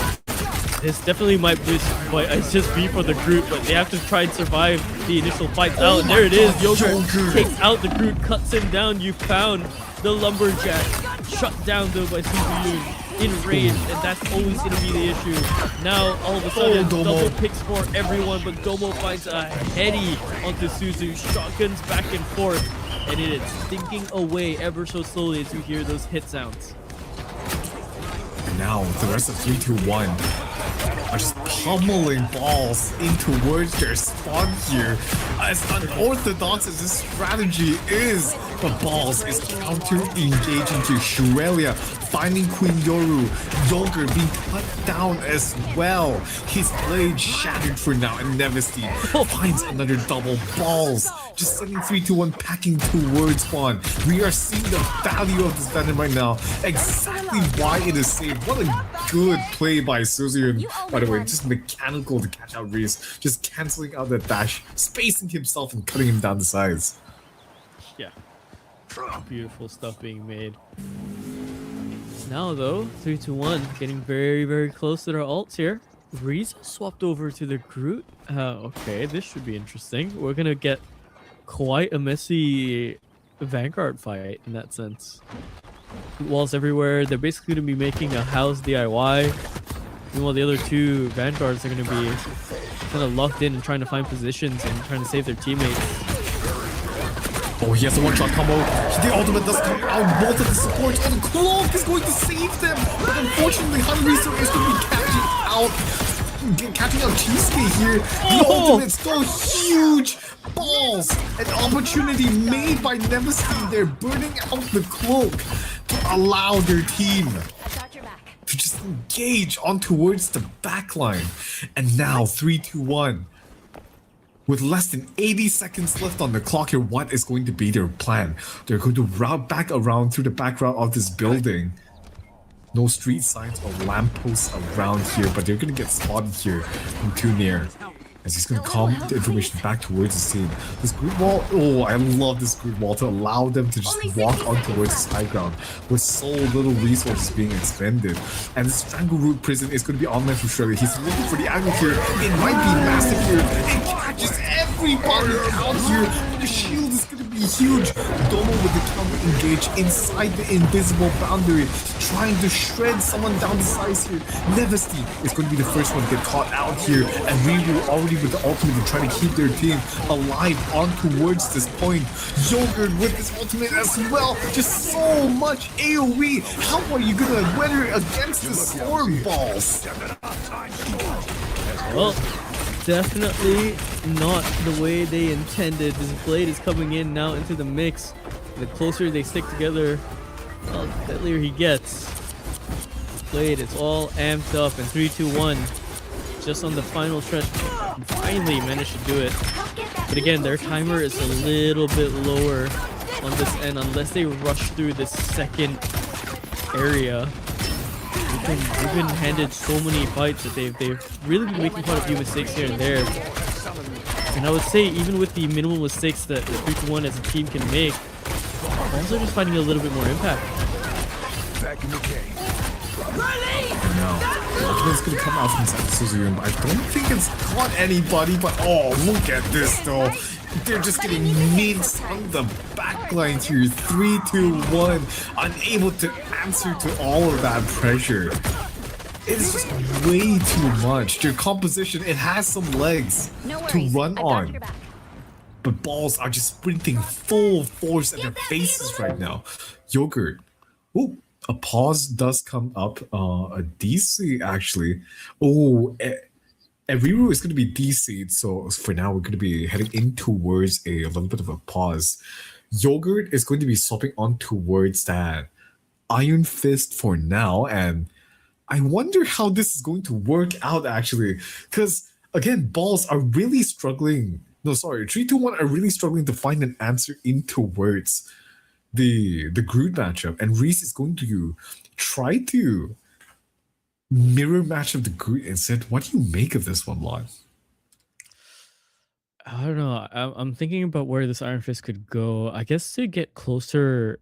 This definitely might just be for the Groot, but they have to try and survive the initial fights out. And there it is. Yogurt takes out the Groot, cuts him down. You found the lumberjack, shut down though by Suzuyu in range, and that's always going to be the issue. Now all of a sudden double picks for everyone, but Domo finds a heady onto Suzu, shotguns back and forth, and it is stinking away ever so slowly as you hear those hit sounds. And now the rest of 3-2-1 are just pummeling Balls in towards their spawn here. As unorthodox as this strategy is, but Balls is counter-engaging to Shurelia, finding Queen Yoru. Yogurt being cut down as well. His blade shattered for now, and Nevesty finds another double. Balls just sending 3-2-1 packing towards spawn. We are seeing the value of this Venom right now. Exactly why it is saved. What a good play by Suzuki. By the way, just mechanical to catch out Reese. Just cancelling out that dash, spacing himself and cutting him down the sides. Yeah. Beautiful stuff being made. Now though, 3-2-1 getting very, very close to their ults here. Reese swapped over to the Groot. Okay, this should be interesting. We're gonna get quite a messy Vanguard fight in that sense. Walls everywhere. They're basically gonna be making a house DIY. Meanwhile, the other two Vanguards are going to be kind of locked in and trying to find positions and trying to save their teammates. Oh, he has a one-shot combo. The ultimate does come out. Both of the supports. Oh, the cloak is going to save them. But unfortunately, Hungryster is going to be catching out Cheesecake here. The ultimate's go huge. Balls. An opportunity made by Nevesty. They're burning out the cloak to allow their team to just engage on towards the backline. And now 3-2-1. With less than 80 seconds left on the clock here, what is going to be their plan? They're going to route back around through the back route of this building. No street signs or lampposts around here, but they're going to get spotted here from too near. As he's going to calm the information back towards his team. This grid wall, oh, I love this grid wall to allow them to just walk on towards this high ground with so little resources being expended. And this Strangleroot prison is going to be online for sure. He's looking for the angle here. It might be massive here. It catches everybody out here. The shield is going to be huge. Domo with the counter engage inside the invisible boundary, trying to shred someone down the sides here. Nevesty is going to be the first one to get caught out here, and Ryu already with the ultimate to try to keep their team alive on towards this point. Yogurt with his ultimate as well. Just so much AoE. How are you gonna weather against the storm balls? Well, definitely not the way they intended. This Blade is coming in now into the mix. The closer they stick together, well, the deadlier he gets. Blade is all amped up, and 3-2-1 just on the final stretch finally managed to do it. But again, their timer is a little bit lower on this end. Unless they rush through this second area, we've been handed so many fights that they've really been making quite a few mistakes here and there. And I would say even with the minimal mistakes that 3-1 as a team can make, Balls are just finding a little bit more impact. Back in the cave. The ultimate's gonna come out from inside the Suzuki, but I don't think it's caught anybody. But oh, look at this though. They're just getting minced on the backline here. 3-2-1, unable to answer to all of that pressure. It's just way too much. Their composition, it has some legs to run on. But Balls are just sprinting full force at their faces right now. Yogurt. Oh, a pause does come up. A DC actually. Oh, Riru is going to be DC'd, so for now we're going to be heading in towards a little bit of a pause. Yogurt is going to be swapping on towards that Iron Fist for now, and I wonder how this is going to work out actually, because again, Balls are really struggling. No, sorry, 3-2-1 are really struggling to find an answer in towards the Groot matchup, and Reese is going to try to mirror match of the Groot instead. What do you make of this one, Lon? I don't know. I'm thinking about where this Iron Fist could go. I guess to get closer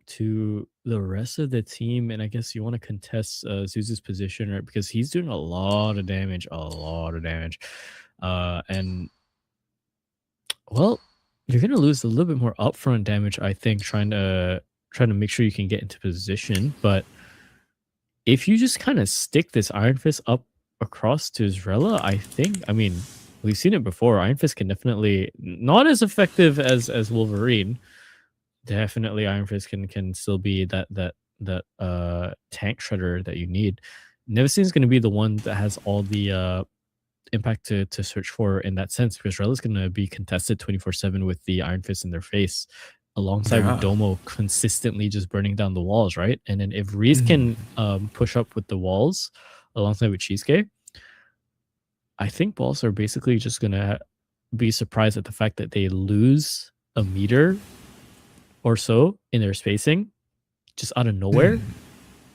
to the rest of the team, and I guess you want to contest Zeus's position, right? Because he's doing a lot of damage, and well, you're gonna lose a little bit more upfront damage, I think, trying to make sure you can get into position. But if you just kind of stick this Iron Fist up across to Zrella, I mean, we've seen it before. Iron Fist can definitely, not as effective as Wolverine. Definitely Iron Fist can still be that tank shredder that you need. Nevastine's going to be the one that has all the impact to search for in that sense, because Zrella's going to be contested 24/7 with the Iron Fist in their face, alongside with Domo consistently just burning down the walls, right? And then if Reese can push up with the walls alongside with Cheesecake, I think Balls are basically just going to be surprised at the fact that they lose a meter or so in their spacing just out of nowhere.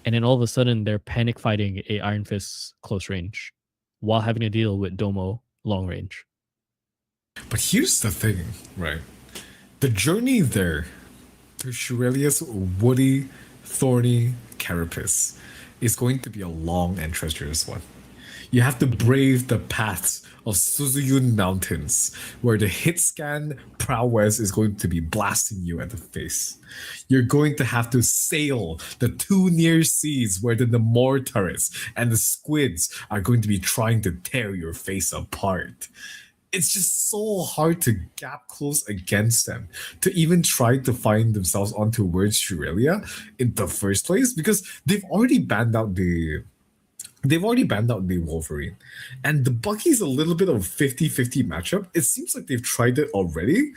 And then all of a sudden they're panic fighting a Iron Fist close range while having to deal with Domo long range. But here's the thing, right? The journey there to Shurelia's woody, thorny carapace is going to be a long and treacherous one. You have to brave the paths of Suzuyun Mountains, where the hit scan prowess is going to be blasting you at the face. You're going to have to sail the 2 near seas where the Namor turrets and the squids are going to be trying to tear your face apart. It's just so hard to gap close against them, to even try to find themselves onto Word Australia in the first place, because they've already banned out the Wolverine. And the Bucky's a little bit of a 50-50 matchup. It seems like they've tried it already,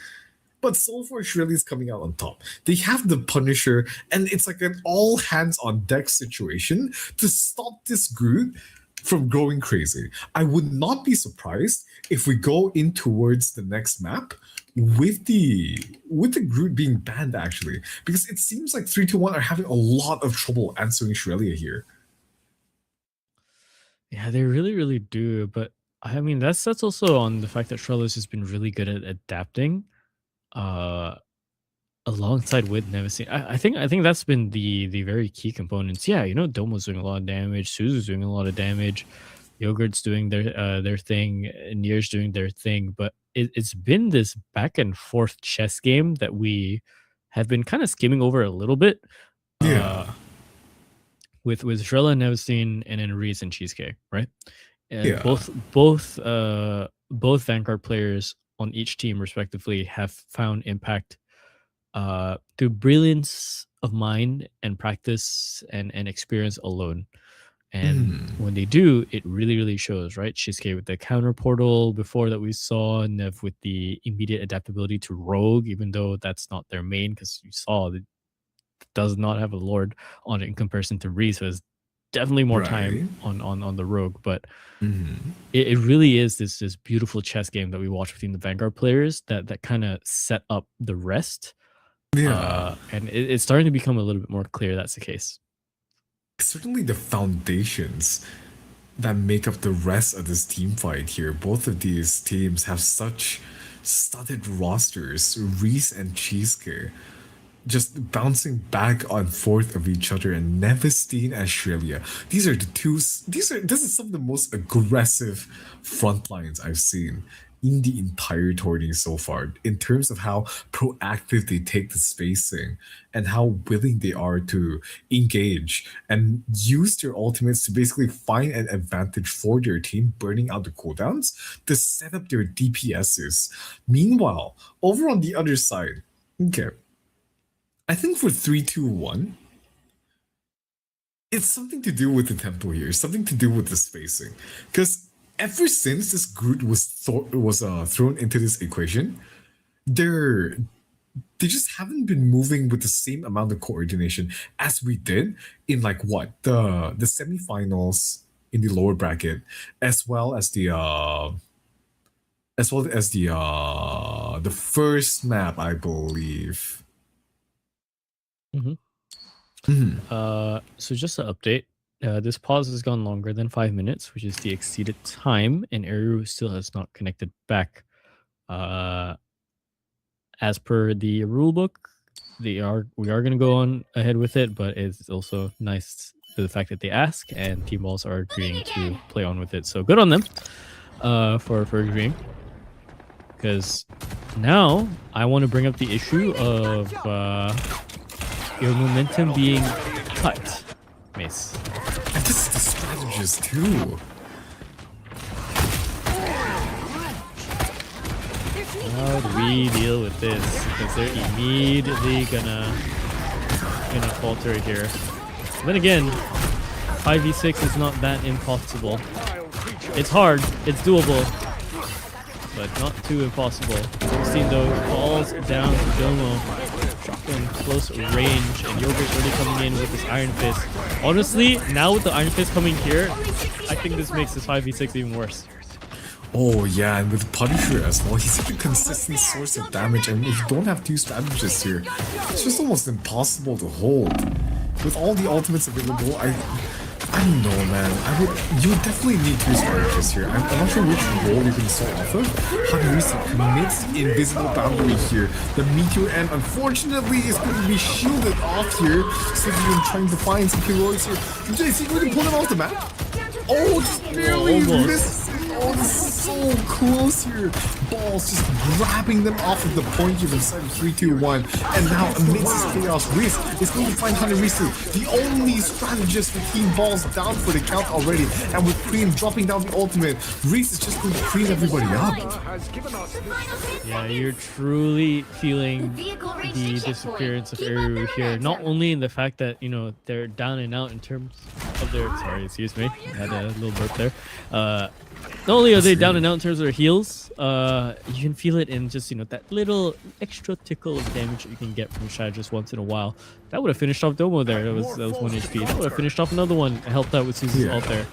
but so far Shirley's coming out on top. They have the Punisher, and it's like an all hands on deck situation to stop this Groot from going crazy. I would not be surprised if we go in towards the next map with the Groot being banned, actually, because it seems like 321 are having a lot of trouble answering Shrelia here. Yeah, they really, really do. But I mean, that's also on the fact that Trellis has been really good at adapting, uh, alongside with Nevesin. I think that's been the very key components. Yeah, you know, Domo's doing a lot of damage, Suzu's doing a lot of damage, Yogurt's doing their thing, Nier's doing their thing. But it's been this back and forth chess game that we have been kind of skimming over a little bit. Yeah. With Shrella, Nevesin, and then Reese and Cheesecake, right? And Yeah. both Vanguard players on each team, respectively, have found impact through brilliance of mind and practice and experience alone. And when they do, it really, really shows, right? Cheesecake with the counter portal before that we saw, Nev with the immediate adaptability to Rogue, even though that's not their main, because you saw that does not have a Lord on it in comparison to Reese, so it's definitely more time on the Rogue. But it really is this beautiful chess game that we watch between the Vanguard players that kind of set up the rest. Yeah. And it's starting to become a little bit more clear that's the case. Certainly the foundations that make up the rest of this team fight here. Both of these teams have such studded rosters. Reese and Cheesecake just bouncing back and forth of each other, and Nevestein and Australia. This is some of the most aggressive front lines I've seen in the entire tourney so far, in terms of how proactive they take the spacing and how willing they are to engage and use their ultimates to basically find an advantage for their team, burning out the cooldowns to set up their DPSs. Meanwhile, over on the other side, okay, I think for 3-2-1, it's something to do with the tempo here, something to do with the spacing. Because ever since this Groot was thrown into this equation, they just haven't been moving with the same amount of coordination as we did in the semifinals in the lower bracket, as well as the first map, I believe. So just an update. This pause has gone longer than 5 minutes, which is the exceeded time, and Eru still has not connected back. As per the rulebook, we are going to go on ahead with it, but it's also nice to the fact that they ask, and Team Balls are agreeing to play on with it. So good on them for agreeing. Because now I want to bring up the issue of your momentum being cut, Mace. And this is the strategist too. How do we deal with this? Because they're immediately gonna falter here. Then again, 5v6 is not that impossible. It's hard, it's doable, but not too impossible. Christine though falls down to Domo. Shotgun close range, and Yogurt's already coming in with this Iron Fist. Honestly, now with the Iron Fist coming here, I think this makes this 5v6 even worse. Oh yeah, and with Punisher as well, he's such a consistent source of damage, and if you don't have two strategists here, it's just almost impossible to hold. With all the ultimates available, I don't know, man. You would definitely need two strategists here. I'm not sure which role you can start off of. Hanusi commits Invisible Boundary here. The Meteor M, unfortunately, is going to be shielded off here. So he's trying to find some heroics here. Is he going to pull him off the map? Oh, just barely Almost. missed it. Oh, this is so close here. Balls just grabbing them off of the point here from the side of 3, 2, 1. And now amidst this chaos, Reese is going to find Hunter Reese, the only strategist with Team Balls down for the count already. And with Cream dropping down the ultimate, Reese is just going to clean everybody up. Yeah, you're truly feeling the disappearance of Eru here. Not only in the fact that, you know, they're down and out in terms of their... Sorry, excuse me. I had a little burp there. Not only are they down and out in terms of their heals, you can feel it in just, you know, that little extra tickle of damage that you can get from strategist once in a while. That would have finished off Domo there. That was 1 HP. That would have finished off another one. Helped out with Susie's ult there.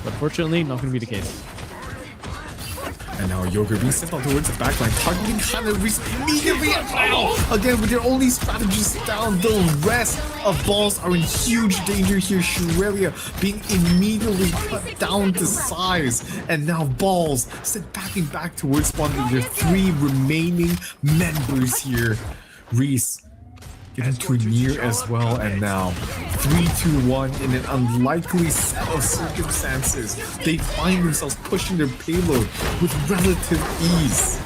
But unfortunately, not going to be the case. And now Yogurt being sent on towards the backline, targeting Hunter Reese immediately. Oh, again, with their only strategist down, the rest of Balls are in huge danger here. Shrelia being immediately cut down to size. And now Balls sent backing back towards spawn with their 3 remaining members here. Reese getting too near as well, and now 3, 2, 1 in an unlikely set of circumstances. They find themselves pushing their payload with relative ease.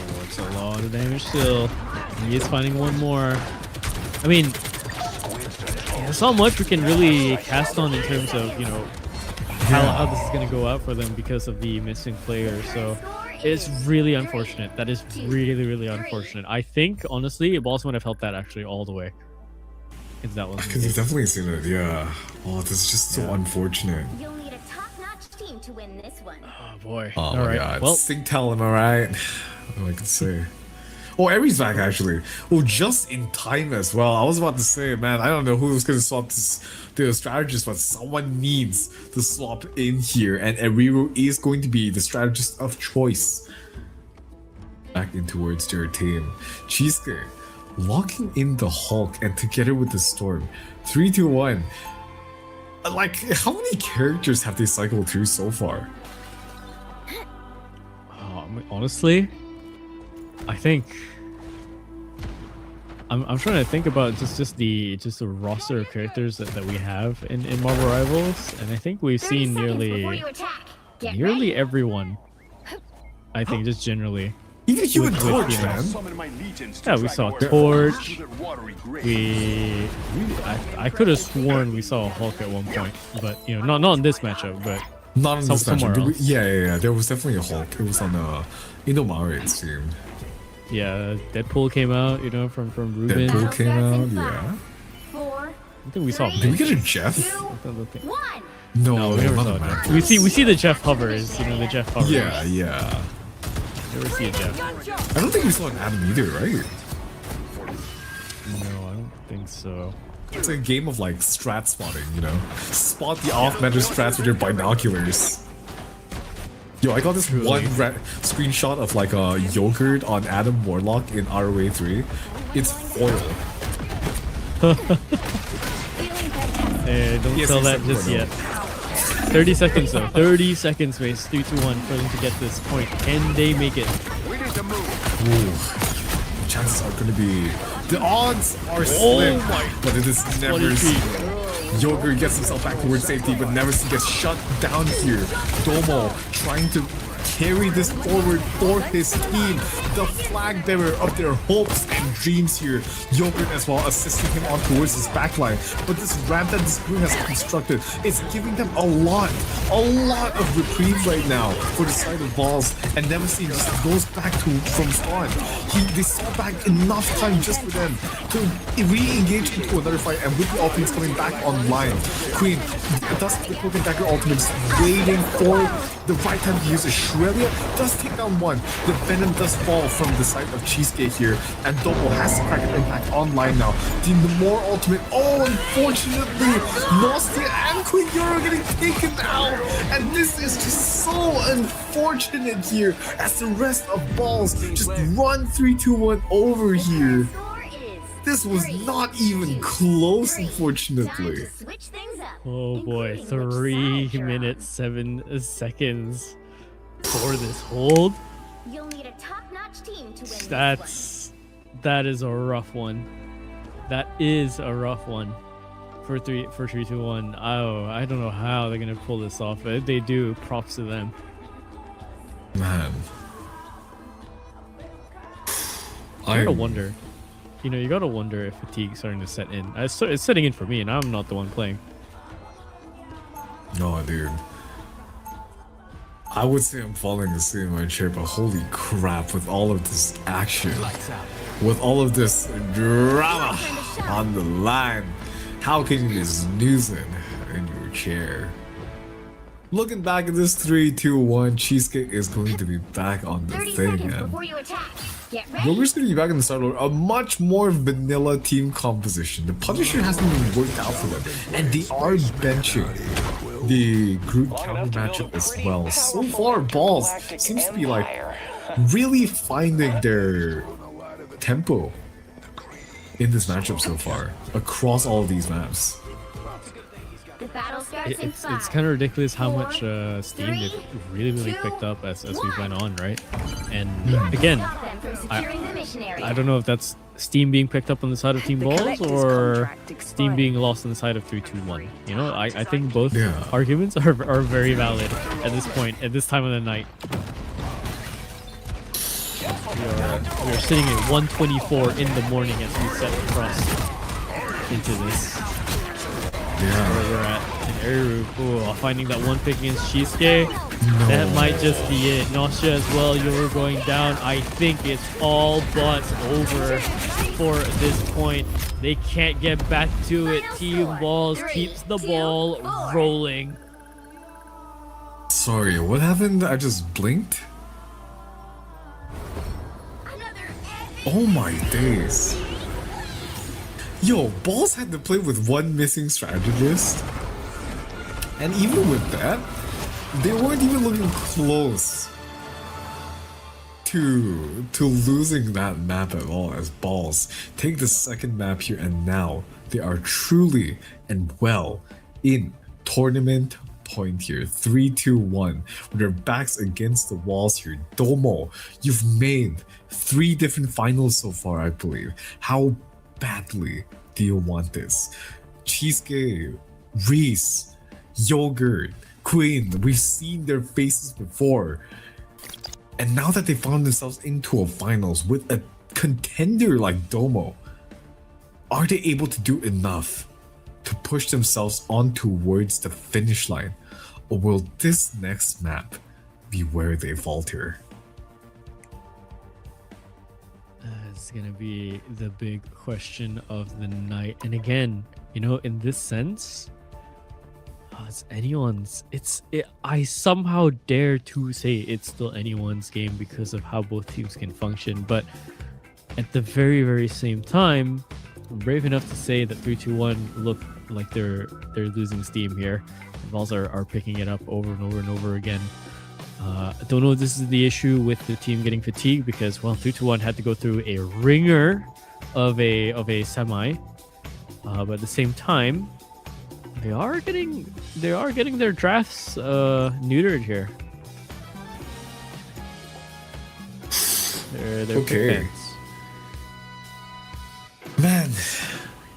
Oh, it's a lot of damage still. He is finding one more. I mean, there's not much we can really cast on in terms of, you know, how this is going to go out for them because of the missing players. So it's really unfortunate. That is really, really unfortunate. I think, honestly, Balls would have helped that actually all the way. If that was Because you've definitely seen it, yeah. Oh, this is just so unfortunate. You'll need a top-notch team to win this one. Oh boy. Oh All my right. god. Well, Singtel, am I right? What do I can say? Oh, Aries back actually. Oh, just in time as well. I was about to say, man, I don't know who was going to swap this, the strategist, but someone needs to swap in here, and Eriru is going to be the strategist of choice. Back in towards their team. Cheesecake locking in the Hulk, and together with the Storm. 3, 2, 1. Like, how many characters have they cycled through so far? honestly, I think I'm trying to think about just the roster of characters that we have in Marvel Rivals, and I think we've seen nearly everyone. I think just generally. Even Human Torch, man. Yeah, we saw Torch. I could have sworn we saw Hulk at one point, but you know, not in this matchup, but not in this somewhere matchup. else. Yeah. There was definitely a Hulk. It was on Indomare, it seemed. Yeah, Deadpool came out, you know, from Ruben. Deadpool came out, yeah. I think we saw. Did we get a Jeff? No, we never not saw a a Matt. Jeff. We see the Jeff hovers, you know, the Jeff hovers. Yeah. Never see a Jeff. I don't think we saw an Adam either, right? No, I don't think so. It's a game of like strat spotting, you know? Spot the off-meta strats with your binoculars. Yo, I got this one screenshot of like a yogurt on Adam Warlock in ROA 3. It's foil. Hey, don't sell that just yet. 30 seconds though. 30 seconds, Mace. 3, 2, 1 for them to get this point. Can they make it? Ooh. Chances are going to be... The odds are slim, but it is never seen. Yogurt gets himself back towards safety, but Neverson gets shut down here. Domo trying to carry this forward for his team. The flag bearer of their hopes and dreams here. Yogurt as well assisting him on towards his backline. But this ramp that this crew has constructed is giving them a lot of reprieve right now for the side of balls. And Neverson just goes back from spawn. They saw back enough time just for them to re-engage into another fight, and with the ultimates coming back online, Queen does the Cloak and Dagger ultimates, waiting for the right time to use a Shrelia, does take down one. The Venom does fall from the side of Cheesecake here, and Domo has to crack an impact online now. The more ultimate, unfortunately, Nostia and Queen Yoro getting taken out, and this is just so unfortunate here as the rest of balls just run 3, 2, 1 over here. This was not even close, unfortunately. Oh boy, 3 minutes 7 seconds for this hold. That is a rough one. That is a rough one for 3-2-1. Oh, I don't know how they're gonna pull this off. But if they do, props to them. Man. I gotta wonder. You gotta wonder if fatigue's starting to set in. It's setting in for me, and I'm not the one playing. No, dude. I would say I'm falling asleep in my chair, but holy crap, with all of this action, with all of this drama on the line, how can you just snooze in your chair? Looking back at this 3-2-1, Cheesecake is going to be back on the thing, and Joker's going to be back in the start order. A much more vanilla team composition. The Punisher hasn't even worked out for them, and they are benching the group counter matchup as well. So far, Balls seems to be like really finding their tempo in this matchup so far across all of these maps. It's kind of ridiculous how much Steam they've really picked up as we went on, right? And again, I don't know if that's Steam being picked up on the side of Team Balls or Steam being lost on the side of 3-2-1. I think both arguments are very valid at this point, at this time of the night. We are sitting at 1:24 in the morning as we set across into this. Where we're at in Eru. Finding that one pick against Cheesecake. No. That might just be it. Nausea as well. You're going down. I think it's all but over for this point. They can't get back to it. Team Balls keeps the ball rolling. Sorry, what happened? I just blinked? Oh my days. Yo, Balls had to play with one missing strategist. And even with that, they weren't even looking close to losing that map at all, as Balls take the second map here, and now they are truly and well in tournament point here. 3-2-1 with their backs against the walls here. Domo, you've made 3 different finals so far, I believe. How badly do you want this? Cheesecake, Reese, Yogurt, Queen, we've seen their faces before. And now that they found themselves into a finals with a contender like Domo, are they able to do enough to push themselves on towards the finish line? Or will this next map be where they falter? It's gonna be the big question of the night. And again, in this sense, it's anyone's. I somehow dare to say it's still anyone's game because of how both teams can function. But at the very, very same time, I'm brave enough to say that 3-2-1 look like they're losing steam here. The balls are picking it up over and over and over again. I don't know if this is the issue with the team getting fatigued because, 3-2-1 had to go through a ringer of a semi, but at the same time, they are getting their drafts neutered here. They're okay. Man,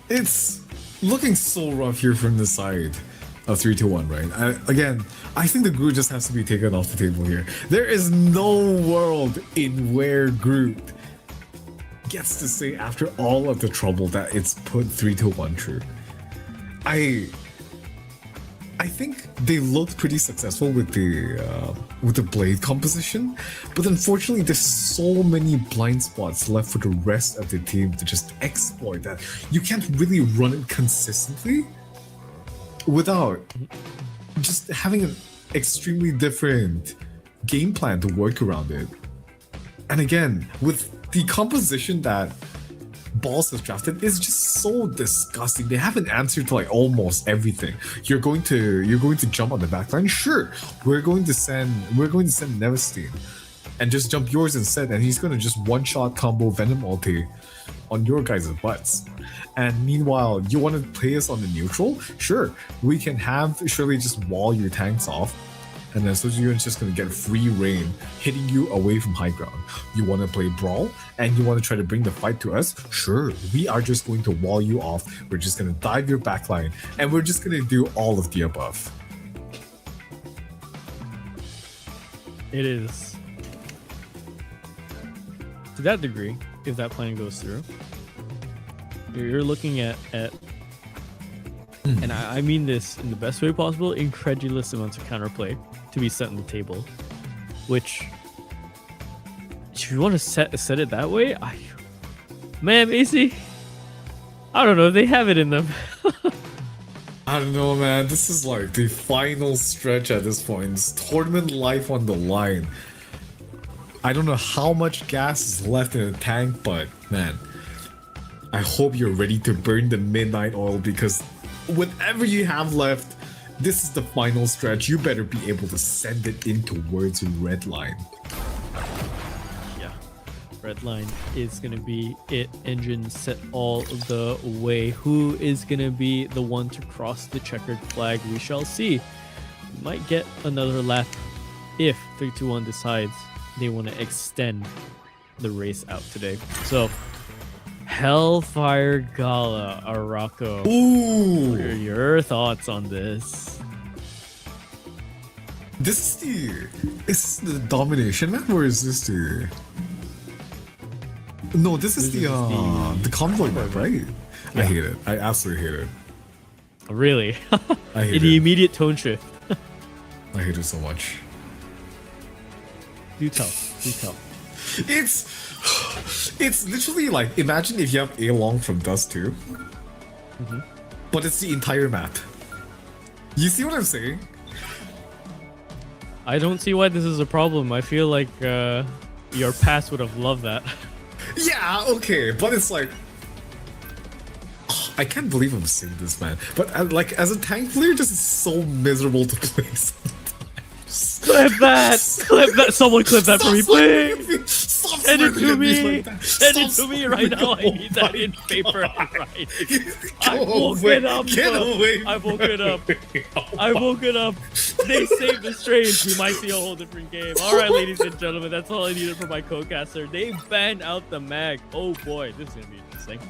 it's looking so rough here from the side of 3-2-1, right? I think the Groot just has to be taken off the table here. There is no world in where Groot gets to say after all of the trouble that it's put 3-1 through. I think they looked pretty successful with the blade composition, but unfortunately there's so many blind spots left for the rest of the team to just exploit that you can't really run it consistently without just having an extremely different game plan to work around it. And again, with the composition that Balls has drafted, is just so disgusting. They have an answer to almost everything. You're going to jump on the backline. Sure, we're going to send Nevestein and just jump yours instead, and he's going to just one-shot combo Venom ulti on your guys' butts. And meanwhile, you want to play us on the neutral? Sure, we can have Shirley just wall your tanks off and then Sojuyun's just gonna get free reign, hitting you away from high ground. You want to play brawl, and you want to try to bring the fight to us? Sure, we are just going to wall you off. We're just gonna dive your backline, and we're just gonna do all of the above. It is. To that degree, if that plan goes through, you're looking at and I mean this in the best way possible, incredulous amounts of counterplay to be set on the table. Which, if you want to set it that way, man, AC, I don't know if they have it in them. I don't know, man. This is like the final stretch at this point. It's tournament life on the line. I don't know how much gas is left in the tank, but man, I hope you're ready to burn the midnight oil, because whatever you have left, this is the final stretch. You better be able to send it in towards red line. Yeah, red line is gonna be it. Engine set all the way. Who is gonna be the one to cross the checkered flag? We shall see. We might get another lap if 321 decides they want to extend the race out today. So, Hellfire Gala, Arako. Ooh! What are your thoughts on this? Is this the domination map, or is this the? No, this is the convoy map, right? Yeah. I hate it. I absolutely hate it. Really? I hate the immediate tone shift. I hate it so much. Do tell. It's literally like, imagine if you have A long from Dust 2, but it's the entire map. You see what I'm saying? I don't see why this is a problem. I feel like your past would have loved that. Yeah, okay, but it's like, I can't believe I'm saying this, man. But like, as a tank player, this is so miserable to play sometimes. Clip that! Clip that! Someone clip that for me, please! Send it to me! Send it to me right now! I need that in paper and writing. I woke it up! Get away! I woke it up! I woke it up! They saved the strange! We might see a whole different game. Alright, ladies and gentlemen, that's all I needed for my co-caster. They banned out the mag. Oh boy, this is gonna be interesting.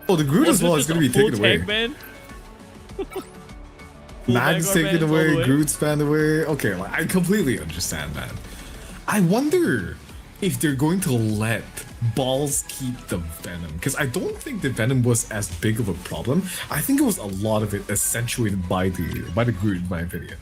Oh, the Groot as well is gonna be taken away. Ban? Mag's taken away, Groot's banned away. Okay, like, I completely understand, man. I wonder if they're going to let Balls keep the Venom, because I don't think the Venom was as big of a problem. I think it was a lot of it accentuated by the Groot, in my opinion.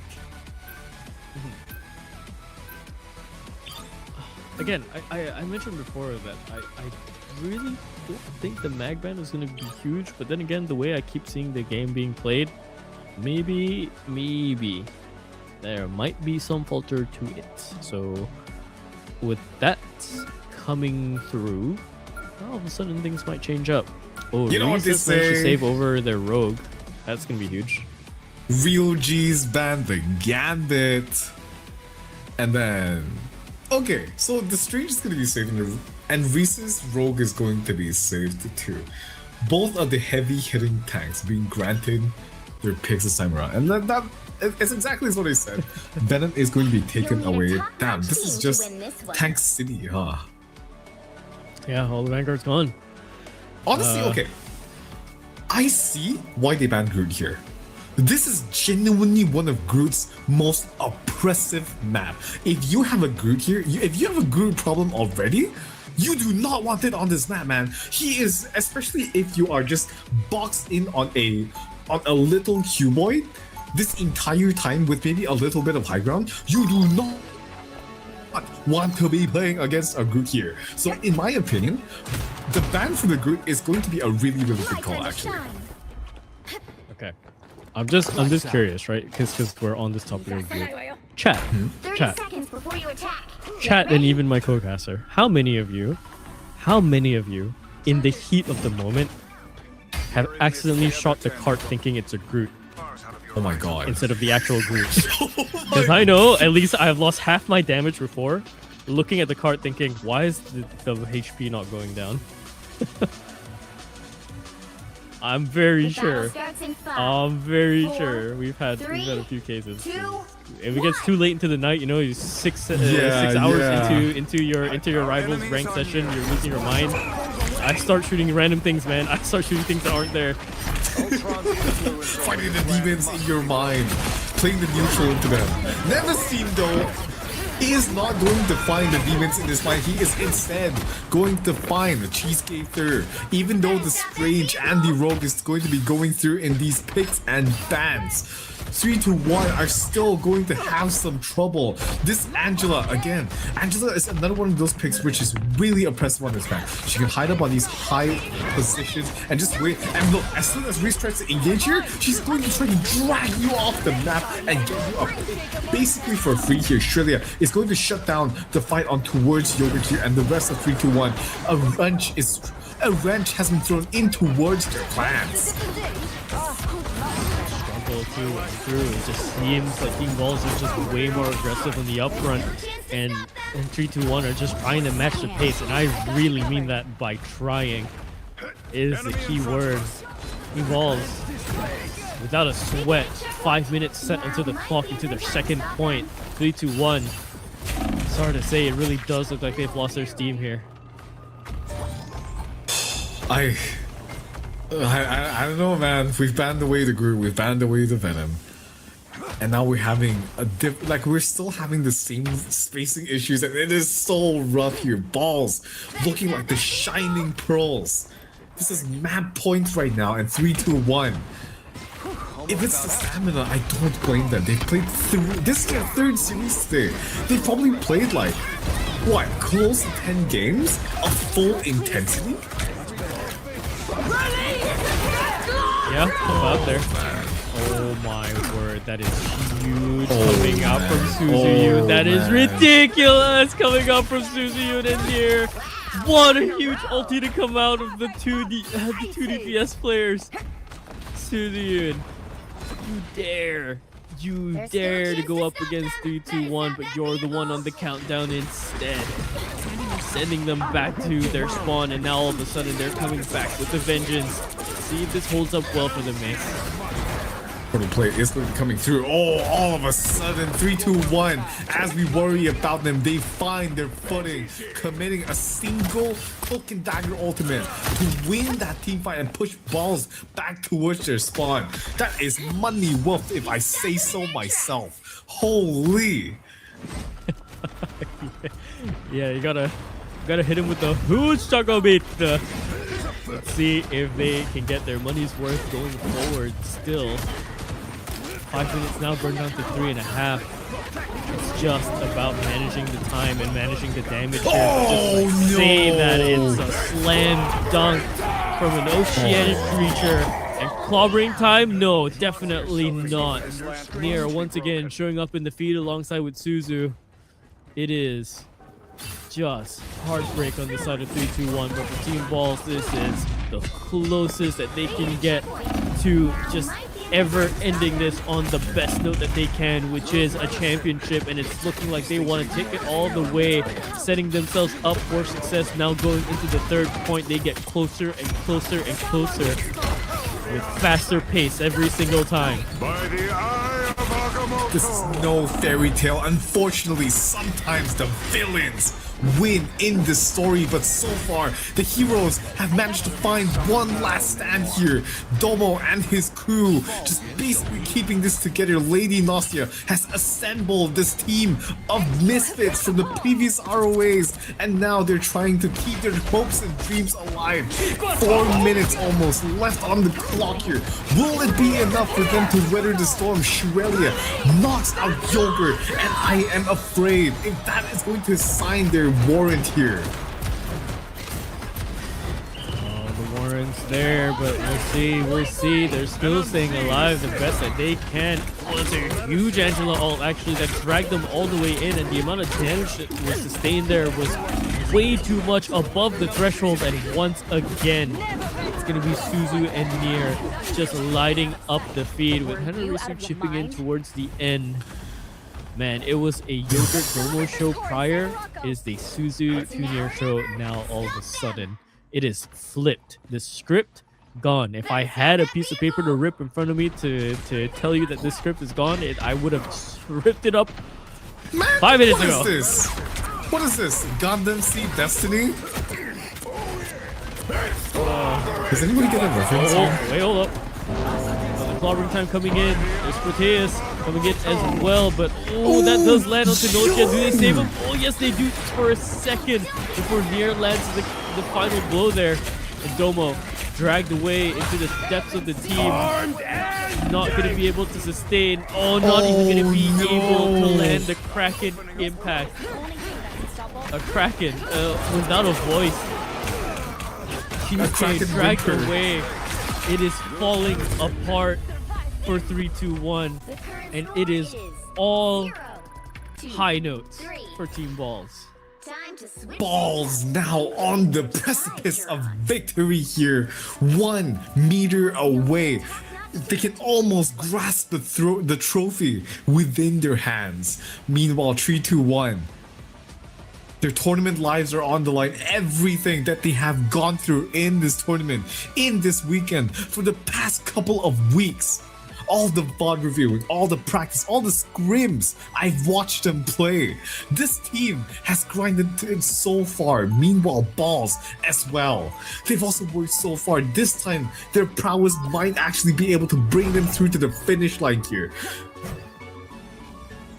Again, I mentioned before that I really don't think the mag ban is going to be huge, but then again, the way I keep seeing the game being played, maybe there might be some falter to it. So with that coming through, all of a sudden things might change up. Oh, you know what they say? To save over their rogue. That's gonna be huge. Real G's banned the Gambit, and then okay, so the Strange is gonna be saved, and Reese's rogue is going to be saved too. Both of the heavy hitting tanks being granted their picks this time around, and that it's exactly what I said. Venom is going to be taken away. Damn, this is just Tank City, huh? Yeah, all the Vanguard's gone. Honestly, okay. I see why they banned Groot here. This is genuinely one of Groot's most oppressive map. If you have a Groot here, if you have a Groot problem already, you do not want it on this map, man. He is, especially if you are just boxed in on a little cuboid this entire time with maybe a little bit of high ground, you do not want to be playing against a Groot here. So in my opinion, the ban for the Groot is going to be a really good call, actually. Okay. I'm just curious, right? Because we're on this topic of Groot. Chat. Chat and even my co-caster. How many of you in the heat of the moment have accidentally shot the cart thinking it's a Groot? Oh my god. Instead of the actual Groot. Because I know, at least I've lost half my damage before, looking at the cart thinking, why is the HP not going down? I'm very sure. Starts in 5, I'm very 4, sure we've had 3, a few cases. 2, If it gets too late into the night, you know, you're 6 hours yeah. into your rival's rank session, you're losing your mind. I start shooting random things, man. I start shooting things that aren't there. Fighting the demons in your mind, playing the neutral into them. Never seen though. He is not going to find the demons in his mind. He is instead going to find the Cheesegater. Even though the Strange and the Rogue is going to be going through in these picks and bans, 3 to 1 are still going to have some trouble. This Angela, again, Angela is another one of those picks which is really oppressive on this map. She can hide up on these high positions and just wait. And look, as soon as Reese tries to engage here, she's going to try to drag you off the map and get you up basically for free here. Shrelia is going to shut down the fight on towards Yogurt here, and the rest of 3 to 1. A wrench has been thrown in towards their plans. Through. It just seems like King Balls is just way more aggressive on the upfront, and 3 2 1 are just trying to match the pace, and I really mean that by trying is the key word. King Balls, without a sweat, 5 minutes set into the clock into their second point. 3 2 1. It's hard to say, it really does look like they've lost their steam here. I don't know, man. We've banned away the Groot, we've banned away the Venom, and now we're having we're still having the same spacing issues, and it is so rough here. Balls looking like the shining pearls. This is map points right now, and 3 2 1. If it's the stamina, I don't blame them. They played this is their third series today. They probably played like what, close to 10 games of full intensity. Yeah, about there. Oh my word, that is huge coming out from Suzuyu. That is ridiculous coming out from Suzuyu in here. What a huge ulti to come out of the two DPS players. Suzuyu, you dare to go up against 3 2 1, but you're the one on the countdown instead. Sending them back to their spawn, and now all of a sudden they're coming back with a vengeance. See if this holds up well for them, mate. Portal play is going to be coming through. Oh, all of a sudden, 3 2 1. As we worry about them, they find their footing, committing a single cloak and dagger ultimate to win that team fight and push Balls back towards their spawn. That is money worth, if I say so myself. Holy. Yeah, you gotta hit him with the huge taco beat. Let's see if they can get their money's worth going forward. Still, 5 minutes now burned down to 3.5. It's just about managing the time and managing the damage here. Just say that it's a slam dunk from an oceanic creature. And clobbering time? No, definitely not. Nier once again showing up in the feed alongside with Suzu. It is just heartbreak on the side of 3 2 1, but for Team Balls, this is the closest that they can get to just ever ending this on the best note that they can, which is a championship, and it's looking like they want to take it all the way, setting themselves up for success. Now going into the third point, they get closer and closer and closer with faster pace every single time. By the eye of Agamotto. This is no fairy tale. Unfortunately, sometimes the villains win in this story, but so far the heroes have managed to find one last stand here. Domo and his crew just basically keeping this together. Lady Nausea has assembled this team of misfits from the previous ROAs, and now they're trying to keep their hopes and dreams alive. 4 minutes almost left on the clock here. Will it be enough for them to weather the storm? Shurelia knocks out Yogurt, and I am afraid if that is going to sign their warrant here. Oh, the warrant's there, but we'll see. They're still staying alive the best that they can. Oh, it's a huge Angela ult actually that dragged them all the way in, and the amount of damage that was sustained there was way too much above the threshold, and once again it's gonna be Suzu and Nier just lighting up the feed with Henrisu chipping in towards the end. Man, it was a Yogurt Domo show prior. It is the Suzu to Nier show now all of a sudden. It is flipped. The script gone. If I had a piece of paper to rip in front of me to tell you that this script is gone, I would have ripped it up 5 minutes ago. What is this? What is this? Gundam Seed Destiny? Does anybody get a reference here? Wait, hold up. Clobbering time coming in. There's Proteus coming in as well, but that does land onto Nokia. Do they save him? Oh yes, they do for a second before Nier lands the final blow there. And Domo dragged away into the depths of the team. Not going to be able to sustain. Not even going to be able to land the Kraken impact. A Kraken without a voice. Team K dragged away. It is falling apart for 3-2-1, and it is all high notes for Team Balls. Balls now on the precipice of victory here, 1 meter away. They can almost grasp the trophy within their hands. Meanwhile, 3-2-1. Their tournament lives are on the line. Everything that they have gone through in this tournament, in this weekend, for the past couple of weeks. All the VOD reviewing, all the practice, all the scrims, I've watched them play. This team has grinded it so far. Meanwhile, Balls as well. They've also worked so far. This time, their prowess might actually be able to bring them through to the finish line here.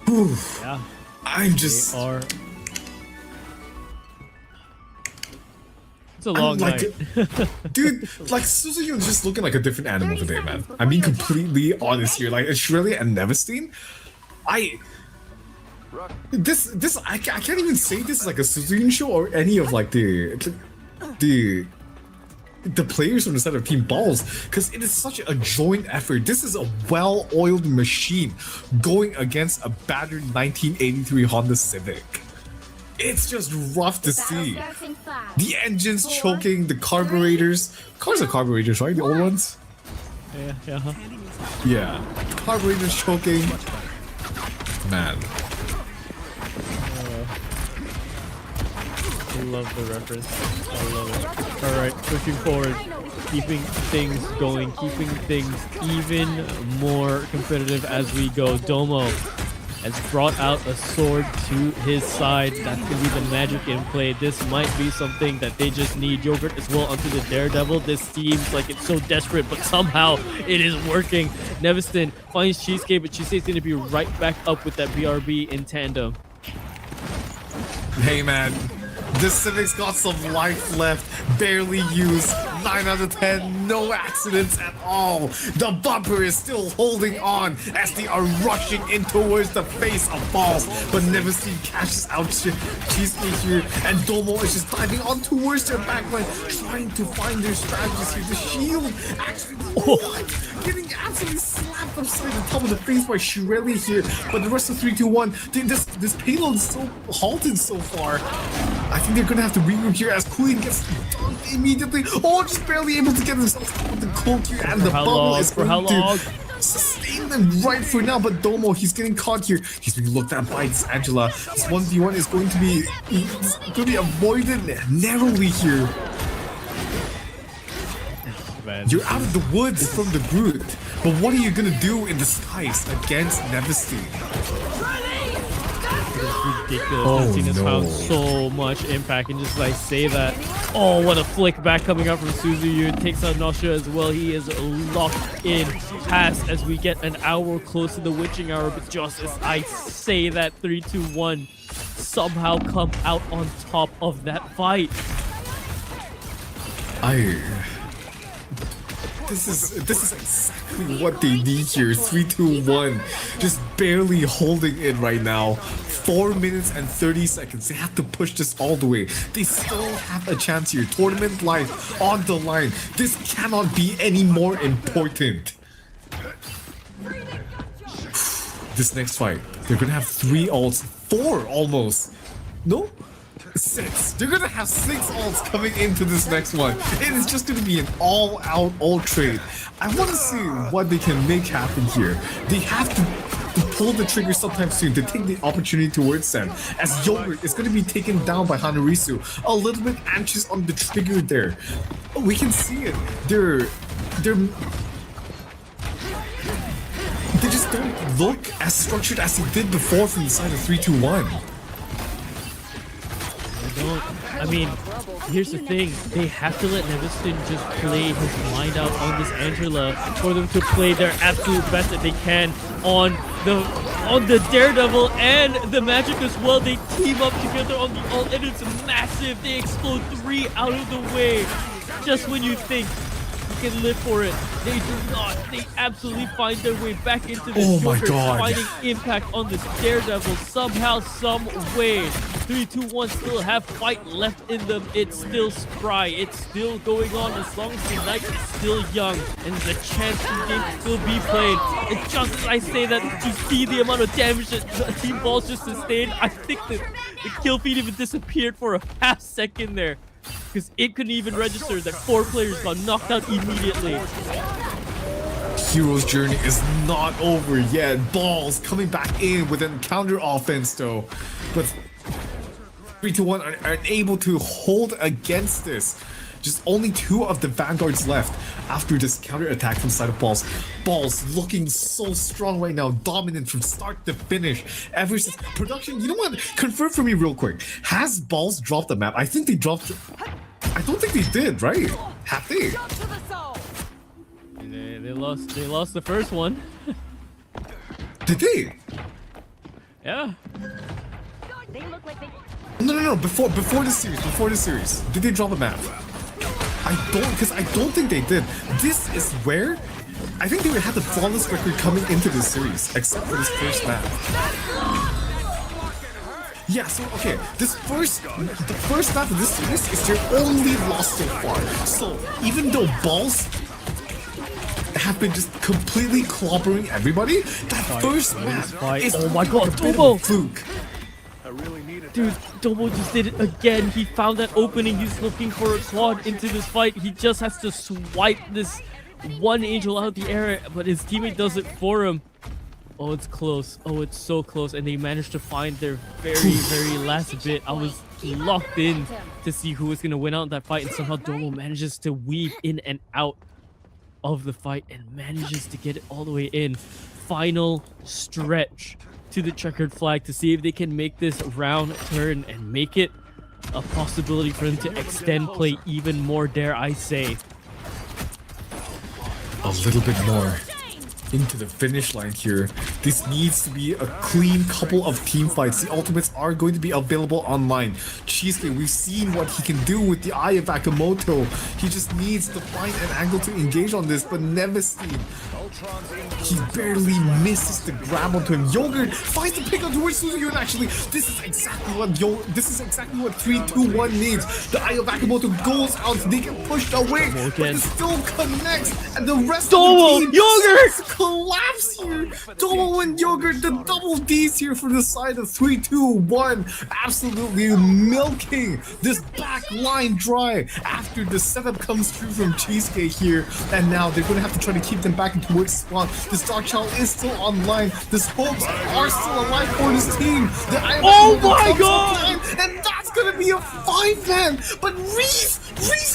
Whew. Yeah. I'm just... It's a long night. Dude, like Suzuki was just looking like a different animal today, man. I'm being completely honest here. Like Shirley and Nevestein, I can't even say this is like a Suzuki show or any of like the players from the side of Team Balls, because it is such a joint effort. This is a well-oiled machine going against a battered 1983 Honda Civic. It's just rough to see. The engines choking, the carburetors. Cars are carburetors, right? The old ones? Yeah. Yeah. Carburetors choking. Man. I love the reference. I love it. Alright, pushing forward. Keeping things going. Keeping things even more competitive as we go. Domo has brought out a sword to his side. That's going to be the magic in play. This might be something that they just need. Yogurt as well onto the Daredevil. This seems like it's so desperate, but somehow it is working. Neveston finds Cheesecake, but Cheesecake's going to be right back up with that BRB in tandem. Hey, man. The Civic's got some life left, barely used, 9 out of 10, no accidents at all. The bumper is still holding on as they are rushing in towards the face of Balls, but Nevestein cashes out Cheesecake here, and Domo is just diving on towards their backline, trying to find their strategies here. The shield actually getting absolutely slapped upside the top of the face by Shirelli here, but the rest of 3-2-1, this payload is so halted so far. I think they're gonna have to regroup here as Queen gets dunked immediately. Just barely able to get themselves out of the cloak here, and the bubble is going to sustain them right for now. But Domo, he's getting caught here. He's being looked at by this Angela. This 1v1 is going to be avoided narrowly here. Man. You're out of the woods from the Groot, but what are you gonna do in the skies against Nevestein? Ridiculous. This has found so much impact, and just like say that. Oh, what a flick back coming up from Suzuyu. Takes out Nosha as well. He is locked in. Pass as we get an hour close to the witching hour, but just as I say that, 3-2-1 somehow come out on top of that fight. This is exactly what they need here. 3-2-1, just barely holding it right now. 4 minutes and 30 seconds. They have to push this all the way. They still have a chance here. Tournament life on the line. This cannot be any more important. This next fight, they're gonna have 3 ults, 4 almost. No? 6. They're gonna have 6 ults coming into this next one. It is just gonna be an all-out ult trade. I want to see what they can make happen here. They have to pull the trigger sometime soon to take the opportunity towards them, as Yogurt is going to be taken down by Hanarisu. A little bit anxious on the trigger there. We can see it. Their they just don't look as structured as they did before from the side of 3-2-1. I mean, here's the thing. They have to let Neviston just play his mind out on this Angela for them to play their absolute best that they can on the Daredevil and the Magic as well. They team up together on the ult and it's massive. They explode 3 out of the way. Just when you think you can live for it, they do not. They absolutely find their way back into this. Oh my Joker, God. finding impact on this Daredevil somehow, some way. 3-2-1 still have fight left in them. It's still spry. It's still going on as long as the night is still young and there's a chance the game can still be played. And just as I say that, to see the amount of damage that Team Balls just sustained, I think the kill feed even disappeared for a half second there. Because it couldn't even register that 4 players got knocked out immediately. Hero's journey is not over yet. Balls coming back in with a counter offense though. But 3-2-1 are able to hold against this. Just only 2 of the vanguards left after this counter attack from side of Balls. Balls looking so strong right now, dominant from start to finish. Ever since production, you know what? Confirm for me real quick. Has Balls dropped the map? I think they dropped. I don't think they did, right? Have they? They lost the first one. Did they? Yeah. No. Before the series, did they drop a map? I don't think they did. This is where I think they would have the flawless record coming into this series, except for this first map. Yeah, so okay, the first map of this series is their only loss so far. So even though Balls have been just completely clobbering everybody, that first map is oh my God, Domo! Fluke. Dude, Domo just did it again. He found that opening. He's looking for a quad into this fight. He just has to swipe this one angel out of the air, but his teammate does it for him. Oh, it's close. Oh, it's so close. And they managed to find their very last bit. I was locked in to see who was going to win out in that fight, and somehow Domo manages to weave in and out of the fight and manages to get it all the way in. Final stretch to the checkered flag to see if they can make this round turn and make it a possibility for them to extend play even more, dare I say. A little bit more into the finish line here. This needs to be a clean couple of team fights. The ultimates are going to be available online. Cheesecake, we've seen what he can do with the Eye of Akamoto. He just needs to find an angle to engage on this, but Nevestein, he barely misses the grab onto him. Yogurt finds the pick up towards Suzuki, and actually, this is exactly what 3-2-1 needs. The Eye of Akamoto goes out, they get pushed away, but it still connects, and the rest of the team Yogurt collapse here. Domo and Yogurt, the double D's here for the side of 3-2-1, absolutely milking this back line dry after the setup comes through from Cheesecake here, and now they're going to have to try to keep them back into towards the spawn. This Dark Child is still online. This hopes are still alive for this team. Oh my God! And that's gonna be a 5-man. But Reese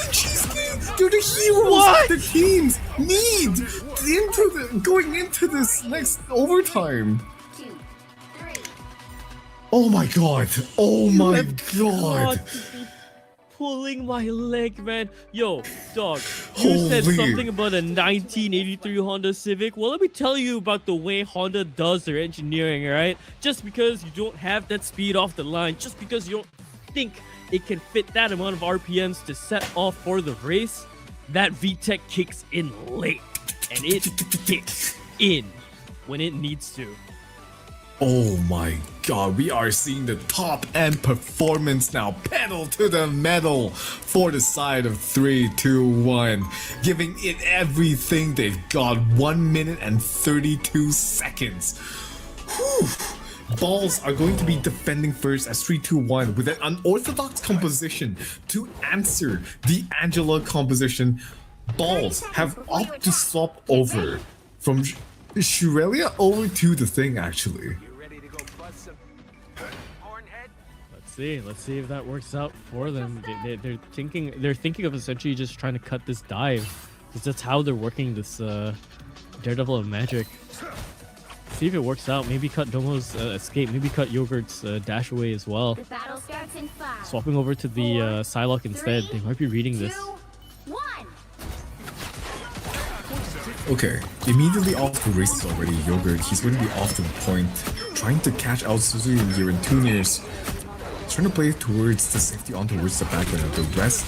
and Cheesecake, they're the heroes the teams need going into this next overtime. Oh my God! Oh my God! Pulling my leg, man. Yo, dog, you said something about a 1983 Honda Civic. Well, let me tell you about the way Honda does their engineering, right? Just because you don't have that speed off the line, just because you don't think it can fit that amount of RPMs to set off for the race, that VTEC kicks in late. And it kicks in when it needs to. Oh my God, we are seeing the top end performance now, pedal to the metal for the side of 3-2-1, giving it everything they've got. 1 minute and 32 seconds. Whew. Balls are going to be defending first as 3-2-1 with an unorthodox composition to answer the Angela composition. Balls have opted to swap over from Shurelia over to the thing, actually. Let's see if that works out for them. They're thinking of essentially just trying to cut this dive Because that's how they're working this Daredevil and Magic. See if it works out. Maybe cut Domo's escape. Maybe cut Yogurt's dash away as well. Swapping over to the Psylocke instead. They might be reading this. Okay, immediately off the races already, Yogurt. He's going to be off to the point, trying to catch out Suzuki here in 2 nears. Trying to play towards the safety on towards the back end. The rest,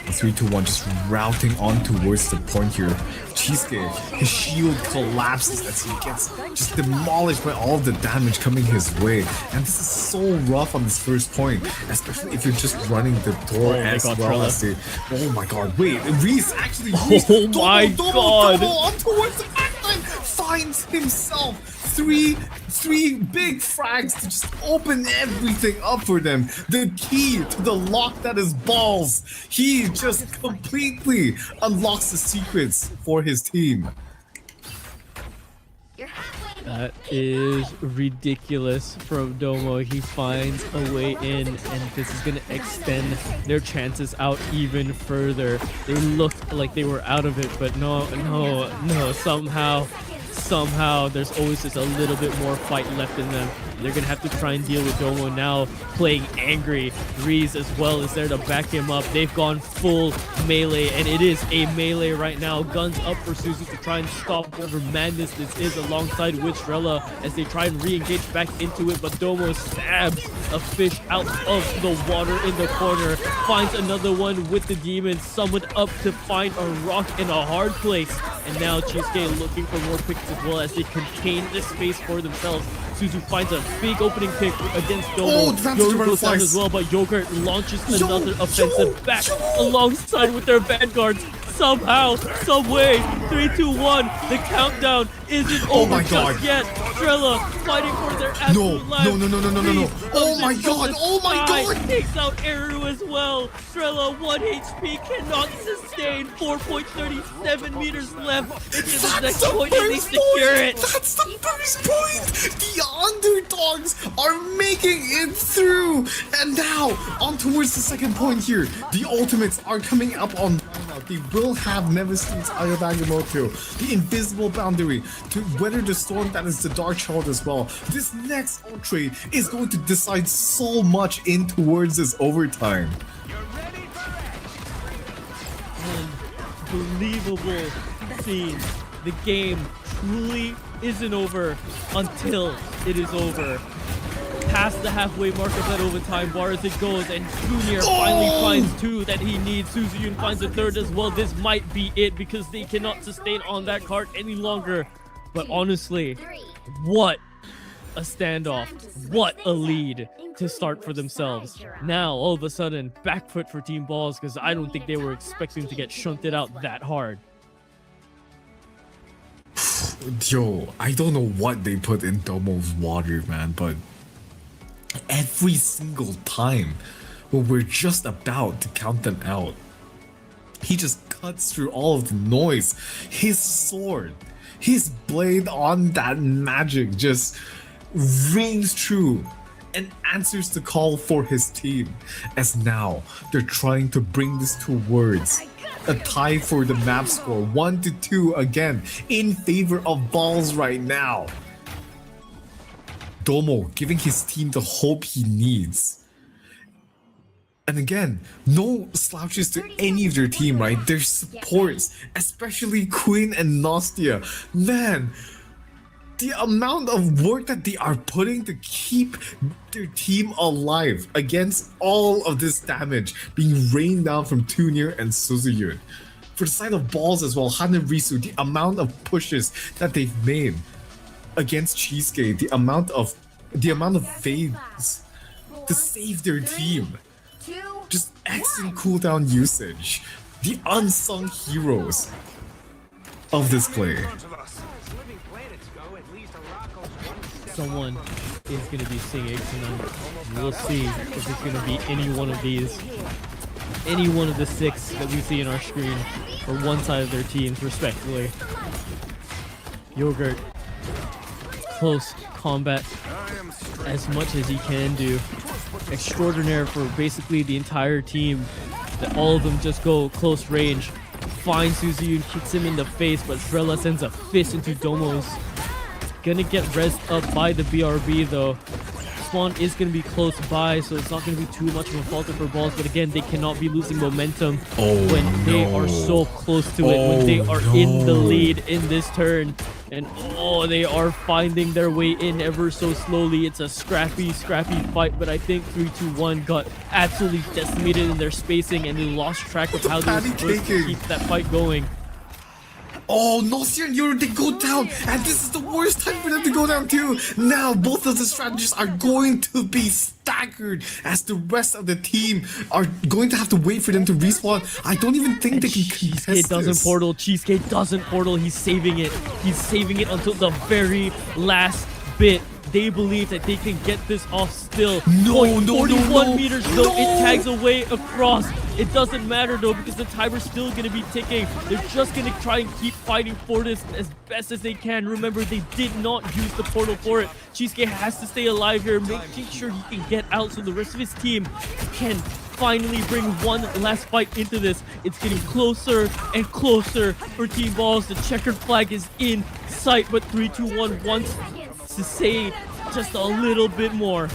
the 3-2-1 just routing on towards the point here. Cheesecake, his shield collapses as he gets just demolished by all the damage coming his way. And this is so rough on this first point, especially if you're just running the door as well as the... Oh my god, wait, Reese actually... Oh my god! On towards the backline, finds himself three big frags to just open everything up for them. The key to the lock that is balls. He just completely unlocks the secrets for his team. That is ridiculous from Domo. He finds a way in, and this is going to extend their chances out even further. They looked like they were out of it, but no, somehow there's always just a little bit more fight left in them. They're gonna have to try and deal with Domo now, playing angry. Reese as well is there to back him up. They've gone full melee, and it is a melee right now. Guns up for Suzu to try and stop whatever madness this is alongside Witchrella as they try and re-engage back into it, but Domo stabs a fish out of the water in the corner, finds another one with the demon, summoned up to find a rock in a hard place, and now Cheesecake looking for more picks as well as they contain the space for themselves. Suzu finds a big opening pick against Domo. Yogurt goes down as well, but Yogurt launches another offensive back alongside with their vanguards. Somehow, someway, 3, 2, 1. The countdown isn't over just yet. Trella fighting for their absolute life. No. Oh my god. Takes out Eru as well. Trella 1 HP cannot sustain. 4.37 meters left. Into the next point and they secure it. That's the first point. The underdogs are making it through. And now, on towards the second point here. The ultimates are coming up on... They will have Nemesis Ayadagemoto, the invisible boundary, to weather the storm that is the Dark Child as well. This next trade is going to decide so much in towards this overtime. Unbelievable scene. The game truly isn't over until it is over. Past the halfway mark of that overtime bar as it goes, and Junior finally finds 2 that he needs. Suzuyun finds a 3rd as well. This might be it because they cannot sustain on that cart any longer. But honestly, what a standoff. What a lead to start for themselves. Now, all of a sudden, back foot for Team Balls because I don't think they were expecting to get shunted out that hard. Yo, I don't know what they put in Domo's water, man, but every single time when we're just about to count them out, he just cuts through all of the noise. His sword, his blade on that magic just rings true and answers the call for his team, as now they're trying to bring this towards a tie for the map score, 1-2 again in favor of Balls right now. Domo giving his team the hope he needs. And again, no slouches to any of their team, right? Their supports, especially Queen and Nostia. Man, the amount of work that they are putting to keep their team alive against all of this damage being rained down from Tunir and Suzuyun. For the side of Balls as well, Han and Risu, the amount of pushes that they've made against Cheesecake, the amount of fades to save their team. Just excellent cooldown usage. The unsung heroes of this play. Someone is going to be singing tonight. We'll see if it's going to be any one of these. Any one of the 6 that we see in our screen for one side of their teams, respectively. Yogurt. Close combat as much as he can do. Extraordinaire for basically the entire team, that all of them just go close range, finds Suzu and kicks him in the face, but Zrella sends a fist into Domo's. Gonna get rezzed up by the BRB though. Spawn is going to be close by, so it's not going to be too much of a falter for Balls, but again, they cannot be losing momentum when they are so close to it, when they are in the lead in this turn. And they are finding their way in ever so slowly. It's a scrappy fight, but I think 3-2-1 got absolutely decimated in their spacing, and they lost track of how they were supposed to keep that fight going. Oh, Nosir and Yoru, they go down, and this is the worst time for them to go down too. Now, both of the strategists are going to be staggered as the rest of the team are going to have to wait for them to respawn. I don't even think they can contest this. Cheesecake doesn't portal. He's saving it. He's saving it until the very last bit. They believe that they can get this off still. 41 meters though, it tags away across. It doesn't matter though, because the timer's still going to be ticking. They're just going to try and keep fighting for this as best as they can. Remember, they did not use the portal for it. Cheesecake has to stay alive here, making sure he can get out so the rest of his team can finally bring one last fight into this. It's getting closer and closer for Team Balls. The checkered flag is in sight, but 3-2-1 wants to save just a little bit more.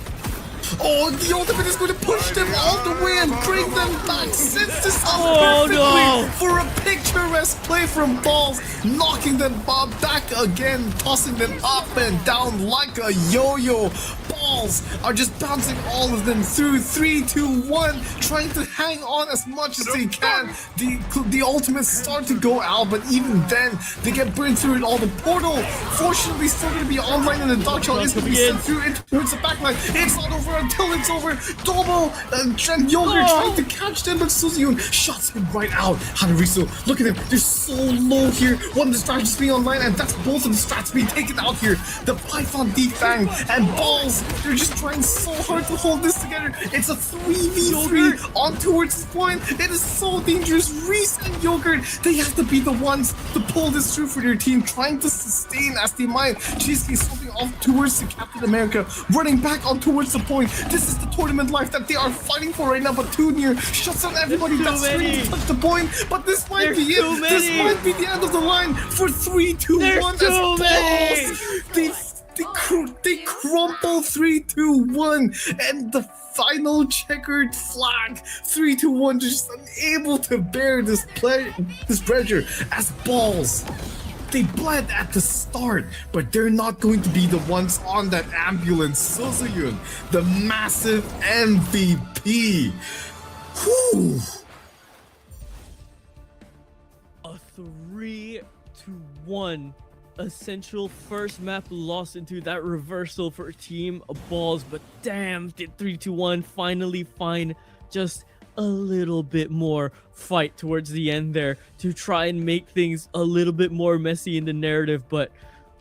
Oh, the ultimate is going to push them all the way and bring them back. Sets this up perfectly for a picturesque play from Balls, knocking them back again, tossing them up and down like a yo-yo. Balls are just bouncing all of them through 3-2-1, trying to hang on as much as they can. The ultimates start to go out, but even then, they get burned through it all. The portal, fortunately, still going to be online, and the dog shot is going to be sent through it towards the backline. It's not over until it's over. Domo and Yogurt trying to catch them, but Suzu shots him right out. Hanarisu, look at him. They're so low here. One of the strategies being online, and that's both of the strats being taken out here. The Python Defang and Balls, they're just trying so hard to hold this together. It's a 3v3 on towards this point. It is so dangerous. Reese and Yogurt, they have to be the ones to pull this through for their team, trying to sustain as they might. Cheesecake swapping off towards the Captain America, running back on towards the point. This is the tournament life that they are fighting for right now, but Tunir shuts down everybody that's trying to touch the point. But this might be it. This might be the end of the line for 3-2-1 as Balls. They crumple 3-2-1, and the final checkered flag 3-2-1 just unable to bear this pressure as Balls. They bled at the start, but they're not going to be the ones on that ambulance. Suzuyun, the massive MVP. Whew. A 3-1 essential first map lost into that reversal for Team Balls, but damn, did 3-2-1 finally find just a little bit more fight towards the end there to try and make things a little bit more messy in the narrative. But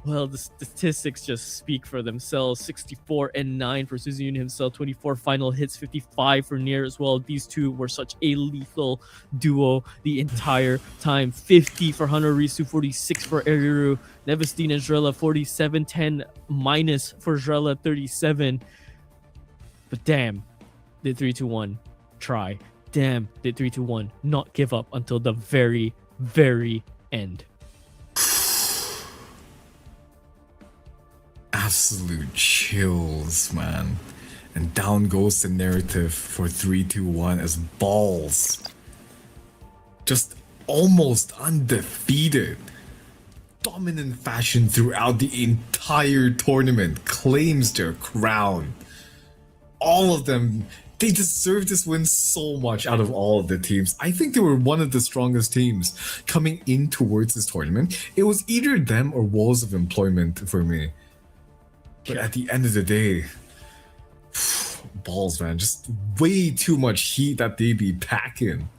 well, the statistics just speak for themselves. 64 and 9 for Suzune himself, 24 final hits, 55 for Nier as well. These two were such a lethal duo the entire time. 50 for Hanarisu, 46 for Eriru, Nevestine and Zrella, 47, 10 minus for Zrella, 37. But damn, did 3-2-1 try. Damn, did 3-2-1 not give up until the very, very end. Absolute chills, man. And down goes the narrative for 3-2-1 as Balls, just almost undefeated, dominant fashion throughout the entire tournament, claims their crown. All of them, they deserve this win so much out of all of the teams. I think they were one of the strongest teams coming in towards this tournament. It was either them or Walls of Employment for me. But at the end of the day, Balls, man, just way too much heat that they be packing.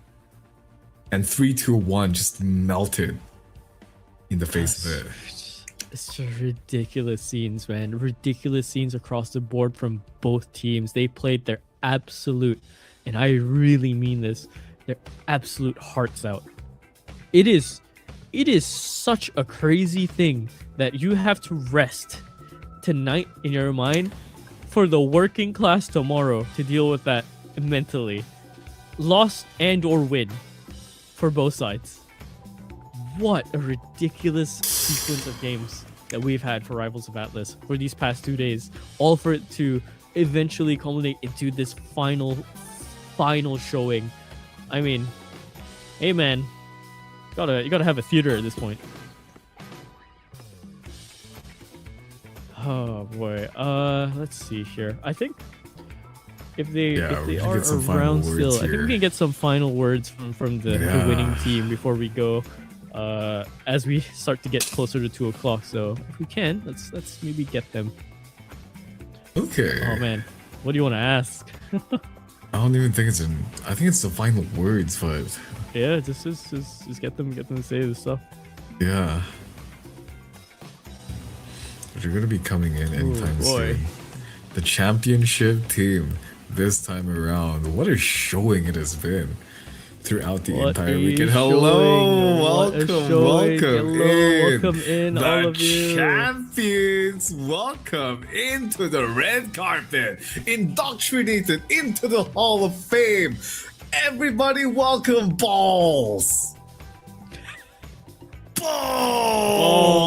And 3-2-1 just melted in the face of it. It's just ridiculous scenes, man. Ridiculous scenes across the board from both teams. They played their absolute, and I really mean this, their absolute hearts out. It is such a crazy thing that you have to rest tonight in your mind for the working class tomorrow to deal with that mentally. Loss and or win for both sides. what a ridiculous sequence of games that we've had for Rivals of Atlas for these past 2 days, all for it to eventually culminate into this final showing. I mean, hey man, you gotta have a theater at this point. Oh boy, let's see here. I think if they are around still, I think we can get some final words from the winning team before we go. As we start to get closer to 2 o'clock, so if we can, let's maybe get them. Okay. Oh man, what do you want to ask? I don't even think it's in. I think it's the final words, but yeah, just get them to say this stuff. Yeah. But you're gonna be coming in anytime soon. The championship team this time around. What a showing it has been throughout the entire weekend. Hello, welcome in, all of you. Champions, welcome into the red carpet, indoctrinated into the Hall of Fame. Everybody, welcome Balls. Balls.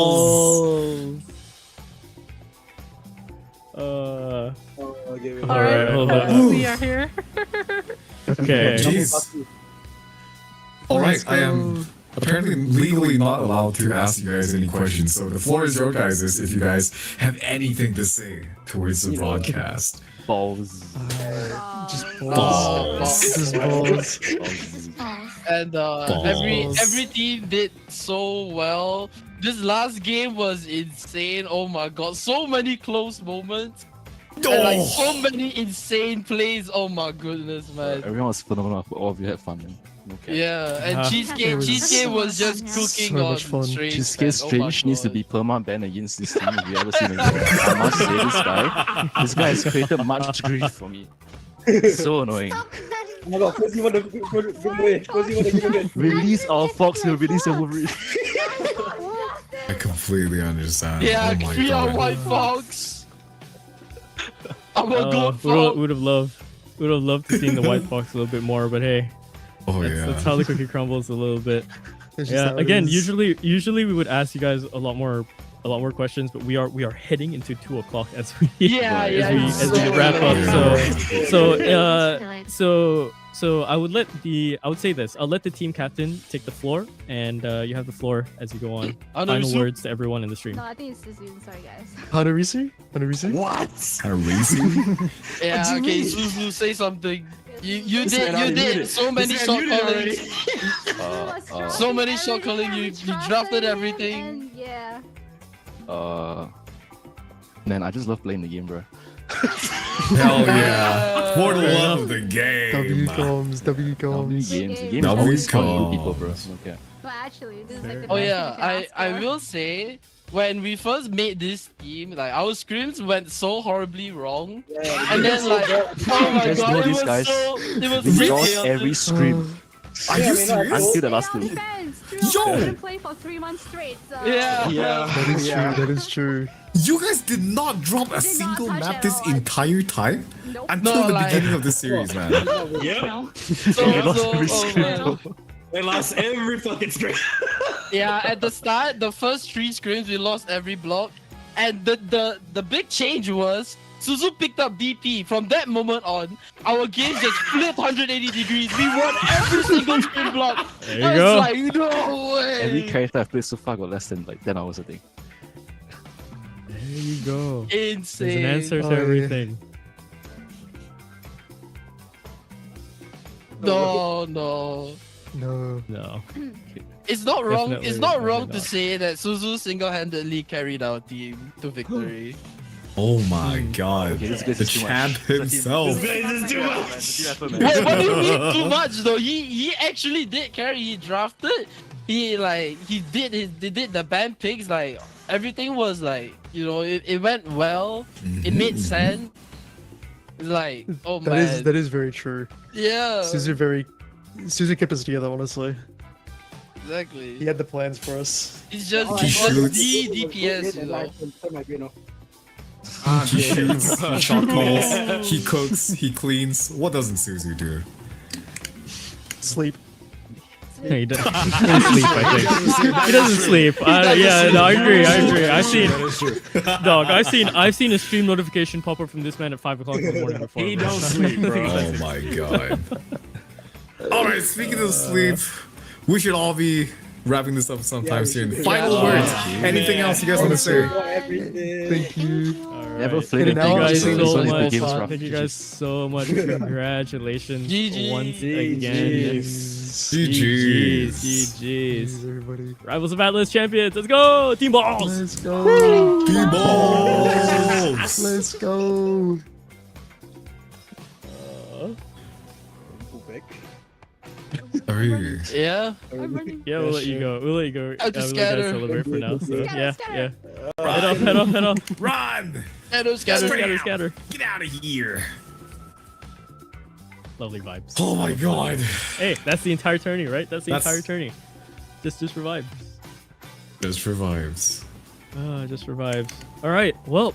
All right, hold on. We are here. Okay. Jeez. Alright, I am apparently legally not allowed to ask you guys any questions, so the floor is your guys' if you guys have anything to say towards the broadcast. Balls. Just balls. Just balls. And Balls. every team did so well. This last game was insane. Oh my god, so many close moments. And like so many insane plays. Oh my goodness, man. Everyone was phenomenal. All of you had fun, man. Okay. Yeah, and Cheesecake was just cooking on Strange. Cheesecake Strange needs to be perma banned against this team if we ever seen again. I must say this guy has created much grief for me. So annoying. Oh my god, Cozy want to give away. Cozy want to give away. Release our Fox, he'll release your Wolverine. I completely understand. Yeah, oh my free our God. White Fox. I'm a good fox. Would have loved to see the White Fox a little bit more, but hey. That's how the cookie crumbles a little bit. Yeah, again, usually we would ask you guys a lot more questions, but we are heading into 2 o'clock as we wrap up. So I would say this. I'll let the team captain take the floor, and you have the floor as you go on. Final words to everyone in the stream. No, I think it's Suzu. Sorry, guys. Hanarisu? What? Hanarisu? Yeah, okay, Suzu, say something. You did so many shot calling. So many shot calling. You drafted everything. Yeah. Man, I just love playing the game, bro. Hell yeah. For the love of the game. W coms. W games. The game is W always fun with coms. people, bro. Okay. But actually, this is like the Oh best yeah, thing you can ask I for. will say when we first made this team, like our scrims went so horribly wrong, and then like oh my Just god, know it these was guys. so We lost every scream. Are you serious? Until the last two. Yo! Didn't play for 3 months straight. So. Yeah. That is true. That is true. You guys did not drop a single map this entire time? Until the beginning of the series, man. Yeah. We lost every scream. They lost every fucking stream. Yeah, at the start, the first 3 scrims we lost every block, and the big change was Suzu picked up BP. From that moment on, our game just flipped 180 degrees. We won every single scrim block. There you I go. was like, no way. Every character I've played so far got less than like 10 hours, I think. There you go. Insane. There's an answer to everything. No. No. It's not wrong. Definitely It's not wrong not. to say that Suzu single-handedly carried our team to victory. Oh my god. Okay, this The is too champ much. himself. This is too much. What do you mean too much though? He actually did carry. He drafted. He did the band picks. Like everything was like it went well. It made sense. It's like oh man. That is very true. Yeah. Suzu kept us together, honestly. Exactly. He had the plans for us. He's just He shoots. the DPS, you know. He shoots, he shot calls, he cooks, he cleans. What doesn't Suzu do? Sleep. He doesn't sleep, I think. He doesn't sleep. Yeah, no, I agree. I've seen a stream notification pop up from this man at 5 o'clock in the morning before. He don't sleep, bro. Oh my god. Alright, speaking of sleep, we should all be wrapping this up sometime soon. Final words. Anything else you guys want to say? Thank you. Never played it. Thank you guys so much. Congratulations once again. GG's. Everybody. Rivals of Atlas champions. Let's go. Team balls. Let's go. Team balls. Let's go. Yeah. Yeah, we'll let you go. We'll just scatter. Celebrate for now. So yeah. Head off. Run. Scatter. Get out of here. Lovely vibes. Oh my god. Hey, that's the entire tourney, right? That's the entire tourney. Just for vibes. Just for vibes. Just for vibes. All right. Well,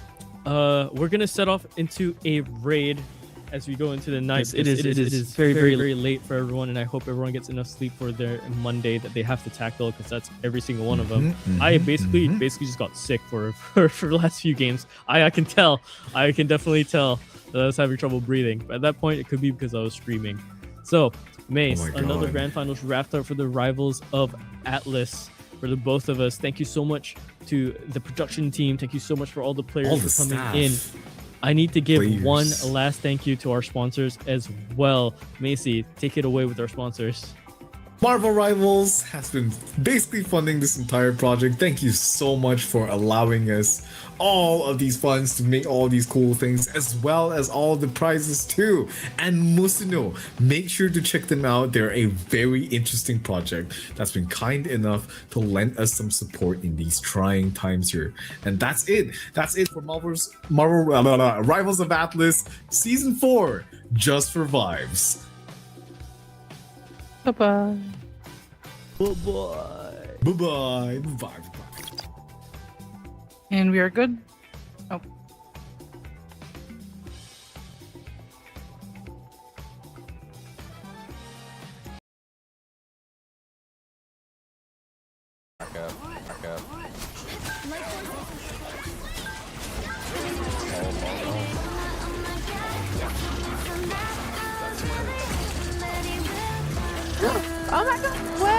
we're gonna set off into a raid as we go into the night. It is very late for everyone, and I hope everyone gets enough sleep for their Monday that they have to tackle, because that's every single one of them. I basically just got sick for the last few games. I can definitely tell that I was having trouble breathing. But at that point, it could be because I was streaming. So, Mace, another grand finals wrapped up for the Rivals of Atlas. For the both of us, thank you so much to the production team. Thank you so much for all the players for coming in. I need to give one last thank you to our sponsors as well. Macy, take it away with our sponsors. Marvel Rivals has been basically funding this entire project. Thank you so much for allowing us all of these funds to make all these cool things, as well as all the prizes too. And Musuno, make sure to check them out. They're a very interesting project that's been kind enough to lend us some support in these trying times here. And that's it. That's it for Marvel Rivals of Atlas Season 4, Just for Vibes. Bye-bye. Bye-bye. And we are good? Oh. Back up. Oh my god! Wait!